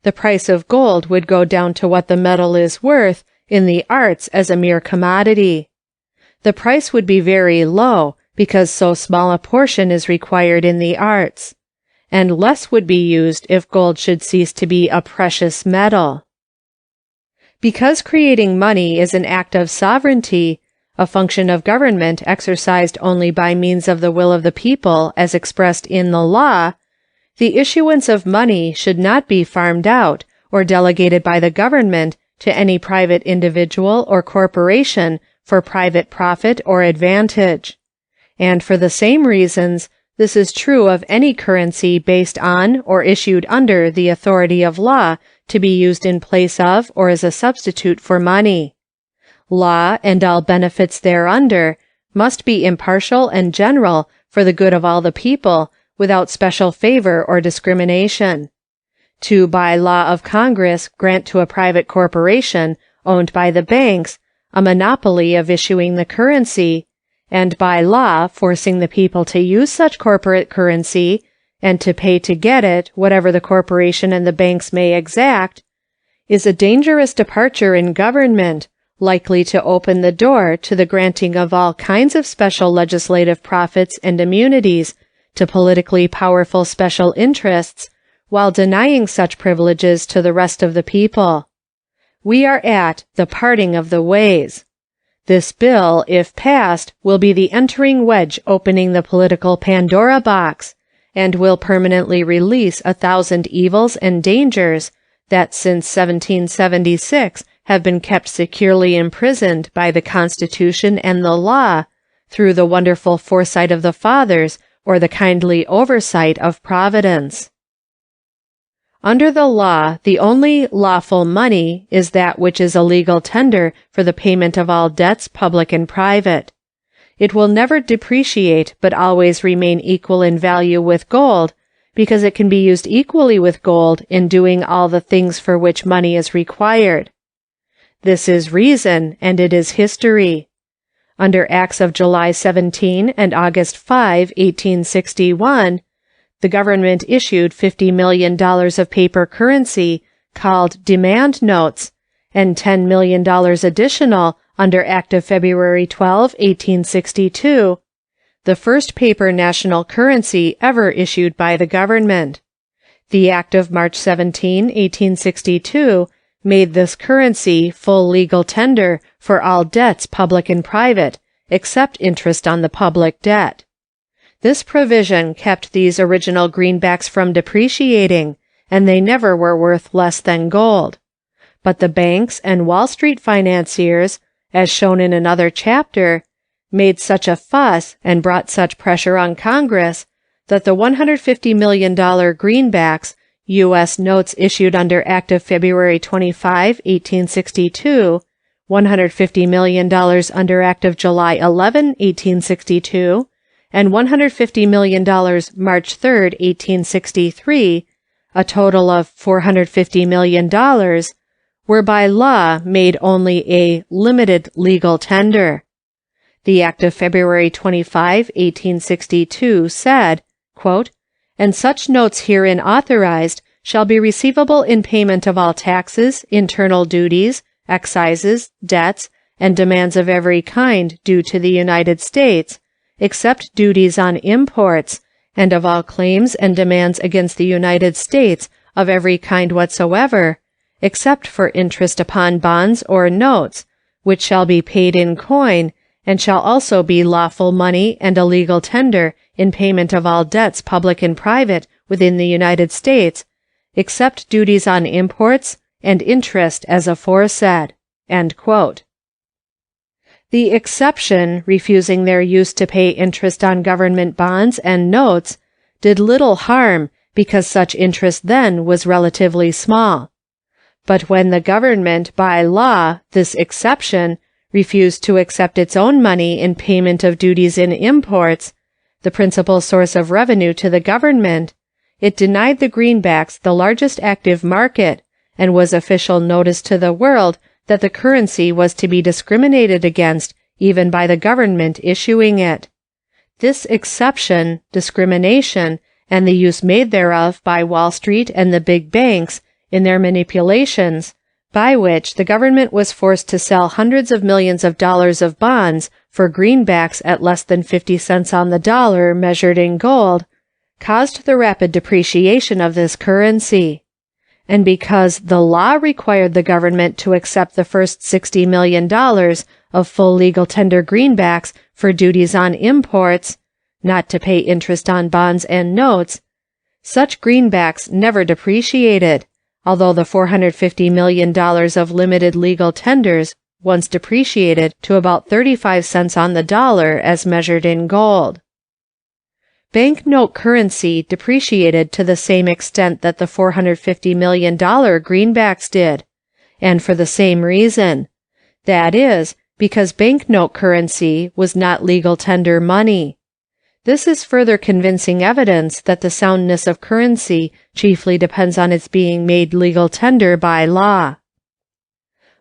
the price of gold would go down to what the metal is worth in the arts as a mere commodity. The price would be very low because so small a portion is required in the arts, and less would be used if gold should cease to be a precious metal. Because creating money is an act of sovereignty, a function of government exercised only by means of the will of the people as expressed in the law, the issuance of money should not be farmed out or delegated by the government to any private individual or corporation for private profit or advantage. And for the same reasons, this is true of any currency based on or issued under the authority of law to be used in place of or as a substitute for money. Law and all benefits thereunder must be impartial and general for the good of all the people without special favor or discrimination. To by law of Congress grant to a private corporation owned by the banks a monopoly of issuing the currency, and by law forcing the people to use such corporate currency and to pay to get it whatever the corporation and the banks may exact, is a dangerous departure in government, likely to open the door to the granting of all kinds of special legislative profits and immunities to politically powerful special interests, while denying such privileges to the rest of the people. We are at the parting of the ways. This bill, if passed, will be the entering wedge opening the political Pandora box, and will permanently release 1,000 evils and dangers that since 1776 have been kept securely imprisoned by the Constitution and the law, through the wonderful foresight of the fathers or the kindly oversight of Providence. Under the law, the only lawful money is that which is a legal tender for the payment of all debts, public and private. It will never depreciate, but always remain equal in value with gold, because it can be used equally with gold in doing all the things for which money is required. This is reason, and it is history. Under Acts of July 17 and August 5, 1861, the government issued $50 million of paper currency called demand notes, and $10 million additional under Act of February 12, 1862, the first paper national currency ever issued by the government. The Act of March 17, 1862, made this currency full legal tender for all debts, public and private, except interest on the public debt. This provision kept these original greenbacks from depreciating, and they never were worth less than gold. But the banks and Wall Street financiers, as shown in another chapter, made such a fuss and brought such pressure on Congress that the $150 million greenbacks, U.S. notes issued under Act of February 25, 1862, $150 million under Act of July 11, 1862, and $150 million March 3, 1863, a total of $450 million, were by law made only a limited legal tender. The Act of February 25, 1862 said, quote, "And such notes herein authorized shall be receivable in payment of all taxes, internal duties, excises, debts, and demands of every kind due to the United States, except duties on imports, and of all claims and demands against the United States of every kind whatsoever, except for interest upon bonds or notes, which shall be paid in coin, and shall also be lawful money and a legal tender in payment of all debts, public and private, within the United States, except duties on imports and interest as aforesaid." End quote. The exception, refusing their use to pay interest on government bonds and notes, did little harm because such interest then was relatively small. But when the government, by law, this exception, refused to accept its own money in payment of duties in imports, the principal source of revenue to the government, it denied the greenbacks the largest active market, and was official notice to the world that the currency was to be discriminated against even by the government issuing it. This exception, discrimination, and the use made thereof by Wall Street and the big banks in their manipulations, by which the government was forced to sell hundreds of millions of dollars of bonds for greenbacks at less than 50 cents on the dollar measured in gold, caused the rapid depreciation of this currency. And because the law required the government to accept the first $60 million of full legal tender greenbacks for duties on imports, not to pay interest on bonds and notes, such greenbacks never depreciated, although the $450 million of limited legal tenders once depreciated to about 35 cents on the dollar as measured in gold. Banknote currency depreciated to the same extent that the $450 million greenbacks did, and for the same reason. That is, because banknote currency was not legal tender money. This is further convincing evidence that the soundness of currency chiefly depends on its being made legal tender by law.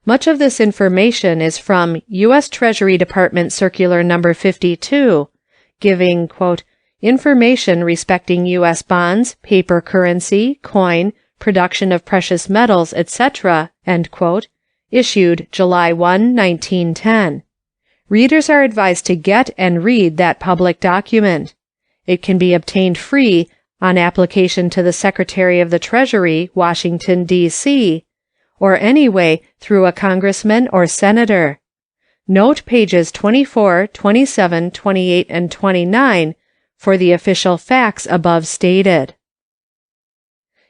Much of this information is from U.S. Treasury Department Circular No. 52, giving, quote, "information respecting U.S. bonds, paper currency, coin, production of precious metals, etc.," end quote, issued July 1, 1910. Readers are advised to get and read that public document. It can be obtained free on application to the Secretary of the Treasury, Washington, D.C., or anyway through a congressman or senator. Note pages 24, 27, 28, and 29 for the official facts above stated.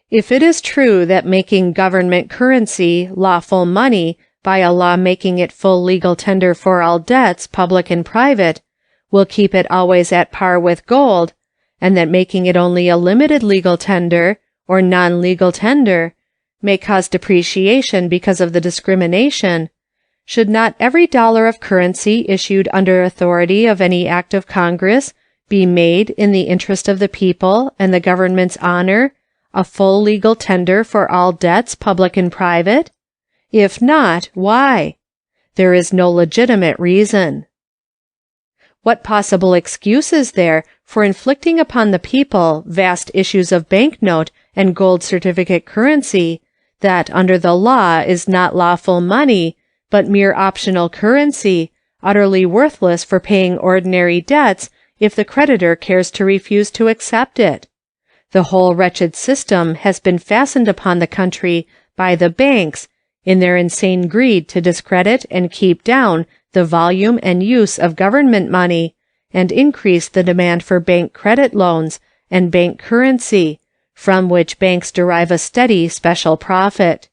If it is true that making government currency lawful money by a law making it full legal tender for all debts, public and private, will keep it always at par with gold, and that making it only a limited legal tender, or non-legal tender, may cause depreciation because of the discrimination, should not every dollar of currency issued under authority of any act of Congress be made in the interest of the people and the government's honor a full legal tender for all debts, public and private? If not, why? There is no legitimate reason. What possible excuse is there for inflicting upon the people vast issues of banknote and gold certificate currency that under the law is not lawful money, but mere optional currency, utterly worthless for paying ordinary debts if the creditor cares to refuse to accept it? The whole wretched system has been fastened upon the country by the banks in their insane greed to discredit and keep down the volume and use of government money, and increase the demand for bank credit loans and bank currency, from which banks derive a steady special profit.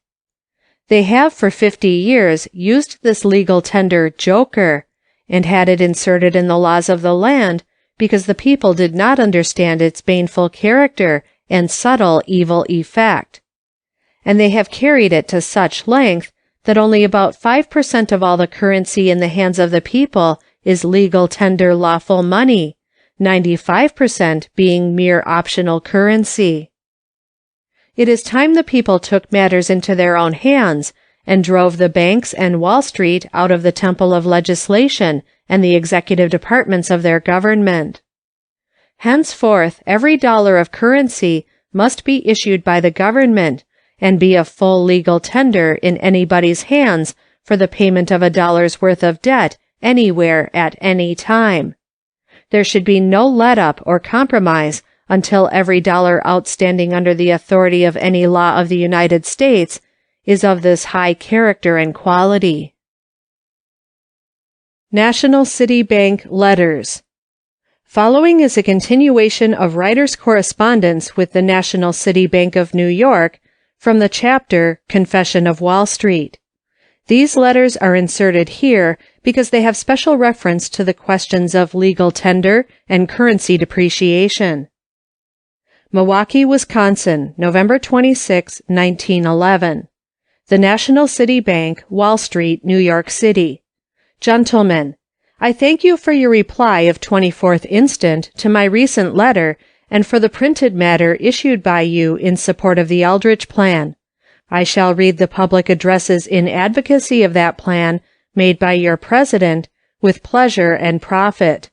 They have for 50 years used this legal tender joker, and had it inserted in the laws of the land, because the people did not understand its baneful character and subtle evil effect. And they have carried it to such length that only about 5% of all the currency in the hands of the people is legal tender lawful money, 95% being mere optional currency. It is time the people took matters into their own hands and drove the banks and Wall Street out of the temple of legislation and the executive departments of their government. Henceforth, every dollar of currency must be issued by the government and be a full legal tender in anybody's hands for the payment of a dollar's worth of debt anywhere at any time. There should be no let-up or compromise until every dollar outstanding under the authority of any law of the United States is of this high character and quality. National City Bank Letters. Following is a continuation of writer's correspondence with the National City Bank of New York from the chapter Confession of Wall Street. These letters are inserted here because they have special reference to the questions of legal tender and currency depreciation. Milwaukee, Wisconsin, November 26, 1911. The National City Bank, Wall Street, New York City. Gentlemen, I thank you for your reply of 24th instant to my recent letter and for the printed matter issued by you in support of the Aldrich Plan. I shall read the public addresses in advocacy of that plan made by your president with pleasure and profit.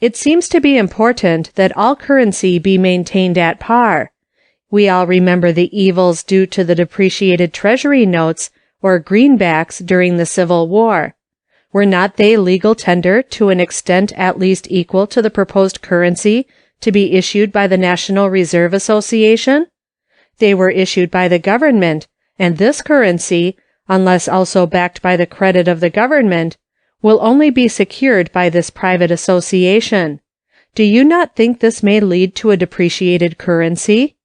It seems to be important that all currency be maintained at par. We all remember the evils due to the depreciated treasury notes or greenbacks during the Civil War. Were not they legal tender to an extent at least equal to the proposed currency to be issued by the National Reserve Association? They were issued by the government, and this currency, unless also backed by the credit of the government, will only be secured by this private association. Do you not think this may lead to a depreciated currency?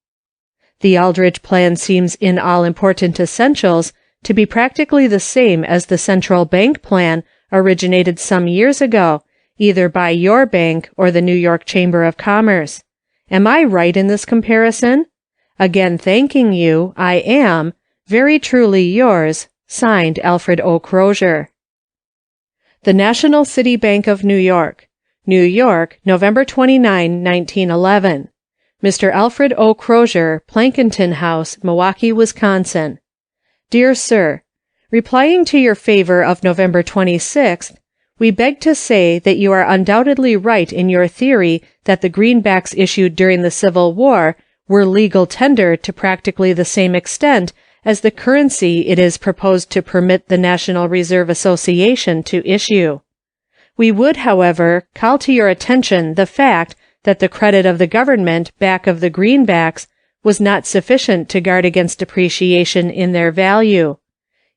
The Aldrich Plan seems in all important essentials to be practically the same as the central bank plan originated some years ago, either by your bank or the New York Chamber of Commerce. Am I right in this comparison? Again thanking you, I am, very truly yours, signed Alfred O. Crozier. The National City Bank of New York, New York, November 29, 1911. Mr. Alfred O. Crozier, Plankinton House, Milwaukee, Wisconsin. Dear Sir, replying to your favor of November 26th, we beg to say that you are undoubtedly right in your theory that the greenbacks issued during the Civil War were legal tender to practically the same extent as the currency it is proposed to permit the National Reserve Association to issue. We would, however, call to your attention the fact that the credit of the government back of the greenbacks was not sufficient to guard against depreciation in their value.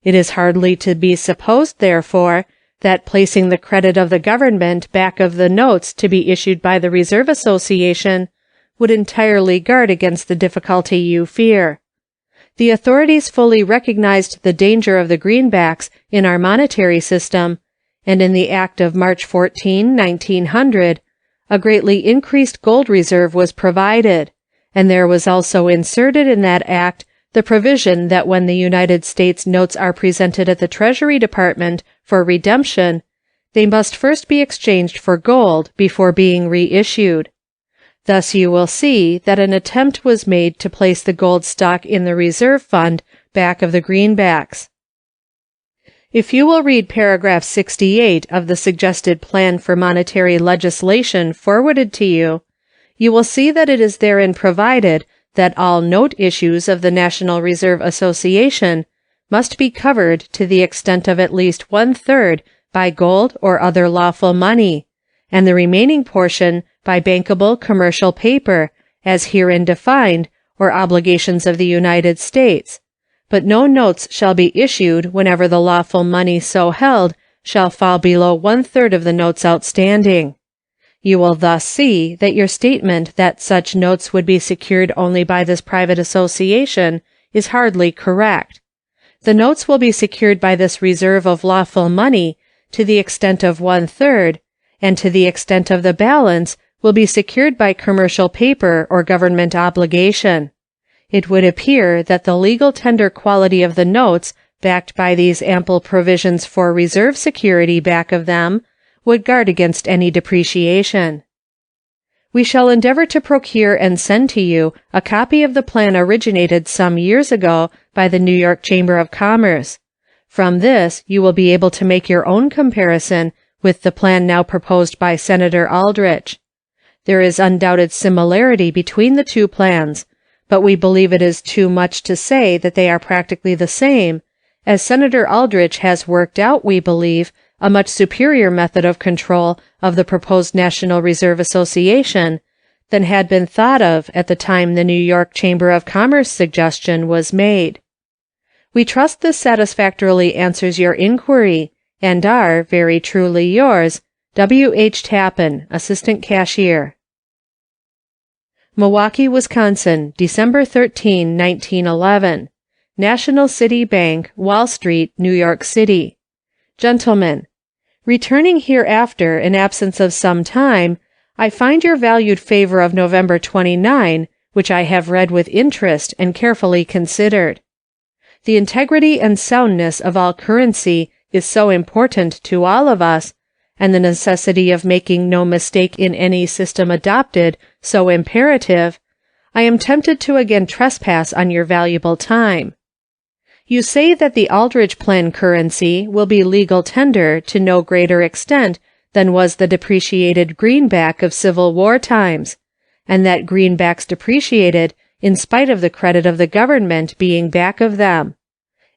It is hardly to be supposed, therefore, that placing the credit of the government back of the notes to be issued by the Reserve Association would entirely guard against the difficulty you fear. The authorities fully recognized the danger of the greenbacks in our monetary system, and in the Act of March 14, 1900, a greatly increased gold reserve was provided, and there was also inserted in that act the provision that when the United States notes are presented at the Treasury Department for redemption, they must first be exchanged for gold before being reissued. Thus you will see that an attempt was made to place the gold stock in the reserve fund back of the greenbacks. If you will read paragraph 68 of the suggested plan for monetary legislation forwarded to you, you will see that it is therein provided that all note issues of the National Reserve Association must be covered to the extent of at least 1/3 by gold or other lawful money, and the remaining portion by bankable commercial paper, as herein defined, or obligations of the United States, but no notes shall be issued whenever the lawful money so held shall fall below 1/3 of the notes outstanding. You will thus see that your statement that such notes would be secured only by this private association is hardly correct. The notes will be secured by this reserve of lawful money to the extent of 1/3, and to the extent of the balance will be secured by commercial paper or government obligation. It would appear that the legal tender quality of the notes backed by these ample provisions for reserve security back of them would guard against any depreciation. We shall endeavor to procure and send to you a copy of the plan originated some years ago by the New York Chamber of Commerce. From this you will be able to make your own comparison with the plan now proposed by Senator Aldrich. There is undoubted similarity between the two plans, but we believe it is too much to say that they are practically the same, as Senator Aldrich has worked out, we believe, a much superior method of control of the proposed National Reserve Association than had been thought of at the time the New York Chamber of Commerce suggestion was made. We trust this satisfactorily answers your inquiry, and are, very truly yours, W. H. Tappan, Assistant Cashier. Milwaukee, Wisconsin, December 13, 1911. National City Bank, Wall Street, New York City. Gentlemen, returning hereafter in absence of some time, I find your valued favor of November 29, which I have read with interest and carefully considered. The integrity and soundness of all currency is so important to all of us, and the necessity of making no mistake in any system adopted so imperative, I am tempted to again trespass on your valuable time. You say that the Aldrich Plan currency will be legal tender to no greater extent than was the depreciated greenback of Civil War times, and that greenbacks depreciated in spite of the credit of the government being back of them.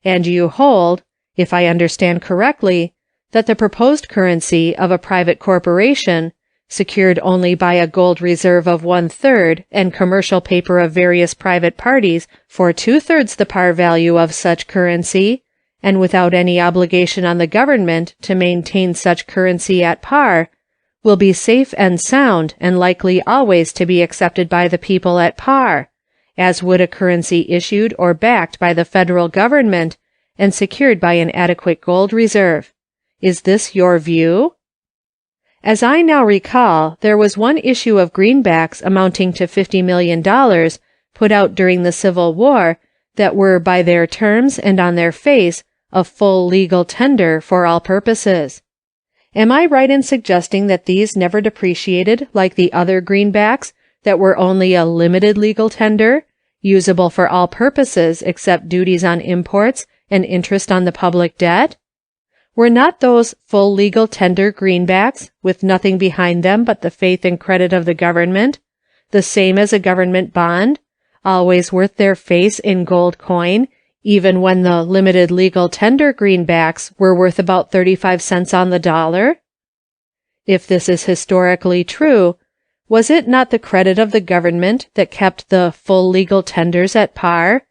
And you hold, if I understand correctly, that the proposed currency of a private corporation, secured only by a gold reserve of 1/3 and commercial paper of various private parties for 2/3 the par value of such currency, and without any obligation on the government to maintain such currency at par, will be safe and sound and likely always to be accepted by the people at par, as would a currency issued or backed by the federal government and secured by an adequate gold reserve. Is this your view? As I now recall, there was one issue of greenbacks amounting to $50 million put out during the Civil War that were by their terms and on their face a full legal tender for all purposes. Am I right in suggesting that these never depreciated like the other greenbacks that were only a limited legal tender, usable for all purposes except duties on imports and interest on the public debt? Were not those full legal tender greenbacks, with nothing behind them but the faith and credit of the government, the same as a government bond, always worth their face in gold coin, even when the limited legal tender greenbacks were worth about 35 cents on the dollar? If this is historically true, was it not the credit of the government that kept the full legal tenders at par,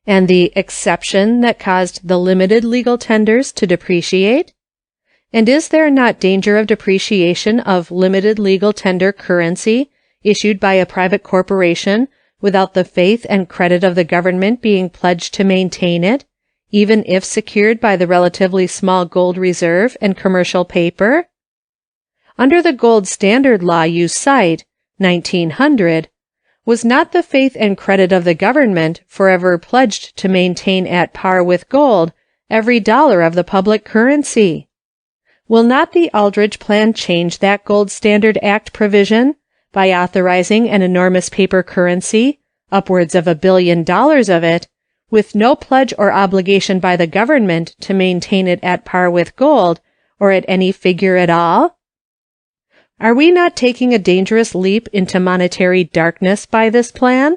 and the exception that caused the limited legal tenders to depreciate? And is there not danger of depreciation of limited legal tender currency issued by a private corporation without the faith and credit of the government being pledged to maintain it, even if secured by the relatively small gold reserve and commercial paper? Under the gold standard law you cite, 1900, was not the faith and credit of the government forever pledged to maintain at par with gold every dollar of the public currency? Will not the Aldrich Plan change that Gold Standard Act provision by authorizing an enormous paper currency, upwards of $1 billion of it, with no pledge or obligation by the government to maintain it at par with gold, or at any figure at all? Are we not taking a dangerous leap into monetary darkness by this plan?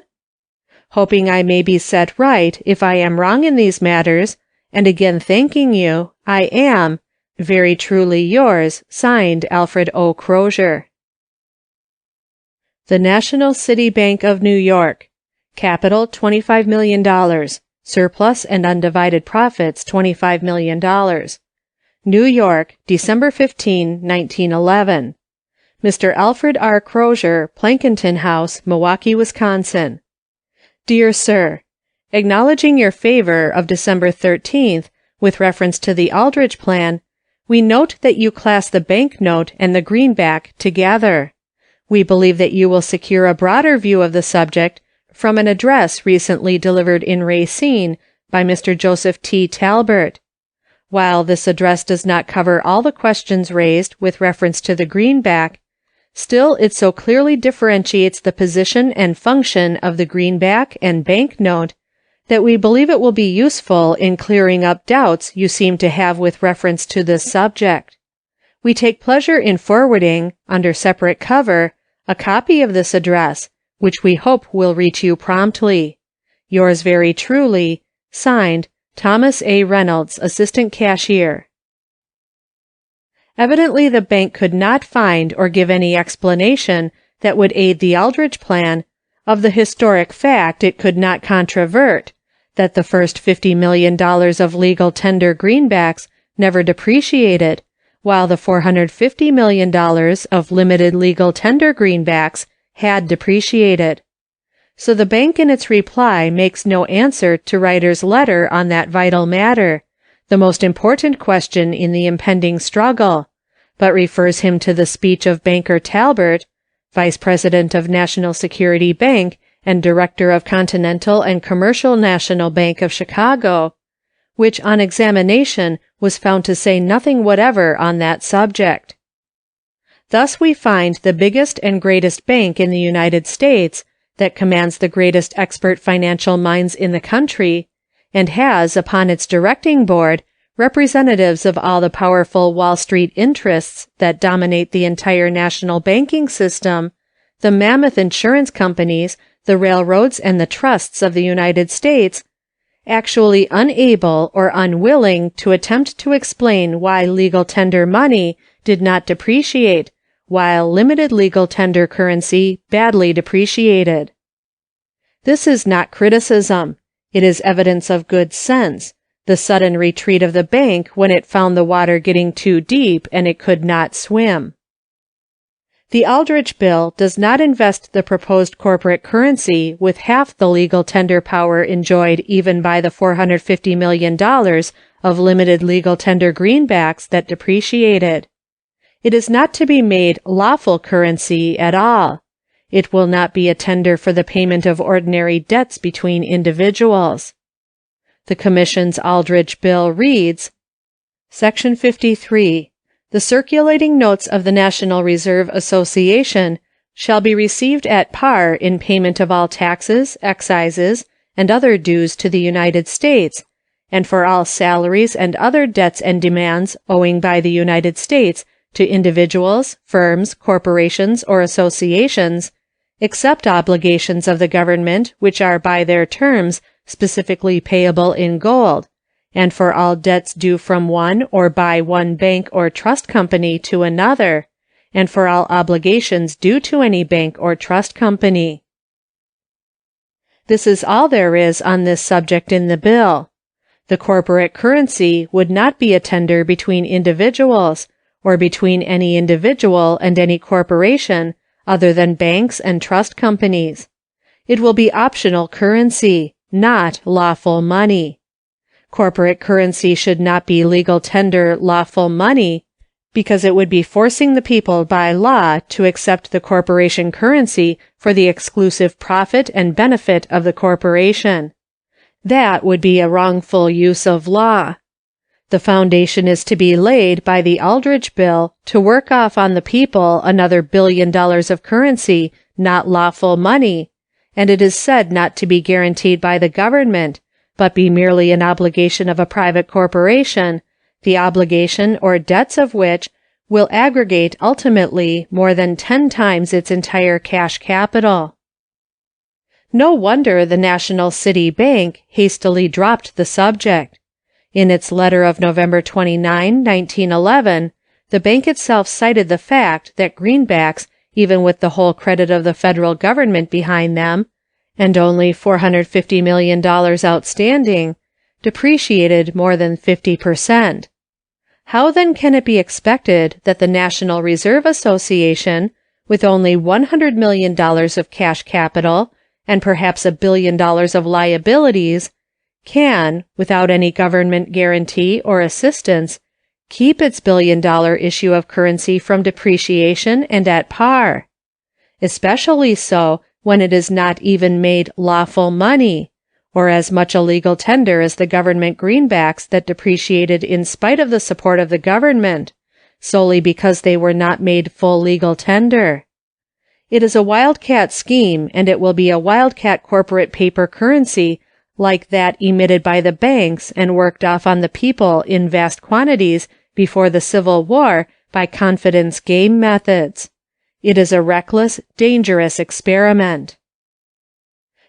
Hoping I may be set right if I am wrong in these matters, and again thanking you, I am, very truly yours, signed Alfred O. Crozier. The National City Bank of New York. Capital $25 million. Surplus and undivided profits $25 million. New York, December 15, 1911. Mr. Alfred R. Crozier, Plankinton House, Milwaukee, Wisconsin. Dear Sir, acknowledging your favor of December 13th with reference to the Aldrich Plan, we note that you class the banknote and the greenback together. We believe that you will secure a broader view of the subject from an address recently delivered in Racine by Mr. Joseph T. Talbert. While this address does not cover all the questions raised with reference to the greenback, still it so clearly differentiates the position and function of the greenback and banknote that we believe it will be useful in clearing up doubts you seem to have with reference to this subject. We take pleasure in forwarding, under separate cover, a copy of this address, which we hope will reach you promptly. Yours very truly, signed, Thomas A. Reynolds, Assistant Cashier. Evidently the bank could not find or give any explanation that would aid the Aldrich Plan of the historic fact it could not controvert, that the first $50 million of legal tender greenbacks never depreciated, while the $450 million of limited legal tender greenbacks had depreciated. So the bank in its reply makes no answer to writer's letter on that vital matter, the most important question in the impending struggle, but refers him to the speech of banker Talbert, Vice President of National Security Bank and Director of Continental and Commercial National Bank of Chicago, which on examination was found to say nothing whatever on that subject. Thus we find the biggest and greatest bank in the United States that commands the greatest expert financial minds in the country, and has upon its directing board representatives of all the powerful Wall Street interests that dominate the entire national banking system, the mammoth insurance companies, the railroads, and the trusts of the United States, actually unable or unwilling to attempt to explain why legal tender money did not depreciate, while limited legal tender currency badly depreciated. This is not criticism. It is evidence of good sense, the sudden retreat of the bank when it found the water getting too deep and it could not swim. The Aldrich Bill does not invest the proposed corporate currency with half the legal tender power enjoyed even by the $450 million of limited legal tender greenbacks that depreciated. It is not to be made lawful currency at all. It will not be a tender for the payment of ordinary debts between individuals. The Commission's Aldrich Bill reads, Section 53. The circulating notes of the National Reserve Association shall be received at par in payment of all taxes, excises, and other dues to the United States, and for all salaries and other debts and demands owing by the United States to individuals, firms, corporations, or associations, except obligations of the government which are by their terms specifically payable in gold, and for all debts due from one or by one bank or trust company to another, and for all obligations due to any bank or trust company. This is all there is on this subject in the bill. The corporate currency would not be a tender between individuals, or between any individual and any corporation other than banks and trust companies. It will be optional currency, not lawful money. Corporate currency should not be legal tender lawful money, because it would be forcing the people by law to accept the corporation currency for the exclusive profit and benefit of the corporation. That would be a wrongful use of law. The foundation is to be laid by the Aldrich Bill to work off on the people another $1 billion of currency, not lawful money, and it is said not to be guaranteed by the government, but be merely an obligation of a private corporation, the obligation or debts of which will aggregate ultimately more than 10 times its entire cash capital. No wonder the National City Bank hastily dropped the subject. In its letter of November 29, 1911, the bank itself cited the fact that greenbacks, even with the whole credit of the federal government behind them, and only $450 million outstanding, depreciated more than 50%. How then can it be expected that the National Reserve Association, with only $100 million of cash capital and perhaps $1 billion of liabilities, can, without any government guarantee or assistance, keep its $1 billion issue of currency from depreciation and at par? Especially so when it is not even made lawful money, or as much a legal tender as the government greenbacks that depreciated in spite of the support of the government, solely because they were not made full legal tender. It is a wildcat scheme, and it will be a wildcat corporate paper currency like that emitted by the banks and worked off on the people in vast quantities before the Civil War by confidence game methods. It is a reckless, dangerous experiment.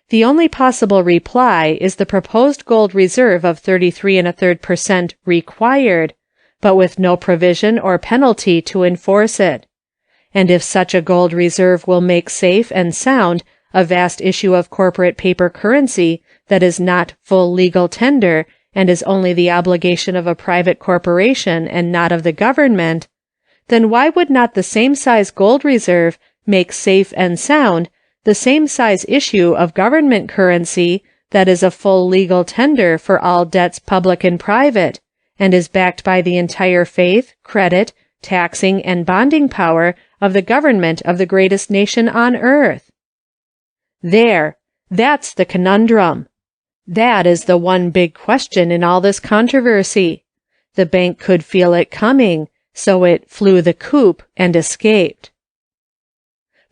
The only possible reply is the proposed gold reserve of 33.33% required, but with no provision or penalty to enforce it. And if such a gold reserve will make safe and sound a vast issue of corporate paper currency that is not full legal tender and is only the obligation of a private corporation and not of the government, then why would not the same size gold reserve make safe and sound the same size issue of government currency that is a full legal tender for all debts public and private, and is backed by the entire faith, credit, taxing, and bonding power of the government of the greatest nation on earth? That's the conundrum. That is the one big question in all this controversy. The bank could feel it coming, so it flew the coop and escaped.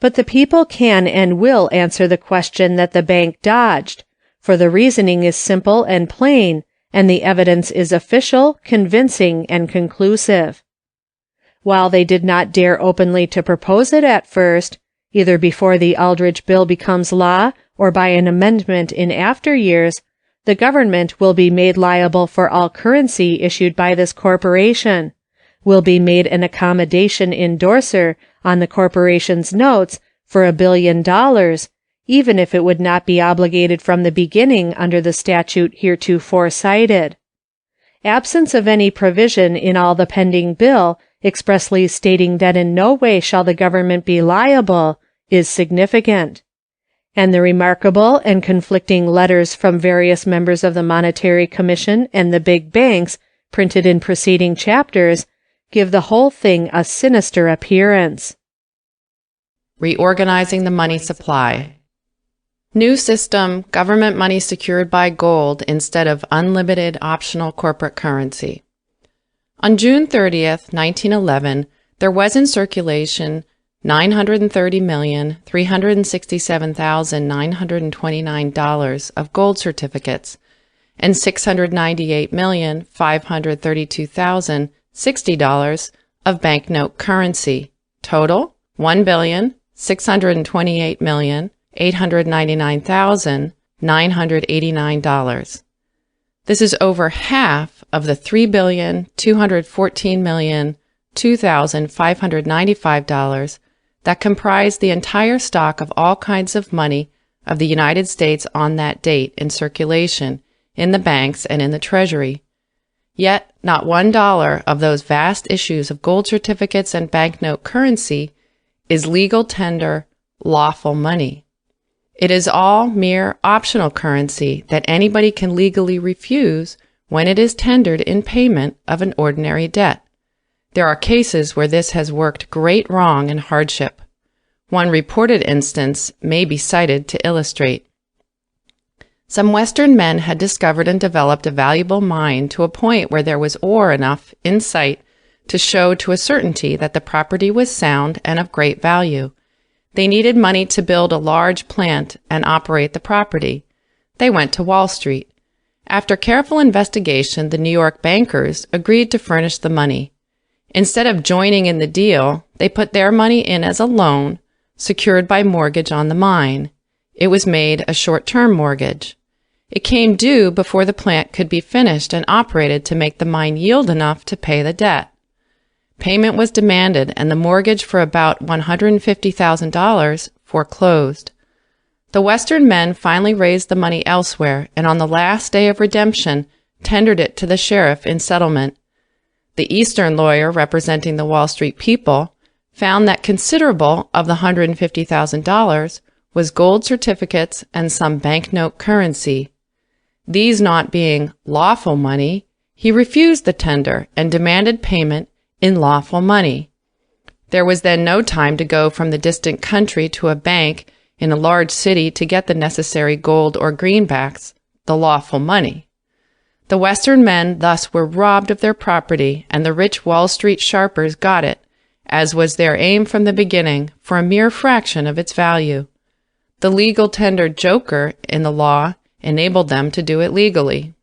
But the people can and will answer the question that the bank dodged, for the reasoning is simple and plain, and the evidence is official, convincing, and conclusive. While they did not dare openly to propose it at first, either before the Aldrich Bill becomes law or by an amendment in after years, the government will be made liable for all currency issued by this corporation, will be made an accommodation endorser on the corporation's notes for $1 billion, even if it would not be obligated from the beginning under the statute heretofore cited. Absence of any provision in all the pending bill expressly stating that in no way shall the government be liable is significant. And the remarkable and conflicting letters from various members of the Monetary Commission and the big banks printed in preceding chapters give the whole thing a sinister appearance.
Reorganizing the money supply. New system, government money secured by gold instead of unlimited optional corporate currency. On June 30th, 1911, there was in circulation $930,367,929 of gold certificates and $698,532,060 of banknote currency. Total, $1,628,899,989. This is over half of the $3,214,002,595 that comprised the entire stock of all kinds of money of the United States on that date in circulation in the banks and in the Treasury. Yet not $1 of those vast issues of gold certificates and banknote currency is legal tender, lawful money. It is all mere optional currency that anybody can legally refuse when it is tendered in payment of an ordinary debt. There are cases where this has worked great wrong and hardship. One reported instance may be cited to illustrate. Some Western men had discovered and developed a valuable mine to a point where there was ore enough in sight to show to a certainty that the property was sound and of great value. They needed money to build a large plant and operate the property. They went to Wall Street. After careful investigation, the New York bankers agreed to furnish the money. Instead of joining in the deal, they put their money in as a loan, secured by mortgage on the mine. It was made a short-term mortgage. It came due before the plant could be finished and operated to make the mine yield enough to pay the debt. Payment was demanded, and the mortgage for about $150,000 foreclosed. The Western men finally raised the money elsewhere, and on the last day of redemption, tendered it to the sheriff in settlement. The Eastern lawyer representing the Wall Street people found that considerable of the $150,000 was gold certificates and some banknote currency. These not being lawful money, he refused the tender and demanded payment in lawful money. There was then no time to go from the distant country to a bank in a large city to get the necessary gold or greenbacks, the lawful money. The Western men thus were robbed of their property, and the rich Wall Street sharpers got it, as was their aim from the beginning, for a mere fraction of its value. The legal tender joker in the law enabled them to do it legally.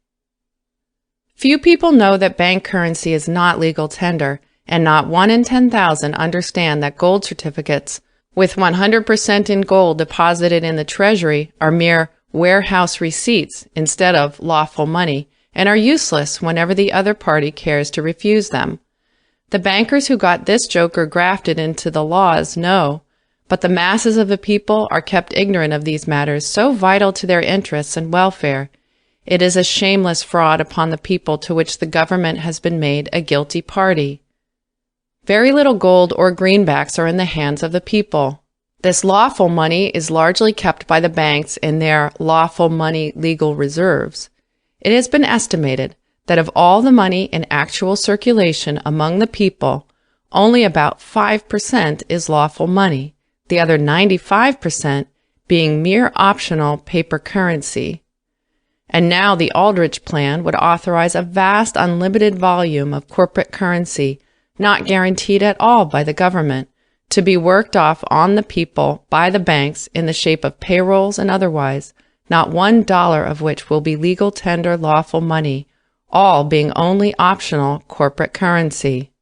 Few people know that bank currency is not legal tender, and not 1 in 10,000 understand that gold certificates with 100% in gold deposited in the Treasury are mere warehouse receipts instead of lawful money, and are useless whenever the other party cares to refuse them. The bankers who got this joker grafted into the laws know, but the masses of the people are kept ignorant of these matters so vital to their interests and welfare. It is a shameless fraud upon the people to which the government has been made a guilty party. Very little gold or greenbacks are in the hands of the people. This lawful money is largely kept by the banks in their lawful money legal reserves. It has been estimated that of all the money in actual circulation among the people, only about 5% is lawful money, the other 95% being mere optional paper currency. And now the Aldrich Plan would authorize a vast unlimited volume of corporate currency, not guaranteed at all by the government, to be worked off on the people by the banks in the shape of payrolls and otherwise, not $1 of which will be legal tender lawful money, all being only optional corporate currency.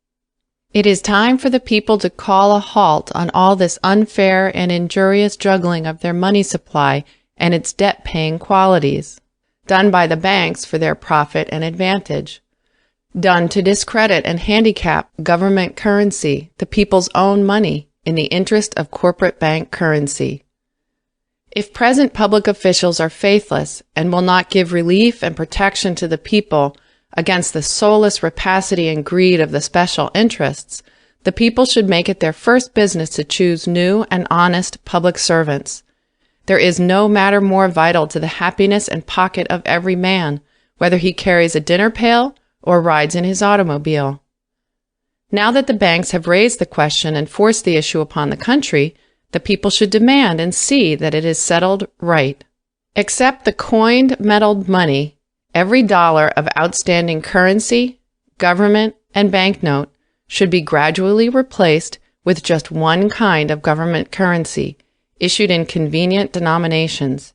It is time for the people to call a halt on all this unfair and injurious juggling of their money supply and its debt-paying qualities, done by the banks for their profit and advantage, done to discredit and handicap government currency, the people's own money, in the interest of corporate bank currency. If present public officials are faithless and will not give relief and protection to the people against the soulless rapacity and greed of the special interests, the people should make it their first business to choose new and honest public servants. There is no matter more vital to the happiness and pocket of every man, whether he carries a dinner pail or rides in his automobile. Now that the banks have raised the question and forced the issue upon the country, the people should demand and see that it is settled right. Except the coined metaled money, every dollar of outstanding currency, government, and banknote should be gradually replaced with just one kind of government currency, issued in convenient denominations.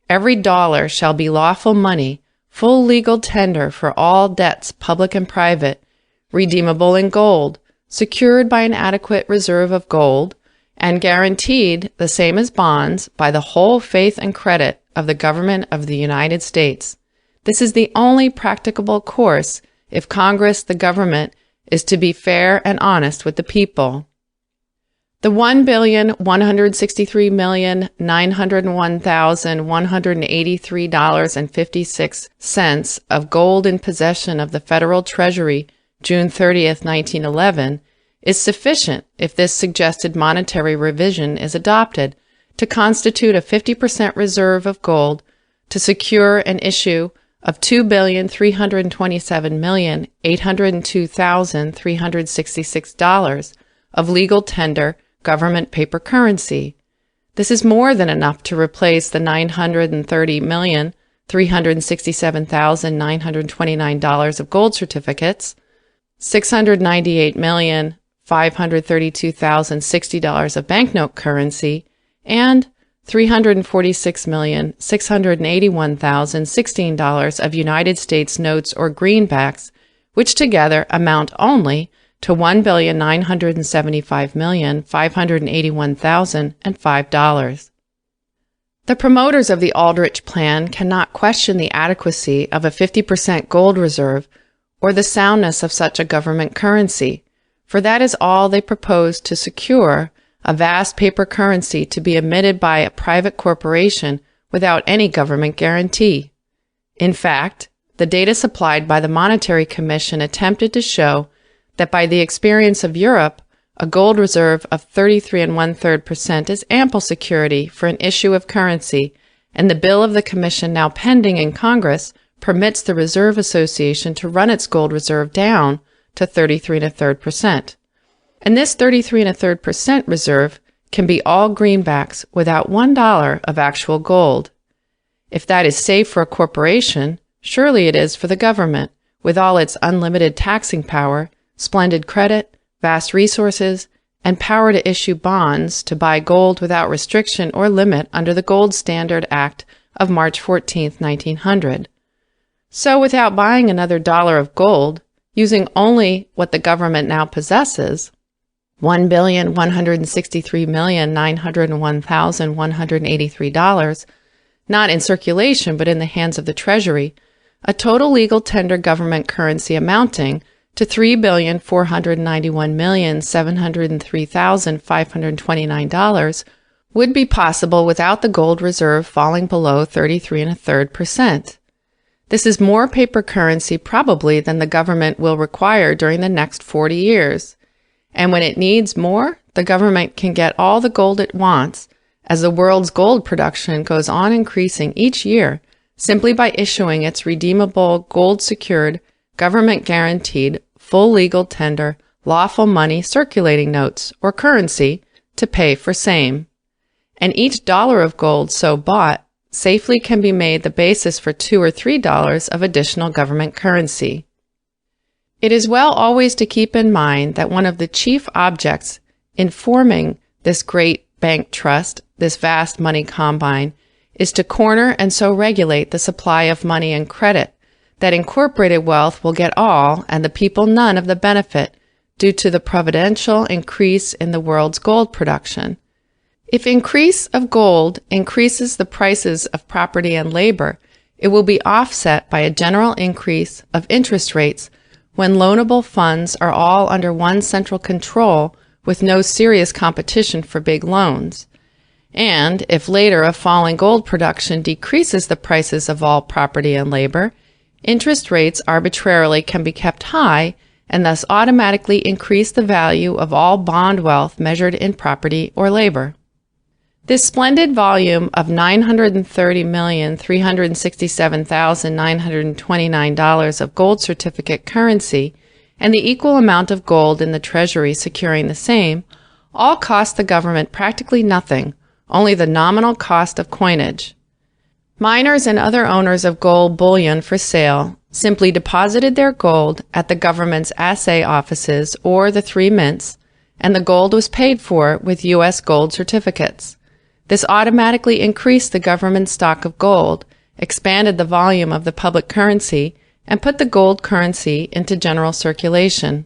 Every dollar shall be lawful money, full legal tender for all debts, public and private, redeemable in gold, secured by an adequate reserve of gold, and guaranteed, the same as bonds, by the whole faith and credit of the government of the United States. This is the only practicable course if Congress, the government, is to be fair and honest with the people. The $1,163,901,183.56 of gold in possession of the Federal Treasury June 30th, 1911, is sufficient if this suggested monetary revision is adopted to constitute a 50% reserve of gold to secure an issue of $2,327,802,366 of legal tender government paper currency. This is more than enough to replace the $930,367,929 of gold certificates, $698,532,060 of banknote currency, and $346,681,016 of United States notes or greenbacks, which together amount only to $1,975,581,005. The promoters of the Aldrich Plan cannot question the adequacy of a 50% gold reserve or the soundness of such a government currency, for that is all they propose to secure, a vast paper currency to be emitted by a private corporation without any government guarantee. In fact, the data supplied by the Monetary Commission attempted to show that by the experience of Europe, a gold reserve of 33 1/3% is ample security for an issue of currency, and the bill of the Commission now pending in Congress permits the Reserve Association to run its gold reserve down to 33 1/3%. And this 33 1/3% reserve can be all greenbacks without $1 of actual gold. If that is safe for a corporation, surely it is for the government, with all its unlimited taxing power, splendid credit, vast resources, and power to issue bonds to buy gold without restriction or limit under the Gold Standard Act of March 14, 1900. So without buying another dollar of gold, using only what the government now possesses, $1,163,901,183, not in circulation but in the hands of the Treasury, a total legal tender government currency amounting to $3,491,703,529 would be possible without the gold reserve falling below 33 1/3%. This is more paper currency probably than the government will require during the next 40 years. And when it needs more, the government can get all the gold it wants, as the world's gold production goes on increasing each year, simply by issuing its redeemable, gold-secured, government-guaranteed, full legal tender, lawful money circulating notes, or currency, to pay for same. And each dollar of gold so bought safely can be made the basis for $2 or $3 of additional government currency. It is well always to keep in mind that one of the chief objects in forming this great bank trust, this vast money combine, is to corner and so regulate the supply of money and credit that incorporated wealth will get all and the people none of the benefit due to the providential increase in the world's gold production. If increase of gold increases the prices of property and labor, it will be offset by a general increase of interest rates when loanable funds are all under one central control with no serious competition for big loans. And if later a falling gold production decreases the prices of all property and labor, interest rates arbitrarily can be kept high and thus automatically increase the value of all bond wealth measured in property or labor. This splendid volume of $930,367,929 of gold certificate currency and the equal amount of gold in the Treasury securing the same all cost the government practically nothing, only the nominal cost of coinage. Miners and other owners of gold bullion for sale simply deposited their gold at the government's assay offices or the three mints, and the gold was paid for with U.S. gold certificates. This automatically increased the government's stock of gold, expanded the volume of the public currency, and put the gold currency into general circulation.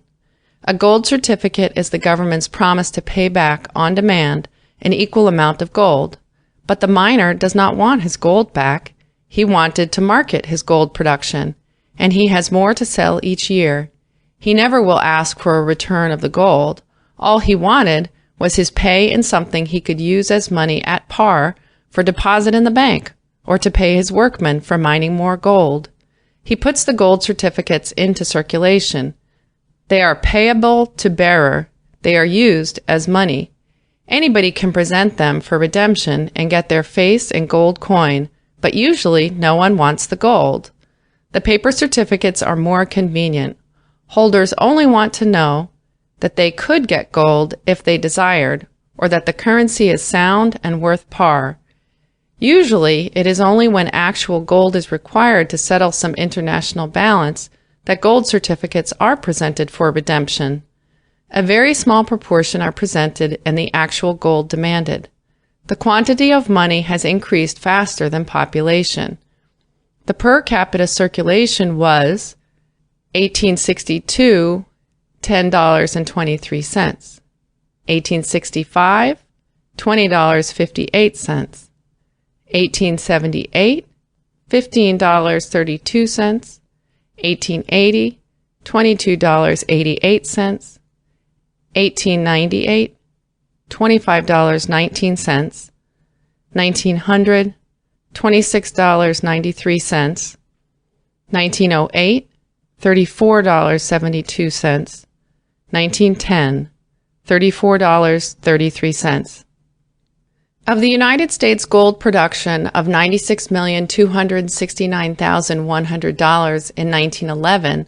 A gold certificate is the government's promise to pay back, on demand, an equal amount of gold. But the miner does not want his gold back. He wanted to market his gold production, and he has more to sell each year. He never will ask for a return of the gold. All he wanted was his pay in something he could use as money at par for deposit in the bank, or to pay his workmen for mining more gold. He puts the gold certificates into circulation. They are payable to bearer. They are used as money. Anybody can present them for redemption and get their face in gold coin, but usually no one wants the gold. The paper certificates are more convenient. Holders only want to know that they could get gold if they desired, or that the currency is sound and worth par. Usually, it is only when actual gold is required to settle some international balance that gold certificates are presented for redemption. A very small proportion are presented in the actual gold demanded. The quantity of money has increased faster than population. The per capita circulation was 1862, $10.23. 1865, $20.58. 1878, $15.32. 1880, $22.88. 1898, $25.19. 1900, $26.93. 1908, $34.72. 1910, $34.33. Of the United States gold production of $96,269,100 in 1911,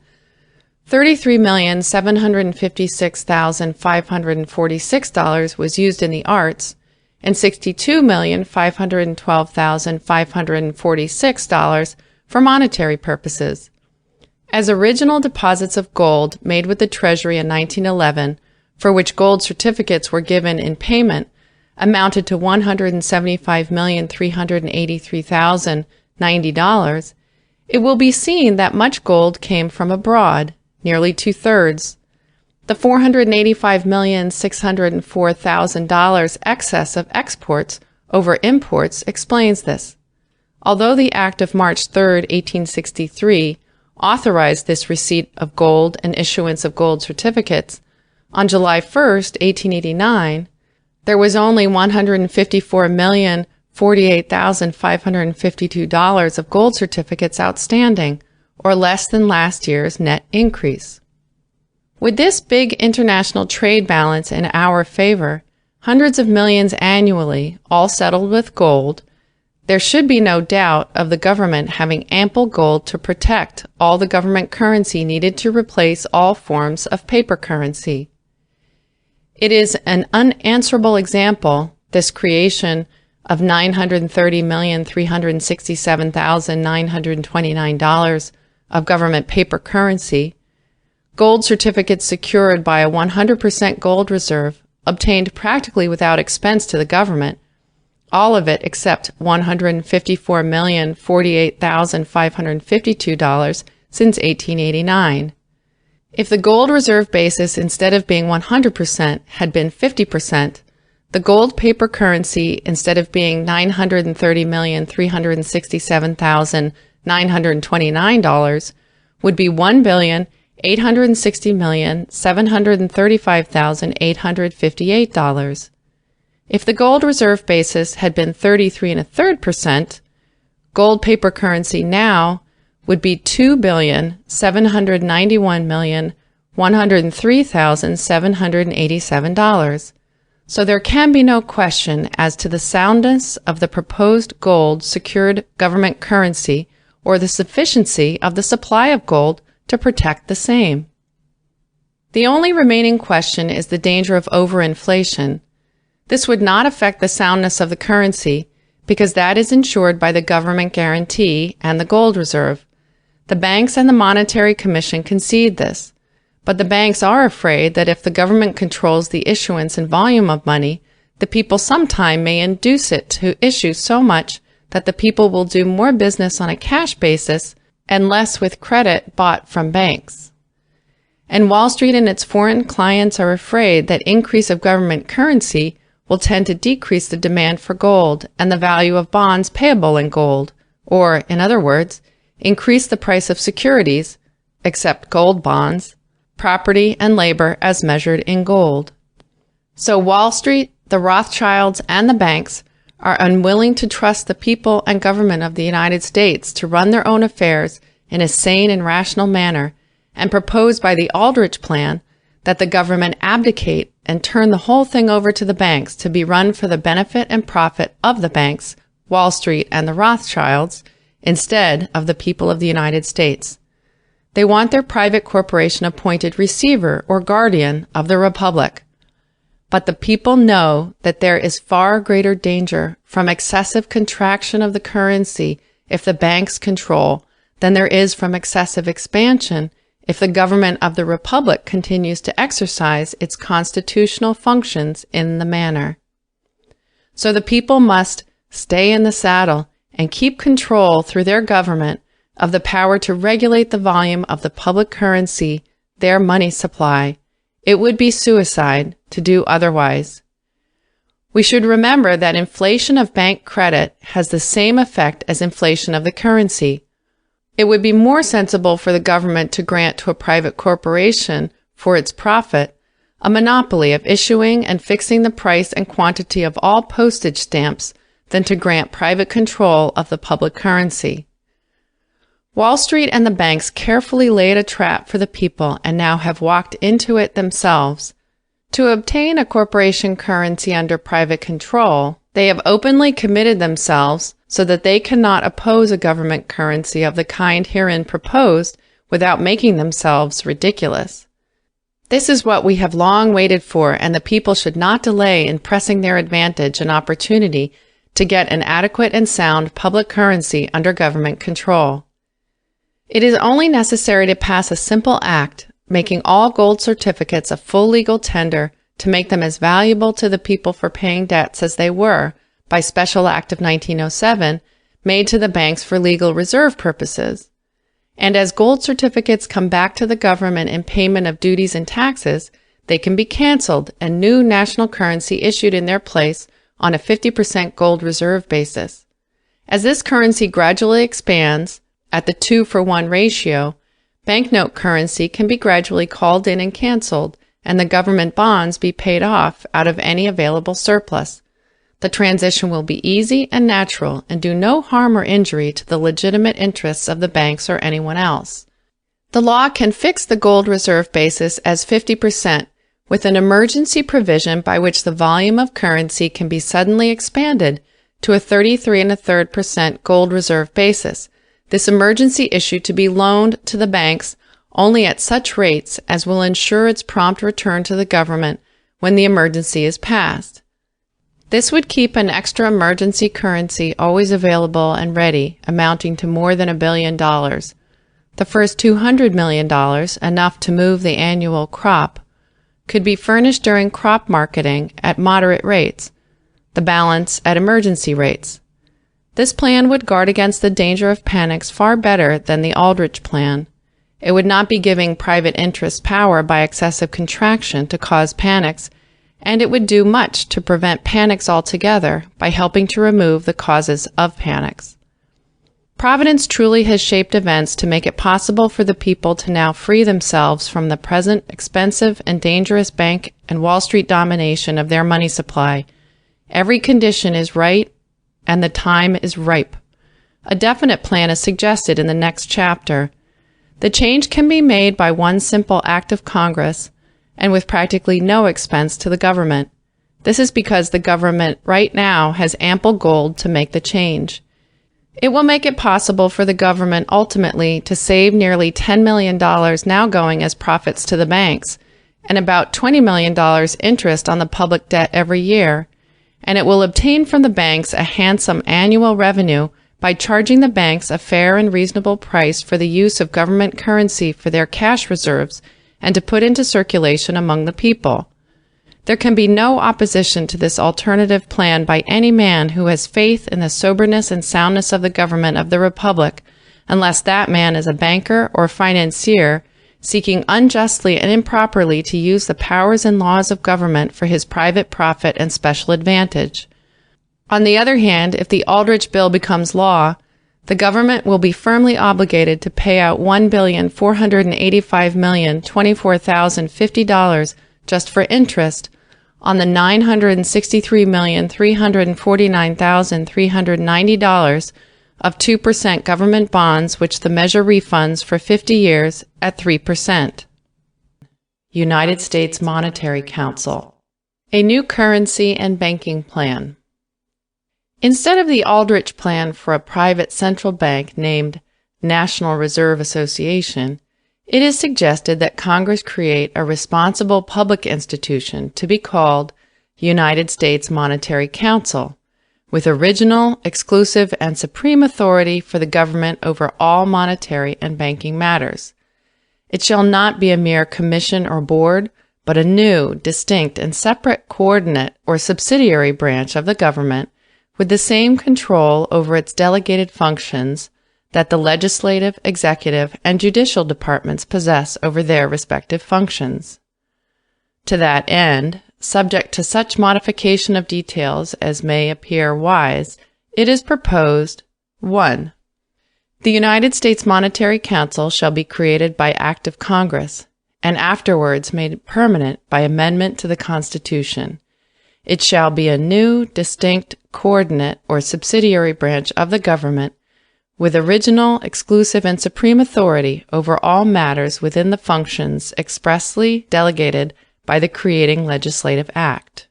$33,756,546 was used in the arts, and $62,512,546 for monetary purposes. As original deposits of gold made with the Treasury in 1911, for which gold certificates were given in payment, amounted to $175,383,090, it will be seen that much gold came from abroad, nearly two-thirds. The $485,604,000 excess of exports over imports explains this. Although the Act of March 3, 1863, authorized this receipt of gold and issuance of gold certificates, on July 1, 1889, there was only $154,048,552 of gold certificates outstanding, or less than last year's net increase. With this big international trade balance in our favor, hundreds of millions annually, all settled with gold, there should be no doubt of the government having ample gold to protect all the government currency needed to replace all forms of paper currency. It is an unanswerable example, this creation of $930,367,929 of government paper currency, gold certificates secured by a 100% gold reserve, obtained practically without expense to the government, all of it except $154,048,552 since 1889. If the gold reserve basis, instead of being 100%, had been 50%, the gold paper currency, instead of being $930,367,929, would be $1,860,735,858. If the gold reserve basis had been 33 1/3%, gold paper currency now would be $2,791,103,787. So there can be no question as to the soundness of the proposed gold secured government currency or the sufficiency of the supply of gold to protect the same. The only remaining question is the danger of overinflation. This would not affect the soundness of the currency because that is insured by the government guarantee and the gold reserve. The banks and the Monetary Commission concede this, but the banks are afraid that if the government controls the issuance and volume of money, the people sometime may induce it to issue so much that the people will do more business on a cash basis and less with credit bought from banks. And Wall Street and its foreign clients are afraid that increase of government currency will tend to decrease the demand for gold and the value of bonds payable in gold, or, in other words, increase the price of securities, except gold bonds, property and labor as measured in gold. So Wall Street, the Rothschilds, and the banks are unwilling to trust the people and government of the United States to run their own affairs in a sane and rational manner, and propose by the Aldrich Plan that the government abdicate and turn the whole thing over to the banks to be run for the benefit and profit of the banks, Wall Street, and the Rothschilds, instead of the people of the United States. They want their private corporation appointed receiver or guardian of the Republic. But the people know that there is far greater danger from excessive contraction of the currency if the banks control than there is from excessive expansion if the government of the Republic continues to exercise its constitutional functions in the manner. So the people must stay in the saddle and keep control through their government of the power to regulate the volume of the public currency, their money supply. It would be suicide to do otherwise. We should remember that inflation of bank credit has the same effect as inflation of the currency. It would be more sensible for the government to grant to a private corporation, for its profit, a monopoly of issuing and fixing the price and quantity of all postage stamps than to grant private control of the public currency. Wall Street and the banks carefully laid a trap for the people and now have walked into it themselves. To obtain a corporation currency under private control, they have openly committed themselves so that they cannot oppose a government currency of the kind herein proposed without making themselves ridiculous. This is what we have long waited for, and the people should not delay in pressing their advantage and opportunity to get an adequate and sound public currency under government control. It is only necessary to pass a simple act, making all gold certificates a full legal tender to make them as valuable to the people for paying debts as they were, by Special Act of 1907, made to the banks for legal reserve purposes. And as gold certificates come back to the government in payment of duties and taxes, they can be canceled and new national currency issued in their place on a 50% gold reserve basis. As this currency gradually expands, at the 2-for-1 ratio, banknote currency can be gradually called in and canceled, and the government bonds be paid off out of any available surplus. The transition will be easy and natural and do no harm or injury to the legitimate interests of the banks or anyone else. The law can fix the gold reserve basis as 50%, with an emergency provision by which the volume of currency can be suddenly expanded to a 33.33% gold reserve basis. This emergency issue to be loaned to the banks only at such rates as will ensure its prompt return to the government when the emergency is passed. This would keep an extra emergency currency always available and ready, amounting to more than $1 billion. The first $200 million, enough to move the annual crop, could be furnished during crop marketing at moderate rates, the balance at emergency rates. This plan would guard against the danger of panics far better than the Aldrich Plan. It would not be giving private interest power by excessive contraction to cause panics, and it would do much to prevent panics altogether by helping to remove the causes of panics. Providence truly has shaped events to make it possible for the people to now free themselves from the present expensive and dangerous bank and Wall Street domination of their money supply. Every condition is right, and the time is ripe. A definite plan is suggested in the next chapter. The change can be made by one simple act of Congress, and with practically no expense to the government. This is because the government right now has ample gold to make the change. It will make it possible for the government ultimately to save nearly $10 million now going as profits to the banks, and about $20 million interest on the public debt every year, and it will obtain from the banks a handsome annual revenue by charging the banks a fair and reasonable price for the use of government currency for their cash reserves and to put into circulation among the people. There can be no opposition to this alternative plan by any man who has faith in the soberness and soundness of the government of the Republic, unless that man is a banker or financier seeking unjustly and improperly to use the powers and laws of government for his private profit and special advantage. On the other hand, if the Aldrich Bill becomes law, the government will be firmly obligated to pay out $1,485,024,050 just for interest on the $963,349,390 of 2% government bonds which the measure refunds for 50 years at 3%. United States Monetary Council. A new currency and banking plan. Instead of the Aldrich Plan for a private central bank named National Reserve Association, it is suggested that Congress create a responsible public institution to be called United States Monetary Council, with original, exclusive, and supreme authority for the government over all monetary and banking matters. It shall not be a mere commission or board, but a new, distinct, and separate coordinate or subsidiary branch of the government with the same control over its delegated functions that the legislative, executive, and judicial departments possess over their respective functions. To that end, subject to such modification of details as may appear wise, it is proposed 1. The United States Monetary Council shall be created by act of Congress, and afterwards made permanent by amendment to the Constitution. It shall be a new, distinct, coordinate, or subsidiary branch of the government, with original, exclusive, and supreme authority over all matters within the functions expressly delegated by the creating legislative act.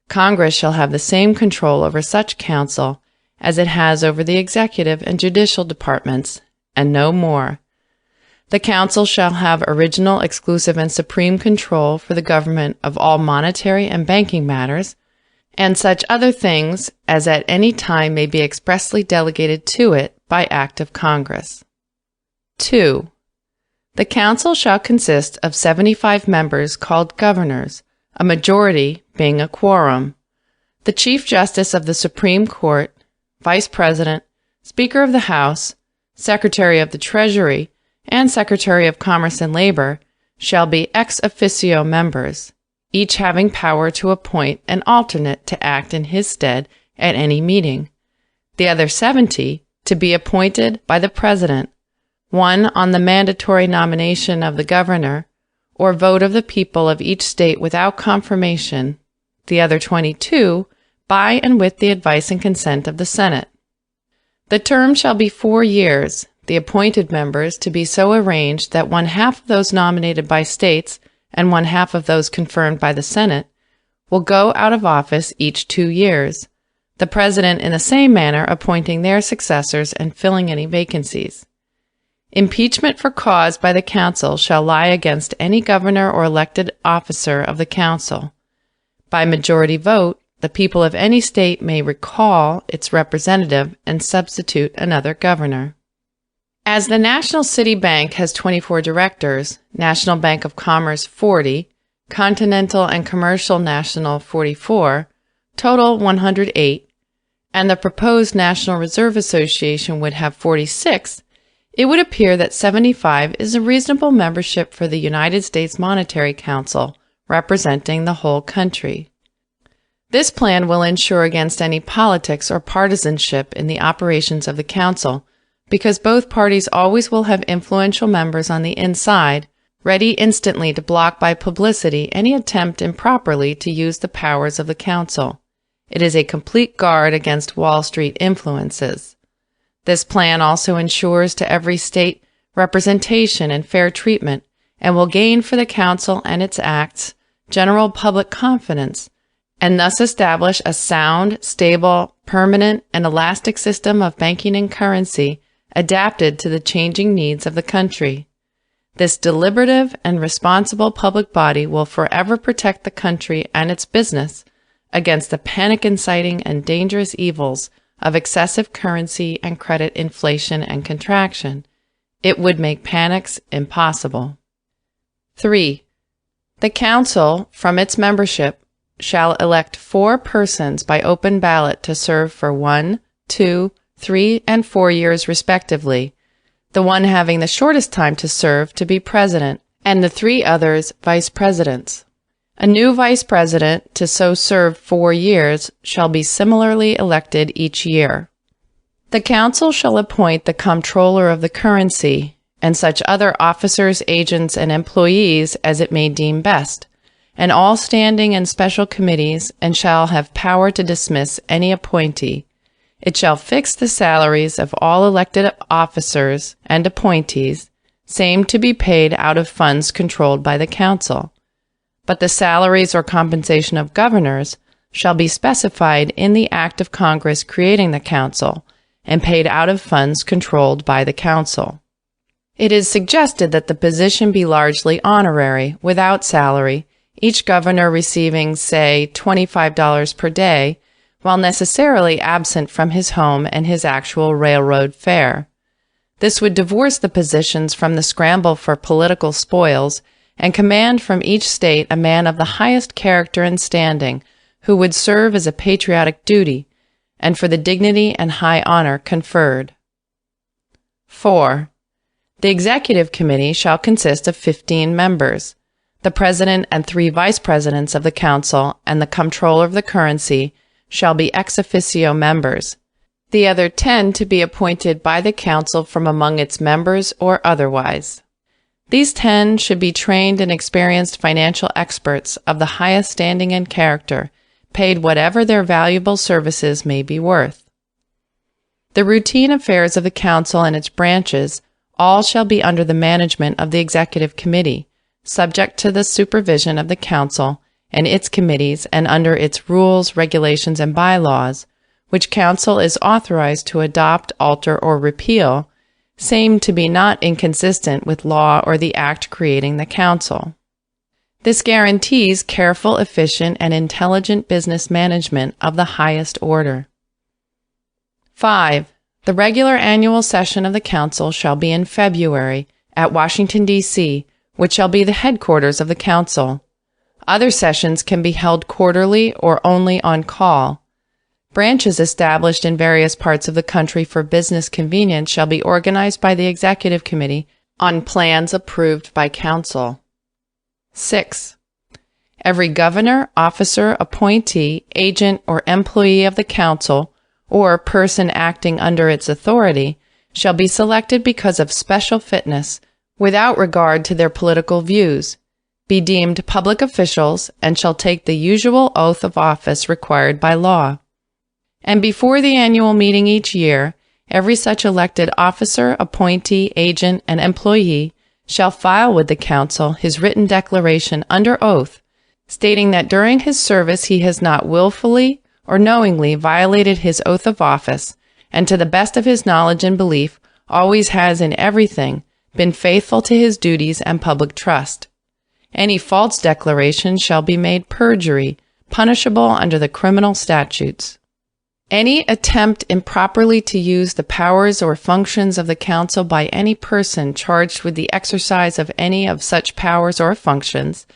Congress shall have the same control over such council as it has over the executive and judicial departments, and no more. The council shall have original, exclusive, and supreme control for the government of all monetary and banking matters, and such other things as at any time may be expressly delegated to it by act of Congress. 2. The council shall consist of 75 members called governors, a majority being a quorum. The Chief Justice of the Supreme Court, Vice President, Speaker of the House, Secretary of the Treasury, and Secretary of Commerce and Labor shall be ex officio members, each having power to appoint an alternate to act in his stead at any meeting. The other 70 to be appointed by the President, one on the mandatory nomination of the governor, or vote of the people of each state without confirmation, the other 22 by and with the advice and consent of the Senate. The term shall be 4 years, the appointed members to be so arranged that 1/2 of those nominated by states and 1/2 of those confirmed by the Senate will go out of office each 2 years, the President in the same manner appointing their successors and filling any vacancies. Impeachment for cause by the council shall lie against any governor or elected officer of the council. By majority vote, the people of any state may recall its representative and substitute another governor. As the National City Bank has 24 directors, National Bank of Commerce 40, Continental and Commercial National 44, total 108, and the proposed National Reserve Association would have 46, it would appear that 75 is a reasonable membership for the United States Monetary Council, representing the whole country. This plan will ensure against any politics or partisanship in the operations of the Council, because both parties always will have influential members on the inside, ready instantly to block by publicity any attempt improperly to use the powers of the Council. It is a complete guard against Wall Street influences. This plan also ensures to every state representation and fair treatment, and will gain for the Council and its acts general public confidence, and thus establish a sound, stable, permanent, and elastic system of banking and currency adapted to the changing needs of the country. This deliberative and responsible public body will forever protect the country and its business against the panic-inciting and dangerous evils of excessive currency and credit inflation and contraction. It would make panics impossible. 3. The Council, from its membership, shall elect 4 persons by open ballot to serve for 1, 2, 3, and 4 years respectively, the one having the shortest time to serve to be president, and the 3 others vice presidents. A new vice president to so serve 4 years shall be similarly elected each year. The Council shall appoint the comptroller of the currency, and such other officers, agents, and employees as it may deem best, and all standing and special committees, and shall have power to dismiss any appointee. It shall fix the salaries of all elected officers and appointees, same to be paid out of funds controlled by the Council. But the salaries or compensation of governors, shall be specified in the Act of Congress creating the Council and paid out of funds controlled by the Council. It is suggested that the position be largely honorary, without salary, each governor receiving, say, $25 per day, while necessarily absent from his home and his actual railroad fare. This would divorce the positions from the scramble for political spoils and command from each state a man of the highest character and standing who would serve as a patriotic duty and for the dignity and high honor conferred. 4. The Executive Committee shall consist of 15 members, the President and 3 Vice Presidents of the Council and the Comptroller of the Currency shall be ex officio members, the other 10 to be appointed by the Council from among its members or otherwise. These 10 should be trained and experienced financial experts of the highest standing and character, paid whatever their valuable services may be worth. The routine affairs of the Council and its branches all shall be under the management of the Executive Committee, subject to the supervision of the Council and its committees and under its rules, regulations, and bylaws, which Council is authorized to adopt, alter, or repeal, same to be not inconsistent with law or the act creating the Council. This guarantees careful, efficient, and intelligent business management of the highest order. 5. The regular annual session of the Council shall be in February at Washington, D.C., which shall be the headquarters of the Council. Other sessions can be held quarterly or only on call. Branches established in various parts of the country for business convenience shall be organized by the Executive Committee on plans approved by Council. 6. Every governor, officer, appointee, agent, or employee of the Council, or person acting under its authority, shall be selected because of special fitness, without regard to their political views, be deemed public officials, and shall take the usual oath of office required by law. And before the annual meeting each year, every such elected officer, appointee, agent, and employee shall file with the Council his written declaration under oath, stating that during his service he has not willfully or knowingly violated his oath of office, and to the best of his knowledge and belief always has in everything been faithful to his duties and public trust. Any false declaration shall be made perjury, punishable under the criminal statutes. Any attempt improperly to use the powers or functions of the Council by any person charged with the exercise of any of such powers or functions,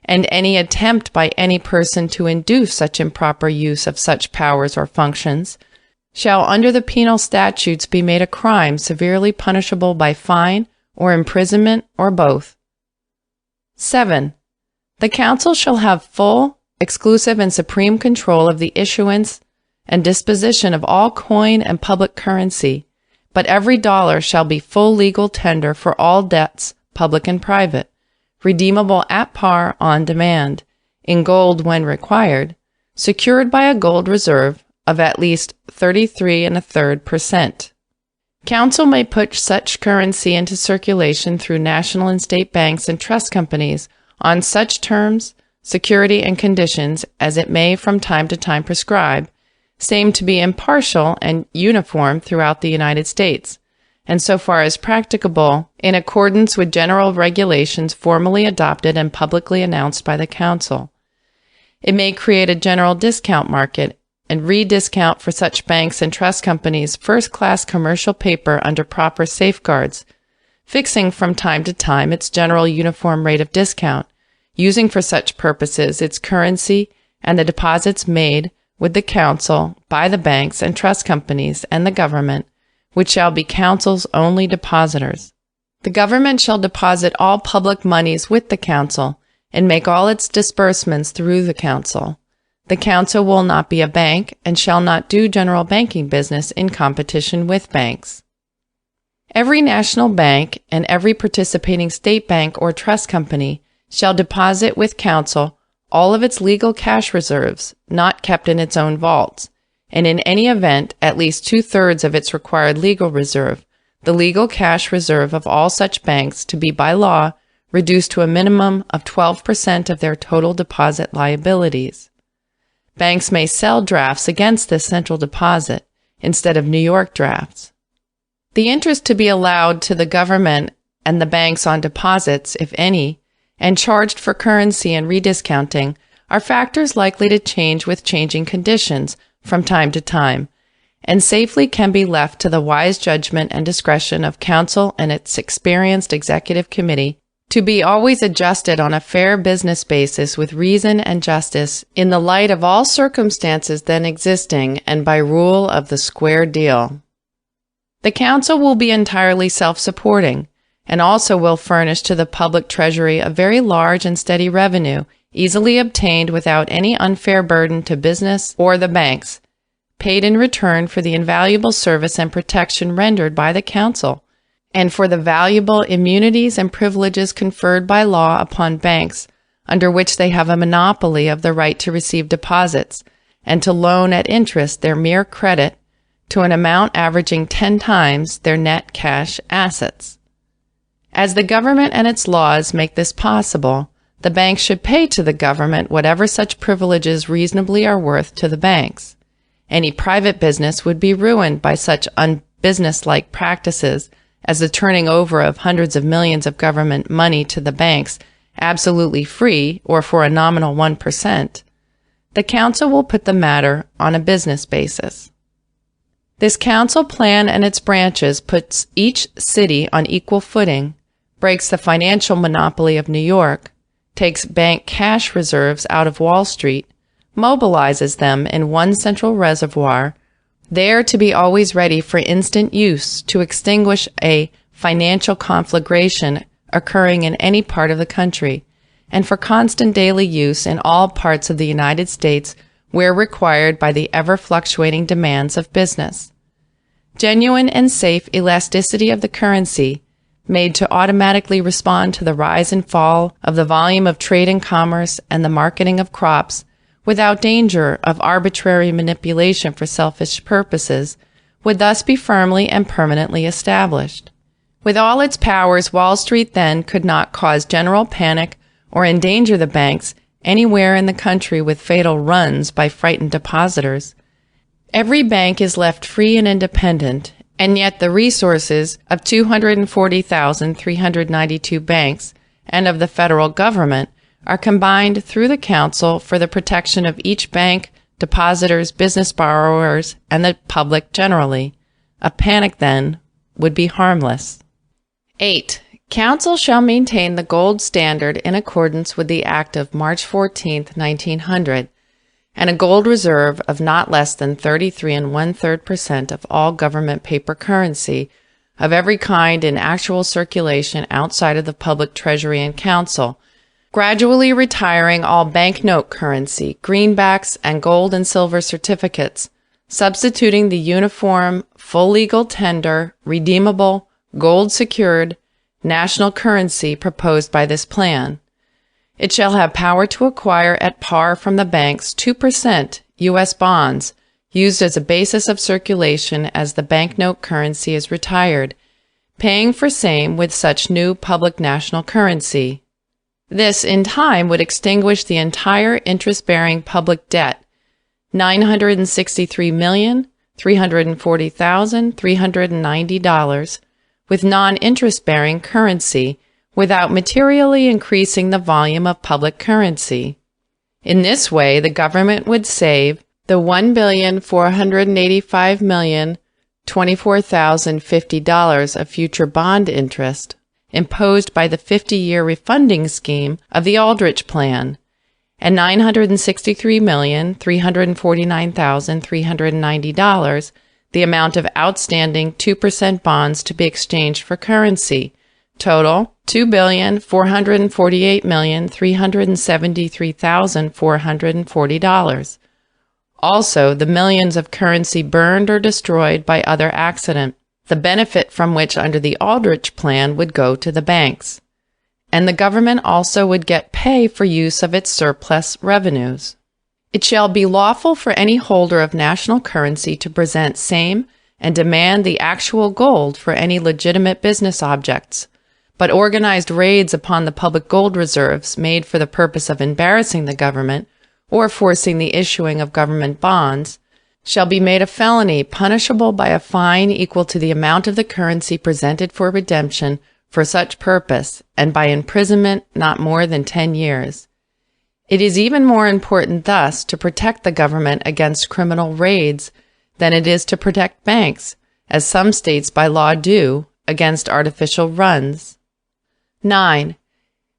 and any attempt by any person to induce such improper use of such powers or functions, shall under the penal statutes be made a crime severely punishable by fine or imprisonment or both. 7. The Council shall have full, exclusive, and supreme control of the issuance and disposition of all coin and public currency, but every dollar shall be full legal tender for all debts, public and private, redeemable at par on demand, in gold when required, secured by a gold reserve of at least 33 1/3%. Council may put such currency into circulation through national and state banks and trust companies on such terms, security, and conditions as it may from time to time prescribe, same to be impartial and uniform throughout the United States, and so far as practicable, in accordance with general regulations formally adopted and publicly announced by the Council. It may create a general discount market and rediscount for such banks and trust companies first-class commercial paper under proper safeguards, fixing from time to time its general uniform rate of discount, using for such purposes its currency and the deposits made with the Council by the banks and trust companies and the government, which shall be Council's only depositors. The government shall deposit all public moneys with the Council and make all its disbursements through the Council. The Council will not be a bank and shall not do general banking business in competition with banks. Every national bank and every participating state bank or trust company shall deposit with Council all of its legal cash reserves not kept in its own vaults, and in any event at least 2/3 of its required legal reserve, the legal cash reserve of all such banks to be by law reduced to a minimum of 12% of their total deposit liabilities. Banks may sell drafts against this central deposit instead of New York drafts. The interest to be allowed to the government and the banks on deposits, if any, and charged for currency and rediscounting are factors likely to change with changing conditions from time to time, and safely can be left to the wise judgment and discretion of counsel and its experienced executive committee to be always adjusted on a fair business basis with reason and justice in the light of all circumstances then existing and by rule of the square deal. The council will be entirely self-supporting and also will furnish to the public treasury a very large and steady revenue, easily obtained without any unfair burden to business or the banks, paid in return for the invaluable service and protection rendered by the council, and for the valuable immunities and privileges conferred by law upon banks, under which they have a monopoly of the right to receive deposits, and to loan at interest their mere credit to an amount averaging 10 times their net cash assets. As the government and its laws make this possible, the banks should pay to the government whatever such privileges reasonably are worth to the banks. Any private business would be ruined by such unbusinesslike practices as the turning over of hundreds of millions of government money to the banks absolutely free or for a nominal 1%. The council will put the matter on a business basis. This council plan and its branches puts each city on equal footing, breaks the financial monopoly of New York, takes bank cash reserves out of Wall Street, mobilizes them in one central reservoir, there to be always ready for instant use to extinguish a financial conflagration occurring in any part of the country, and for constant daily use in all parts of the United States where required by the ever-fluctuating demands of business. Genuine and safe elasticity of the currency, made to automatically respond to the rise and fall of the volume of trade and commerce and the marketing of crops, without danger of arbitrary manipulation for selfish purposes, would thus be firmly and permanently established. With all its powers, Wall Street then could not cause general panic or endanger the banks anywhere in the country with fatal runs by frightened depositors. Every bank is left free and independent, and yet the resources of 240,392 banks and of the federal government are combined through the council for the protection of each bank, depositors, business borrowers, and the public generally. A panic, then, would be harmless. 8. Council shall maintain the gold standard in accordance with the Act of March 14, 1900, and a gold reserve of not less than 33 1/3% of all government paper currency of every kind in actual circulation outside of the public treasury and council, gradually retiring all banknote currency, greenbacks, and gold and silver certificates, substituting the uniform, full legal tender, redeemable, gold-secured, national currency proposed by this plan. It shall have power to acquire at par from the banks 2% U.S. bonds, used as a basis of circulation as the banknote currency is retired, paying for same with such new public national currency. This, in time, would extinguish the entire interest-bearing public debt, $963,340,390, with non-interest-bearing currency, without materially increasing the volume of public currency. In this way, the government would save the $1,485,024,050 of future bond interest imposed by the 50-year refunding scheme of the Aldrich Plan, and $963,349,390, the amount of outstanding 2% bonds to be exchanged for currency. Total, $2,448,373,440. Also, the millions of currency burned or destroyed by other accident, the benefit from which under the Aldrich Plan would go to the banks. And the government also would get pay for use of its surplus revenues. It shall be lawful for any holder of national currency to present same and demand the actual gold for any legitimate business objects, but organized raids upon the public gold reserves made for the purpose of embarrassing the government or forcing the issuing of government bonds, shall be made a felony punishable by a fine equal to the amount of the currency presented for redemption for such purpose, and by imprisonment not more than 10 years. It is even more important thus to protect the government against criminal raids than it is to protect banks, as some states by law do, against artificial runs. 9.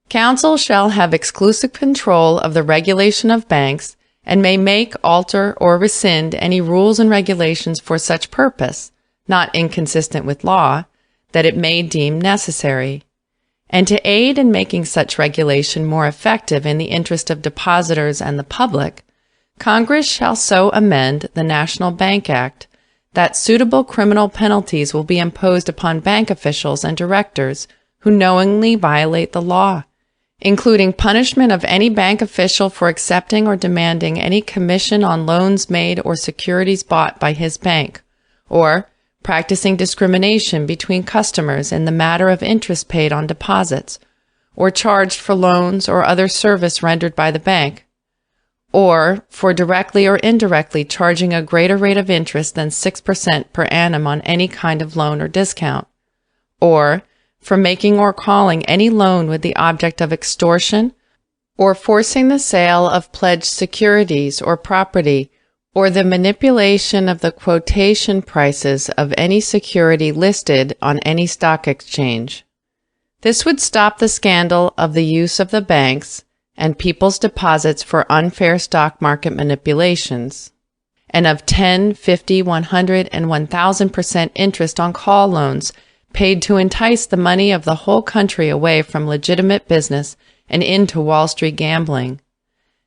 Council shall have exclusive control of the regulation of banks and may make, alter, or rescind any rules and regulations for such purpose, not inconsistent with law, that it may deem necessary. And to aid in making such regulation more effective in the interest of depositors and the public, Congress shall so amend the National Bank Act that suitable criminal penalties will be imposed upon bank officials and directors who knowingly violate the law, including punishment of any bank official for accepting or demanding any commission on loans made or securities bought by his bank, or practicing discrimination between customers in the matter of interest paid on deposits, or charged for loans or other service rendered by the bank, or for directly or indirectly charging a greater rate of interest than 6% per annum on any kind of loan or discount, or for making or calling any loan with the object of extortion, or forcing the sale of pledged securities or property, or the manipulation of the quotation prices of any security listed on any stock exchange. This would stop the scandal of the use of the banks and people's deposits for unfair stock market manipulations, and of 10, 50, 100, and 1,000% interest on call loans paid to entice the money of the whole country away from legitimate business and into Wall Street gambling.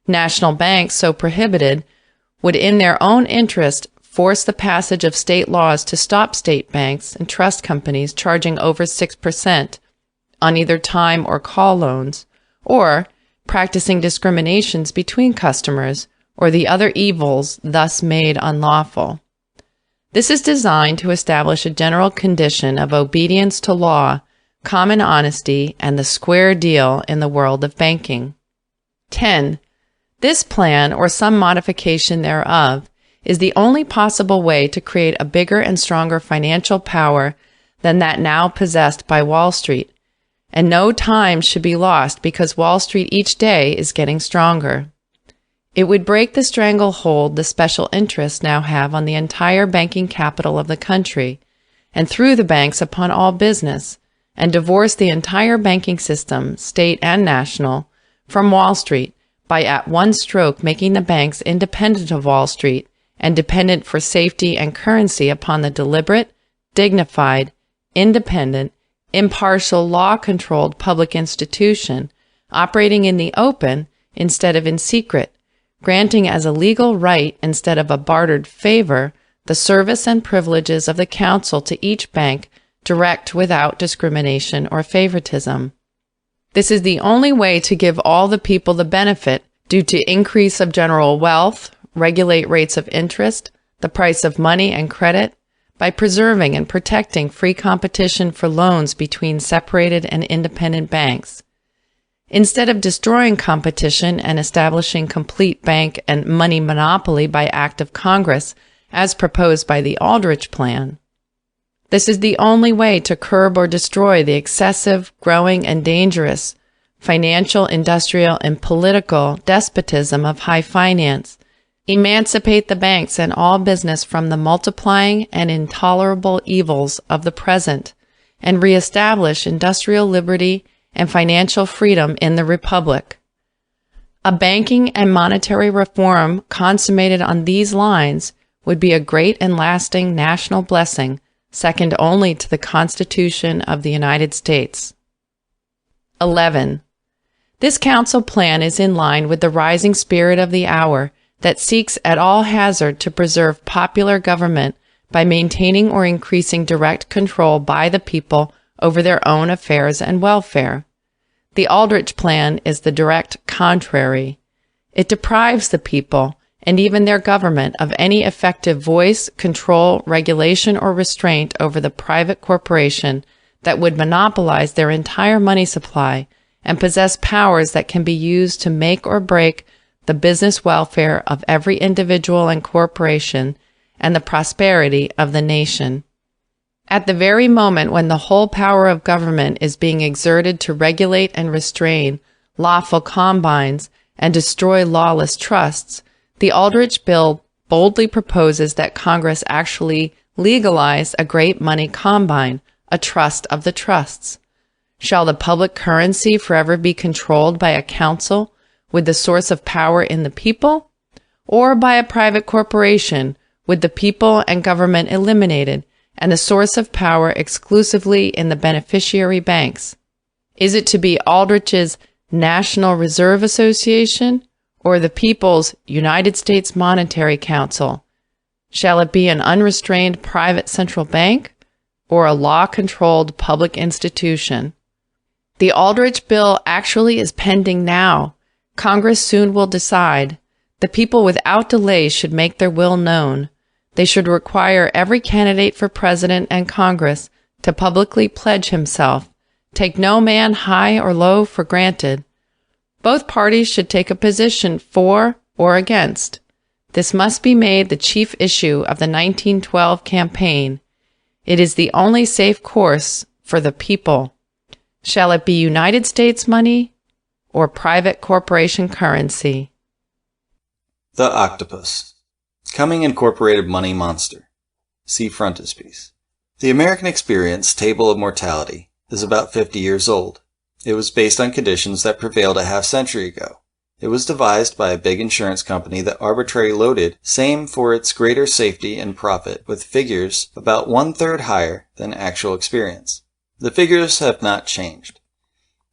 National banks, so prohibited, would in their own interest force the passage of state laws to stop state banks and trust companies charging over 6% on either time or call loans, or practicing discriminations between customers, or the other evils thus made unlawful. This is designed to establish a general condition of obedience to law, common honesty, and the square deal in the world of banking. 10. This plan, or some modification thereof, is the only possible way to create a bigger and stronger financial power than that now possessed by Wall Street, and no time should be lost because Wall Street each day is getting stronger. It would break the stranglehold the special interests now have on the entire banking capital of the country, and through the banks upon all business, and divorce the entire banking system, state and national, from Wall Street, by at one stroke making the banks independent of Wall Street and dependent for safety and currency upon the deliberate, dignified, independent, impartial, law-controlled public institution operating in the open instead of in secret, granting as a legal right instead of a bartered favor the service and privileges of the council to each bank direct without discrimination or favoritism. This is the only way to give all the people the benefit due to increase of general wealth, regulate rates of interest, the price of money and credit, by preserving and protecting free competition for loans between separated and independent banks. Instead of destroying competition and establishing complete bank and money monopoly by act of Congress, as proposed by the Aldrich Plan. This is the only way to curb or destroy the excessive, growing, and dangerous financial, industrial, and political despotism of high finance, emancipate the banks and all business from the multiplying and intolerable evils of the present, and reestablish industrial liberty and financial freedom in the Republic. A banking and monetary reform consummated on these lines would be a great and lasting national blessing, second only to the Constitution of the United States. 11. This council plan is in line with the rising spirit of the hour that seeks at all hazard to preserve popular government by maintaining or increasing direct control by the people over their own affairs and welfare. The Aldrich Plan is the direct contrary. It deprives the people, and even their government, of any effective voice, control, regulation, or restraint over the private corporation that would monopolize their entire money supply and possess powers that can be used to make or break the business welfare of every individual and corporation, and the prosperity of the nation. At the very moment when the whole power of government is being exerted to regulate and restrain lawful combines and destroy lawless trusts, the Aldrich Bill boldly proposes that Congress actually legalize a great money combine, a trust of the trusts. Shall the public currency forever be controlled by a council with the source of power in the people, or by a private corporation with the people and government eliminated and the source of power exclusively in the beneficiary banks? Is it to be Aldrich's National Reserve Association or the People's United States Monetary Council? Shall it be an unrestrained private central bank or a law-controlled public institution? The Aldrich Bill actually is pending now. Congress soon will decide. The people without delay should make their will known. They should require every candidate for president and Congress to publicly pledge himself. Take no man high or low for granted. Both parties should take a position for or against. This must be made the chief issue of the 1912 campaign. It is the only safe course for the people. Shall it be United States money or private corporation currency?
The Octopus. Coming Incorporated Money Monster. See frontispiece. The American Experience Table of Mortality is about 50 years old. It was based on conditions that prevailed a half-century ago. It was devised by a big insurance company that arbitrarily loaded same for its greater safety and profit with figures about 1/3 higher than actual experience. The figures have not changed.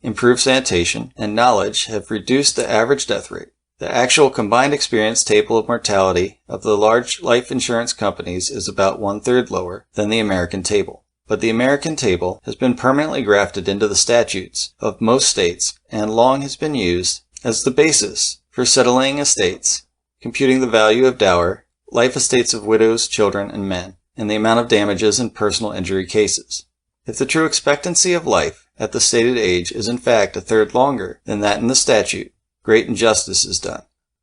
Improved sanitation and knowledge have reduced the average death rate. The actual combined experience table of mortality of the large life insurance companies is about 1/3 lower than the American table. But the American table has been permanently grafted into the statutes of most states and long has been used as the basis for settling estates, computing the value of dower, life estates of widows, children, and men, and the amount of damages in personal injury cases. If the true expectancy of life at the stated age is in fact 1/3 longer than that in the statute, great injustice is done.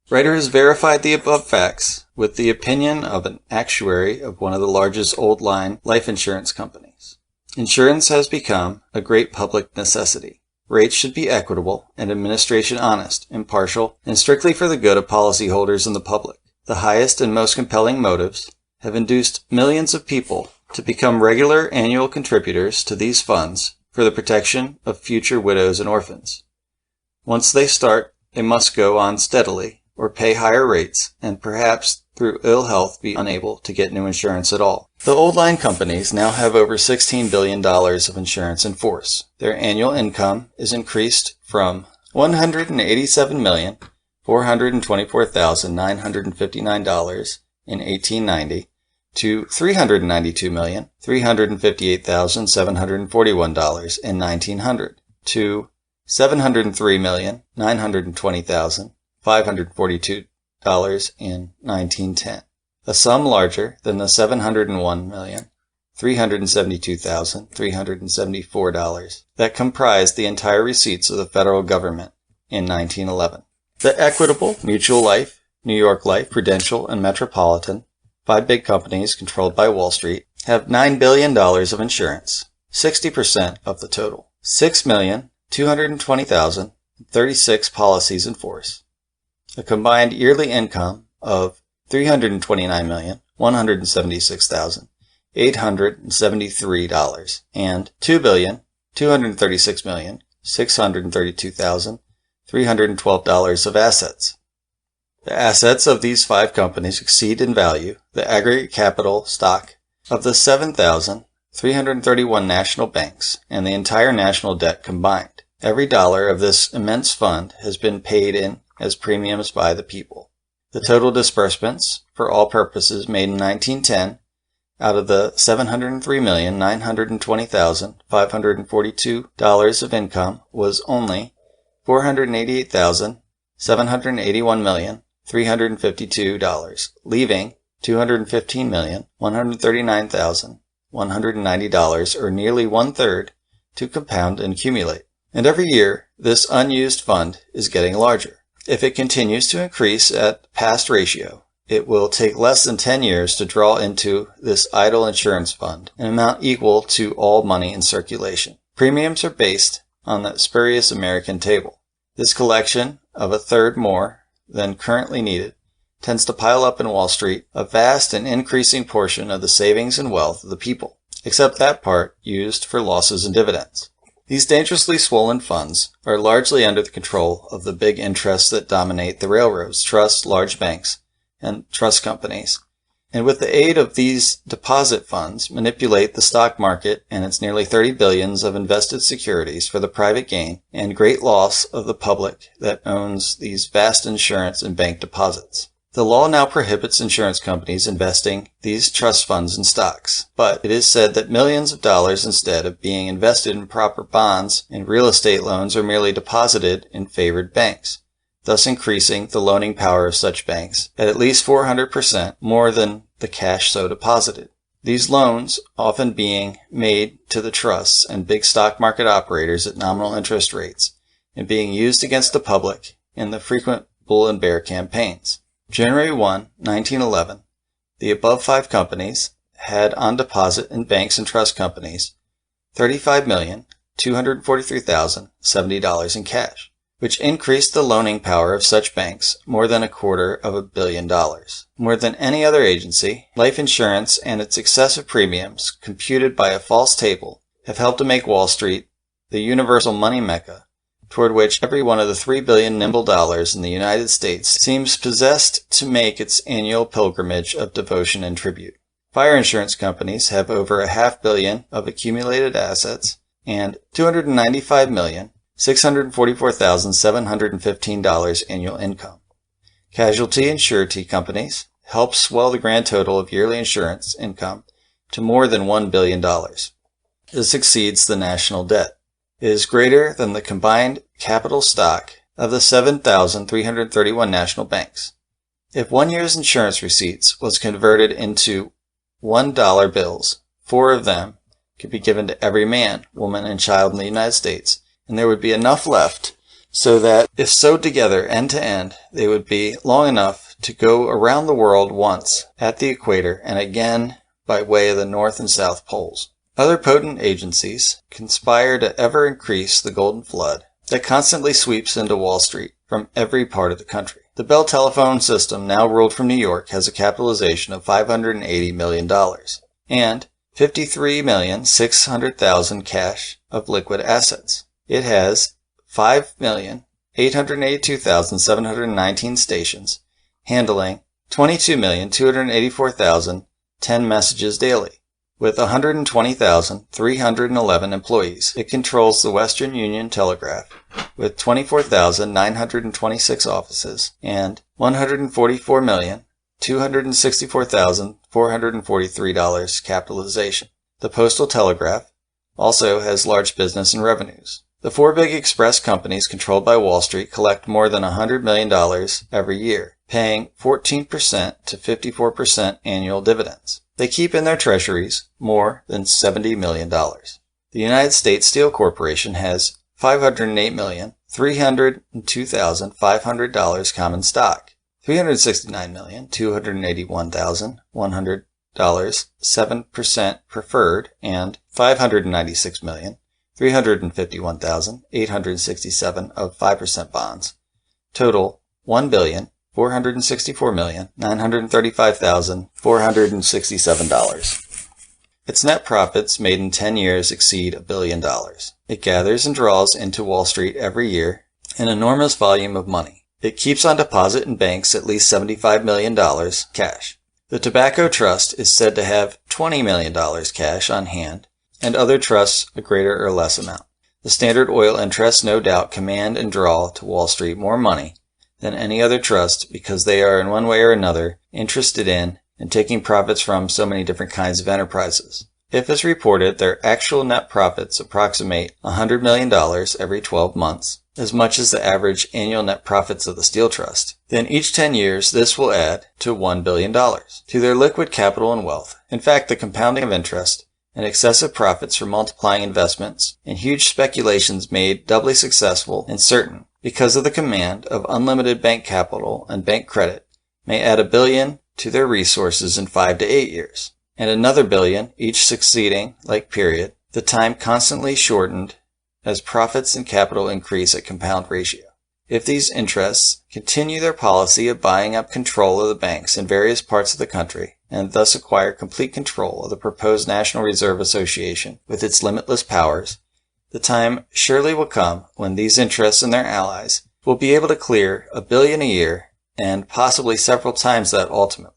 Writer has verified the above facts with the opinion of an actuary of one of the largest old-line life insurance companies. Insurance has become a great public necessity. Rates should be equitable and administration honest, impartial, and strictly for the good of policyholders and the public. The highest and most compelling motives have induced millions of people to become regular annual contributors to these funds for the protection of future widows and orphans. Once they start, they must go on steadily, or pay higher rates, and perhaps through ill health be unable to get new insurance at all. The old line companies now have over $16 billion of insurance in force. Their annual income is increased from $187,424,959 in 1890 to $392,358,741 in 1900 to $703,920,542 in 1910, a sum larger than the $701,372,374 that comprised the entire receipts of the federal government in 1911. The Equitable, Mutual Life, New York Life, Prudential, and Metropolitan, 5 big companies controlled by Wall Street, have $9 billion of insurance, 60% of the total. 6,220,036 policies in force. A combined yearly income of $329,176,873 and $2,236,632,312 of assets. The assets of these 5 companies exceed in value the aggregate capital stock of the 7,331 national banks and the entire national debt combined. Every dollar of this immense fund has been paid in as premiums by the people. The total disbursements for all purposes made in 1910 out of the $703,920,542 of income was only $488,781,352, leaving $215,139,190 or nearly 1/3 to compound and accumulate. And every year, this unused fund is getting larger. If it continues to increase at past ratio, it will take less than 10 years to draw into this idle insurance fund an amount equal to all money in circulation. Premiums are based on that spurious American table. This collection of a third more than currently needed tends to pile up in Wall Street a vast and increasing portion of the savings and wealth of the people, except that part used for losses and dividends. These dangerously swollen funds are largely under the control of the big interests that dominate the railroads, trusts, large banks, and trust companies, and with the aid of these deposit funds manipulate the stock market and its nearly 30 billions of invested securities for the private gain and great loss of the public that owns these vast insurance and bank deposits. The law now prohibits insurance companies investing these trust funds in stocks, but it is said that millions of dollars instead of being invested in proper bonds and real estate loans are merely deposited in favored banks, thus increasing the loaning power of such banks at least 400% more than the cash so deposited. These loans often being made to the trusts and big stock market operators at nominal interest rates and being used against the public in the frequent bull and bear campaigns. January 1, 1911, the above 5 companies had on deposit in banks and trust companies $35,243,070 in cash, which increased the loaning power of such banks more than $250 million. More than any other agency, life insurance and its excessive premiums, computed by a false table, have helped to make Wall Street the universal money mecca, toward which every one of the 3 billion nimble dollars in the United States seems possessed to make its annual pilgrimage of devotion and tribute. Fire insurance companies have over $500 million of accumulated assets and $295,644,715 annual income. Casualty and surety companies help swell the grand total of yearly insurance income to more than $1 billion. This exceeds the national debt. It is greater than the combined capital stock of the 7,331 national banks. If 1 year's insurance receipts was converted into $1 bills, 4 of them could be given to every man, woman, and child in the United States, and there would be enough left so that, if sewed together end to end, they would be long enough to go around the world once at the equator and again by way of the North and South poles. Other potent agencies conspire to ever increase the golden flood that constantly sweeps into Wall Street from every part of the country. The Bell telephone system, now ruled from New York, has a capitalization of $580 million and $53,600,000 cash of liquid assets. It has 5,882,719 stations, handling 22,284,010 messages daily. With 120,311 employees, it controls the Western Union Telegraph with 24,926 offices and $144,264,443 capitalization. The Postal Telegraph also has large business and revenues. The 4 big express companies controlled by Wall Street collect more than $100 million every year, paying 14% to 54% annual dividends. They keep in their treasuries more than $70 million. The United States Steel Corporation has $508,302,500 common stock, $369,281,100 7% preferred, and $596,351,867 of 5% bonds. Total $1,464,935,467. Its net profits made in 10 years exceed $1 billion. It gathers and draws into Wall Street every year an enormous volume of money. It keeps on deposit in banks at least $75 million cash. The Tobacco Trust is said to have $20 million cash on hand, and other trusts a greater or less amount. The Standard Oil interests no doubt command and draw to Wall Street more money than any other trust because they are in one way or another interested in and taking profits from so many different kinds of enterprises. If, as reported, their actual net profits approximate $100 million every 12 months, as much as the average annual net profits of the Steel Trust, then each 10 years this will add to $1 billion to their liquid capital and wealth. In fact, the compounding of interest and excessive profits from multiplying investments, and huge speculations made doubly successful and certain because of the command of unlimited bank capital and bank credit, may add $1 billion to their resources in 5 to 8 years, and another $1 billion each succeeding like period, the time constantly shortened as profits and capital increase at compound ratio. If these interests continue their policy of buying up control of the banks in various parts of the country, and thus acquire complete control of the proposed National Reserve Association with its limitless powers, the time surely will come when these interests and their allies will be able to clear $1 billion a year, and possibly several times that ultimately,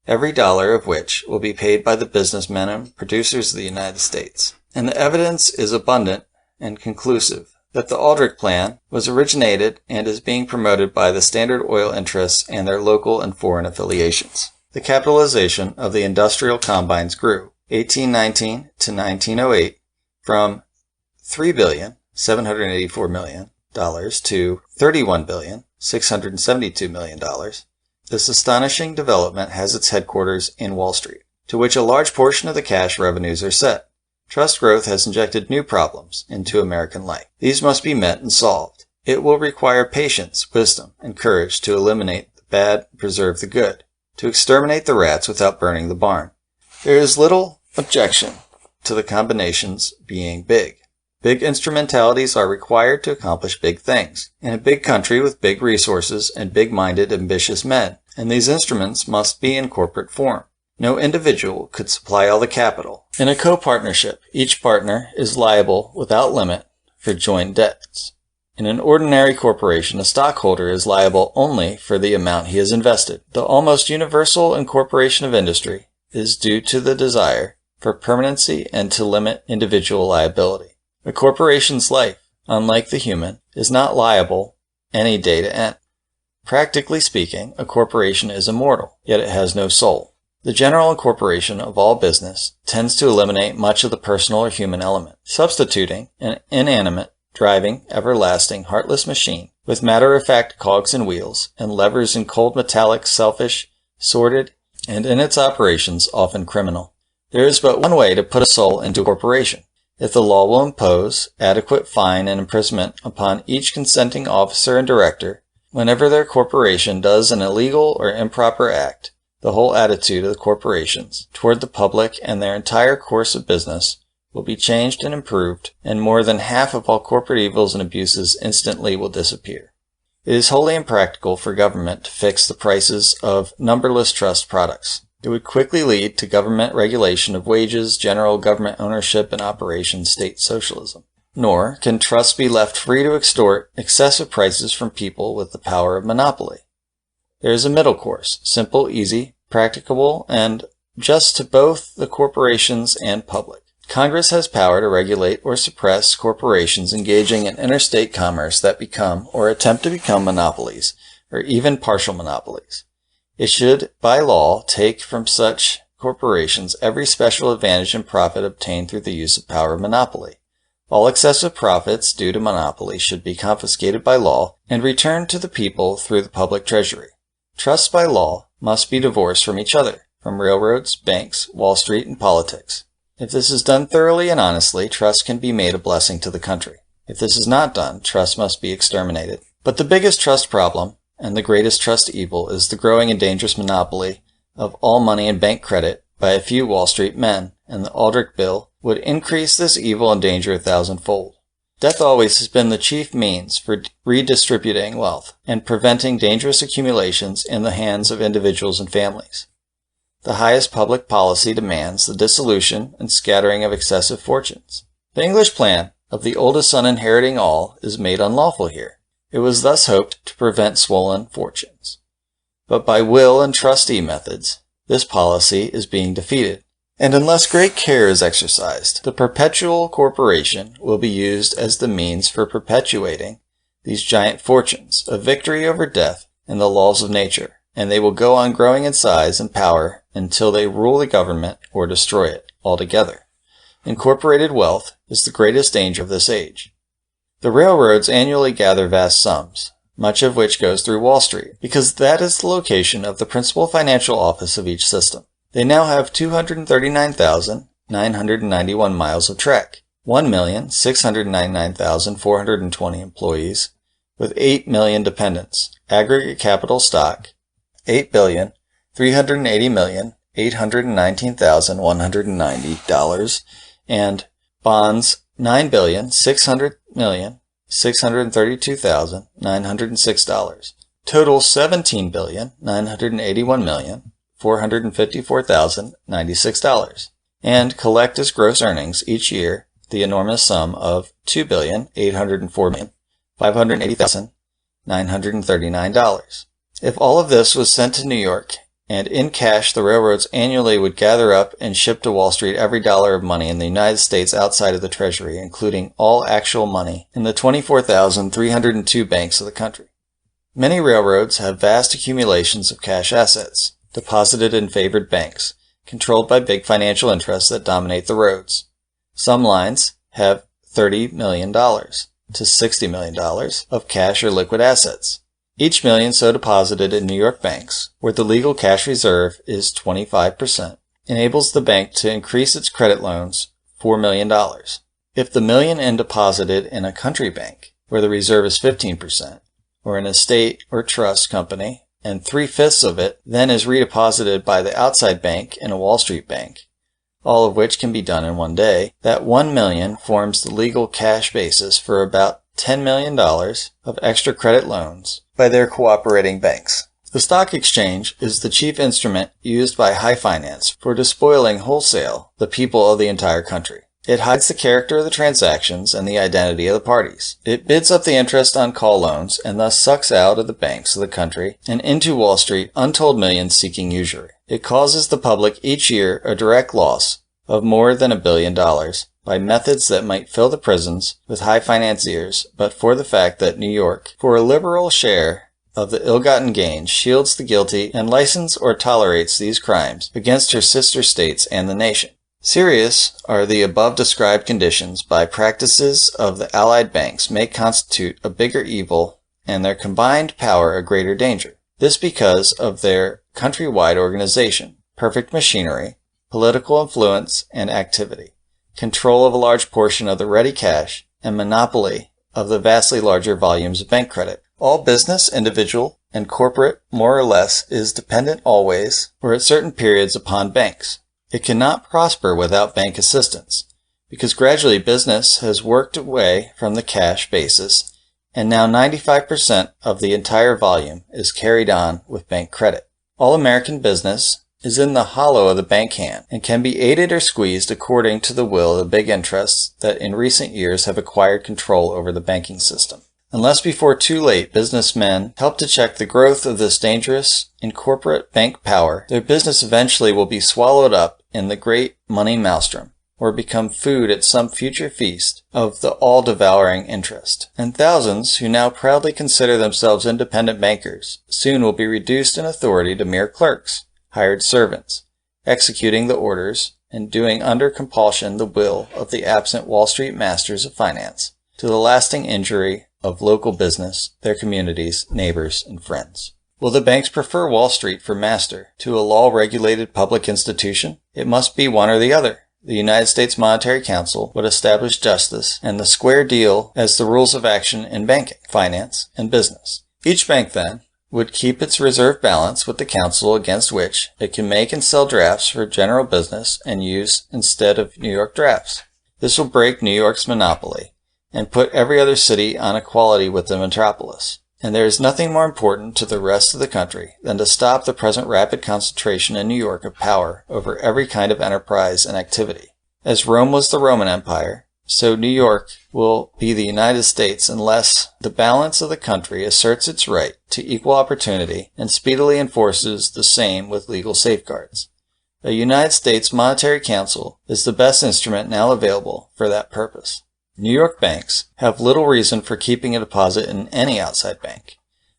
every dollar of which will be paid by the businessmen and producers of the United States. And the evidence is abundant and conclusive that the Aldrich Plan was originated and is being promoted by the Standard Oil interests and their local and foreign affiliations. The capitalization of the industrial combines grew, 1819 to 1908, from $3,784,000,000 to $31,672,000,000. This astonishing development has its headquarters in Wall Street, to which a large portion of the cash revenues are set. Trust growth has injected new problems into American life. These must be met and solved. It will require patience, wisdom, and courage to eliminate the bad and preserve the good, to exterminate the rats without burning the barn. There is little objection to the combinations being big. Big instrumentalities are required to accomplish big things, in a big country with big resources and big-minded, ambitious men, and these instruments must be in corporate form. No individual could supply all the capital. In a co-partnership, each partner is liable without limit for joint debts. In an ordinary corporation, a stockholder is liable only for the amount he has invested. The almost universal incorporation of industry is due to the desire for permanency and to limit individual liability. A corporation's life, unlike the human, is not liable any day to end. Practically speaking, a corporation is immortal, yet it has no soul. The general incorporation of all business tends to eliminate much of the personal or human element, substituting an inanimate, driving, everlasting, heartless machine with matter-of-fact cogs and wheels, and levers in cold metallic, selfish, sordid, and in its operations often criminal. There is but one way to put a soul into a corporation. If the law will impose adequate fine and imprisonment upon each consenting officer and director, whenever their corporation does an illegal or improper act, the whole attitude of the corporations toward the public and their entire course of business will be changed and improved, and more than half of all corporate evils and abuses instantly will disappear. It is wholly impractical for government to fix the prices of numberless trust products. It would quickly lead to government regulation of wages, general government ownership, and Operation State Socialism. Nor can trusts be left free to extort excessive prices from people with the power of monopoly. There is a middle course, simple, easy, practicable, and just to both the corporations and public. Congress has power to regulate or suppress corporations engaging in interstate commerce that become or attempt to become monopolies, or even partial monopolies. It should, by law, take from such corporations every special advantage and profit obtained through the use of power of monopoly. All excessive profits due to monopoly should be confiscated by law and returned to the people through the public treasury. Trusts by law must be divorced from each other, from railroads, banks, Wall Street, and politics. If this is done thoroughly and honestly, trust can be made a blessing to the country. If this is not done, trust must be exterminated. But the biggest trust problem and the greatest trust evil is the growing and dangerous monopoly of all money and bank credit by a few Wall Street men, and the Aldrich Bill would increase this evil and danger 1,000-fold. Death always has been the chief means for redistributing wealth and preventing dangerous accumulations in the hands of individuals and families. The highest public policy demands the dissolution and scattering of excessive fortunes. The English plan of the oldest son inheriting all is made unlawful here. It was thus hoped to prevent swollen fortunes. But by will and trustee methods, this policy is being defeated. And unless great care is exercised, the perpetual corporation will be used as the means for perpetuating these giant fortunes of victory over death and the laws of nature, and they will go on growing in size and power until they rule the government or destroy it altogether. Incorporated wealth is the greatest danger of this age. The railroads annually gather vast sums, much of which goes through Wall Street, because that is the location of the principal financial office of each system. They now have 239,000 991 miles of trek, 1,699,420 employees, with 8 million dependents. Aggregate capital stock, $8,380,819,190, and bonds, $9,600,632,906. Total $17,981,454,096. And collect as gross earnings each year the enormous sum of $2,804,580,939. If all of this was sent to New York, and in cash the railroads annually would gather up and ship to Wall Street every dollar of money in the United States outside of the Treasury, including all actual money in the 24,302 banks of the country. Many railroads have vast accumulations of cash assets, deposited in favored banks, controlled by big financial interests that dominate the roads. Some lines have $30 million to $60 million of cash or liquid assets. Each million so deposited in New York banks, where the legal cash reserve is 25%, enables the bank to increase its credit loans $4 million. If the million is deposited in a country bank, where the reserve is 15%, or an estate or trust company, and 3/5 of it then is redeposited by the outside bank in a Wall Street bank, all of which can be done in one day, that $1 million forms the legal cash basis for about $10 million of extra credit loans by their cooperating banks. The stock exchange is the chief instrument used by high finance for despoiling wholesale the people of the entire country. It hides the character of the transactions and the identity of the parties. It bids up the interest on call loans and thus sucks out of the banks of the country and into Wall Street untold millions seeking usury. It causes the public each year a direct loss of more than $1 billion by methods that might fill the prisons with high financiers, but for the fact that New York, for a liberal share of the ill-gotten gains, shields the guilty and licenses or tolerates these crimes against her sister states and the nation. Serious are the above-described conditions by practices of the Allied banks may constitute a bigger evil and their combined power a greater danger. This because of their countrywide organization, perfect machinery, political influence and activity, control of a large portion of the ready cash, and monopoly of the vastly larger volumes of bank credit. All business, individual, and corporate, more or less, is dependent always, or at certain periods, upon banks. It cannot prosper without bank assistance, because gradually business has worked away from the cash basis, and now 95% of the entire volume is carried on with bank credit. All American business is in the hollow of the bank hand, and can be aided or squeezed according to the will of the big interests that in recent years have acquired control over the banking system. Unless before too late businessmen help to check the growth of this dangerous, incorporate bank power, their business eventually will be swallowed up in the great money maelstrom, or become food at some future feast of the all-devouring interest. And thousands who now proudly consider themselves independent bankers soon will be reduced in authority to mere clerks, hired servants, executing the orders and doing under compulsion the will of the absent Wall Street masters of finance, to the lasting injury of local business, their communities, neighbors, and friends. Will the banks prefer Wall Street for master to a law-regulated public institution? It must be one or the other. The United States Monetary Council would establish justice and the square deal as the rules of action in banking, finance, and business. Each bank, then, would keep its reserve balance with the council against which it can make and sell drafts for general business and use instead of New York drafts. This will break New York's monopoly and put every other city on equality with the metropolis. And there is nothing more important to the rest of the country than to stop the present rapid concentration in New York of power over every kind of enterprise and activity. As Rome was the Roman Empire, so New York will be the United States unless the balance of the country asserts its right to equal opportunity and speedily enforces the same with legal safeguards. A United States Monetary Council is the best instrument now available for that purpose. New York banks have little reason for keeping a deposit in any outside bank,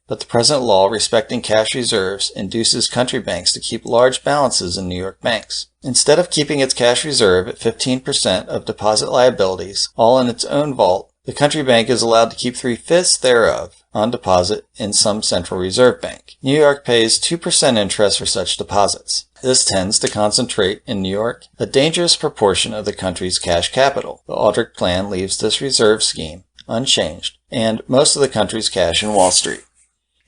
but the present law respecting cash reserves induces country banks to keep large balances in New York banks. Instead of keeping its cash reserve at 15% of deposit liabilities all in its own vault, The country bank is allowed to keep 3/5 thereof on deposit in some central reserve bank. New York pays 2% interest for such deposits. This tends to concentrate in New York a dangerous proportion of the country's cash capital. The Aldrich Plan leaves this reserve scheme unchanged, and most of the country's cash in Wall Street.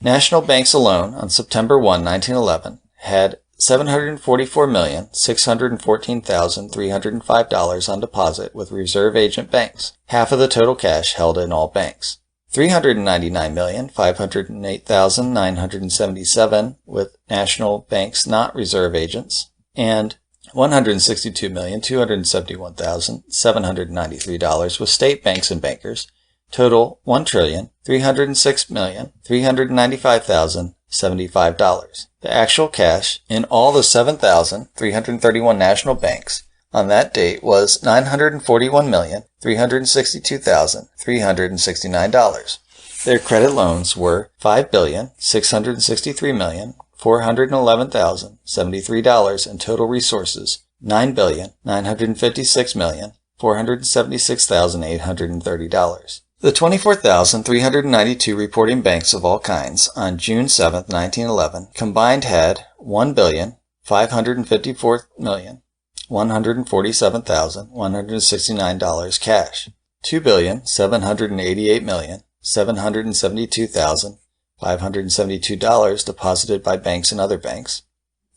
National banks alone, on September 1, 1911, had $744,614,305 on deposit with reserve agent banks, half of the total cash held in all banks. $399,508,977 with national banks not reserve agents, and $162,271,793 with state banks and bankers, total $1,306,395,075. The actual cash in all the 7,331 national banks on that date was $941,362,369. Their credit loans were $5,663,411,073 and total resources $9,956,476,830. The 24,392 reporting banks of all kinds on June 7, 1911 combined had $1,554,147,169 cash, $2,788,772,572 deposited by banks and other banks,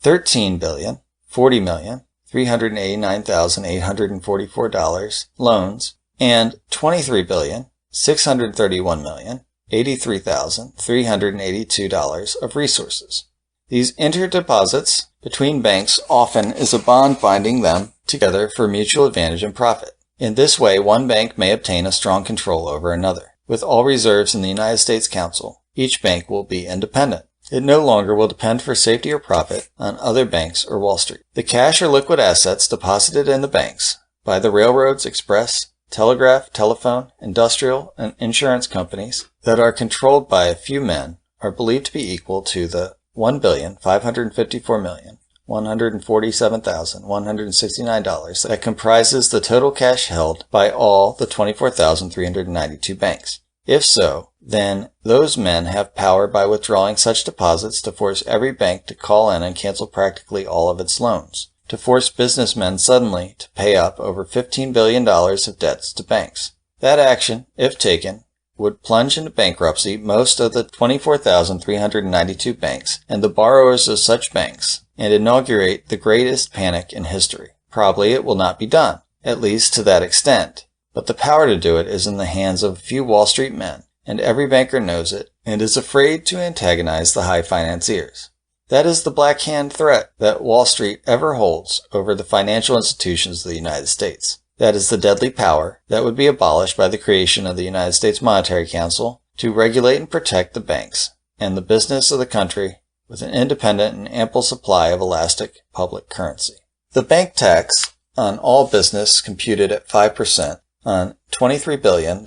$13,040,389,844 loans, and $23,631,083,382 of resources. These interdeposits between banks often is a bond binding them together for mutual advantage and profit. In this way, one bank may obtain a strong control over another. With all reserves in the United States Council, each bank will be independent. It no longer will depend for safety or profit on other banks or Wall Street. The cash or liquid assets deposited in the banks by the railroads, express, telegraph, telephone, industrial, and insurance companies that are controlled by a few men are believed to be equal to the $1,554,147,169 that comprises the total cash held by all the 24,392 banks. If so, then those men have power by withdrawing such deposits to force every bank to call in and cancel practically all of its loans, to force businessmen suddenly to pay up over $15 billion of debts to banks. That action, if taken, would plunge into bankruptcy most of the 24,392 banks and the borrowers of such banks, and inaugurate the greatest panic in history. Probably it will not be done, at least to that extent, but the power to do it is in the hands of a few Wall Street men, and every banker knows it, and is afraid to antagonize the high financiers. That is the black-hand threat that Wall Street ever holds over the financial institutions of the United States. That is the deadly power that would be abolished by the creation of the United States Monetary Council to regulate and protect the banks and the business of the country with an independent and ample supply of elastic public currency. The bank tax on all business computed at 5% on $23 billion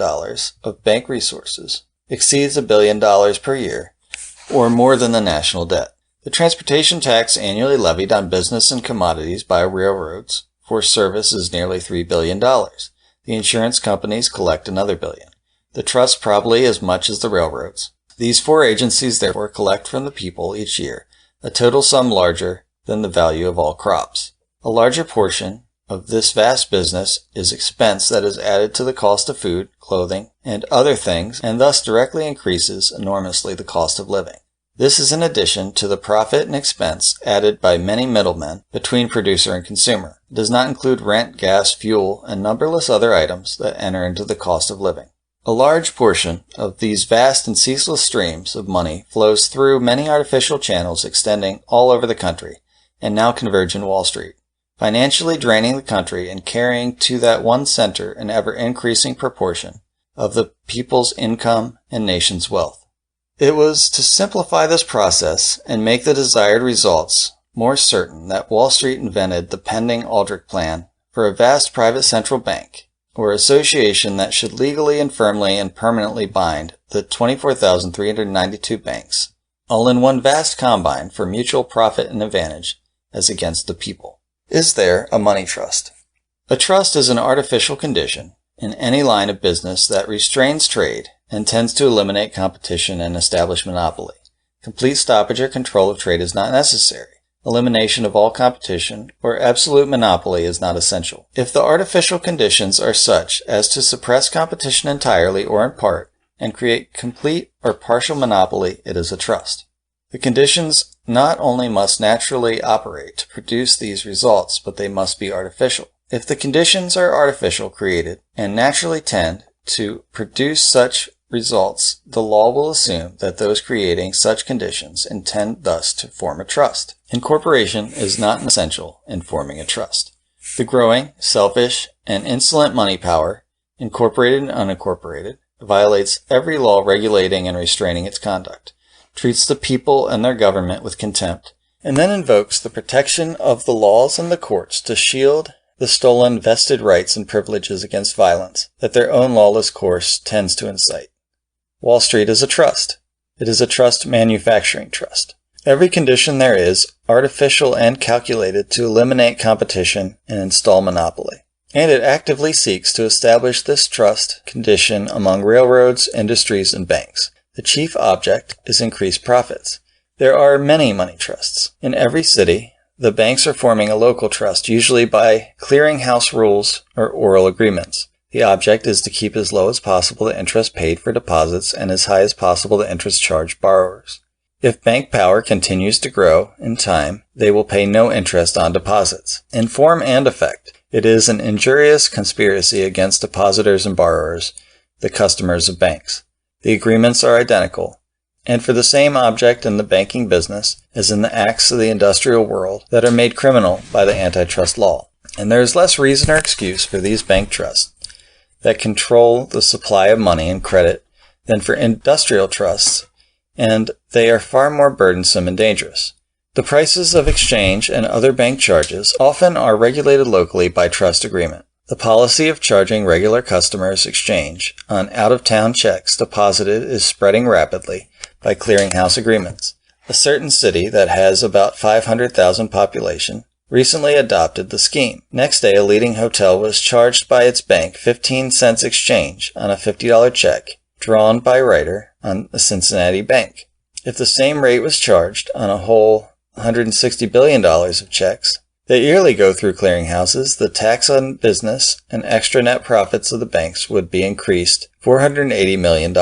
of bank resources exceeds $1 billion per year, or more than the national debt. The transportation tax annually levied on business and commodities by railroads for service is nearly $3 billion. The insurance companies collect another $1 billion. The trust probably as much as the railroads. These four agencies therefore collect from the people each year a total sum larger than the value of all crops. A larger portion of this vast business is expense that is added to the cost of food, clothing, and other things, and thus directly increases enormously the cost of living. This is in addition to the profit and expense added by many middlemen between producer and consumer. It does not include rent, gas, fuel, and numberless other items that enter into the cost of living. A large portion of these vast and ceaseless streams of money flows through many artificial channels extending all over the country, and now converge in Wall Street, financially draining the country and carrying to that one center an ever-increasing proportion of the people's income and nation's wealth. It was to simplify this process and make the desired results more certain that Wall Street invented the pending Aldrich Plan for a vast private central bank, or association that should legally and firmly and permanently bind the 24,392 banks, all in one vast combine for mutual profit and advantage as against the people. Is there a money trust? A trust is an artificial condition in any line of business that restrains trade and tends to eliminate competition and establish monopoly. Complete stoppage or control of trade is not necessary. Elimination of all competition or absolute monopoly is not essential. If the artificial conditions are such as to suppress competition entirely or in part and create complete or partial monopoly, it is a trust. The conditions not only must naturally operate to produce these results, but they must be artificial. If the conditions are artificial created and naturally tend to produce such results, the law will assume that those creating such conditions intend thus to form a trust. Incorporation is not essential in forming a trust. The growing, selfish, and insolent money power, incorporated and unincorporated, violates every law regulating and restraining its conduct, treats the people and their government with contempt, and then invokes the protection of the laws and the courts to shield the stolen vested rights and privileges against violence that their own lawless course tends to incite. Wall Street is a trust. It is a trust manufacturing trust. Every condition there is artificial and calculated to eliminate competition and install monopoly. And it actively seeks to establish this trust condition among railroads, industries, and banks. The chief object is increased profits. There are many money trusts. In every city, the banks are forming a local trust, usually by clearinghouse rules or oral agreements. The object is to keep as low as possible the interest paid for deposits and as high as possible the interest charged borrowers. If bank power continues to grow in time, they will pay no interest on deposits. In form and effect, it is an injurious conspiracy against depositors and borrowers, the customers of banks. The agreements are identical, and for the same object in the banking business as in the acts of the industrial world that are made criminal by the antitrust law. And there is less reason or excuse for these bank trusts that control the supply of money and credit than for industrial trusts, and they are far more burdensome and dangerous. The prices of exchange and other bank charges often are regulated locally by trust agreement. The policy of charging regular customers exchange on out-of-town checks deposited is spreading rapidly by clearinghouse agreements. A certain city that has about 500,000 population recently adopted the scheme. Next day, a leading hotel was charged by its bank 15 cents exchange on a $50 check drawn by writer on the Cincinnati Bank. If the same rate was charged on a whole $160 billion of checks that yearly go through clearinghouses, the tax on business and extra net profits of the banks would be increased $480 million,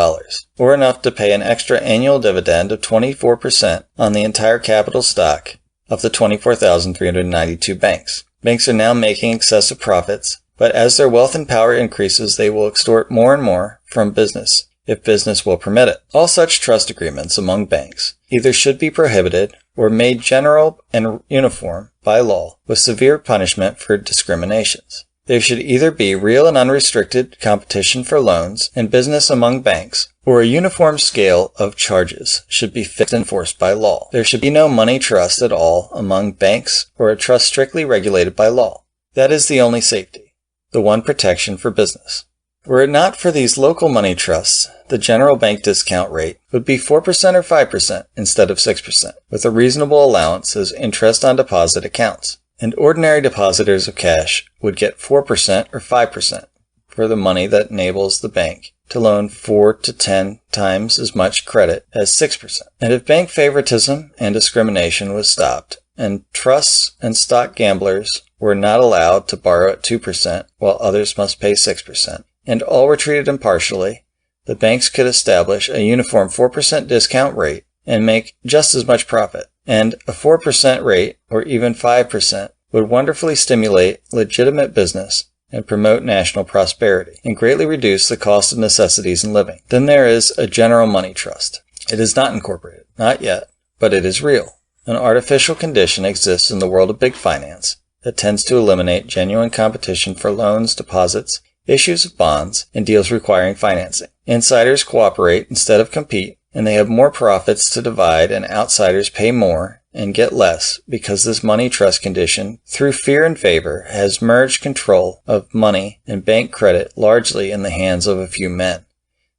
or enough to pay an extra annual dividend of 24% on the entire capital stock of the 24,392 banks. Banks are now making excessive profits, but as their wealth and power increases, they will extort more and more from business, if business will permit it. All such trust agreements among banks either should be prohibited or made general and uniform by law with severe punishment for discriminations. There should either be real and unrestricted competition for loans and business among banks, or a uniform scale of charges should be fixed and enforced by law. There should be no money trust at all among banks or a trust strictly regulated by law. That is the only safety, the one protection for business. Were it not for these local money trusts, the general bank discount rate would be 4% or 5% instead of 6%, with a reasonable allowance as interest on deposit accounts. And ordinary depositors of cash would get 4% or 5% for the money that enables the bank to loan 4 to 10 times as much credit as 6%. And if bank favoritism and discrimination was stopped, and trusts and stock gamblers were not allowed to borrow at 2% while others must pay 6%, and all were treated impartially, the banks could establish a uniform 4% discount rate and make just as much profit. And a 4% rate, or even 5%, would wonderfully stimulate legitimate business and promote national prosperity, and greatly reduce the cost of necessities in living. Then there is a general money trust. It is not incorporated, not yet, but it is real. An artificial condition exists in the world of big finance that tends to eliminate genuine competition for loans, deposits, issues of bonds, and deals requiring financing. Insiders cooperate instead of compete, and they have more profits to divide, and outsiders pay more and get less because this money trust condition, through fear and favor, has merged control of money and bank credit largely in the hands of a few men.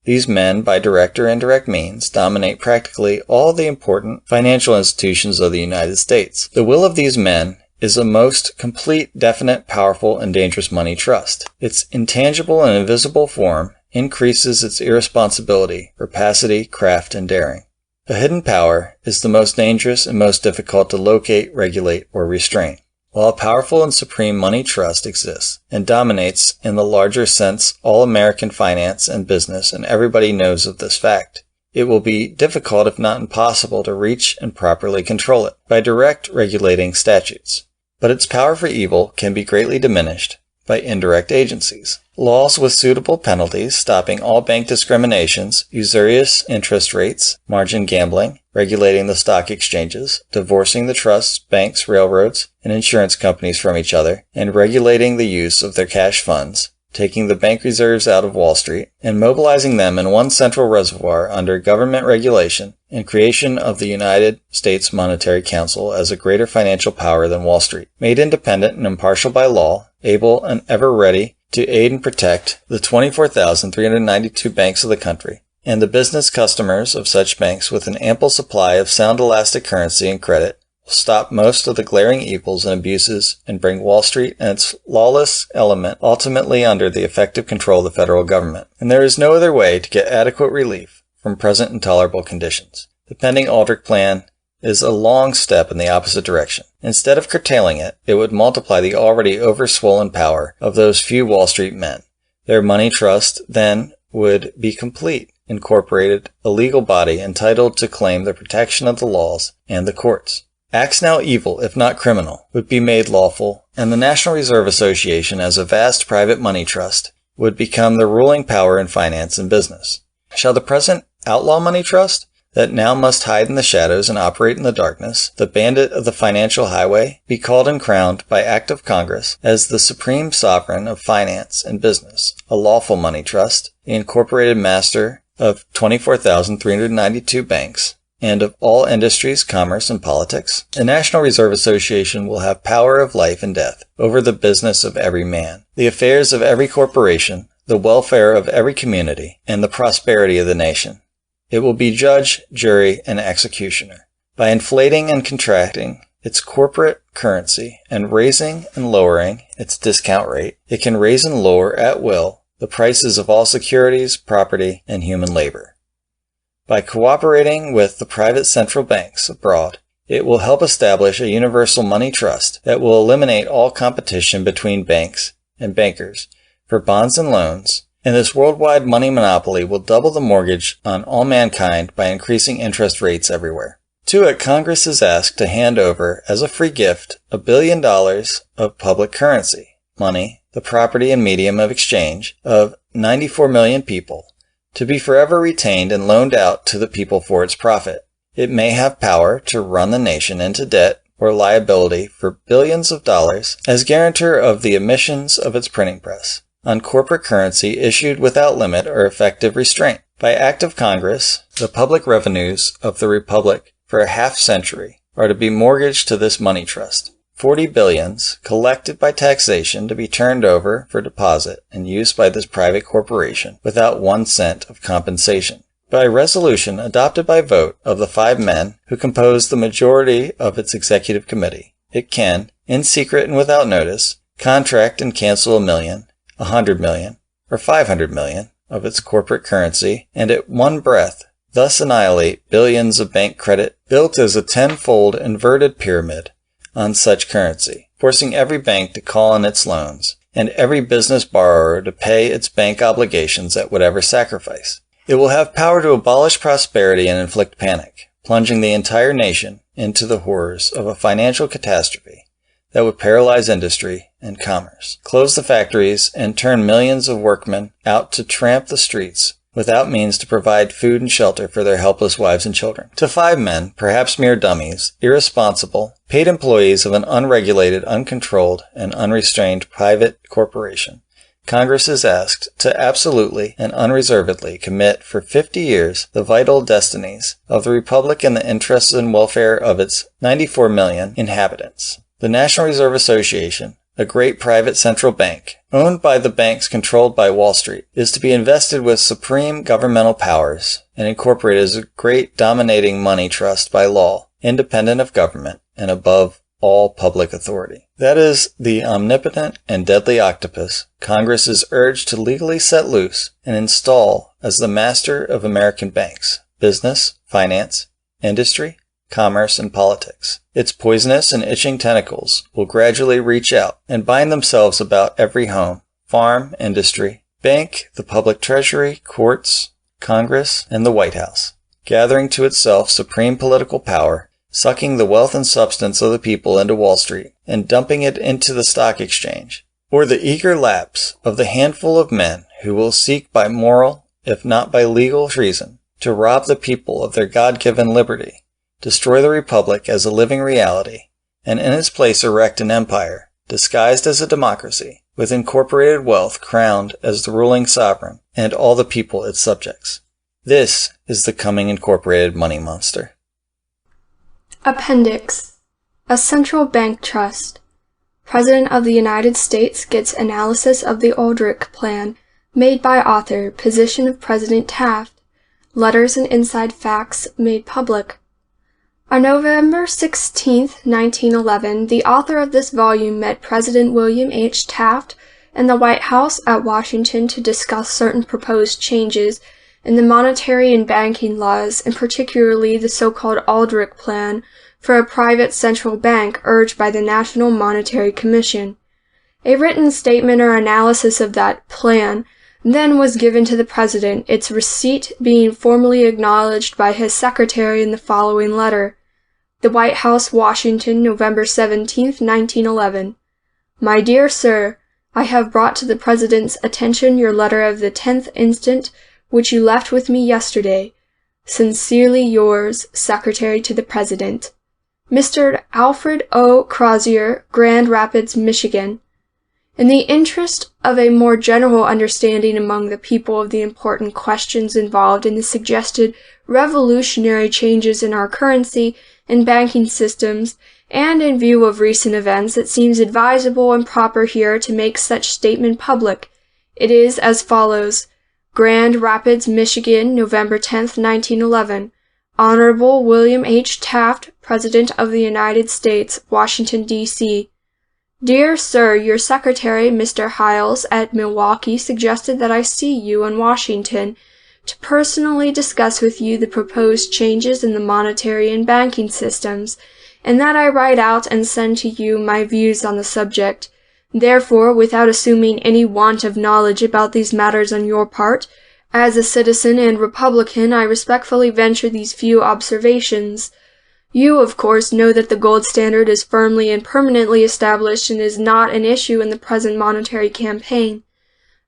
These men, by direct or indirect means, dominate practically all the important financial institutions of the United States. The will of these men is a most complete, definite, powerful, and dangerous money trust. Its intangible and invisible form increases its irresponsibility, rapacity, craft, and daring. A hidden power is the most dangerous and most difficult to locate, regulate, or restrain. While a powerful and supreme money trust exists and dominates in the larger sense all American finance and business, and everybody knows of this fact, it will be difficult, if not impossible, to reach and properly control it by direct regulating statutes. But its power for evil can be greatly diminished by indirect agencies. Laws with suitable penalties stopping all bank discriminations, usurious interest rates, margin gambling, regulating the stock exchanges, divorcing the trusts, banks, railroads, and insurance companies from each other, and regulating the use of their cash funds, taking the bank reserves out of Wall Street, and mobilizing them in one central reservoir under government regulation, and creation of the United States Monetary Council as a greater financial power than Wall Street, made independent and impartial by law, able and ever ready to aid and protect the 24,392 banks of the country, and the business customers of such banks with an ample supply of sound elastic currency and credit, will stop most of the glaring evils and abuses and bring Wall Street and its lawless element ultimately under the effective control of the federal government. And there is no other way to get adequate relief from present intolerable conditions. The pending Aldrich Plan is a long step in the opposite direction. Instead of curtailing it, it would multiply the already overswollen power of those few Wall Street men. Their money trust then would be complete, incorporated, a legal body entitled to claim the protection of the laws and the courts. Acts now evil, if not criminal, would be made lawful, and the National Reserve Association as a vast private money trust would become the ruling power in finance and business. Shall the present outlaw money trust, that now must hide in the shadows and operate in the darkness, the bandit of the financial highway, be called and crowned by act of Congress as the supreme sovereign of finance and business, a lawful money trust, the incorporated master of 24,392 banks, and of all industries, commerce, and politics? The National Reserve Association will have power of life and death over the business of every man, the affairs of every corporation, the welfare of every community, and the prosperity of the nation. It will be judge, jury, and executioner. By inflating and contracting its corporate currency and raising and lowering its discount rate, it can raise and lower at will the prices of all securities, property, and human labor. By cooperating with the private central banks abroad, it will help establish a universal money trust that will eliminate all competition between banks and bankers for bonds and loans, and this worldwide money monopoly will double the mortgage on all mankind by increasing interest rates everywhere. To it, Congress is asked to hand over, as a free gift, $1 billion of public currency, money, the property and medium of exchange of 94 million people, to be forever retained and loaned out to the people for its profit. It may have power to run the nation into debt or liability for billions of dollars as guarantor of the emissions of its printing press, on corporate currency issued without limit or effective restraint. By act of Congress, the public revenues of the Republic for a half-century are to be mortgaged to this money trust. 40 billions collected by taxation to be turned over for deposit and used by this private corporation without 1 cent of compensation. By resolution adopted by vote of the 5 men who compose the majority of its executive committee, it can, in secret and without notice, contract and cancel 1 million, 100 million, or 500 million of its corporate currency, and at one breath thus annihilate billions of bank credit built as a tenfold inverted pyramid on such currency, forcing every bank to call in its loans, and every business borrower to pay its bank obligations at whatever sacrifice. It will have power to abolish prosperity and inflict panic, plunging the entire nation into the horrors of a financial catastrophe that would paralyze industry and commerce, close the factories, and turn millions of workmen out to tramp the streets without means to provide food and shelter for their helpless wives and children. To 5 men, perhaps mere dummies, irresponsible, paid employees of an unregulated, uncontrolled, and unrestrained private corporation, Congress is asked to absolutely and unreservedly commit for 50 years the vital destinies of the Republic in the interests and welfare of its 94 million inhabitants. The National Reserve Association, a great private central bank, owned by the banks controlled by Wall Street, is to be invested with supreme governmental powers and incorporated as a great dominating money trust by law, independent of government and above all public authority. That is the omnipotent and deadly octopus Congress is urged to legally set loose and install as the master of American banks, business, finance, industry, commerce, and politics. Its poisonous and itching tentacles will gradually reach out and bind themselves about every home, farm, industry, bank, the public treasury, courts, Congress, and the White House, gathering to itself supreme political power, sucking the wealth and substance of the people into Wall Street, and dumping it into the stock exchange, or the eager lapse of the handful of men who will seek by moral, if not by legal treason, to rob the people of their God-given liberty, destroy the republic as a living reality, and in its place erect an empire, disguised as a democracy, with incorporated wealth crowned as the ruling sovereign and all the people its subjects. This is the coming incorporated money monster.
Appendix: A central bank trust. President of the United States gets analysis of the Aldrich Plan made by author, position of President Taft, letters and inside facts made public. On November 16, 1911, the author of this volume met President William H. Taft in the White House at Washington to discuss certain proposed changes in the monetary and banking laws, and particularly the so-called Aldrich Plan for a private central bank urged by the National Monetary Commission. A written statement or analysis of that plan then was given to the President, its receipt being formally acknowledged by his secretary in the following letter. The White House, Washington, November 17, 1911. My dear Sir, I have brought to the President's attention your letter of the 10th instant, which you left with me yesterday. Sincerely yours, Secretary to the President. Mr. Alfred O. Crozier, Grand Rapids, Michigan. In the interest of a more general understanding among the people of the important questions involved in the suggested revolutionary changes in our currency and banking systems, and in view of recent events, it seems advisable and proper here to make such statement public. It is as follows. Grand Rapids, Michigan, November 10, 1911. Honorable William H. Taft, President of the United States, Washington, D.C. Dear Sir, your secretary, Mr. Hiles, at Milwaukee, suggested that I see you in Washington to personally discuss with you the proposed changes in the monetary and banking systems, and that I write out and send to you my views on the subject. Therefore, without assuming any want of knowledge about these matters on your part, as a citizen and Republican, I respectfully venture these few observations. You, of course, know that the gold standard is firmly and permanently established and is not an issue in the present monetary campaign.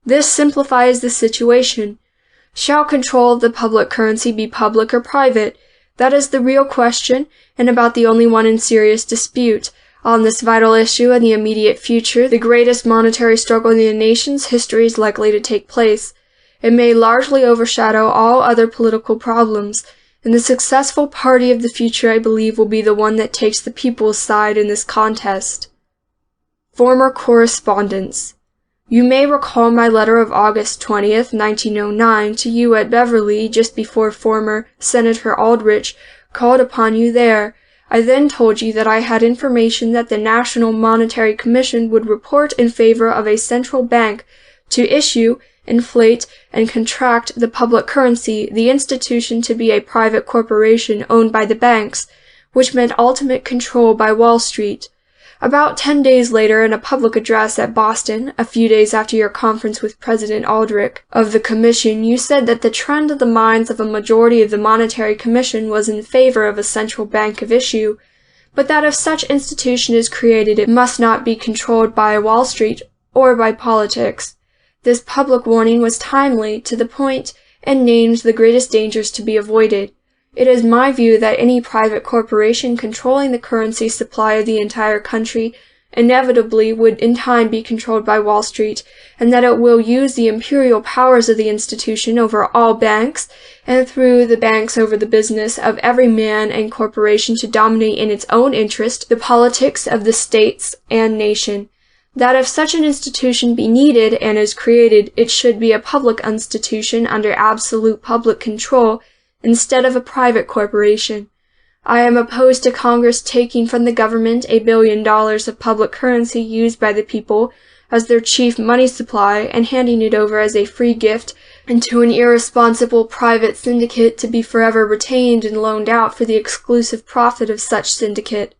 This simplifies the situation. Shall control of the public currency be public or private? That is the real question, and about the only one in serious dispute. On this vital issue in the immediate future, the greatest monetary struggle in the nation's history is likely to take place. It may largely overshadow all other political problems, and the successful party of the future, I believe, will be the one that takes the people's side in this contest. Former correspondence. You may recall my letter of August 20th, 1909, to you at Beverly just before former Senator Aldrich called upon you there. I then told you that I had information that the National Monetary Commission would report in favor of a central bank to issue, inflate, and contract the public currency, the institution to be a private corporation owned by the banks, which meant ultimate control by Wall Street. About 10 days later, in a public address at Boston, a few days after your conference with President Aldrich of the Commission, you said that the trend of the minds of a majority of the Monetary Commission was in favor of a central bank of issue, but that if such institution is created, it must not be controlled by Wall Street or by politics. This public warning was timely, to the point, and named the greatest dangers to be avoided. It is my view that any private corporation controlling the currency supply of the entire country inevitably would in time be controlled by Wall Street, and that it will use the imperial powers of the institution over all banks, and through the banks over the business of every man and corporation to dominate in its own interest the politics of the states and nation. That if such an institution be needed and is created, it should be a public institution under absolute public control, instead of a private corporation. I am opposed to Congress taking from the government $1 billion of public currency used by the people as their chief money supply and handing it over as a free gift into an irresponsible private syndicate to be forever retained and loaned out for the exclusive profit of such syndicate.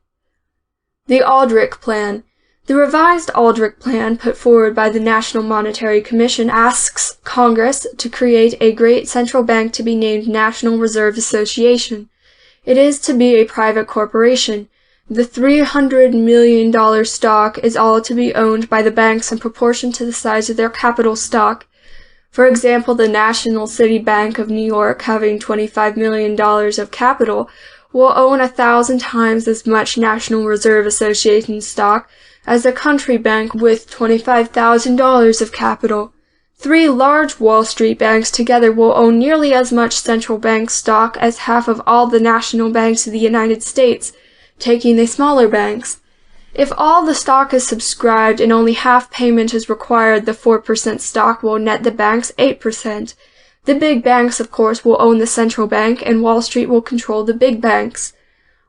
The Aldrich Plan. The revised Aldrich Plan put forward by the National Monetary Commission asks Congress to create a great central bank to be named National Reserve Association. It is to be a private corporation. The $300 million stock is all to be owned by the banks in proportion to the size of their capital stock. For example, the National City Bank of New York, having $25 million of capital, will own 1,000 times as much National Reserve Association stock as a country bank with $25,000 of capital. 3 large Wall Street banks together will own nearly as much central bank stock as half of all the national banks of the United States, taking the smaller banks. If all the stock is subscribed and only half payment is required, the 4% stock will net the banks 8%. The big banks, of course, will own the central bank, and Wall Street will control the big banks.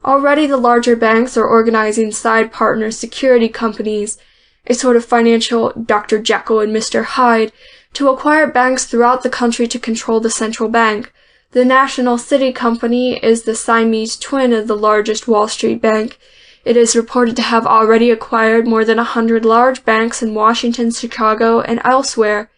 Already the larger banks are organizing side partner security companies, a sort of financial Dr. Jekyll and Mr. Hyde, to acquire banks throughout the country to control the central bank. The National City Company is the Siamese twin of the largest Wall Street bank. It is reported to have already acquired more than 100 large banks in Washington, Chicago, and elsewhere.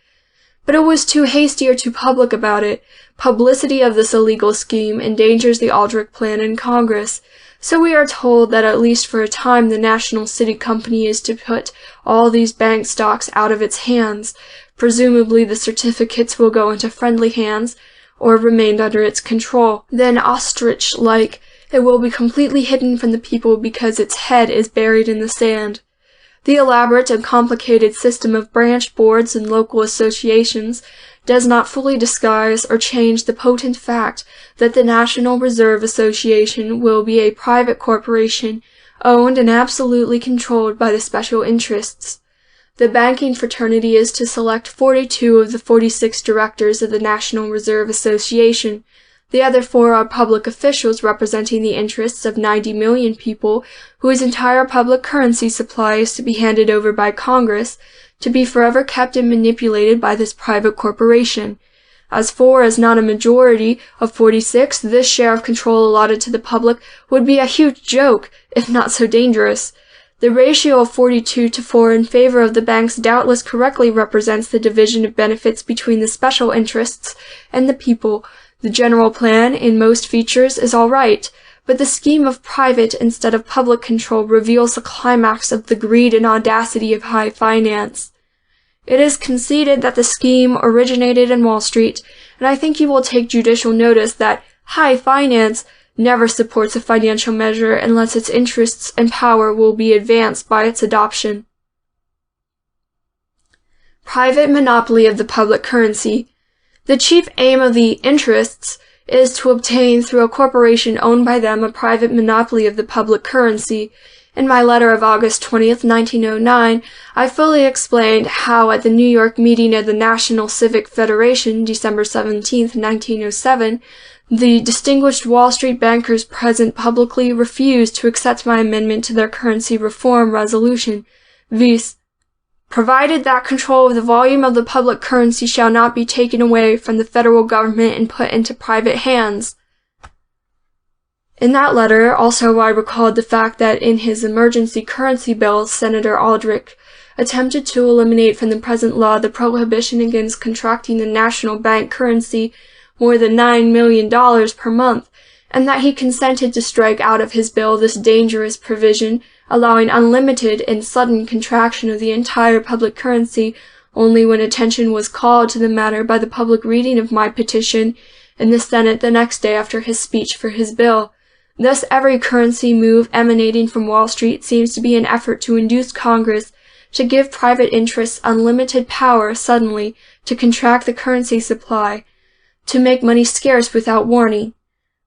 But it was too hasty or too public about it. Publicity of this illegal scheme endangers the Aldrich Plan in Congress. So we are told that at least for a time the National City Company is to put all these bank stocks out of its hands. Presumably the certificates will go into friendly hands or remain under its control. Then ostrich-like, it will be completely hidden from the people because its head is buried in the sand. The elaborate and complicated system of branch boards and local associations does not fully disguise or change the potent fact that the National Reserve Association will be a private corporation owned and absolutely controlled by the special interests. The banking fraternity is to select 42 of the 46 directors of the National Reserve Association. The other 4 are public officials representing the interests of 90 million people whose entire public currency supply is to be handed over by Congress to be forever kept and manipulated by this private corporation. As 4 is not a majority of 46, this share of control allotted to the public would be a huge joke, if not so dangerous. The ratio of 42 to 4 in favor of the banks doubtless correctly represents the division of benefits between the special interests and the people. The general plan, in most features, is all right, but the scheme of private instead of public control reveals the climax of the greed and audacity of high finance. It is conceded that the scheme originated in Wall Street, and I think you will take judicial notice that high finance never supports a financial measure unless its interests and power will be advanced by its adoption. Private monopoly of the public currency. The chief aim of the interests is to obtain through a corporation owned by them a private monopoly of the public currency. In my letter of August 20th, 1909, I fully explained how at the New York meeting of the National Civic Federation, December 17th, 1907, the distinguished Wall Street bankers present publicly refused to accept my amendment to their currency reform resolution, viz., provided that control of the volume of the public currency shall not be taken away from the federal government and put into private hands. In that letter, also I recalled the fact that in his emergency currency bill, Senator Aldrich attempted to eliminate from the present law the prohibition against contracting the national bank currency more than $9 million per month, and that he consented to strike out of his bill this dangerous provision, allowing unlimited and sudden contraction of the entire public currency only when attention was called to the matter by the public reading of my petition in the Senate the next day after his speech for his bill. Thus every currency move emanating from Wall Street seems to be an effort to induce Congress to give private interests unlimited power suddenly to contract the currency supply, to make money scarce without warning.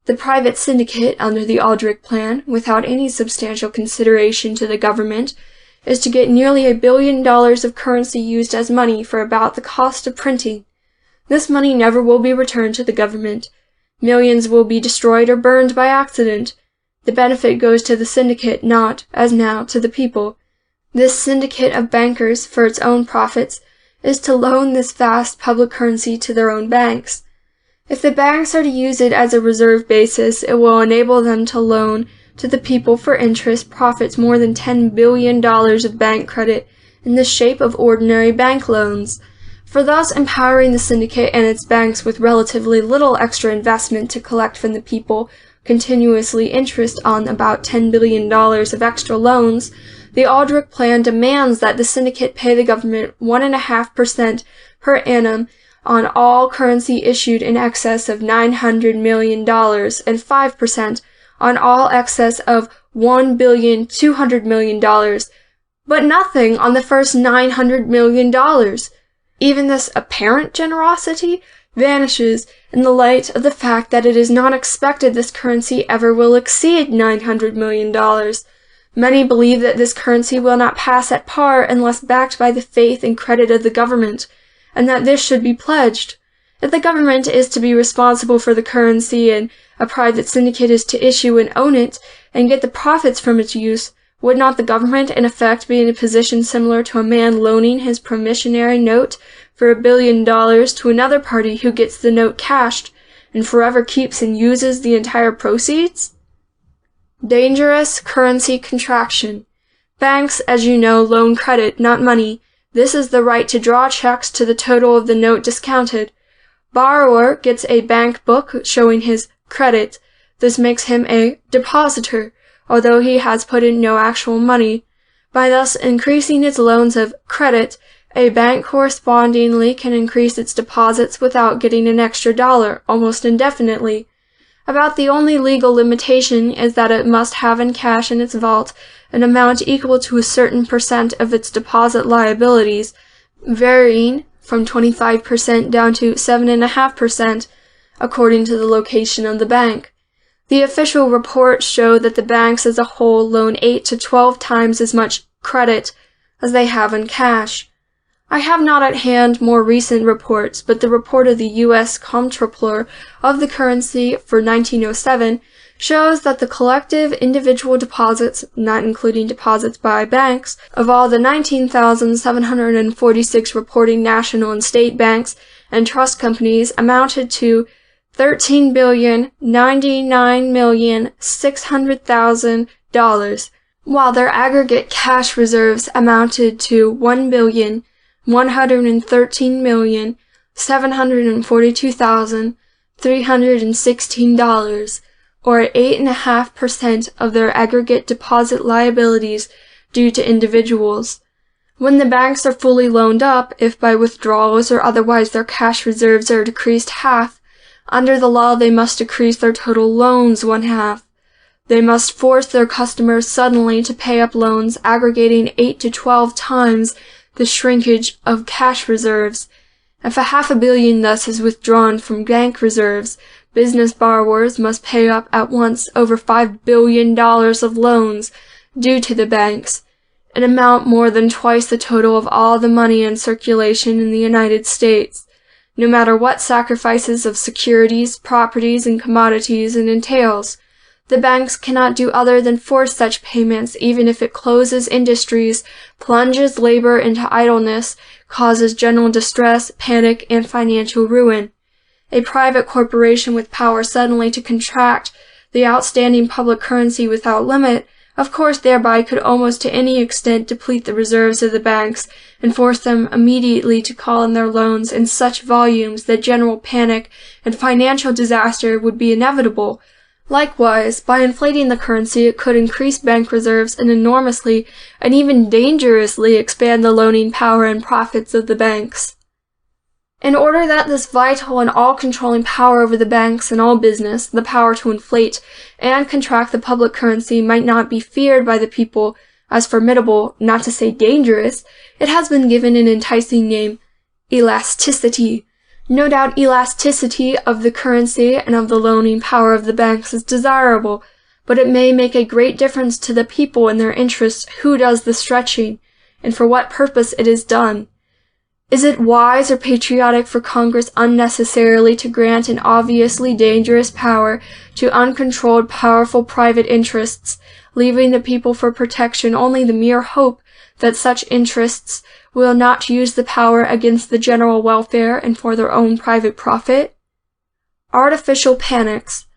The private syndicate under the Aldrich Plan, without any substantial consideration to the government, is to get nearly $1 billion of currency used as money for about the cost of printing. This money never will be returned to the government. Millions will be destroyed or burned by accident. The benefit goes to the syndicate, not, as now, to the people. This syndicate of bankers, for its own profits, is to loan this vast public currency to their own banks. If the banks are to use it as a reserve basis, it will enable them to loan to the people for interest profits more than $10 billion of bank credit in the shape of ordinary bank loans, for thus empowering the syndicate and its banks with relatively little extra investment to collect from the people continuously interest on about $10 billion of extra loans. The Aldrich Plan demands that the syndicate pay the government 1.5% per annum on all currency issued in excess of $900 million and 5% on all excess of $1,200 million, but nothing on the first $900 million. Even this apparent generosity vanishes in the light of the fact that it is not expected this currency ever will exceed $900 million. Many believe that this currency will not pass at par unless backed by the faith and credit of the government, and that this should be pledged. If the government is to be responsible for the currency and a private syndicate is to issue and own it and get the profits from its use, would not the government in effect be in a position similar to a man loaning his promissory note for $1 billion to another party who gets the note cashed and forever keeps and uses the entire proceeds? Dangerous currency contraction. Banks, as you know, loan credit, not money. This is the right to draw checks to the total of the note discounted. Borrower gets a bank book showing his credit. This makes him a depositor, although he has put in no actual money. By thus increasing its loans of credit, a bank correspondingly can increase its deposits without getting an extra dollar, almost indefinitely. About the only legal limitation is that it must have in cash in its vault an amount equal to a certain percent of its deposit liabilities, varying from 25% down to 7.5%, according to the location of the bank. The official reports show that the banks as a whole loan 8 to 12 times as much credit as they have in cash. I have not at hand more recent reports, but the report of the U.S. Comptroller of the Currency for 1907 shows that the collective individual deposits, not including deposits by banks, of all the 19,746 reporting national and state banks and trust companies amounted to $13,099,600,000, while their aggregate cash reserves amounted to $1,113,742,316, or 8.5% of their aggregate deposit liabilities due to individuals. When the banks are fully loaned up, if by withdrawals or otherwise their cash reserves are decreased half, under the law they must decrease their total loans 1/2. They must force their customers suddenly to pay up loans aggregating 8 to 12 times the shrinkage of cash reserves. If $500 million thus is withdrawn from bank reserves, business borrowers must pay up at once over $5 billion of loans due to the banks, an amount more than twice the total of all the money in circulation in the United States, no matter what sacrifices of securities, properties, and commodities it entails. The banks cannot do other than force such payments, even if it closes industries, plunges labor into idleness, causes general distress, panic, and financial ruin. A private corporation with power suddenly to contract the outstanding public currency without limit, of course thereby could almost to any extent deplete the reserves of the banks and force them immediately to call in their loans in such volumes that general panic and financial disaster would be inevitable. Likewise, by inflating the currency, it could increase bank reserves and enormously and even dangerously expand the loaning power and profits of the banks. In order that this vital and all-controlling power over the banks and all business, the power to inflate and contract the public currency, might not be feared by the people as formidable, not to say dangerous, it has been given an enticing name, elasticity. No doubt elasticity of the currency and of the loaning power of the banks is desirable, but it may make a great difference to the people and their interests who does the stretching, and for what purpose it is done. Is it wise or patriotic for Congress unnecessarily to grant an obviously dangerous power to uncontrolled, powerful private interests, leaving the people for protection only the mere hope that such interests will not use the power against the general welfare and for their own private profit? Artificial panics.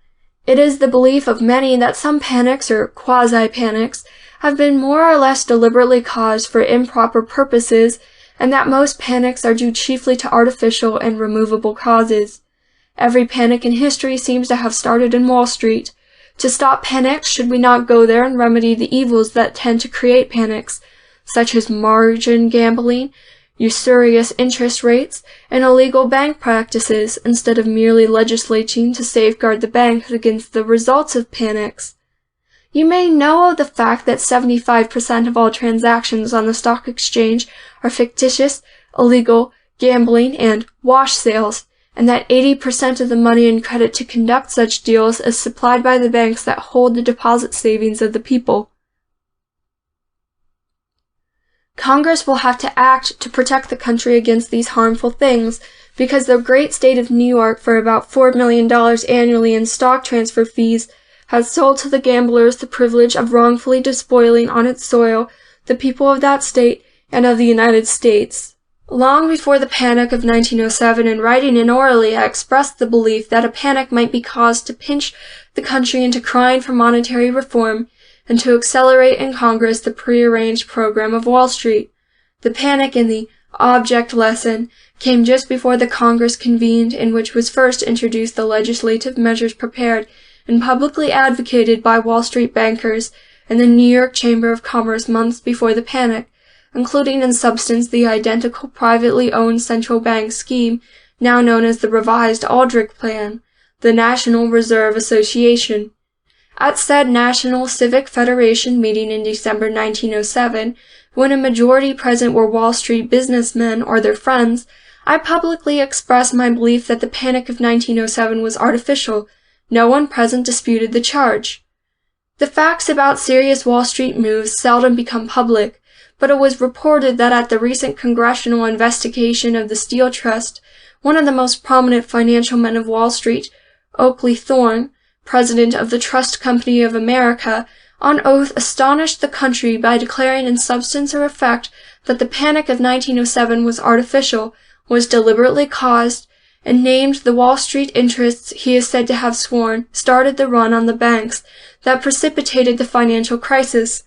It is the belief of many that some panics or quasi-panics have been more or less deliberately caused for improper purposes, and that most panics are due chiefly to artificial and removable causes. Every panic in history seems to have started in Wall Street. To stop panics, should we not go there and remedy the evils that tend to create panics, such as margin gambling, usurious interest rates, and illegal bank practices, instead of merely legislating to safeguard the banks against the results of panics? You may know of the fact that 75% of all transactions on the stock exchange are fictitious, illegal, gambling, and wash sales, and that 80% of the money and credit to conduct such deals is supplied by the banks that hold the deposit savings of the people. Congress will have to act to protect the country against these harmful things, because the great state of New York, for about $4 million annually in stock transfer fees, has sold to the gamblers the privilege of wrongfully despoiling on its soil the people of that state and of the United States. Long before the Panic of 1907, in writing and orally, I expressed the belief that a panic might be caused to pinch the country into crying for monetary reform and to accelerate in Congress the prearranged program of Wall Street. The panic in the object lesson came just before the Congress convened, in which was first introduced the legislative measures prepared and publicly advocated by Wall Street bankers and the New York Chamber of Commerce months before the panic, including in substance the identical privately owned central bank scheme now known as the revised Aldrich Plan, the National Reserve Association. At said National Civic Federation meeting in December 1907, when a majority present were Wall Street businessmen or their friends, I publicly expressed my belief that the Panic of 1907 was artificial. No one present disputed the charge. The facts about serious Wall Street moves seldom become public, but it was reported that at the recent congressional investigation of the Steel Trust, one of the most prominent financial men of Wall Street, Oakley Thorne, president of the Trust Company of America, on oath astonished the country by declaring in substance or effect that the Panic of 1907 was artificial, was deliberately caused, and named the Wall Street interests he is said to have sworn started the run on the banks that precipitated the financial crisis.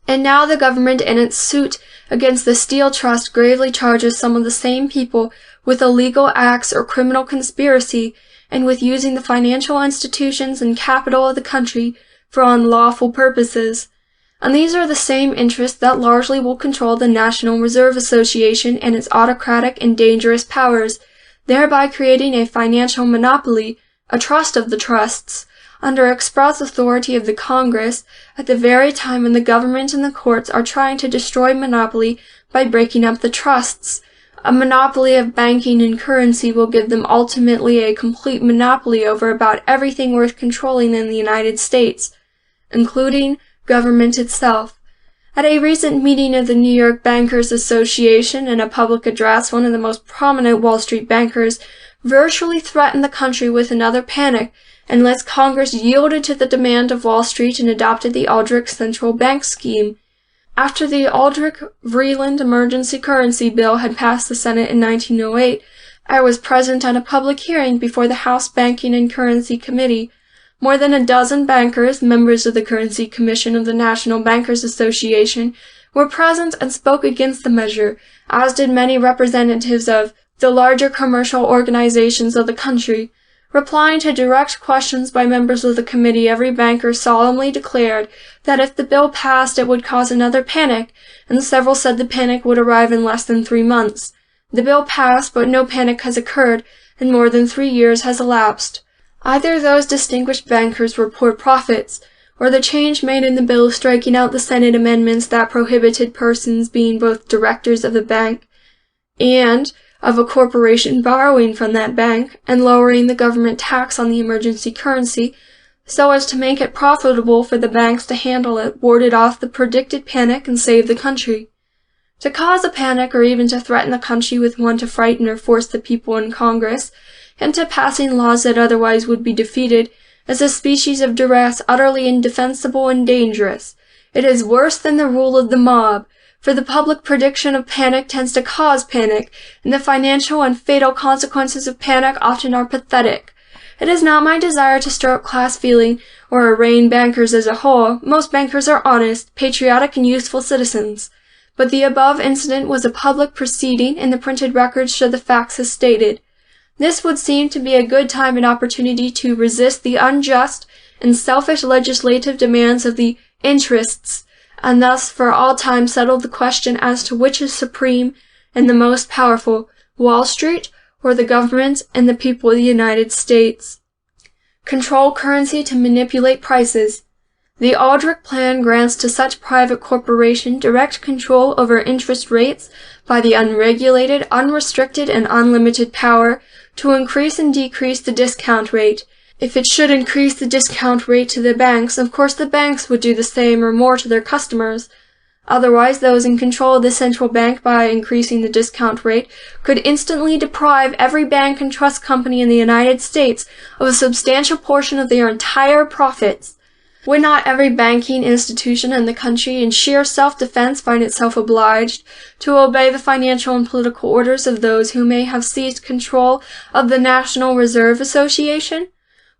And now the government in its suit against the Steel Trust gravely charges some of the same people with illegal acts or criminal conspiracy and with using the financial institutions and capital of the country for unlawful purposes. And these are the same interests that largely will control the National Reserve Association and its autocratic and dangerous powers, thereby creating a financial monopoly, a trust of the trusts, under express authority of the Congress, at the very time when the government and the courts are trying to destroy monopoly by breaking up the trusts. A monopoly of banking and currency will give them ultimately a complete monopoly over about everything worth controlling in the United States, including government itself. At a recent meeting of the New York Bankers Association, in a public address, one of the most prominent Wall Street bankers virtually threatened the country with another panic unless Congress yielded to the demand of Wall Street and adopted the Aldrich Central Bank Scheme. After the Aldrich-Vreeland Emergency Currency Bill had passed the Senate in 1908, I was present at a public hearing before the House Banking and Currency Committee. More than a dozen bankers, members of the Currency Commission of the National Bankers Association, were present and spoke against the measure, as did many representatives of the larger commercial organizations of the country. Replying to direct questions by members of the committee, every banker solemnly declared that if the bill passed it would cause another panic, and several said the panic would arrive in less than 3 months. The bill passed, but no panic has occurred, and more than 3 years has elapsed. Either those distinguished bankers were poor prophets, or the change made in the bill striking out the Senate amendments that prohibited persons being both directors of a bank and of a corporation borrowing from that bank and lowering the government tax on the emergency currency so as to make it profitable for the banks to handle it, warded off the predicted panic and save the country. To cause a panic or even to threaten the country with one to frighten or force the people in Congress into passing laws that otherwise would be defeated is a species of duress utterly indefensible and dangerous. It is worse than the rule of the mob, for the public prediction of panic tends to cause panic, and the financial and fatal consequences of panic often are pathetic. It is not my desire to stir up class feeling or arraign bankers as a whole. Most bankers are honest, patriotic, and useful citizens. But the above incident was a public proceeding, and the printed records show the facts as stated. This would seem to be a good time and opportunity to resist the unjust and selfish legislative demands of the interests, and thus for all time settle the question as to which is supreme and the most powerful, Wall Street or the government and the people of the United States. Control currency to manipulate prices. The Aldrich Plan grants to such private corporation direct control over interest rates by the unregulated, unrestricted, and unlimited power to increase and decrease the discount rate. If it should increase the discount rate to the banks, of course the banks would do the same or more to their customers. Otherwise, those in control of the central bank by increasing the discount rate could instantly deprive every bank and trust company in the United States of a substantial portion of their entire profits. Would not every banking institution in the country in sheer self-defense find itself obliged to obey the financial and political orders of those who may have seized control of the National Reserve Association?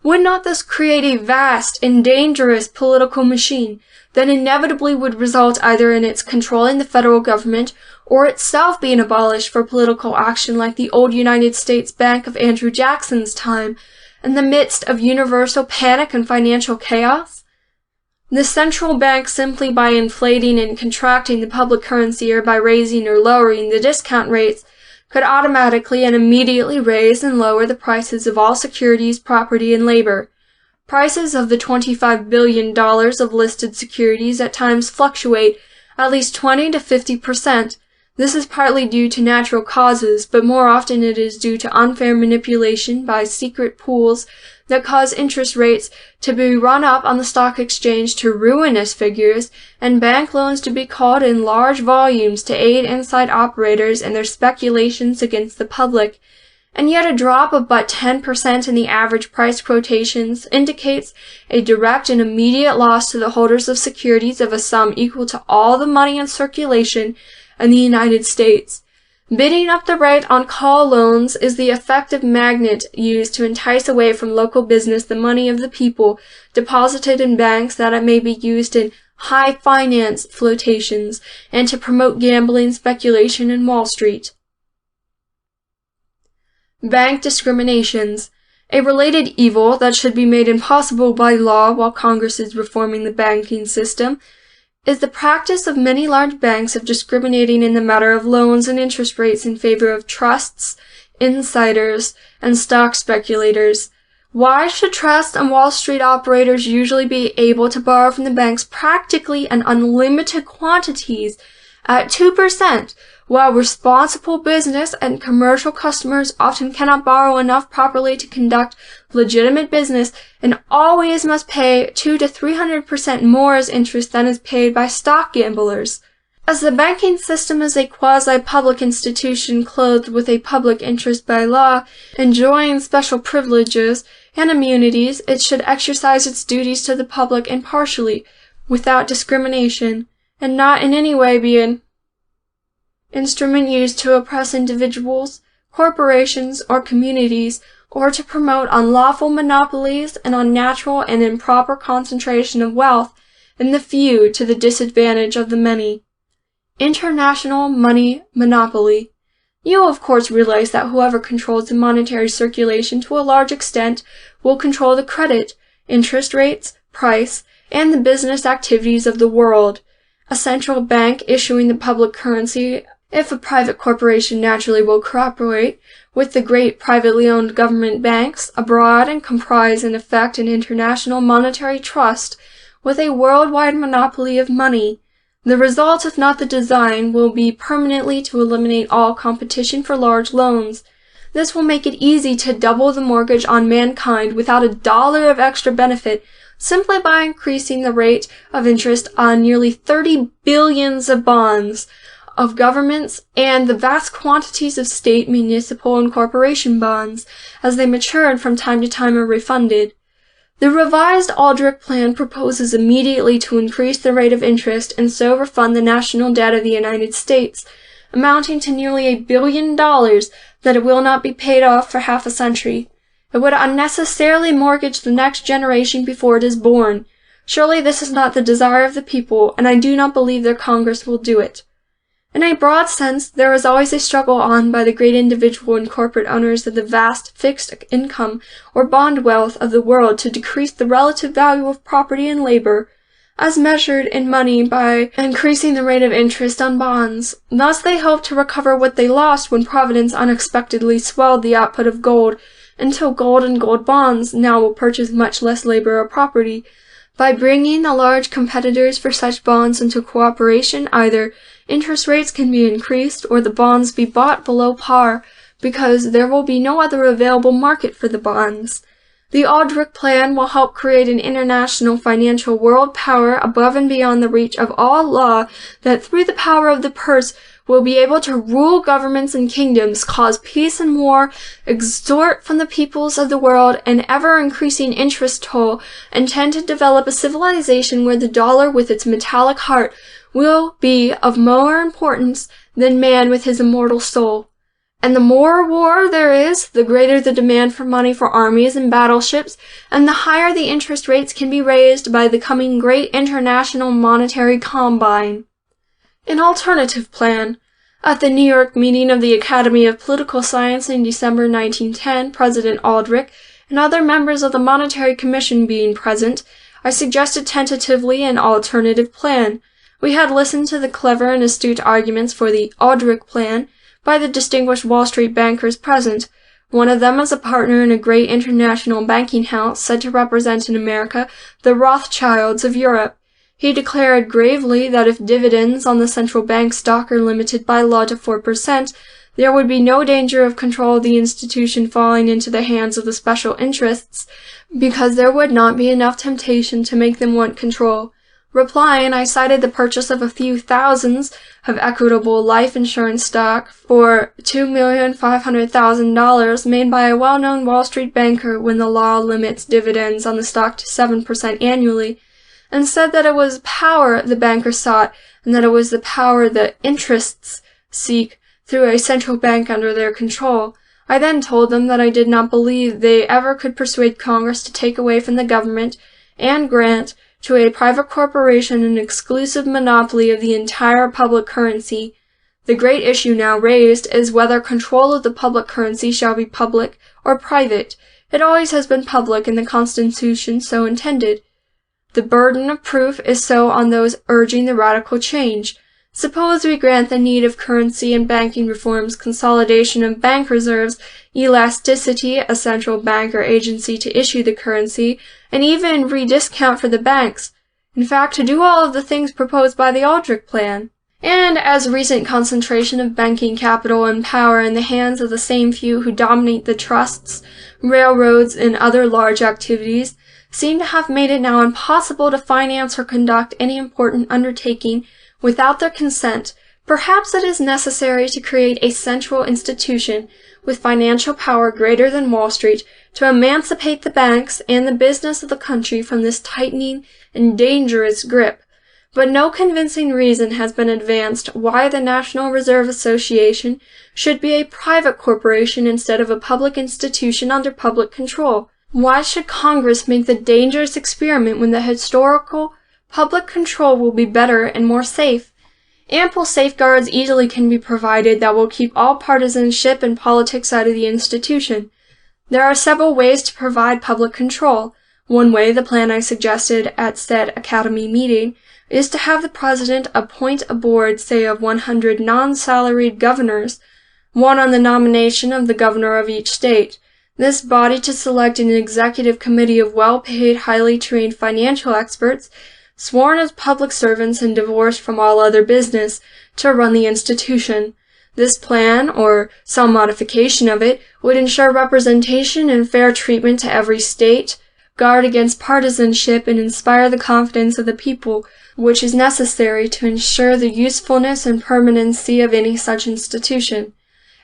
Would not this create a vast and dangerous political machine that inevitably would result either in its controlling the federal government or itself being abolished for political action like the old United States Bank of Andrew Jackson's time in the midst of universal panic and financial chaos? The central bank, simply by inflating and contracting the public currency or by raising or lowering the discount rates, could automatically and immediately raise and lower the prices of all securities, property, and labor. Prices of the $25 billion of listed securities at times fluctuate at least 20 to 50%. This is partly due to natural causes, but more often it is due to unfair manipulation by secret pools that cause interest rates to be run up on the stock exchange to ruinous figures and bank loans to be called in large volumes to aid inside operators in their speculations against the public. And yet a drop of but 10% in the average price quotations indicates a direct and immediate loss to the holders of securities of a sum equal to all the money in circulation in the United States. Bidding up the rate on call loans is the effective magnet used to entice away from local business the money of the people deposited in banks that it may be used in high finance flotations and to promote gambling speculation in Wall Street. Bank discriminations. A related evil that should be made impossible by law while Congress is reforming the banking system is the practice of many large banks of discriminating in the matter of loans and interest rates in favor of trusts, insiders, and stock speculators. Why should trust and Wall Street operators usually be able to borrow from the banks practically in unlimited quantities at 2%, while responsible business and commercial customers often cannot borrow enough properly to conduct legitimate business and always must pay 200 to 300% more as interest than is paid by stock gamblers? As the banking system is a quasi-public institution clothed with a public interest by law, enjoying special privileges and immunities, it should exercise its duties to the public impartially, without discrimination, and not in any way be an instrument used to oppress individuals, corporations, or communities, or to promote unlawful monopolies and unnatural and improper concentration of wealth in the few to the disadvantage of the many. International money monopoly. You of course realize that whoever controls the monetary circulation to a large extent will control the credit, interest rates, price, and the business activities of the world. A central bank issuing the public currency, if a private corporation naturally will cooperate with the great privately owned government banks abroad and comprise in effect an international monetary trust with a worldwide monopoly of money. The result, if not the design, will be permanently to eliminate all competition for large loans. This will make it easy to double the mortgage on mankind without $1 of extra benefit, simply by increasing the rate of interest on nearly 30 billions of bonds. of governments and the vast quantities of state, municipal, and corporation bonds, as they mature and from time to time are refunded. The revised Aldrich Plan proposes immediately to increase the rate of interest and so refund the national debt of the United States, amounting to nearly $1 billion that it will not be paid off for half a century. It would unnecessarily mortgage the next generation before it is born. Surely this is not the desire of the people, and I do not believe their Congress will do it. In a broad sense, there is always a struggle on by the great individual and corporate owners of the vast fixed income or bond wealth of the world to decrease the relative value of property and labor, as measured in money, by increasing the rate of interest on bonds. Thus they hope to recover what they lost when Providence unexpectedly swelled the output of gold, until gold and gold bonds now will purchase much less labor or property. By bringing the large competitors for such bonds into cooperation, either interest rates can be increased or the bonds be bought below par, because there will be no other available market for the bonds. The Aldrich Plan will help create an international financial world power above and beyond the reach of all law, that through the power of the purse will be able to rule governments and kingdoms, cause peace and war, extort from the peoples of the world an ever-increasing interest toll, and tend to develop a civilization where the dollar with its metallic heart will be of more importance than man with his immortal soul. And the more war there is, the greater the demand for money for armies and battleships, and the higher the interest rates can be raised by the coming great international monetary combine. An alternative plan. At the New York meeting of the Academy of Political Science in December 1910, President Aldrich and other members of the Monetary Commission being present, I suggested tentatively an alternative plan. We had listened to the clever and astute arguments for the Aldrich Plan by the distinguished Wall Street bankers present. One of them is a partner in a great international banking house said to represent in America the Rothschilds of Europe. He declared gravely that if dividends on the central bank stock are limited by law to 4%, there would be no danger of control of the institution falling into the hands of the special interests, because there would not be enough temptation to make them want control. Replying, I cited the purchase of a few thousands of equitable life insurance stock for $2,500,000 made by a well-known Wall Street banker when the law limits dividends on the stock to 7% annually, and said that it was power the banker sought, and that it was the power the interests seek through a central bank under their control. I then told them that I did not believe they ever could persuade Congress to take away from the government and grant to a private corporation an exclusive monopoly of the entire public currency. The great issue now raised is whether control of the public currency shall be public or private. It always has been public, and the Constitution so intended. The burden of proof is so on those urging the radical change. Suppose we grant the need of currency and banking reforms, consolidation of bank reserves, elasticity, a central bank or agency to issue the currency, and even rediscount for the banks. In fact, to do all of the things proposed by the Aldrich Plan. And as recent concentration of banking capital and power in the hands of the same few who dominate the trusts, railroads, and other large activities, seem to have made it now impossible to finance or conduct any important undertaking without their consent, perhaps it is necessary to create a central institution with financial power greater than Wall Street to emancipate the banks and the business of the country from this tightening and dangerous grip. But no convincing reason has been advanced why the National Reserve Association should be a private corporation instead of a public institution under public control. Why should Congress make the dangerous experiment when the historical public control will be better and more safe? Ample safeguards easily can be provided that will keep all partisanship and politics out of the institution. There are several ways to provide public control. One way, the plan I suggested at said Academy meeting, is to have the President appoint a board, say of 100 non-salaried governors, one on the nomination of the governor of each state. This body to select an executive committee of well-paid, highly trained financial experts, sworn as public servants and divorced from all other business, to run the institution. This plan, or some modification of it, would ensure representation and fair treatment to every state, guard against partisanship, and inspire the confidence of the people, which is necessary to ensure the usefulness and permanency of any such institution.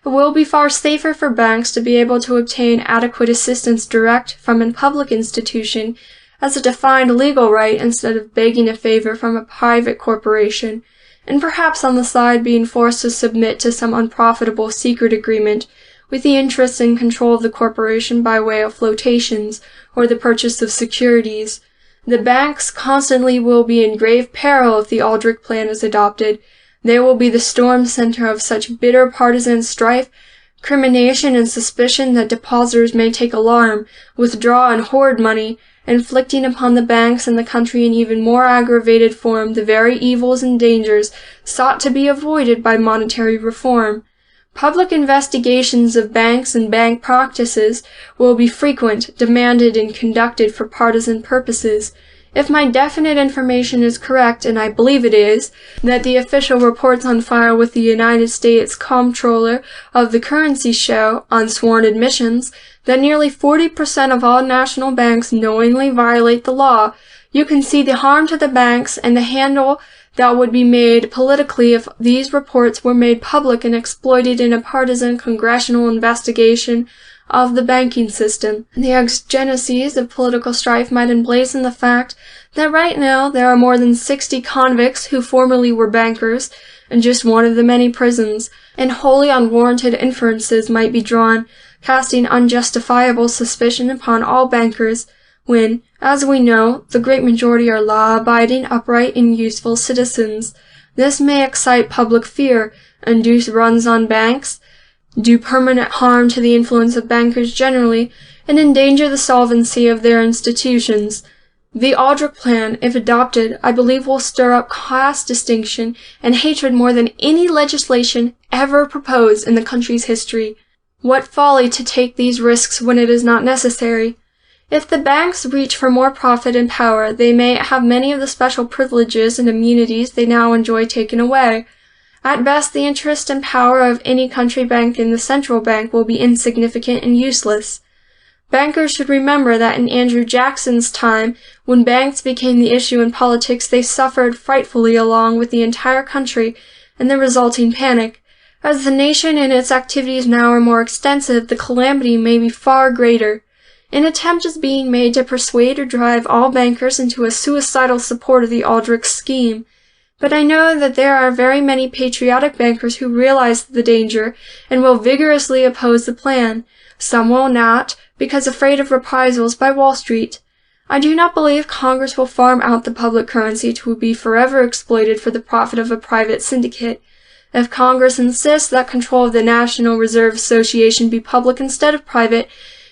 It will be far safer for banks to be able to obtain adequate assistance direct from a public institution as a defined legal right instead of begging a favor from a private corporation, and perhaps on the side being forced to submit to some unprofitable secret agreement with the interest and control of the corporation by way of flotations or the purchase of securities. The banks constantly will be in grave peril if the Aldrich Plan is adopted. They will be the storm center of such bitter partisan strife, crimination, and suspicion that depositors may take alarm, withdraw, and hoard money, inflicting upon the banks and the country in even more aggravated form the very evils and dangers sought to be avoided by monetary reform. Public investigations of banks and bank practices will be frequent, demanded, and conducted for partisan purposes. If my definite information is correct, and I believe it is, that the official reports on file with the United States Comptroller of the Currency show, on sworn admissions, that nearly 40% of all national banks knowingly violate the law, you can see the harm to the banks and the handle that would be made politically if these reports were made public and exploited in a partisan congressional investigation of the banking system. The exigencies of political strife might emblazon the fact that right now there are more than 60 convicts who formerly were bankers in just one of the many prisons, and wholly unwarranted inferences might be drawn, casting unjustifiable suspicion upon all bankers, when, as we know, the great majority are law-abiding, upright, and useful citizens. This may excite public fear, induce runs on banks, do permanent harm to the influence of bankers generally, and endanger the solvency of their institutions. The Aldrich Plan, if adopted, I believe will stir up class distinction and hatred more than any legislation ever proposed in the country's history. What folly to take these risks when it is not necessary. If the banks reach for more profit and power, they may have many of the special privileges and immunities they now enjoy taken away. At best, the interest and power of any country bank in the central bank will be insignificant and useless. Bankers should remember that in Andrew Jackson's time, when banks became the issue in politics, they suffered frightfully along with the entire country and the resulting panic. As the nation and its activities now are more extensive, the calamity may be far greater. An attempt is being made to persuade or drive all bankers into a suicidal support of the Aldrich scheme. But I know that there are very many patriotic bankers who realize the danger and will vigorously oppose the plan. Some will not, because afraid of reprisals by Wall Street. I do not believe Congress will farm out the public currency to be forever exploited for the profit of a private syndicate. If Congress insists that control of the National Reserve Association be public instead of private,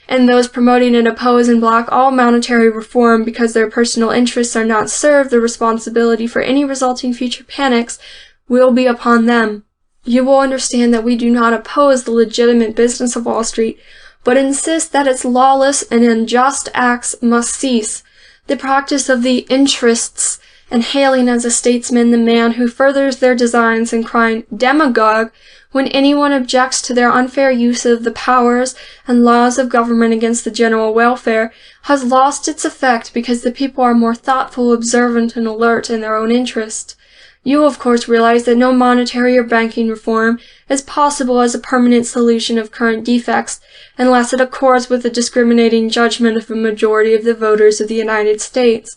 and those promoting it oppose and block all monetary reform because their personal interests are not served, the responsibility for any resulting future panics will be upon them. You will understand that we do not oppose the legitimate business of Wall Street, but insist that its lawless and unjust acts must cease. The practice of the interests, and hailing as a statesman the man who furthers their designs, and crying demagogue when anyone objects to their unfair use of the powers and laws of government against the general welfare, has lost its effect because the people are more thoughtful, observant, and alert in their own interest. You, of course, realize that no monetary or banking reform is possible as a permanent solution of current defects unless it accords with the discriminating judgment of a majority of the voters of the United States.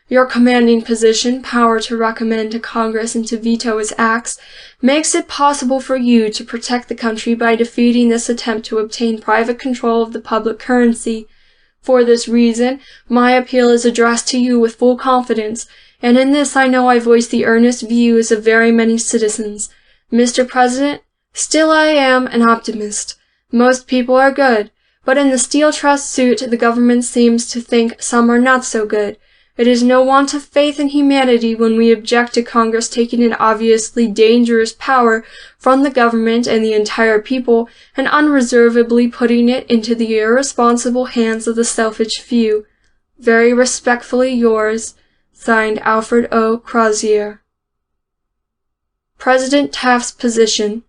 Your commanding position, power to recommend to Congress and to veto its acts, makes it possible for you to protect the country by defeating this attempt to obtain private control of the public currency. For this reason, my appeal is addressed to you with full confidence, and in this I know I voice the earnest views of very many citizens. Mr. President, still I am an optimist. Most people are good, but in the Steel Trust suit the government seems to think some are not so good. It is no want of faith in humanity when we object to Congress taking an obviously dangerous power from the government and the entire people and unreservedly putting it into the irresponsible hands of the selfish few. Very respectfully yours, signed Alfred O. Crozier. President Taft's position.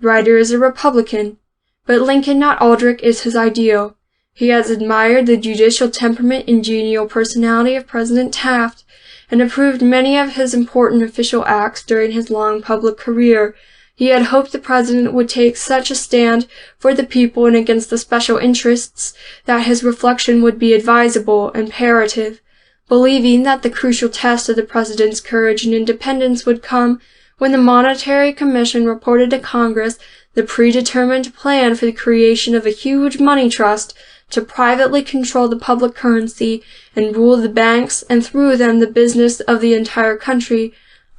Writer is a Republican, but Lincoln, not Aldrich, is his ideal. He has admired the judicial temperament and genial personality of President Taft, and approved many of his important official acts during his long public career. He had hoped the president would take such a stand for the people and against the special interests that his reflection would be advisable, imperative. Believing that the crucial test of the president's courage and independence would come when the Monetary Commission reported to Congress the predetermined plan for the creation of a huge money trust to privately control the public currency and rule the banks and through them the business of the entire country,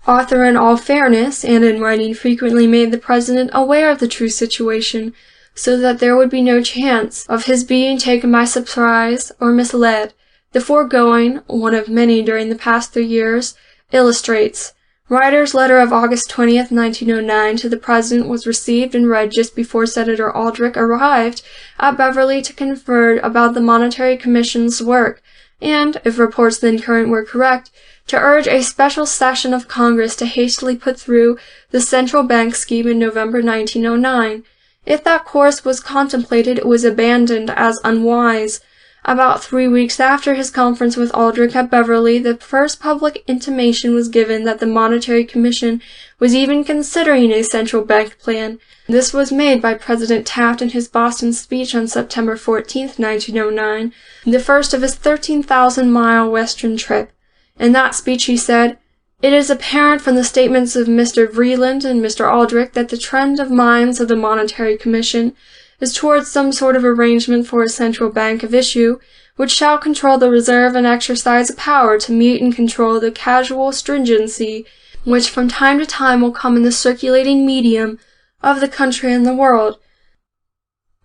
Arthur in all fairness and in writing frequently made the president aware of the true situation, so that there would be no chance of his being taken by surprise or misled. The foregoing, one of many during the past 3 years, illustrates. Ryder's letter of August 20th, 1909 to the President was received and read just before Senator Aldrich arrived at Beverly to confer about the Monetary Commission's work, and, if reports then current were correct, to urge a special session of Congress to hastily put through the central bank scheme in November 1909. If that course was contemplated, it was abandoned as unwise. About 3 weeks after his conference with Aldrich at Beverly, the first public intimation was given that the Monetary Commission was even considering a central bank plan. This was made by President Taft in his Boston speech on September 14, 1909, the first of his 13,000-mile western trip. In that speech he said, "It is apparent from the statements of Mr. Vreeland and Mr. Aldrich that the trend of minds of the Monetary Commission is towards some sort of arrangement for a central bank of issue, which shall control the reserve and exercise a power to meet and control the casual stringency which from time to time will come in the circulating medium of the country and the world."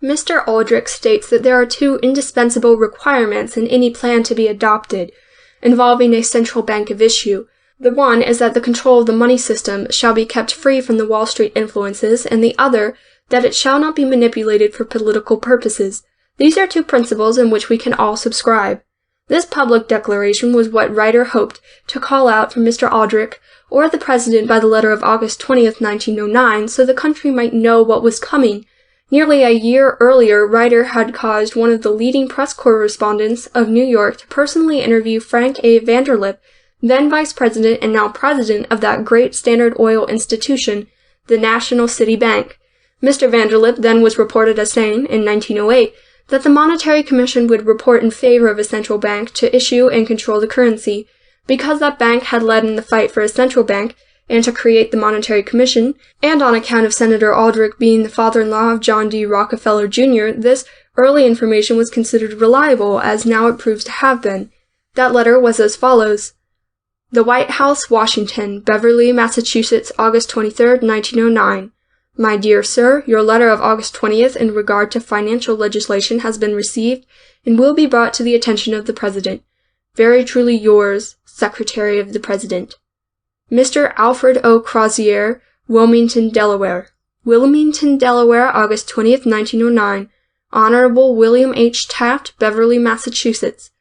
Mr. Aldrich states that there are 2 indispensable requirements in any plan to be adopted, involving a central bank of issue. The one is that the control of the money system shall be kept free from the Wall Street influences, and the other that it shall not be manipulated for political purposes. These are 2 principles in which we can all subscribe. This public declaration was what Ryder hoped to call out from Mr. Aldrich or the President by the letter of August 20th, 1909, so the country might know what was coming. Nearly a year earlier, Ryder had caused one of the leading press correspondents of New York to personally interview Frank A. Vanderlip, then Vice President and now President of that great Standard Oil institution, the National City Bank. Mr. Vanderlip then was reported as saying, in 1908, that the Monetary Commission would report in favor of a central bank to issue and control the currency. Because that bank had led in the fight for a central bank, and to create the Monetary Commission, and on account of Senator Aldrich being the father-in-law of John D. Rockefeller, Jr., this early information was considered reliable, as now it proves to have been. That letter was as follows. The White House, Washington, Beverly, Massachusetts, August 23, 1909. My dear sir, your letter of August 20th in regard to financial legislation has been received and will be brought to the attention of the President. Very truly yours, Secretary of the President. Mr. Alfred O. Crozier, Wilmington, Delaware. Wilmington, Delaware, August 20th, 1909. Honorable William H. Taft, Beverly, Massachusetts.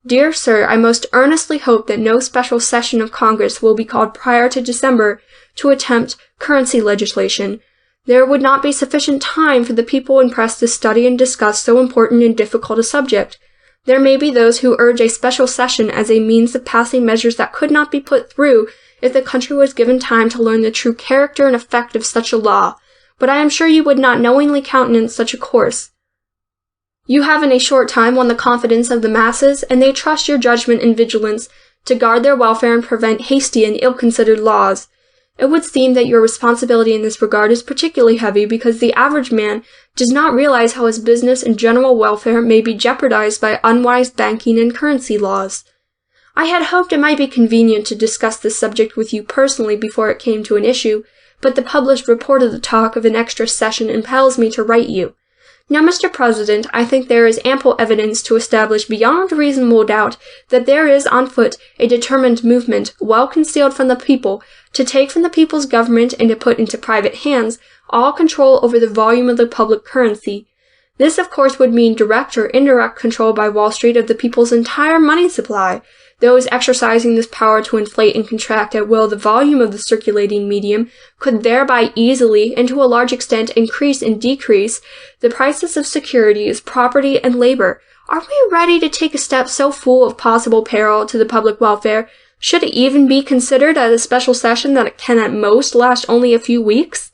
Dear Sir, I most earnestly hope that no special session of Congress will be called prior to December to attempt currency legislation. There would not be sufficient time for the people and press to study and discuss so important and difficult a subject. There may be those who urge a special session as a means of passing measures that could not be put through if the country was given time to learn the true character and effect of such a law, but I am sure you would not knowingly countenance such a course. You have in a short time won the confidence of the masses, and they trust your judgment and vigilance to guard their welfare and prevent hasty and ill-considered laws. It would seem that your responsibility in this regard is particularly heavy because the average man does not realize how his business and general welfare may be jeopardized by unwise banking and currency laws. I had hoped it might be convenient to discuss this subject with you personally before it came to an issue, but the published report of the talk of an extra session impels me to write you. Now, Mr. President, I think there is ample evidence to establish beyond reasonable doubt that there is on foot a determined movement, well concealed from the people, to take from the people's government and to put into private hands all control over the volume of the public currency. This, of course, would mean direct or indirect control by Wall Street of the people's entire money supply, those exercising this power to inflate and contract at will the volume of the circulating medium could thereby easily and to a large extent increase and decrease the prices of securities, property, and labor. Are we ready to take a step so full of possible peril to the public welfare? Should it even be considered at a special session that it can at most last only a few weeks?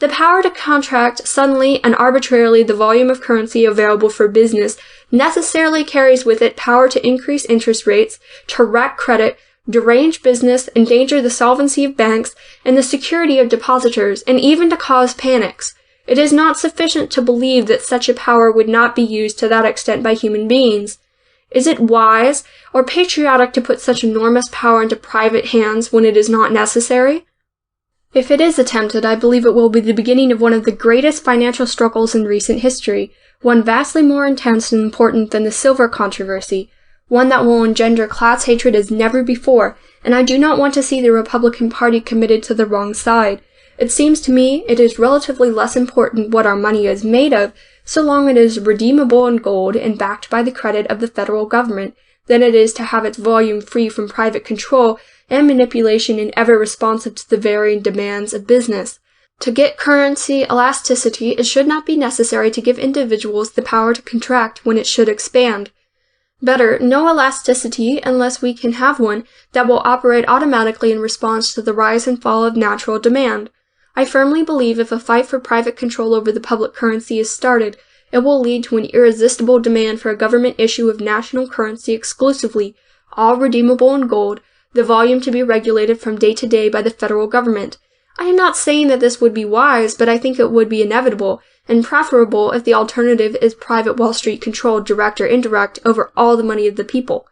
The power to contract suddenly and arbitrarily the volume of currency available for business necessarily carries with it power to increase interest rates, to wreck credit, derange business, endanger the solvency of banks and the security of depositors, and even to cause panics. It is not sufficient to believe that such a power would not be used to that extent by human beings. Is it wise or patriotic to put such enormous power into private hands when it is not necessary? If it is attempted, I believe it will be the beginning of one of the greatest financial struggles in recent history, one vastly more intense and important than the silver controversy, one that will engender class hatred as never before, and I do not want to see the Republican Party committed to the wrong side. It seems to me it is relatively less important what our money is made of, so long it is redeemable in gold and backed by the credit of the federal government, than it is to have its volume free from private control and manipulation and ever responsive to the varying demands of business. To get currency elasticity, it should not be necessary to give individuals the power to contract when it should expand. Better, no elasticity unless we can have one that will operate automatically in response to the rise and fall of natural demand. I firmly believe if a fight for private control over the public currency is started, it will lead to an irresistible demand for a government issue of national currency exclusively, all redeemable in gold, the volume to be regulated from day to day by the federal government. I am not saying that this would be wise, but I think it would be inevitable, and preferable if the alternative is private Wall Street control, direct or indirect, over all the money of the people.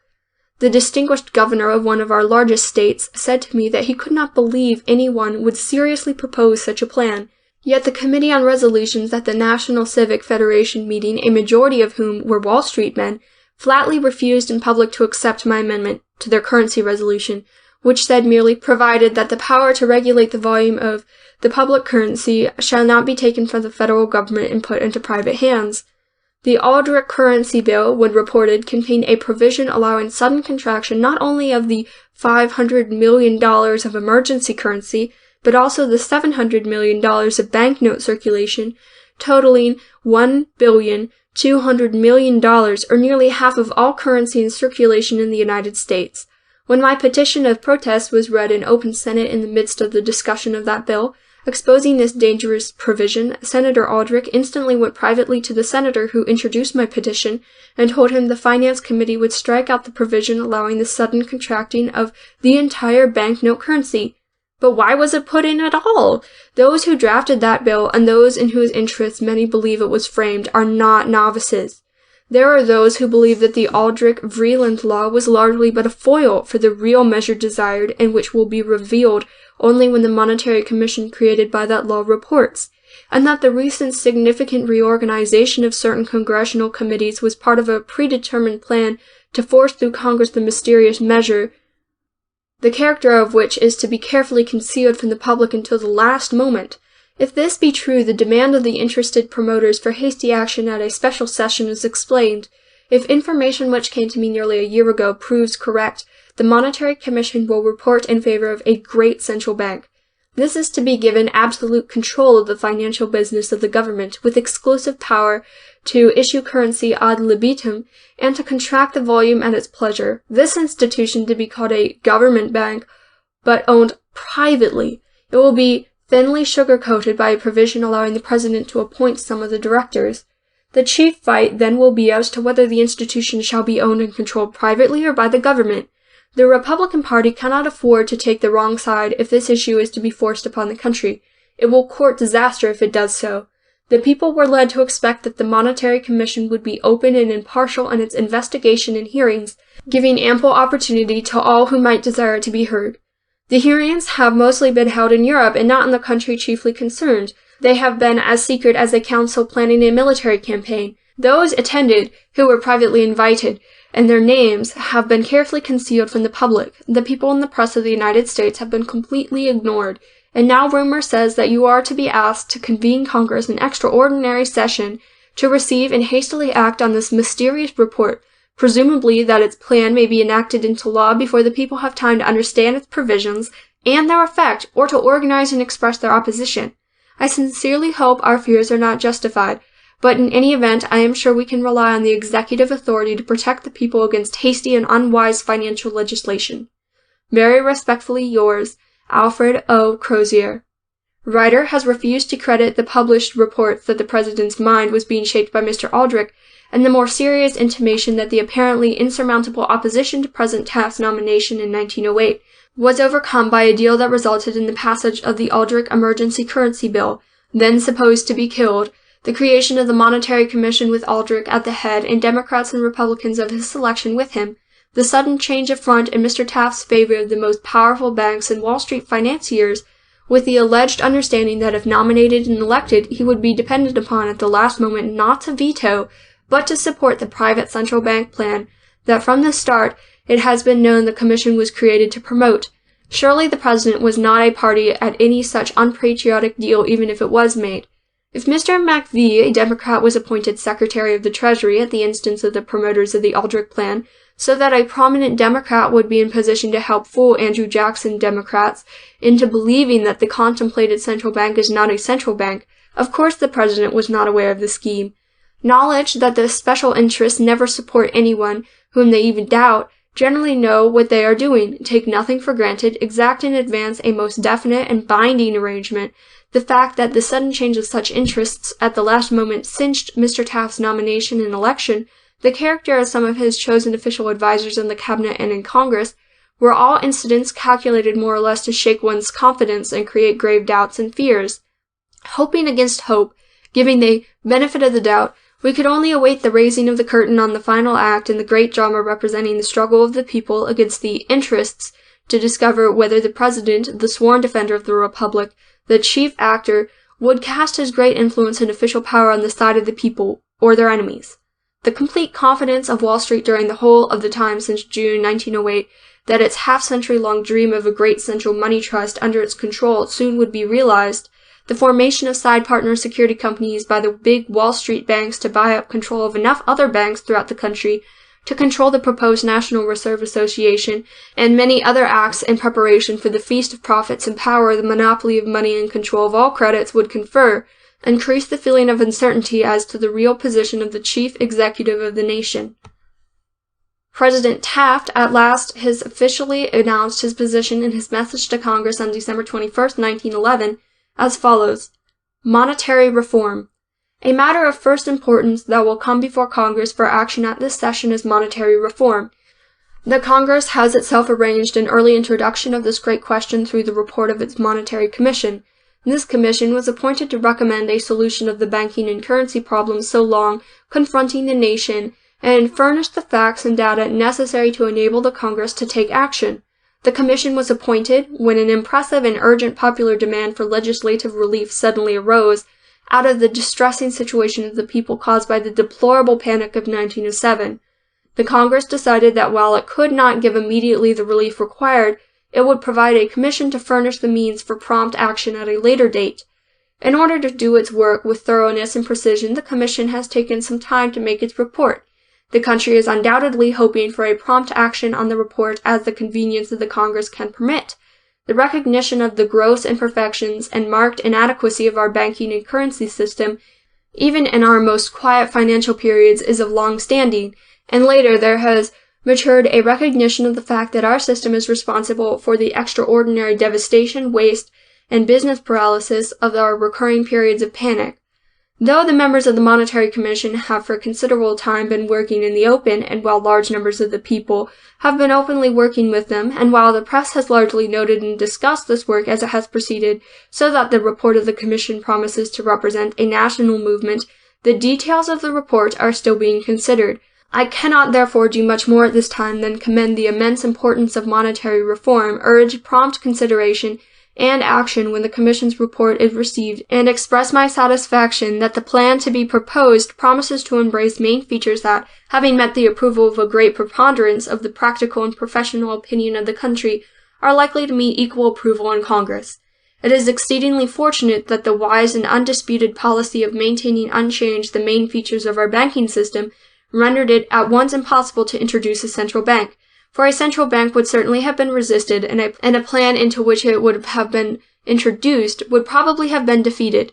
The distinguished governor of one of our largest states said to me that he could not believe anyone would seriously propose such a plan, yet the Committee on Resolutions at the National Civic Federation meeting, a majority of whom were Wall Street men, flatly refused in public to accept my amendment to their currency resolution, which said merely, provided that the power to regulate the volume of the public currency shall not be taken from the federal government and put into private hands. The Aldrich currency bill, when reported, contained a provision allowing sudden contraction not only of the $500 million of emergency currency, but also the $700 million of banknote circulation, totaling $1,200 million, or nearly half of all currency in circulation in the United States. When my petition of protest was read in open Senate in the midst of the discussion of that bill, exposing this dangerous provision, Senator Aldrich instantly went privately to the senator who introduced my petition and told him the Finance Committee would strike out the provision allowing the sudden contracting of the entire banknote currency. But why was it put in at all? Those who drafted that bill and those in whose interests many believe it was framed are not novices. There are those who believe that the Aldrich-Vreeland law was largely but a foil for the real measure desired and which will be revealed only when the Monetary Commission created by that law reports, and that the recent significant reorganization of certain congressional committees was part of a predetermined plan to force through Congress the mysterious measure, the character of which is to be carefully concealed from the public until the last moment. If this be true, the demand of the interested promoters for hasty action at a special session is explained. If information which came to me nearly a year ago proves correct, the Monetary Commission will report in favor of a great central bank. This is to be given absolute control of the financial business of the government, with exclusive power to issue currency ad libitum and to contract the volume at its pleasure. This institution to be called a government bank, but owned privately. It will be thinly sugar-coated by a provision allowing the president to appoint some of the directors. The chief fight then will be as to whether the institution shall be owned and controlled privately or by the government. The Republican Party cannot afford to take the wrong side if this issue is to be forced upon the country. It will court disaster if it does so. The people were led to expect that the Monetary Commission would be open and impartial in its investigation and hearings, giving ample opportunity to all who might desire to be heard. The hearings have mostly been held in Europe and not in the country chiefly concerned. They have been as secret as a council planning a military campaign. Those attended, who were privately invited, and their names have been carefully concealed from the public. The people and the press of the United States have been completely ignored, and now rumor says that you are to be asked to convene Congress in extraordinary session to receive and hastily act on this mysterious report, presumably that its plan may be enacted into law before the people have time to understand its provisions and their effect, or to organize and express their opposition. I sincerely hope our fears are not justified, but in any event, I am sure we can rely on the executive authority to protect the people against hasty and unwise financial legislation. Very respectfully yours, Alfred O. Crozier. Writer has refused to credit the published reports that the President's mind was being shaped by Mr. Aldrich, and the more serious intimation that the apparently insurmountable opposition to President Taft's nomination in 1908 was overcome by a deal that resulted in the passage of the Aldrich Emergency Currency Bill, then supposed to be killed, the creation of the Monetary Commission with Aldrich at the head and Democrats and Republicans of his selection with him, the sudden change of front in Mr. Taft's favor of the most powerful banks and Wall Street financiers, with the alleged understanding that if nominated and elected, he would be depended upon at the last moment not to veto, but to support the private central bank plan that from the start it has been known the Commission was created to promote. Surely the President was not a party at any such unpatriotic deal, even if it was made. If Mr. McVie, a Democrat, was appointed Secretary of the Treasury at the instance of the promoters of the Aldrich Plan, so that a prominent Democrat would be in position to help fool Andrew Jackson Democrats into believing that the contemplated central bank is not a central bank, of course the President was not aware of the scheme. Knowledge that the special interests never support anyone whom they even doubt, generally know what they are doing, take nothing for granted, exact in advance a most definite and binding arrangement. The fact that the sudden change of such interests at the last moment cinched Mr. Taft's nomination and election, the character of some of his chosen official advisers in the cabinet and in Congress, were all incidents calculated more or less to shake one's confidence and create grave doubts and fears. Hoping against hope, giving the benefit of the doubt, we could only await the raising of the curtain on the final act in the great drama representing the struggle of the people against the interests, to discover whether the President, the sworn defender of the Republic, the chief actor, would cast his great influence and official power on the side of the people or their enemies. The complete confidence of Wall Street during the whole of the time since June 1908 that its half-century-long dream of a great central money trust under its control soon would be realized, the formation of side-partner security companies by the big Wall Street banks to buy up control of enough other banks throughout the country to control the proposed National Reserve Association, and many other acts in preparation for the feast of profits and power the monopoly of money and control of all credits would confer, increased the feeling of uncertainty as to the real position of the chief executive of the nation. President Taft at last has officially announced his position in his message to Congress on December 21, 1911, as follows: Monetary reform. A matter of first importance that will come before Congress for action at this session is monetary reform. The Congress has itself arranged an early introduction of this great question through the report of its Monetary Commission. This commission was appointed to recommend a solution of the banking and currency problems so long confronting the nation, and furnish the facts and data necessary to enable the Congress to take action. The commission was appointed when an impressive and urgent popular demand for legislative relief suddenly arose out of the distressing situation of the people caused by the deplorable panic of 1907. The Congress decided that while it could not give immediately the relief required, it would provide a commission to furnish the means for prompt action at a later date. In order to do its work with thoroughness and precision, the commission has taken some time to make its report. The country is undoubtedly hoping for a prompt action on the report as the convenience of the Congress can permit. The recognition of the gross imperfections and marked inadequacy of our banking and currency system, even in our most quiet financial periods, is of long standing, and later there has matured a recognition of the fact that our system is responsible for the extraordinary devastation, waste, and business paralysis of our recurring periods of panic. Though the members of the Monetary Commission have for considerable time been working in the open, and while large numbers of the people have been openly working with them, and while the press has largely noted and discussed this work as it has proceeded, so that the report of the Commission promises to represent a national movement, the details of the report are still being considered. I cannot therefore do much more at this time than commend the immense importance of monetary reform, urge prompt consideration and action when the Commission's report is received, and express my satisfaction that the plan to be proposed promises to embrace main features that, having met the approval of a great preponderance of the practical and professional opinion of the country, are likely to meet equal approval in Congress. It is exceedingly fortunate that the wise and undisputed policy of maintaining unchanged the main features of our banking system rendered it at once impossible to introduce a central bank, for a central bank would certainly have been resisted, and a plan into which it would have been introduced would probably have been defeated.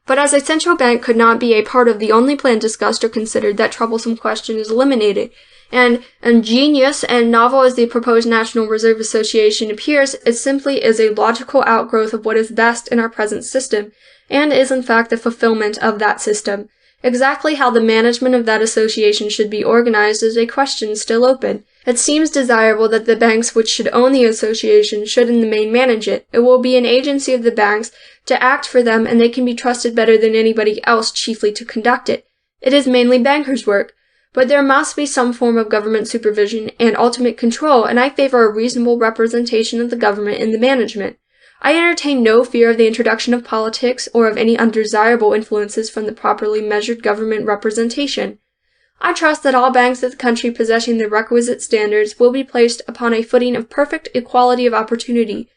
But as a central bank could not be a part of the only plan discussed or considered, that troublesome question is eliminated, and ingenious and novel as the proposed National Reserve Association appears, it simply is a logical outgrowth of what is best in our present system, and is in fact the fulfillment of that system. Exactly how the management of that association should be organized is a question still open. It seems desirable that the banks which should own the association should in the main manage it. It will be an agency of the banks to act for them, and they can be trusted better than anybody else chiefly to conduct it. It is mainly bankers' work, but there must be some form of government supervision and ultimate control, and I favor a reasonable representation of the government in the management. I entertain no fear of the introduction of politics or of any undesirable influences from the properly measured government representation. I trust that all banks of the country possessing the requisite standards will be placed upon a footing of perfect equality of opportunity.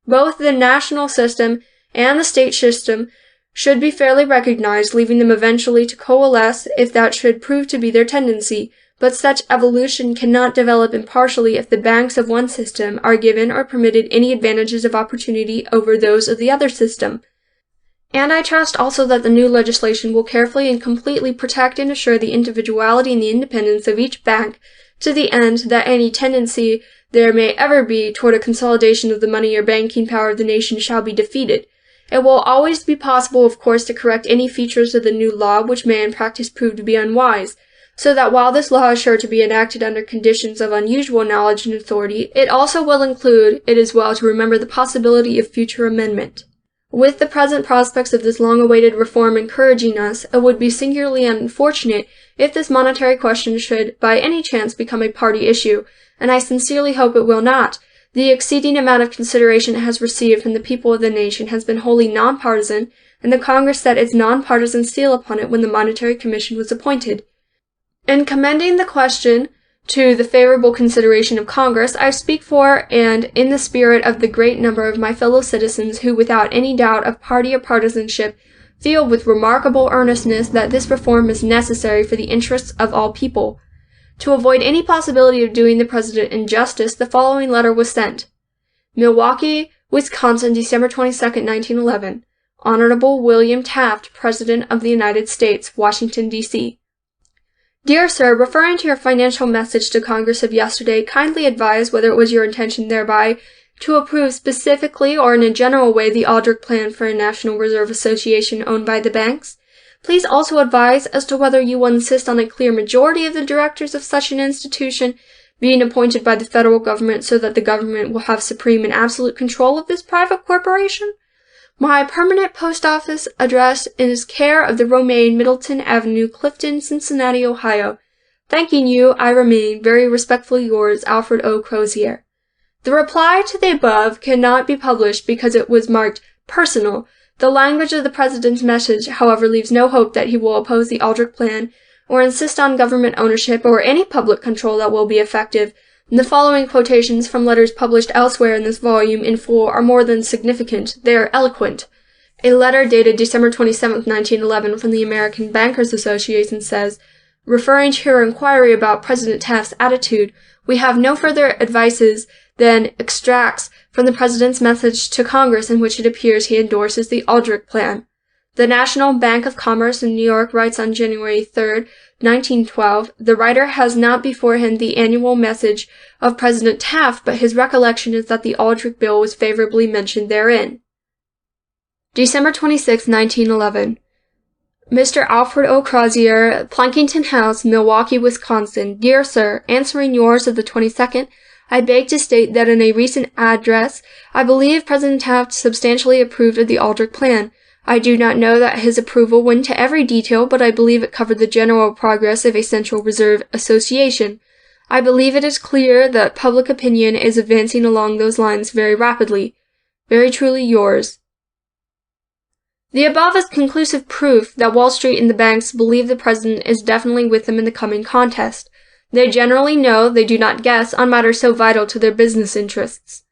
Both the national system and the state system should be fairly recognized, leaving them eventually to coalesce if that should prove to be their tendency, but such evolution cannot develop impartially if the banks of one system are given or permitted any advantages of opportunity over those of the other system. And I trust also that the new legislation will carefully and completely protect and assure the individuality and the independence of each bank, to the end that any tendency there may ever be toward a consolidation of the money or banking power of the nation shall be defeated. It will always be possible, of course, to correct any features of the new law which may in practice prove to be unwise, so that while this law is sure to be enacted under conditions of unusual knowledge and authority, it also will include, it is well to remember, the possibility of future amendment. With the present prospects of this long-awaited reform encouraging us, it would be singularly unfortunate if this monetary question should by any chance become a party issue, and I sincerely hope it will not. The exceeding amount of consideration it has received from the people of the nation has been wholly nonpartisan, and the Congress set its nonpartisan seal upon it when the Monetary Commission was appointed. In commending the question to the favorable consideration of Congress, I speak for and in the spirit of the great number of my fellow citizens who, without any doubt of party or partisanship, feel with remarkable earnestness that this reform is necessary for the interests of all people. To avoid any possibility of doing the President injustice, the following letter was sent. Milwaukee, Wisconsin, December 22, 1911. Honorable William Taft, President of the United States, Washington, D.C. Dear Sir, referring to your financial message to Congress of yesterday, kindly advise whether it was your intention thereby to approve specifically or in a general way the Aldrich Plan for a National Reserve Association owned by the banks. Please also advise as to whether you will insist on a clear majority of the directors of such an institution being appointed by the federal government so that the government will have supreme and absolute control of this private corporation. My permanent post office address is care of the Romaine, Middleton Avenue, Clifton, Cincinnati, Ohio. Thanking you, I remain, very respectfully yours, Alfred O. Crozier. The reply to the above cannot be published because it was marked personal. The language of the President's message, however, leaves no hope that he will oppose the Aldrich Plan or insist on government ownership or any public control that will be effective. The following quotations from letters published elsewhere in this volume in full are more than significant. They are eloquent. A letter dated December 27, 1911 from the American Bankers Association says, referring to your inquiry about President Taft's attitude, we have no further advices than extracts from the President's message to Congress in which it appears he endorses the Aldrich Plan. The National Bank of Commerce in New York writes on January 3, 1912, the writer has not before him the annual message of President Taft, but his recollection is that the Aldrich Bill was favorably mentioned therein. December 26, 1911. Mr. Alfred O. Crozier, Plankinton House, Milwaukee, Wisconsin. Dear Sir, answering yours of the 22nd, I beg to state that in a recent address, I believe President Taft substantially approved of the Aldrich Plan. I do not know that his approval went to every detail, but I believe it covered the general progress of a Central Reserve Association. I believe it is clear that public opinion is advancing along those lines very rapidly. Very truly yours. The above is conclusive proof that Wall Street and the banks believe the President is definitely with them in the coming contest. They generally know, they do not guess, on matters so vital to their business interests.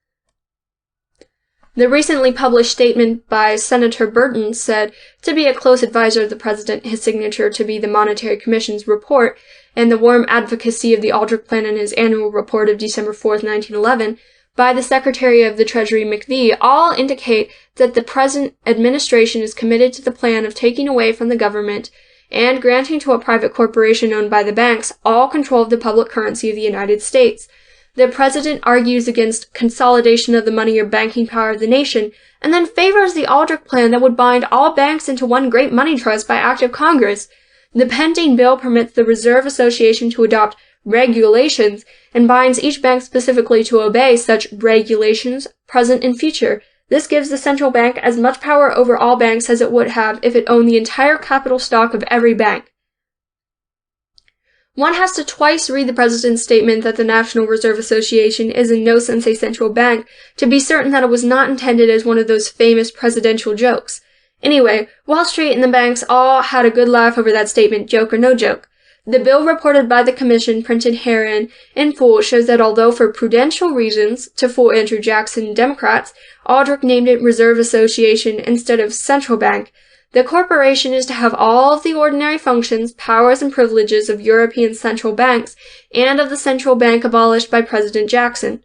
The recently published statement by Senator Burton said to be a close advisor of the president, his signature to be the Monetary Commission's report, and the warm advocacy of the Aldrich Plan in his annual report of December 4th, 1911, by the Secretary of the Treasury McVie, all indicate that the present administration is committed to the plan of taking away from the government and granting to a private corporation owned by the banks all control of the public currency of the United States. The president argues against consolidation of the money or banking power of the nation, and then favors the Aldrich Plan that would bind all banks into one great money trust by act of Congress. The pending bill permits the Reserve Association to adopt regulations and binds each bank specifically to obey such regulations, present and future. This gives the central bank as much power over all banks as it would have if it owned the entire capital stock of every bank. One has to twice read the president's statement that the National Reserve Association is in no sense a central bank to be certain that it was not intended as one of those famous presidential jokes. Anyway, Wall Street and the banks all had a good laugh over that statement, joke or no joke. The bill reported by the commission, printed herein in full, shows that although for prudential reasons, to fool Andrew Jackson Democrats, Aldrich named it Reserve Association instead of Central Bank, the corporation is to have all of the ordinary functions, powers, and privileges of European central banks and of the central bank abolished by President Jackson.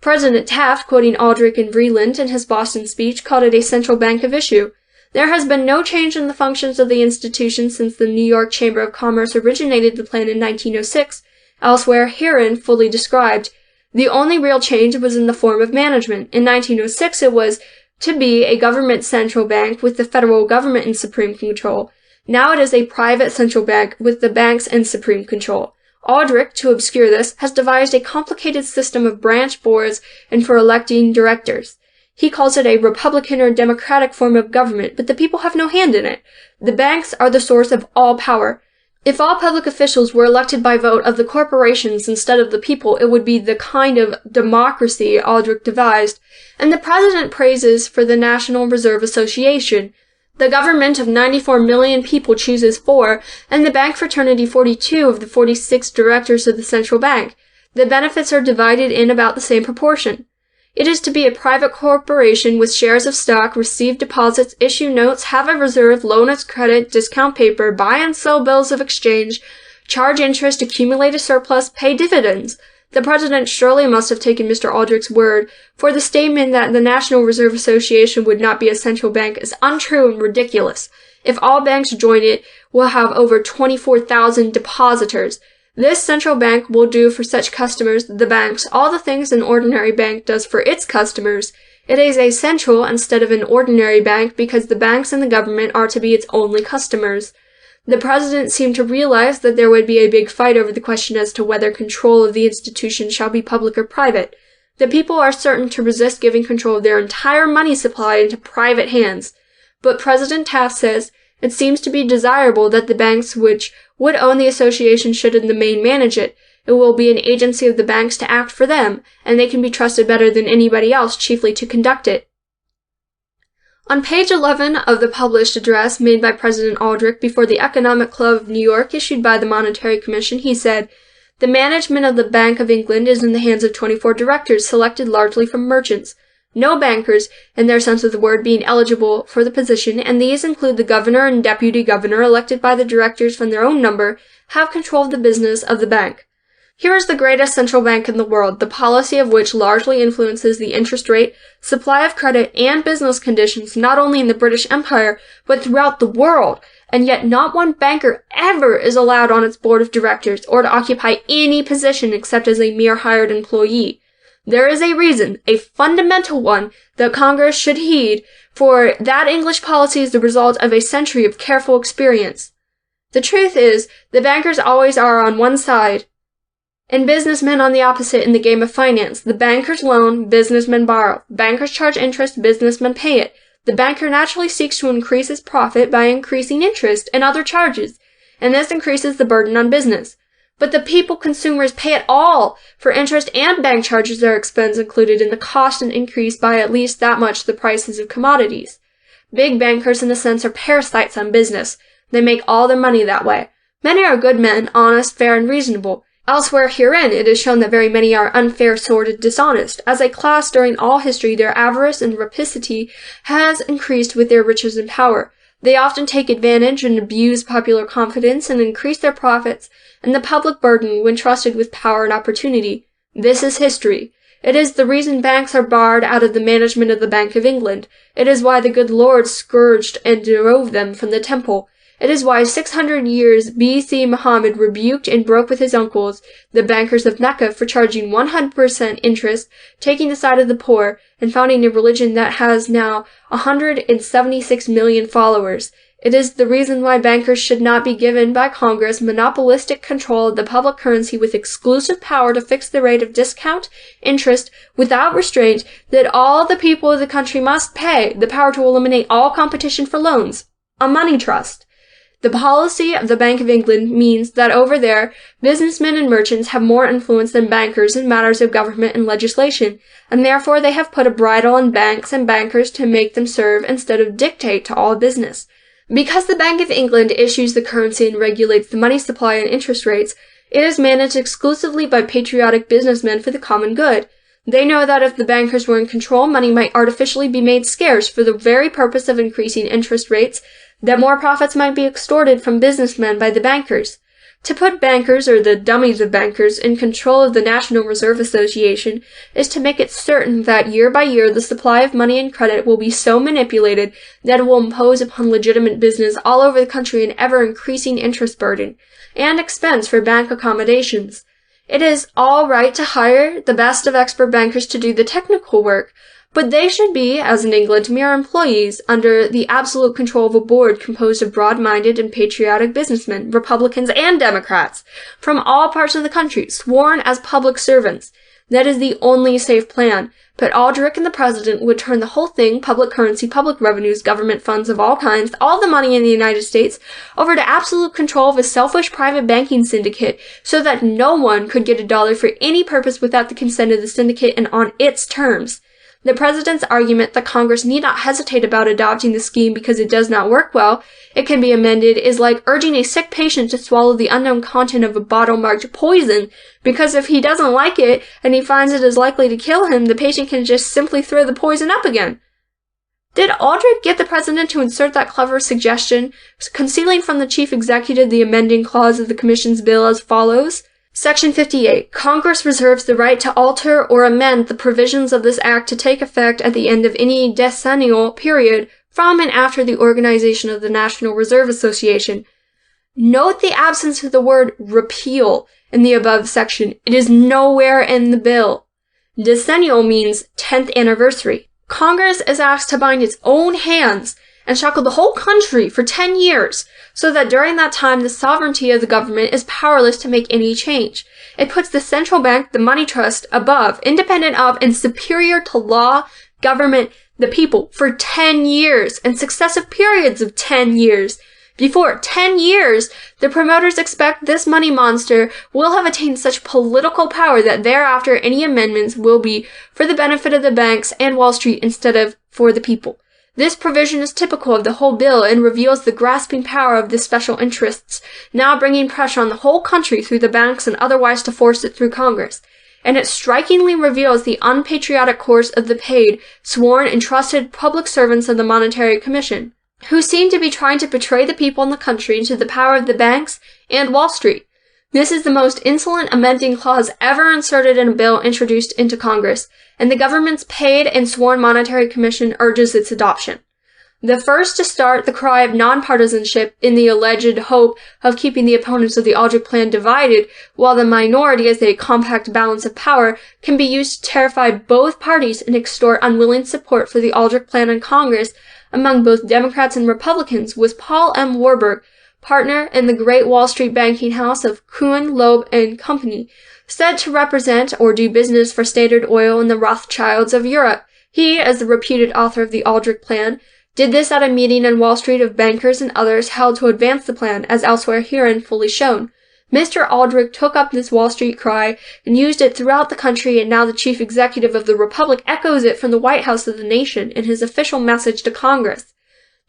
President Taft, quoting Aldrich and Vreeland in his Boston speech, called it a central bank of issue. There has been no change in the functions of the institution since the New York Chamber of Commerce originated the plan in 1906, elsewhere herein fully described. The only real change was in the form of management. In 1906 it was to be a government central bank with the federal government in supreme control. Now it is a private central bank with the banks in supreme control. Aldrich, to obscure this, has devised a complicated system of branch boards and for electing directors. He calls it a Republican or Democratic form of government, but the people have no hand in it. The banks are the source of all power. If all public officials were elected by vote of the corporations instead of the people, it would be the kind of democracy Aldrich devised, and the president praises for the National Reserve Association. The government of 94 million people chooses 4, and the bank fraternity 42 of the 46 directors of the central bank. The benefits are divided in about the same proportion. It is to be a private corporation with shares of stock, receive deposits, issue notes, have a reserve, loan its credit, discount paper, buy and sell bills of exchange, charge interest, accumulate a surplus, pay dividends. The president surely must have taken Mr. Aldrich's word, for the statement that the National Reserve Association would not be a central bank is untrue and ridiculous. If all banks join it, we'll have over 24,000 depositors. This central bank will do for such customers, the banks, all the things an ordinary bank does for its customers. It is a central instead of an ordinary bank because the banks and the government are to be its only customers. The president seemed to realize that there would be a big fight over the question as to whether control of the institution shall be public or private. The people are certain to resist giving control of their entire money supply into private hands. But President Taft says, it seems to be desirable that the banks which would own the association should in the main manage it. It will be an agency of the banks to act for them, and they can be trusted better than anybody else chiefly to conduct it. On page 11 of the published address made by President Aldrich before the Economic Club of New York issued by the Monetary Commission, he said, "The management of the Bank of England is in the hands of 24 directors selected largely from merchants. No bankers, in their sense of the word, being eligible for the position, and these include the governor and deputy governor elected by the directors from their own number, have control of the business of the bank. Here is the greatest central bank in the world, the policy of which largely influences the interest rate, supply of credit, and business conditions not only in the British Empire, but throughout the world, and yet not one banker ever is allowed on its board of directors, or to occupy any position except as a mere hired employee. There is a reason, a fundamental one, that Congress should heed, for that English policy is the result of a century of careful experience. The truth is, the bankers always are on one side, and businessmen on the opposite in the game of finance. The bankers loan, businessmen borrow. Bankers charge interest, businessmen pay it. The banker naturally seeks to increase his profit by increasing interest and other charges, and this increases the burden on business. But the people consumers pay it all, for interest and bank charges are expense included in the cost and increase by at least that much the prices of commodities. Big bankers in a sense are parasites on business. They make all their money that way. Many are good men, honest, fair, and reasonable. Elsewhere herein, it is shown that very many are unfair, sordid, dishonest. As a class during all history, their avarice and rapacity has increased with their riches and power. They often take advantage and abuse popular confidence and increase their profits and the public burden when trusted with power and opportunity. This is history. It is the reason banks are barred out of the management of the Bank of England. It is why the good Lord scourged and drove them from the temple. It is why 600 years B.C. Muhammad rebuked and broke with his uncles, the bankers of Mecca, for charging 100% interest, taking the side of the poor, and founding a religion that has now 176 million followers. It is the reason why bankers should not be given by Congress monopolistic control of the public currency with exclusive power to fix the rate of discount, interest, without restraint, that all the people of the country must pay, the power to eliminate all competition for loans. A money trust. The policy of the Bank of England means that over there, businessmen and merchants have more influence than bankers in matters of government and legislation, and therefore they have put a bridle on banks and bankers to make them serve instead of dictate to all business. Because the Bank of England issues the currency and regulates the money supply and interest rates, it is managed exclusively by patriotic businessmen for the common good. They know that if the bankers were in control, money might artificially be made scarce for the very purpose of increasing interest rates, that more profits might be extorted from businessmen by the bankers. To put bankers, or the dummies of bankers, in control of the National Reserve Association is to make it certain that year by year the supply of money and credit will be so manipulated that it will impose upon legitimate business all over the country an ever-increasing interest burden and expense for bank accommodations. It is all right to hire the best of expert bankers to do the technical work, but they should be, as in England, mere employees under the absolute control of a board composed of broad-minded and patriotic businessmen, Republicans and Democrats, from all parts of the country, sworn as public servants. That is the only safe plan. But Aldrich and the President would turn the whole thing, public currency, public revenues, government funds of all kinds, all the money in the United States, over to absolute control of a selfish private banking syndicate, so that no one could get a dollar for any purpose without the consent of the syndicate and on its terms. The President's argument that Congress need not hesitate about adopting the scheme because it does not work well, it can be amended, is like urging a sick patient to swallow the unknown content of a bottle marked poison, because if he doesn't like it and he finds it is likely to kill him, the patient can just simply throw the poison up again. Did Aldrich get the President to insert that clever suggestion, concealing from the Chief Executive the amending clause of the Commission's bill as follows? Section 58. Congress reserves the right to alter or amend the provisions of this Act to take effect at the end of any decennial period from and after the organization of the National Reserve Association. Note the absence of the word repeal in the above section. It is nowhere in the bill. Decennial means 10th anniversary. Congress is asked to bind its own hands and shackle the whole country for 10 years, so that during that time the sovereignty of the government is powerless to make any change. It puts the central bank, the money trust, above, independent of, and superior to law, government, the people, for 10 years, and successive periods of 10 years. Before 10 years, the promoters expect this money monster will have attained such political power that thereafter any amendments will be for the benefit of the banks and Wall Street instead of for the people. This provision is typical of the whole bill and reveals the grasping power of the special interests, now bringing pressure on the whole country through the banks and otherwise to force it through Congress. And it strikingly reveals the unpatriotic course of the paid, sworn, and trusted public servants of the Monetary Commission, who seem to be trying to betray the people in the country into the power of the banks and Wall Street. This is the most insolent amending clause ever inserted in a bill introduced into Congress, and the government's paid and sworn Monetary Commission urges its adoption. The first to start the cry of nonpartisanship in the alleged hope of keeping the opponents of the Aldrich Plan divided, while the minority as a compact balance of power can be used to terrify both parties and extort unwilling support for the Aldrich Plan in Congress among both Democrats and Republicans, was Paul M. Warburg, partner in the great Wall Street banking house of Kuhn, Loeb and Company, said to represent or do business for Standard Oil and the Rothschilds of Europe. He, as the reputed author of the Aldrich Plan, did this at a meeting in Wall Street of bankers and others held to advance the plan, as elsewhere herein fully shown. Mr. Aldrich took up this Wall Street cry and used it throughout the country, and now the chief executive of the Republic echoes it from the White House of the nation in his official message to Congress.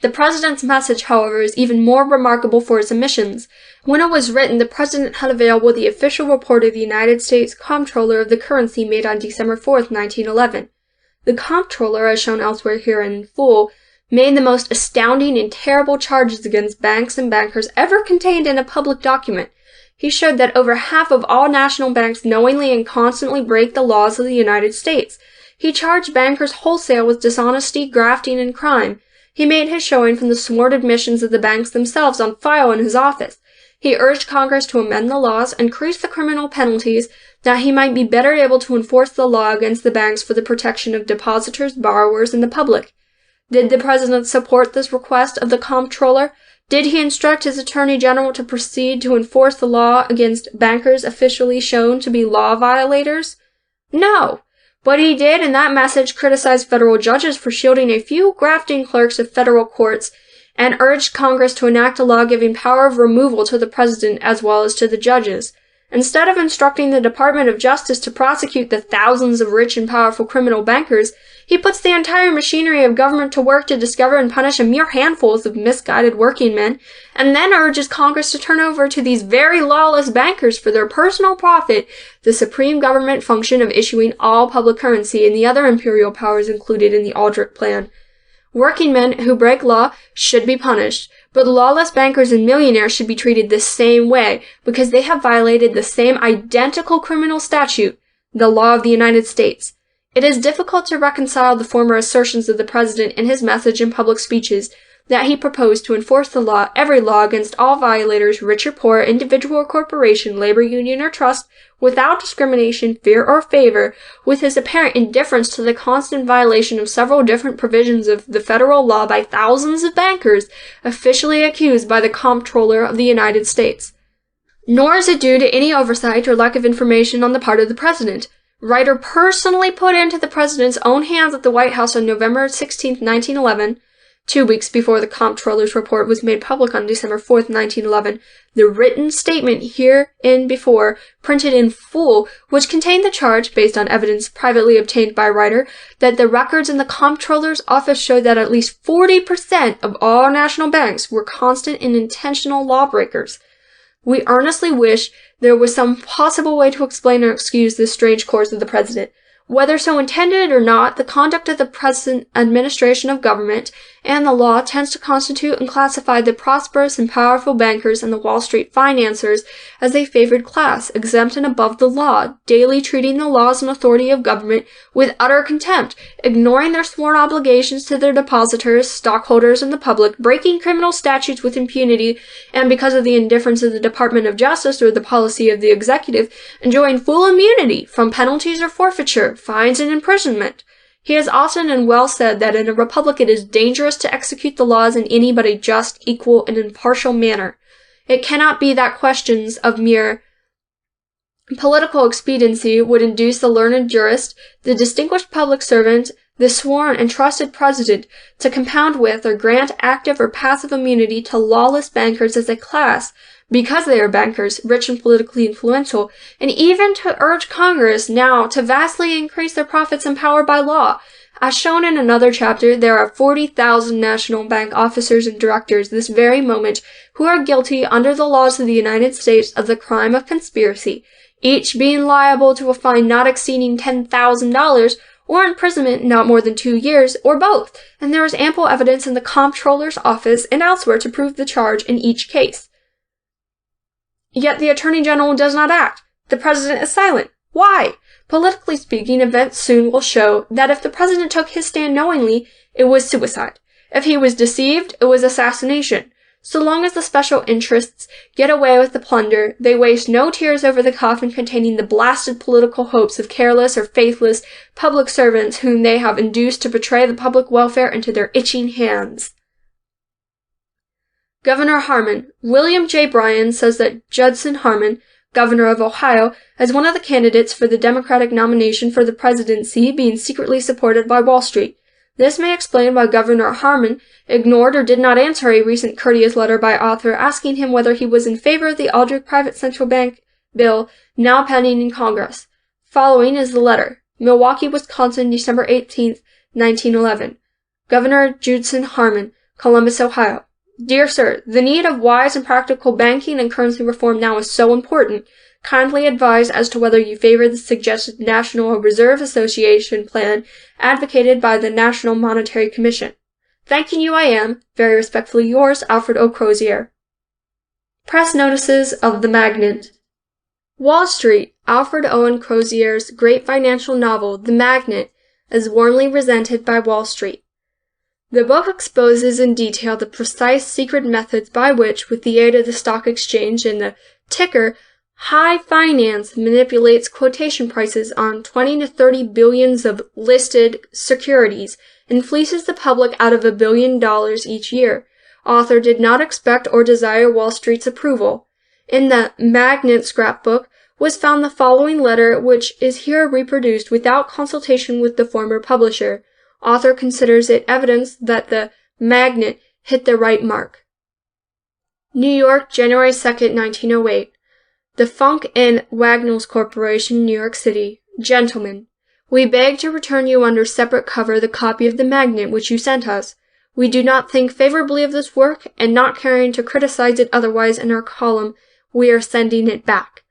The president's message, however, is even more remarkable for its omissions. When it was written, the president had available the official report of the United States Comptroller of the Currency made on December 4th, 1911. The comptroller, as shown elsewhere here in full, made the most astounding and terrible charges against banks and bankers ever contained in a public document. He showed that over half of all national banks knowingly and constantly break the laws of the United States. He charged bankers wholesale with dishonesty, grafting, and crime. He made his showing from the sworn admissions of the banks themselves on file in his office. He urged Congress to amend the laws, increase the criminal penalties, that he might be better able to enforce the law against the banks for the protection of depositors, borrowers, and the public. Did the president support this request of the comptroller? Did he instruct his attorney general to proceed to enforce the law against bankers officially shown to be law violators? No. But he did, in that message, criticize federal judges for shielding a few grafting clerks of federal courts and urged Congress to enact a law giving power of removal to the president as well as to the judges. Instead of instructing the Department of Justice to prosecute the thousands of rich and powerful criminal bankers, he puts the entire machinery of government to work to discover and punish a mere handful of misguided working men, and then urges Congress to turn over to these very lawless bankers for their personal profit the supreme government function of issuing all public currency and the other imperial powers included in the Aldrich Plan. Working men who break law should be punished, but lawless bankers and millionaires should be treated the same way because they have violated the same identical criminal statute, the law of the United States. It is difficult to reconcile the former assertions of the president in his message and public speeches that he proposed to enforce the law, every law against all violators, rich or poor, individual or corporation, labor union or trust, without discrimination, fear, or favor, with his apparent indifference to the constant violation of several different provisions of the federal law by thousands of bankers officially accused by the Comptroller of the United States. Nor is it due to any oversight or lack of information on the part of the president. Ryder personally put into the president's own hands at the White House on November 16, 1911, 2 weeks before the comptroller's report was made public on December 4, 1911, the written statement herein before, printed in full, which contained the charge, based on evidence privately obtained by Ryder, that the records in the comptroller's office showed that at least 40% of all national banks were constant and intentional lawbreakers. We earnestly wish there was some possible way to explain or excuse this strange course of the president. Whether so intended or not, the conduct of the present administration of government and the law tends to constitute and classify the prosperous and powerful bankers and the Wall Street financiers as a favored class, exempt and above the law, daily treating the laws and authority of government with utter contempt, ignoring their sworn obligations to their depositors, stockholders, and the public, breaking criminal statutes with impunity, and because of the indifference of the Department of Justice or the policy of the executive, enjoying full immunity from penalties or forfeiture, fines, and imprisonment. He has often and well said that in a republic it is dangerous to execute the laws in any but a just, equal, and impartial manner. It cannot be that questions of mere political expediency would induce the learned jurist, the distinguished public servant, the sworn and trusted president to compound with or grant active or passive immunity to lawless bankers as a class, because they are bankers, rich and politically influential, and even to urge Congress now to vastly increase their profits and power by law. As shown in another chapter, there are 40,000 national bank officers and directors this very moment who are guilty under the laws of the United States of the crime of conspiracy, each being liable to a fine not exceeding $10,000 or imprisonment not more than 2 years, or both, and there is ample evidence in the comptroller's office and elsewhere to prove the charge in each case. Yet the Attorney General does not act. The President is silent. Why? Politically speaking, events soon will show that if the President took his stand knowingly, it was suicide. If he was deceived, it was assassination. So long as the special interests get away with the plunder, they waste no tears over the coffin containing the blasted political hopes of careless or faithless public servants whom they have induced to betray the public welfare into their itching hands. Governor Harmon. William J. Bryan says that Judson Harmon, governor of Ohio, is one of the candidates for the Democratic nomination for the presidency, being secretly supported by Wall Street. This may explain why Governor Harmon ignored or did not answer a recent courteous letter by author asking him whether he was in favor of the Aldrich Private Central Bank bill now pending in Congress. Following is the letter. Milwaukee, Wisconsin, December 18, 1911. Governor Judson Harmon, Columbus, Ohio. Dear Sir, the need of wise and practical banking and currency reform now is so important. Kindly advise as to whether you favor the suggested National Reserve Association plan advocated by the National Monetary Commission. Thanking you, I am, very respectfully yours, Alfred Owen Crozier. Press notices of The Magnet. Wall Street, Alfred Owen Crozier's great financial novel, The Magnet, is warmly resented by Wall Street. The book exposes in detail the precise secret methods by which, with the aid of the stock exchange and the ticker, high finance manipulates quotation prices on 20 to 30 billions of listed securities and fleeces the public out of $1 billion each year. Author did not expect or desire Wall Street's approval. In the Magnet scrapbook was found the following letter, which is here reproduced without consultation with the former publisher. Author considers it evidence that the Magnet hit the right mark. New York, January 2nd, 1908. The Funk and Wagnalls Corporation, New York City. Gentlemen, we beg to return you under separate cover the copy of the Magnet which you sent us. We do not think favorably of this work, and not caring to criticize it otherwise in our column, we are sending it back.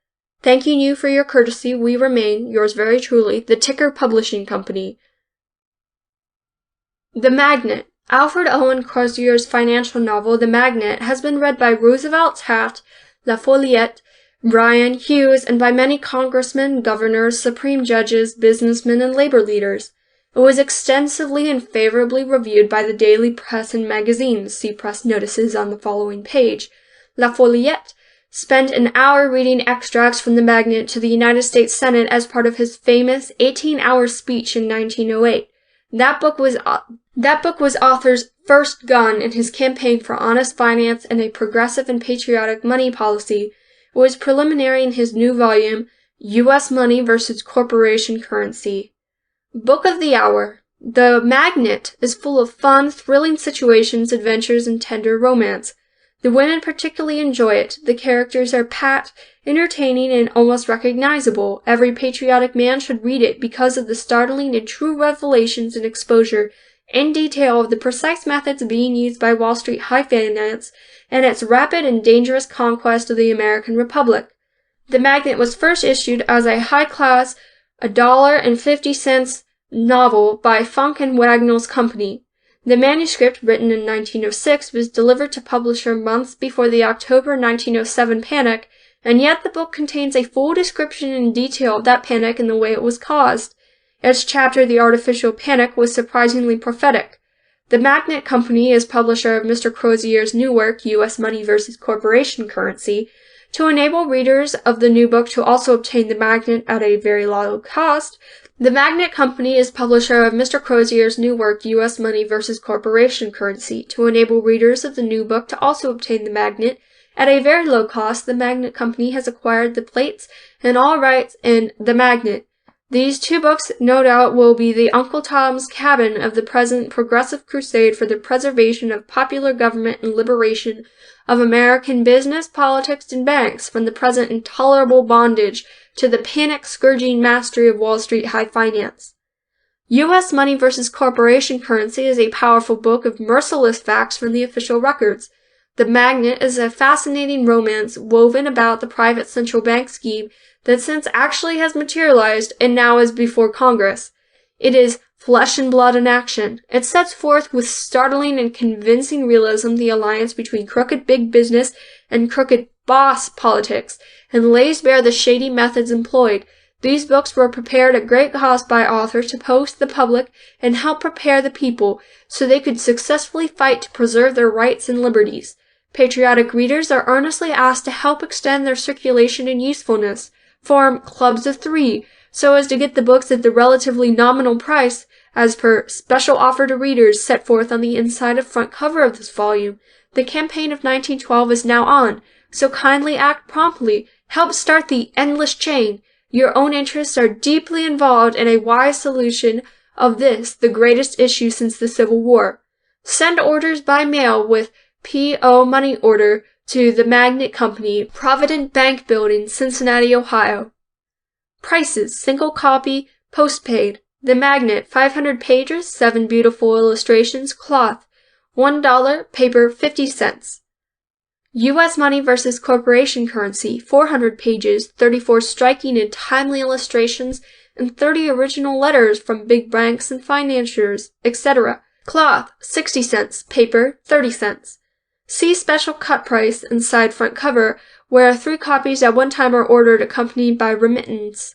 Thanking you for your courtesy, we remain, yours very truly, the Ticker Publishing Company. The Magnet. Alfred Owen Crozier's financial novel, The Magnet, has been read by Roosevelt, Taft, La Follette, Bryan, Hughes, and by many congressmen, governors, supreme judges, businessmen, and labor leaders. It was extensively and favorably reviewed by the daily press and magazines. See press notices on the following page. La Follette spent an hour reading extracts from The Magnet to the United States Senate as part of his famous 18-hour speech in 1908. That book was author's first gun in his campaign for honest finance and a progressive and patriotic money policy. It was preliminary in his new volume, U.S. Money versus Corporation Currency. Book of the Hour. The Magnet is full of fun, thrilling situations, adventures, and tender romance. The women particularly enjoy it. The characters are pat, entertaining, and almost recognizable. Every patriotic man should read it because of the startling and true revelations and exposure in detail of the precise methods being used by Wall Street high finance and its rapid and dangerous conquest of the American Republic. The Magnet was first issued as a high-class $1.50 novel by Funk and Wagnalls Company. The manuscript, written in 1906, was delivered to publisher months before the October 1907 panic, and yet the book contains a full description in detail of that panic and the way it was caused. Its chapter, The Artificial Panic, was surprisingly prophetic. The Magnet Company is publisher of Mr. Crozier's new work, U.S. Money versus Corporation Currency. To enable readers of the new book to also obtain the Magnet at a very low cost, the Magnet Company is publisher of Mr. Crozier's new work, U.S. Money versus Corporation Currency. To enable readers of the new book to also obtain the Magnet at a very low cost, the Magnet Company has acquired the plates and all rights in The Magnet. These two books, no doubt, will be the Uncle Tom's Cabin of the present progressive crusade for the preservation of popular government and liberation of American business, politics, and banks from the present intolerable bondage to the panic-scourging mastery of Wall Street high finance. U.S. Money versus Corporation Currency is a powerful book of merciless facts from the official records. The Magnet is a fascinating romance woven about the private central bank scheme that since actually has materialized and now is before Congress. It is flesh and blood in action. It sets forth with startling and convincing realism the alliance between crooked big business and crooked boss politics, and lays bare the shady methods employed. These books were prepared at great cost by authors to post the public and help prepare the people so they could successfully fight to preserve their rights and liberties. Patriotic readers are earnestly asked to help extend their circulation and usefulness. Form clubs of 3, so as to get the books at the relatively nominal price, as per special offer to readers set forth on the inside of front cover of this volume. The campaign of 1912 is now on, so kindly act promptly. Help start the endless chain. Your own interests are deeply involved in a wise solution of this, the greatest issue since the Civil War. Send orders by mail with P.O. money order to the Magnet Company, Provident Bank Building, Cincinnati, Ohio. Prices, single copy, postpaid. The Magnet, 500 pages, 7 beautiful illustrations, cloth, $1, paper 50 cents. U.S. money versus corporation currency, 400 pages, 34 striking and timely illustrations, and 30 original letters from big banks and financiers, etc. Cloth, 60 cents, paper 30 cents. See special cut price and side front cover, where 3 copies at one time are ordered accompanied by remittance.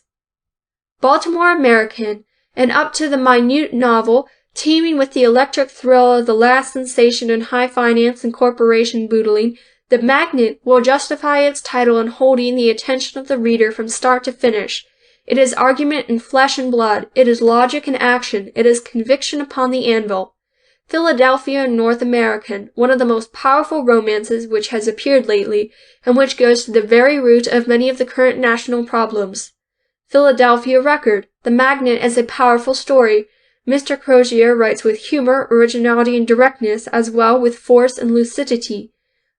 Baltimore American, an up-to-the-minute novel teeming with the electric thrill of the last sensation in high finance and corporation boodling, The Magnet will justify its title in holding the attention of the reader from start to finish. It is argument in flesh and blood. It is logic in action. It is conviction upon the anvil. Philadelphia North American, one of the most powerful romances which has appeared lately, and which goes to the very root of many of the current national problems. Philadelphia Record, The Magnet is a powerful story. Mr. Crozier writes with humor, originality, and directness, as well with force and lucidity.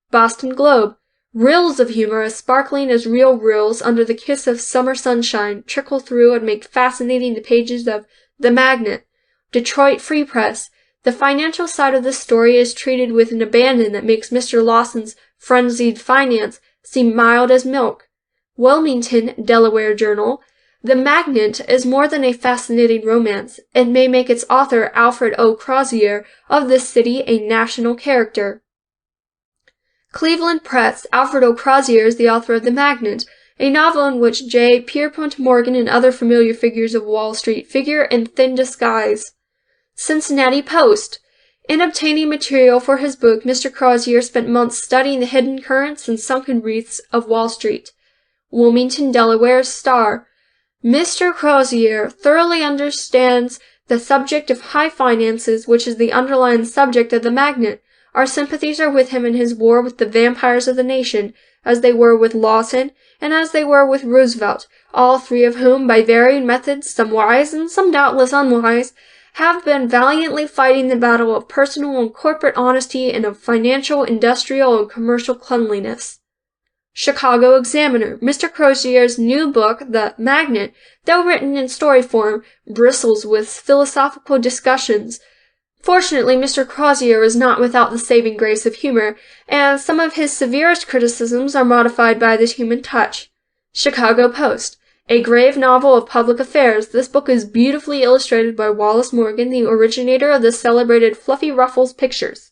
Boston Globe, rills of humor as sparkling as real rills under the kiss of summer sunshine trickle through and make fascinating the pages of The Magnet. Detroit Free Press, the financial side of this story is treated with an abandon that makes Mr. Lawson's frenzied finance seem mild as milk. Wilmington, Delaware Journal, The Magnet is more than a fascinating romance. It may make its author, Alfred Owen Crozier, of this city a national character. Cleveland Press, Alfred Owen Crozier is the author of The Magnet, a novel in which J. Pierpont Morgan and other familiar figures of Wall Street figure in thin disguise. Cincinnati Post. In obtaining material for his book, Mr. Crozier spent months studying the hidden currents and sunken wreaths of Wall Street. Wilmington, Delaware Star. Mr. Crozier thoroughly understands the subject of high finances, which is the underlying subject of The Magnet. Our sympathies are with him in his war with the vampires of the nation, as they were with Lawson, and as they were with Roosevelt, all 3 of whom, by varying methods, some wise and some doubtless unwise, have been valiantly fighting the battle of personal and corporate honesty and of financial, industrial, and commercial cleanliness. Chicago Examiner. Mr. Crozier's new book, The Magnet, though written in story form, bristles with philosophical discussions. Fortunately, Mr. Crozier is not without the saving grace of humor, and some of his severest criticisms are modified by this human touch. Chicago Post. A grave novel of public affairs, this book is beautifully illustrated by Wallace Morgan, the originator of the celebrated Fluffy Ruffles pictures.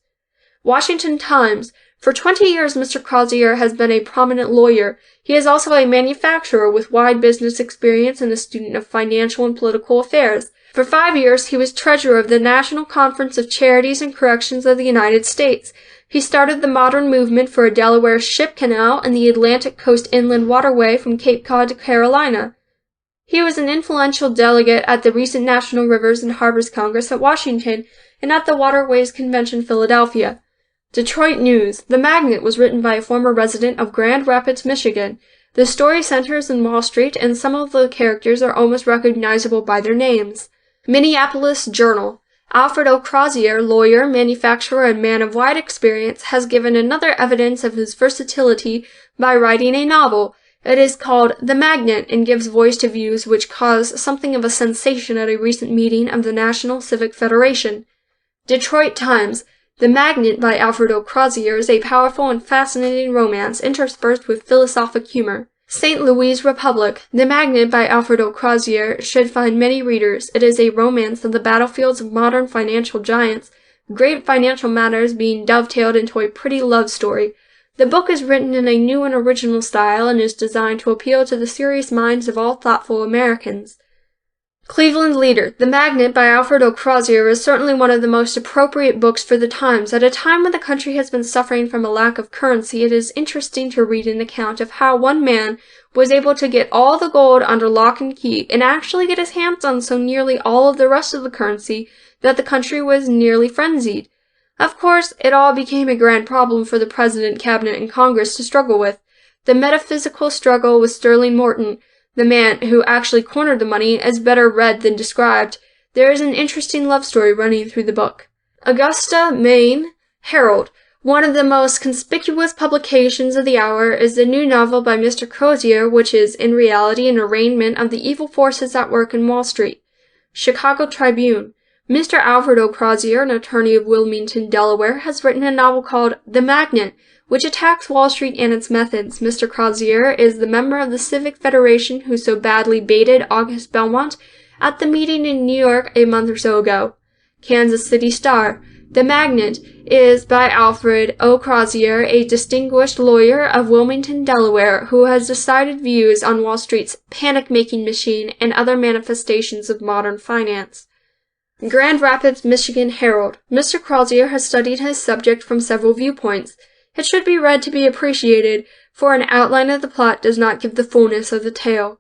Washington Times. For 20 years, Mr. Crozier has been a prominent lawyer. He is also a manufacturer with wide business experience and a student of financial and political affairs. For 5 years, he was treasurer of the National Conference of Charities and Corrections of the United States. He started the modern movement for a Delaware ship canal and the Atlantic Coast Inland Waterway from Cape Cod to Carolina. He was an influential delegate at the recent National Rivers and Harbors Congress at Washington and at the Waterways Convention, Philadelphia. Detroit News. The Magnet was written by a former resident of Grand Rapids, Michigan. The story centers in Wall Street, and some of the characters are almost recognizable by their names. Minneapolis Journal. Alfred Owen Crozier, lawyer, manufacturer, and man of wide experience, has given another evidence of his versatility by writing a novel. It is called The Magnet and gives voice to views which caused something of a sensation at a recent meeting of the National Civic Federation. Detroit Times. The Magnet by Alfred Owen Crozier is a powerful and fascinating romance interspersed with philosophic humor. St. Louis Republic. The Magnet by Alfred Owen Crozier should find many readers. It is a romance of the battlefields of modern financial giants, great financial matters being dovetailed into a pretty love story. The book is written in a new and original style and is designed to appeal to the serious minds of all thoughtful Americans. Cleveland Leader. The Magnet by Alfred Owen Crozier is certainly one of the most appropriate books for the times. At a time when the country has been suffering from a lack of currency, it is interesting to read an account of how one man was able to get all the gold under lock and key and actually get his hands on so nearly all of the rest of the currency that the country was nearly frenzied. Of course, it all became a grand problem for the President, Cabinet, and Congress to struggle with. The metaphysical struggle with Sterling Morton, the man who actually cornered the money, is better read than described. There is an interesting love story running through the book. Augusta, Maine, Herald. One of the most conspicuous publications of the hour is the new novel by Mr. Crozier, which is, in reality, an arraignment of the evil forces at work in Wall Street. Chicago Tribune. Mr. Alfred Owen Crozier, an attorney of Wilmington, Delaware, has written a novel called The Magnet, which attacks Wall Street and its methods. Mr. Crozier is the member of the Civic Federation who so badly baited August Belmont at the meeting in New York a month or so ago. Kansas City Star. The Magnet is by Alfred Owen Crozier, a distinguished lawyer of Wilmington, Delaware, who has decided views on Wall Street's panic-making machine and other manifestations of modern finance. Grand Rapids, Michigan Herald. Mr. Crozier has studied his subject from several viewpoints. It should be read to be appreciated, for an outline of the plot does not give the fullness of the tale.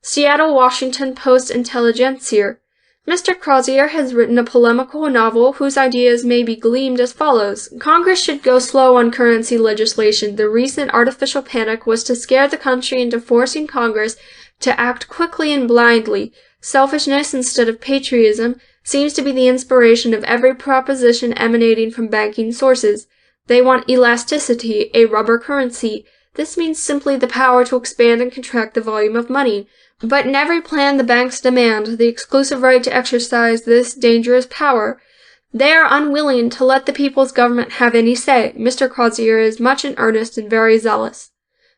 Seattle, Washington Post Intelligencer. Mr. Crozier has written a polemical novel whose ideas may be gleaned as follows. Congress should go slow on currency legislation. The recent artificial panic was to scare the country into forcing Congress to act quickly and blindly. Selfishness instead of patriotism seems to be the inspiration of every proposition emanating from banking sources. They want elasticity, a rubber currency. This means simply the power to expand and contract the volume of money. But in every plan the banks demand the exclusive right to exercise this dangerous power. They are unwilling to let the people's government have any say. Mr. Crozier is much in earnest and very zealous.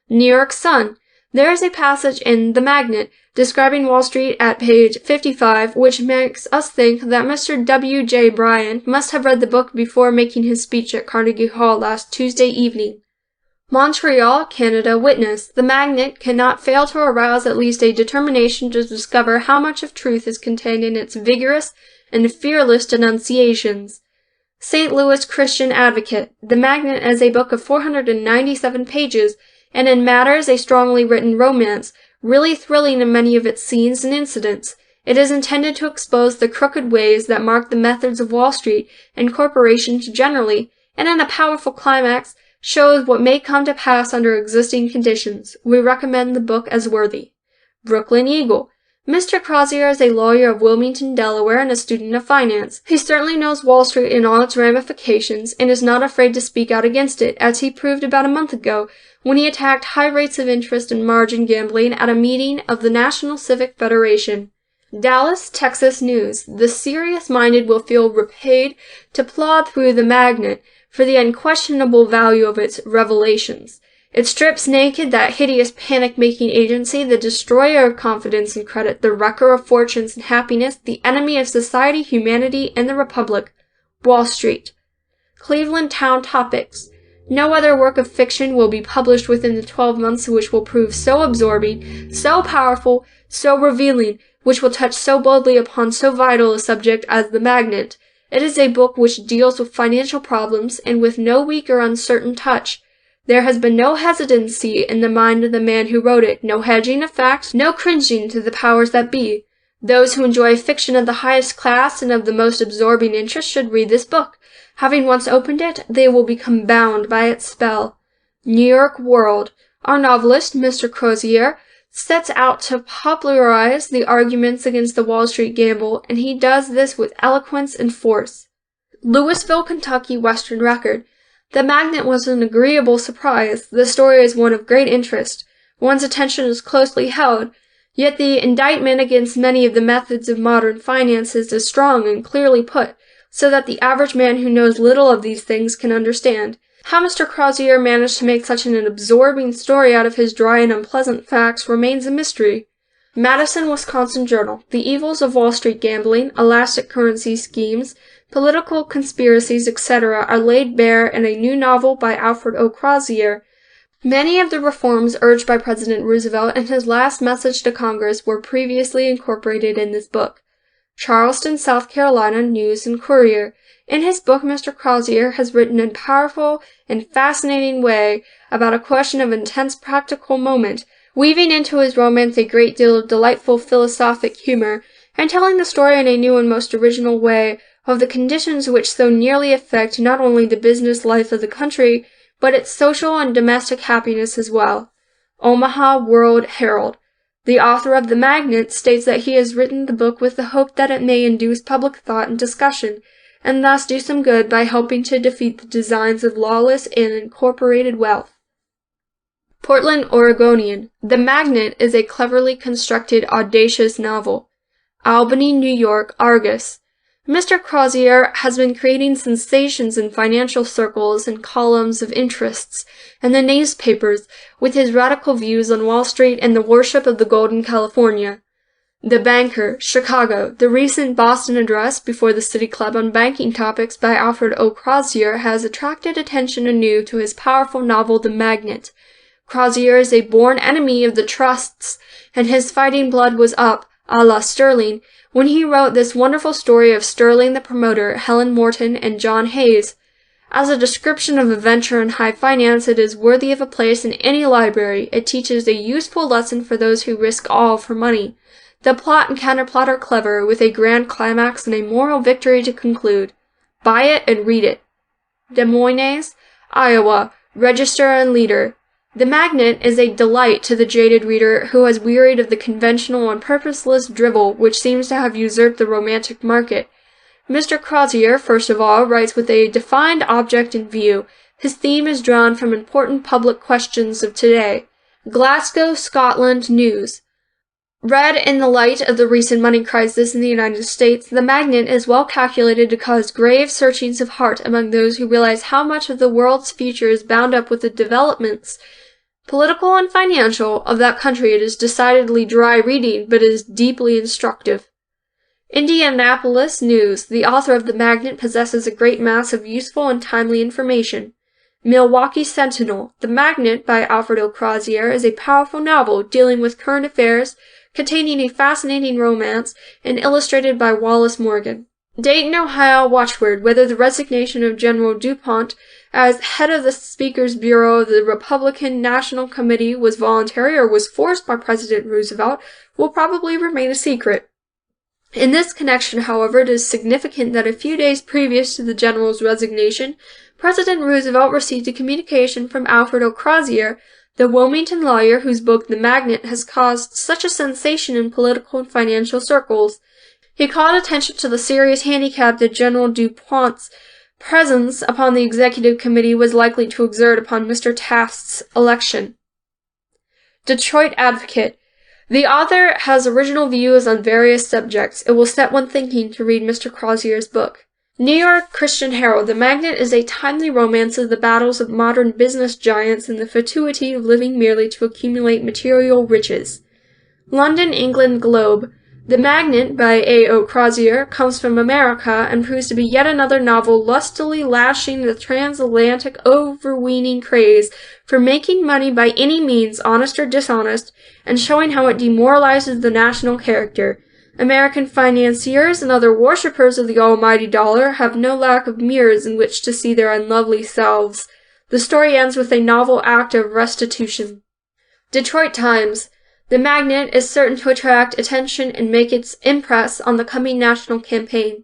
New York Sun. There is a passage in The Magnet describing Wall Street at page 55, which makes us think that Mr. W. J. Bryan must have read the book before making his speech at Carnegie Hall last Tuesday evening. Montreal, Canada Witness. The Magnet cannot fail to arouse at least a determination to discover how much of truth is contained in its vigorous and fearless denunciations. St. Louis Christian Advocate. The Magnet is a book of 497 pages, and in matters a strongly written romance, really thrilling in many of its scenes and incidents. It is intended to expose the crooked ways that mark the methods of Wall Street and corporations generally, and in a powerful climax, shows what may come to pass under existing conditions. We recommend the book as worthy. Brooklyn Eagle. Mr. Crozier is a lawyer of Wilmington, Delaware, and a student of finance. He certainly knows Wall Street in all its ramifications, and is not afraid to speak out against it, as he proved about a month ago, when he attacked high rates of interest and margin gambling at a meeting of the National Civic Federation. Dallas, Texas News. The serious-minded will feel repaid to plod through The Magnet for the unquestionable value of its revelations. It strips naked that hideous panic-making agency, the destroyer of confidence and credit, the wrecker of fortunes and happiness, the enemy of society, humanity, and the Republic, Wall Street. Cleveland Town Topics. No other work of fiction will be published within the 12 months which will prove so absorbing, so powerful, so revealing, which will touch so boldly upon so vital a subject as The Magnet. It is a book which deals with financial problems, and with no weak or uncertain touch. There has been no hesitancy in the mind of the man who wrote it, no hedging of facts, no cringing to the powers that be. Those who enjoy fiction of the highest class and of the most absorbing interest should read this book. Having once opened it, they will become bound by its spell. New York World. Our novelist, Mr. Crozier, sets out to popularize the arguments against the Wall Street gamble, and he does this with eloquence and force. Louisville, Kentucky Western Record. The Magnet was an agreeable surprise. The story is one of great interest. One's attention is closely held, yet the indictment against many of the methods of modern finances is strong and clearly put, so that the average man who knows little of these things can understand. How Mr. Crozier managed to make such an absorbing story out of his dry and unpleasant facts remains a mystery. Madison, Wisconsin Journal. The evils of Wall Street gambling, elastic currency schemes, political conspiracies, etc. are laid bare in a new novel by Alfred Owen Crozier. Many of the reforms urged by President Roosevelt in his last message to Congress were previously incorporated in this book. Charleston, South Carolina News and Courier. In his book, Mr. Crozier has written in a powerful and fascinating way about a question of intense practical moment, weaving into his romance a great deal of delightful philosophic humor, and telling the story in a new and most original way of the conditions which so nearly affect not only the business life of the country, but its social and domestic happiness as well. Omaha World Herald. The author of The Magnet states that he has written the book with the hope that it may induce public thought and discussion, and thus do some good by helping to defeat the designs of lawless and incorporated wealth. Portland Oregonian. The Magnet is a cleverly constructed, audacious novel. Albany, New York, Argus. Mr. Crozier has been creating sensations in financial circles and columns of interests and the newspapers with his radical views on Wall Street and the worship of the gold in California. The Banker, Chicago, the recent Boston address before the City Club on banking topics by Alfred Owen Crozier has attracted attention anew to his powerful novel The Magnet. Crozier is a born enemy of the trusts, and his fighting blood was up, a la Sterling, when he wrote this wonderful story of Sterling the promoter, Helen Morton, and John Hayes. As a description of a venture in high finance, it is worthy of a place in any library. It teaches a useful lesson for those who risk all for money. The plot and counterplot are clever, with a grand climax and a moral victory to conclude. Buy it and read it. Des Moines, Iowa, Register and Leader. The Magnet is a delight to the jaded reader who has wearied of the conventional and purposeless drivel which seems to have usurped the romantic market. Mr. Crozier, first of all, writes with a defined object in view. His theme is drawn from important public questions of today. Glasgow, Scotland News. Read in the light of the recent money crisis in the United States, The Magnet is well calculated to cause grave searchings of heart among those who realize how much of the world's future is bound up with the developments, political and financial, of that country. It is decidedly dry reading, but it is deeply instructive. Indianapolis News. The author of The Magnet possesses a great mass of useful and timely information. Milwaukee Sentinel. The Magnet by Alfred Owen Crozier is a powerful novel dealing with current affairs, containing a fascinating romance, and illustrated by Wallace Morgan. Dayton, Ohio Watchword. Whether the resignation of General DuPont as head of the Speaker's Bureau of the Republican National Committee was voluntary or was forced by President Roosevelt will probably remain a secret. In this connection, however, it is significant that a few days previous to the general's resignation, President Roosevelt received a communication from Alfred Owen Crozier, the Wilmington lawyer whose book The Magnet has caused such a sensation in political and financial circles. He called attention to the serious handicap that General DuPont's presence upon the executive committee was likely to exert upon Mr. Taft's election. Detroit Advocate. The author has original views on various subjects. It will set one thinking to read Mr. Crozier's book. New York Christian Herald. The Magnet is a timely romance of the battles of modern business giants and the fatuity of living merely to accumulate material riches. London, England Globe. The Magnet by A. O. Crozier comes from America and proves to be yet another novel lustily lashing the transatlantic overweening craze for making money by any means, honest or dishonest, and showing how it demoralizes the national character. American financiers and other worshippers of the almighty dollar have no lack of mirrors in which to see their unlovely selves. The story ends with a novel act of restitution. Detroit Times. The Magnet is certain to attract attention and make its impress on the coming national campaign.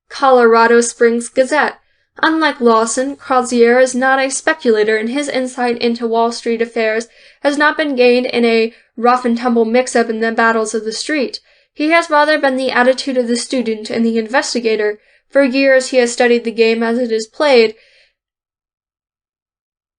Colorado Springs Gazette. Unlike Lawson, Crozier is not a speculator, and his insight into Wall Street affairs has not been gained in a rough-and-tumble mix-up in the battles of the street. He has rather been the attitude of the student and the investigator. For years he has studied the game as it is played,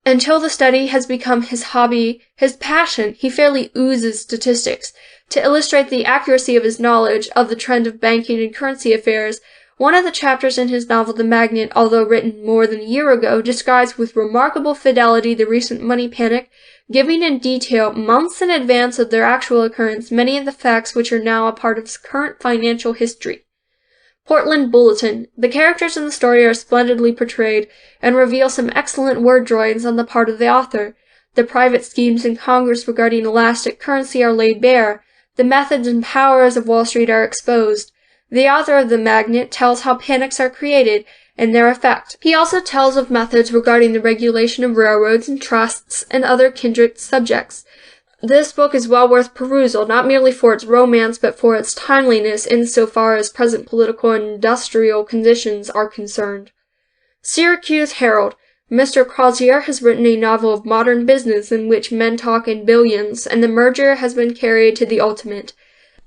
until the study has become his hobby, his passion. He fairly oozes statistics. To illustrate the accuracy of his knowledge of the trend of banking and currency affairs, one of the chapters in his novel The Magnet, although written more than a year ago, describes with remarkable fidelity the recent money panic, giving in detail, months in advance of their actual occurrence, many of the facts which are now a part of current financial history. Portland Bulletin. The characters in the story are splendidly portrayed and reveal some excellent word drawings on the part of the author. The private schemes in Congress regarding elastic currency are laid bare. The methods and powers of Wall Street are exposed. The author of The Magnet tells how panics are created and their effect. He also tells of methods regarding the regulation of railroads and trusts and other kindred subjects. This book is well worth perusal, not merely for its romance, but for its timeliness insofar as present political and industrial conditions are concerned. Syracuse Herald. Mr. Crozier has written a novel of modern business in which men talk in billions, and the merger has been carried to the ultimate.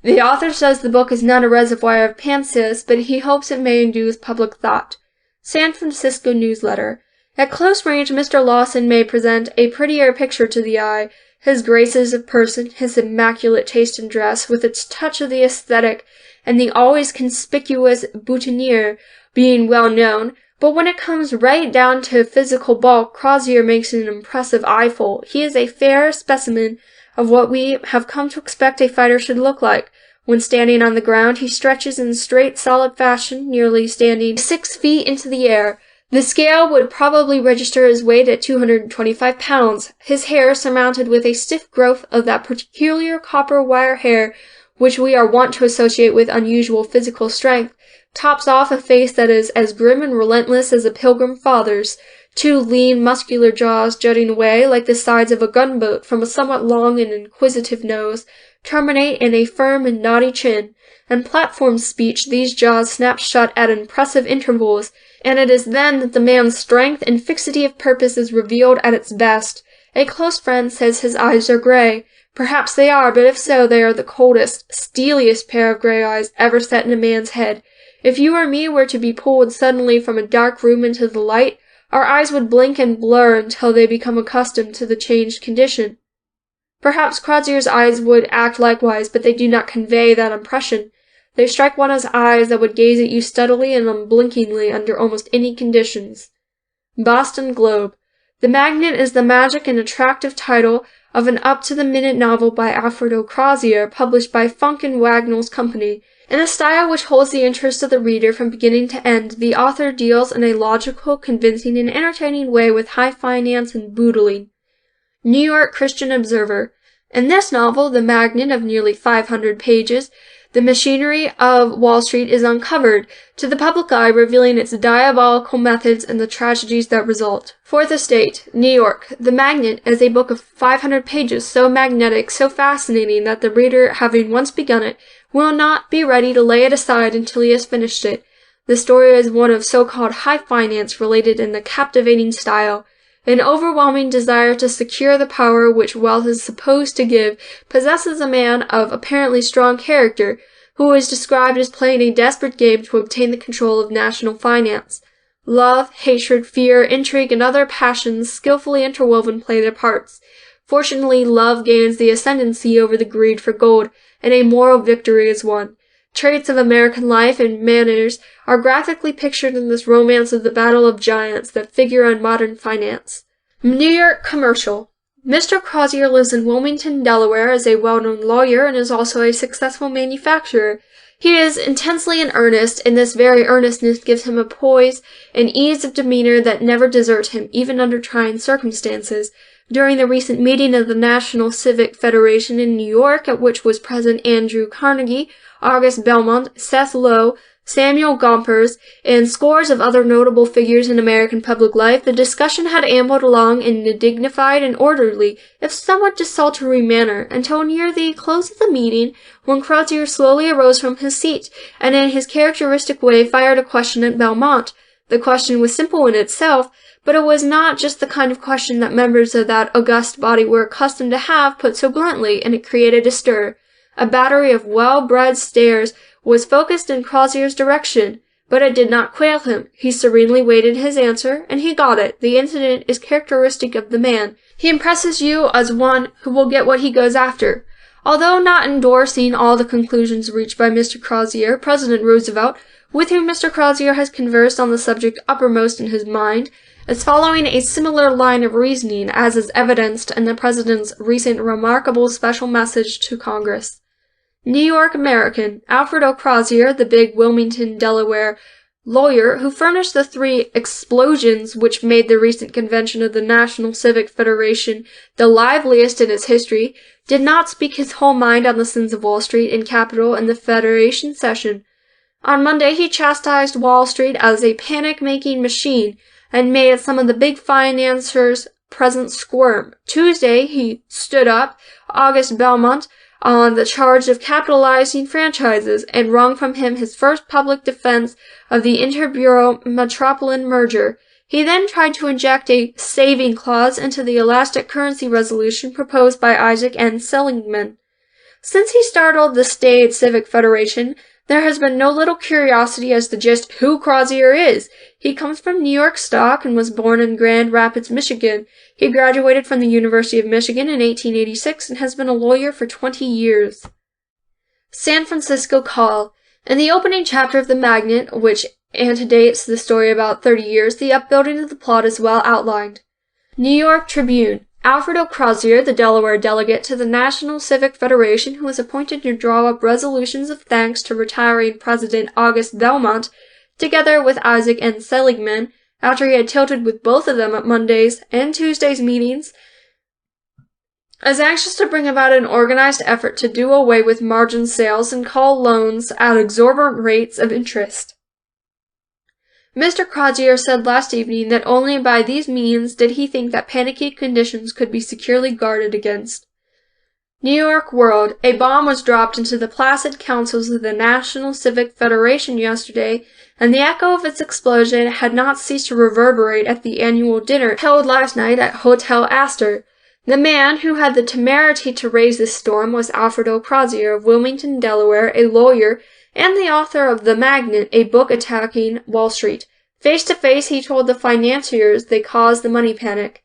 The author says the book is not a reservoir of pansies, but he hopes it may induce public thought. San Francisco Newsletter. At close range, Mr. Lawson may present a prettier picture to the eye. His graces of person, his immaculate taste in dress, with its touch of the aesthetic, and the always conspicuous boutonniere being well known, but when it comes right down to physical bulk, Crozier makes an impressive eyeful. He is a fair specimen of what we have come to expect a fighter should look like. When standing on the ground, he stretches in straight, solid fashion, nearly standing 6 feet into the air. The scale would probably register his weight at 225 pounds. His hair, surmounted with a stiff growth of that peculiar copper wire hair which we are wont to associate with unusual physical strength, tops off a face that is as grim and relentless as a Pilgrim Father's, 2 lean, muscular jaws jutting away like the sides of a gunboat from a somewhat long and inquisitive nose, terminate in a firm and knotty chin. In platform speech, these jaws snap shut at impressive intervals, and it is then that the man's strength and fixity of purpose is revealed at its best. A close friend says his eyes are gray. Perhaps they are, but if so, they are the coldest, steeliest pair of gray eyes ever set in a man's head. If you or me were to be pulled suddenly from a dark room into the light, our eyes would blink and blur until they become accustomed to the changed condition. Perhaps Crozier's eyes would act likewise, but they do not convey that impression. They strike one as eyes that would gaze at you steadily and unblinkingly under almost any conditions. Boston Globe. The Magnet is the magic and attractive title of an up-to-the-minute novel by Alfred Owen Crozier, published by Funk and Wagnall's Company. In a style which holds the interest of the reader from beginning to end, the author deals in a logical, convincing, and entertaining way with high finance and boodling. New York Christian Observer. In this novel, The Magnet, of nearly 500 pages, the machinery of Wall Street is uncovered to the public eye, revealing its diabolical methods and the tragedies that result. Fourth Estate, New York. The Magnet is a book of 500 pages, so magnetic, so fascinating, that the reader, having once begun it, will not be ready to lay it aside until he has finished it. The story is one of so-called high finance, related in a captivating style. An overwhelming desire to secure the power which wealth is supposed to give possesses a man of apparently strong character, who is described as playing a desperate game to obtain the control of national finance. Love, hatred, fear, intrigue, and other passions skillfully interwoven play their parts. Fortunately, love gains the ascendancy over the greed for gold, and a moral victory is won. Traits of American life and manners are graphically pictured in this romance of the battle of giants that figure on modern finance. New York Commercial. Mr. Crozier lives in Wilmington, Delaware, as a well-known lawyer and is also a successful manufacturer. He is intensely in earnest, and this very earnestness gives him a poise and ease of demeanor that never desert him, even under trying circumstances. During the recent meeting of the National Civic Federation in New York, at which was present Andrew Carnegie, August Belmont, Seth Low, Samuel Gompers, and scores of other notable figures in American public life, the discussion had ambled along in a dignified and orderly, if somewhat desultory manner, until near the close of the meeting, when Crozier slowly arose from his seat, and in his characteristic way fired a question at Belmont. The question was simple in itself, but it was not just the kind of question that members of that august body were accustomed to have put so bluntly, and it created a stir. A battery of well-bred stares was focused in Crozier's direction, but it did not quail him. He serenely waited his answer, and he got it. The incident is characteristic of the man. He impresses you as one who will get what he goes after. Although not endorsing all the conclusions reached by Mr. Crozier, President Roosevelt, with whom Mr. Crozier has conversed on the subject uppermost in his mind, is following a similar line of reasoning, as is evidenced in the President's recent remarkable special message to Congress. New York American. Alfred Owen Crozier, the big Wilmington, Delaware lawyer who furnished the 3 explosions which made the recent convention of the National Civic Federation the liveliest in its history, did not speak his whole mind on the sins of Wall Street and capital in the Federation session. On Monday he chastised Wall Street as a panic-making machine and made some of the big financiers present squirm. Tuesday he stood up August Belmont on the charge of capitalizing franchises, and wrung from him his first public defense of the Interbureau Metropolitan merger. He then tried to inject a saving clause into the elastic currency resolution proposed by Isaac N. Seligman. Since he startled the State Civic Federation, there has been no little curiosity as to just who Crozier is. He comes from New York stock and was born in Grand Rapids, Michigan. He graduated from the University of Michigan in 1886 and has been a lawyer for 20 years. San Francisco Call. In the opening chapter of The Magnet, which antedates the story about 30 years, the upbuilding of the plot is well outlined. New York Tribune. Alfred Owen Crozier, the Delaware delegate to the National Civic Federation, who was appointed to draw up resolutions of thanks to retiring President August Belmont, together with Isaac N. Seligman, after he had tilted with both of them at Monday's and Tuesday's meetings, is anxious to bring about an organized effort to do away with margin sales and call loans at exorbitant rates of interest. Mr. Crozier said last evening that only by these means did he think that panicky conditions could be securely guarded against. New York World. A bomb was dropped into the placid councils of the National Civic Federation yesterday, and the echo of its explosion had not ceased to reverberate at the annual dinner held last night at Hotel Astor. The man who had the temerity to raise this storm was Alfred Owen Crozier of Wilmington, Delaware, a lawyer, and the author of The Magnet, a book attacking Wall Street. Face to face, he told the financiers they caused the money panic.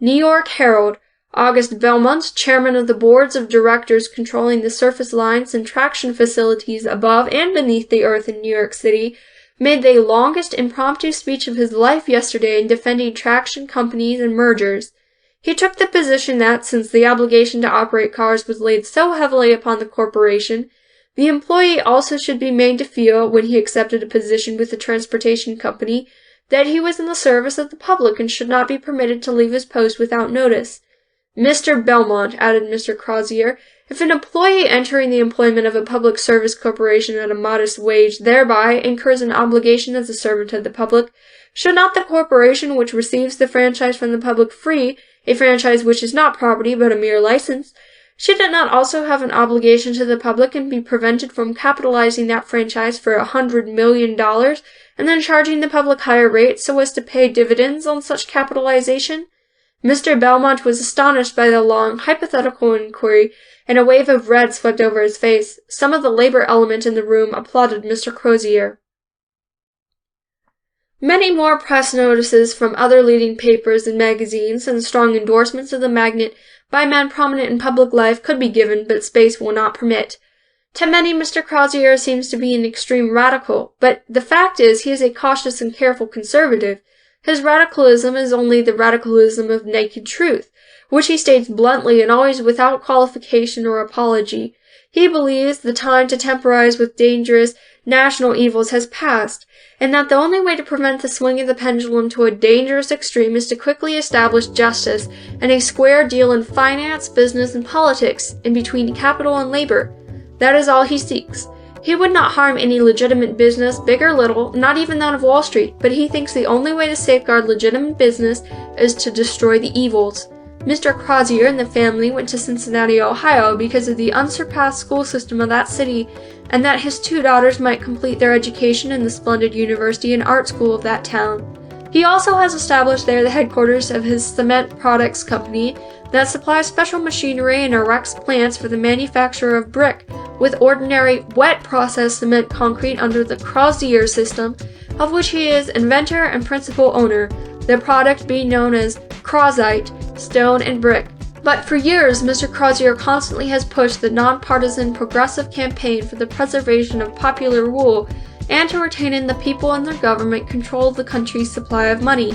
New York Herald. August Belmont, chairman of the boards of directors controlling the surface lines and traction facilities above and beneath the earth in New York City, made the longest impromptu speech of his life yesterday in defending traction companies and mergers. He took the position that, since the obligation to operate cars was laid so heavily upon the corporation, the employee also should be made to feel, when he accepted a position with the transportation company, that he was in the service of the public and should not be permitted to leave his post without notice. Mr. Belmont, added Mr. Crozier, if an employee entering the employment of a public service corporation at a modest wage thereby incurs an obligation as a servant of the public, should not the corporation which receives the franchise from the public free, a franchise which is not property but a mere license, should it not also have an obligation to the public and be prevented from capitalizing that franchise for $100 million and then charging the public higher rates so as to pay dividends on such capitalization? Mr. Belmont was astonished by the long, hypothetical inquiry, and a wave of red swept over his face. Some of the labor element in the room applauded Mr. Crozier. Many more press notices from other leading papers and magazines and strong endorsements of The Magnet by men prominent in public life could be given, but space will not permit. To many, Mr. Crozier seems to be an extreme radical, but the fact is he is a cautious and careful conservative. His radicalism is only the radicalism of naked truth, which he states bluntly and always without qualification or apology. He believes the time to temporize with dangerous national evils has passed, and that the only way to prevent the swing of the pendulum to a dangerous extreme is to quickly establish justice and a square deal in finance, business, and politics, in between capital and labor. That is all he seeks. He would not harm any legitimate business, big or little, not even that of Wall Street, but he thinks the only way to safeguard legitimate business is to destroy the evils. Mr. Crozier and the family went to Cincinnati, Ohio, because of the unsurpassed school system of that city, and that his two daughters might complete their education in the splendid university and art school of that town. He also has established there the headquarters of his cement products company that supplies special machinery and erects plants for the manufacture of brick with ordinary wet process cement concrete under the Crozier system, of which he is inventor and principal owner, the product being known as Crozite, stone and brick. But for years, Mr. Crozier constantly has pushed the nonpartisan progressive campaign for the preservation of popular rule and to retaining the people and their government control of the country's supply of money.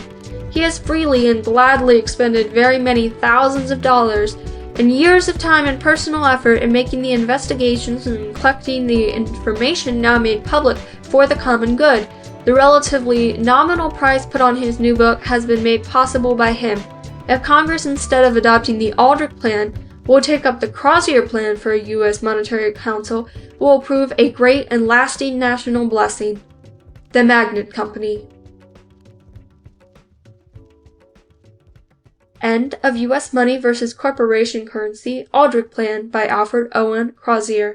He has freely and gladly expended very many thousands of dollars and years of time and personal effort in making the investigations and collecting the information now made public for the common good. The relatively nominal price put on his new book has been made possible by him. If Congress, instead of adopting the Aldrich Plan, will take up the Crozier Plan for a U.S. Monetary Council, will prove a great and lasting national blessing. The Magnet Company. End of U.S. Money versus Corporation Currency, Aldrich Plan by Alfred Owen Crozier.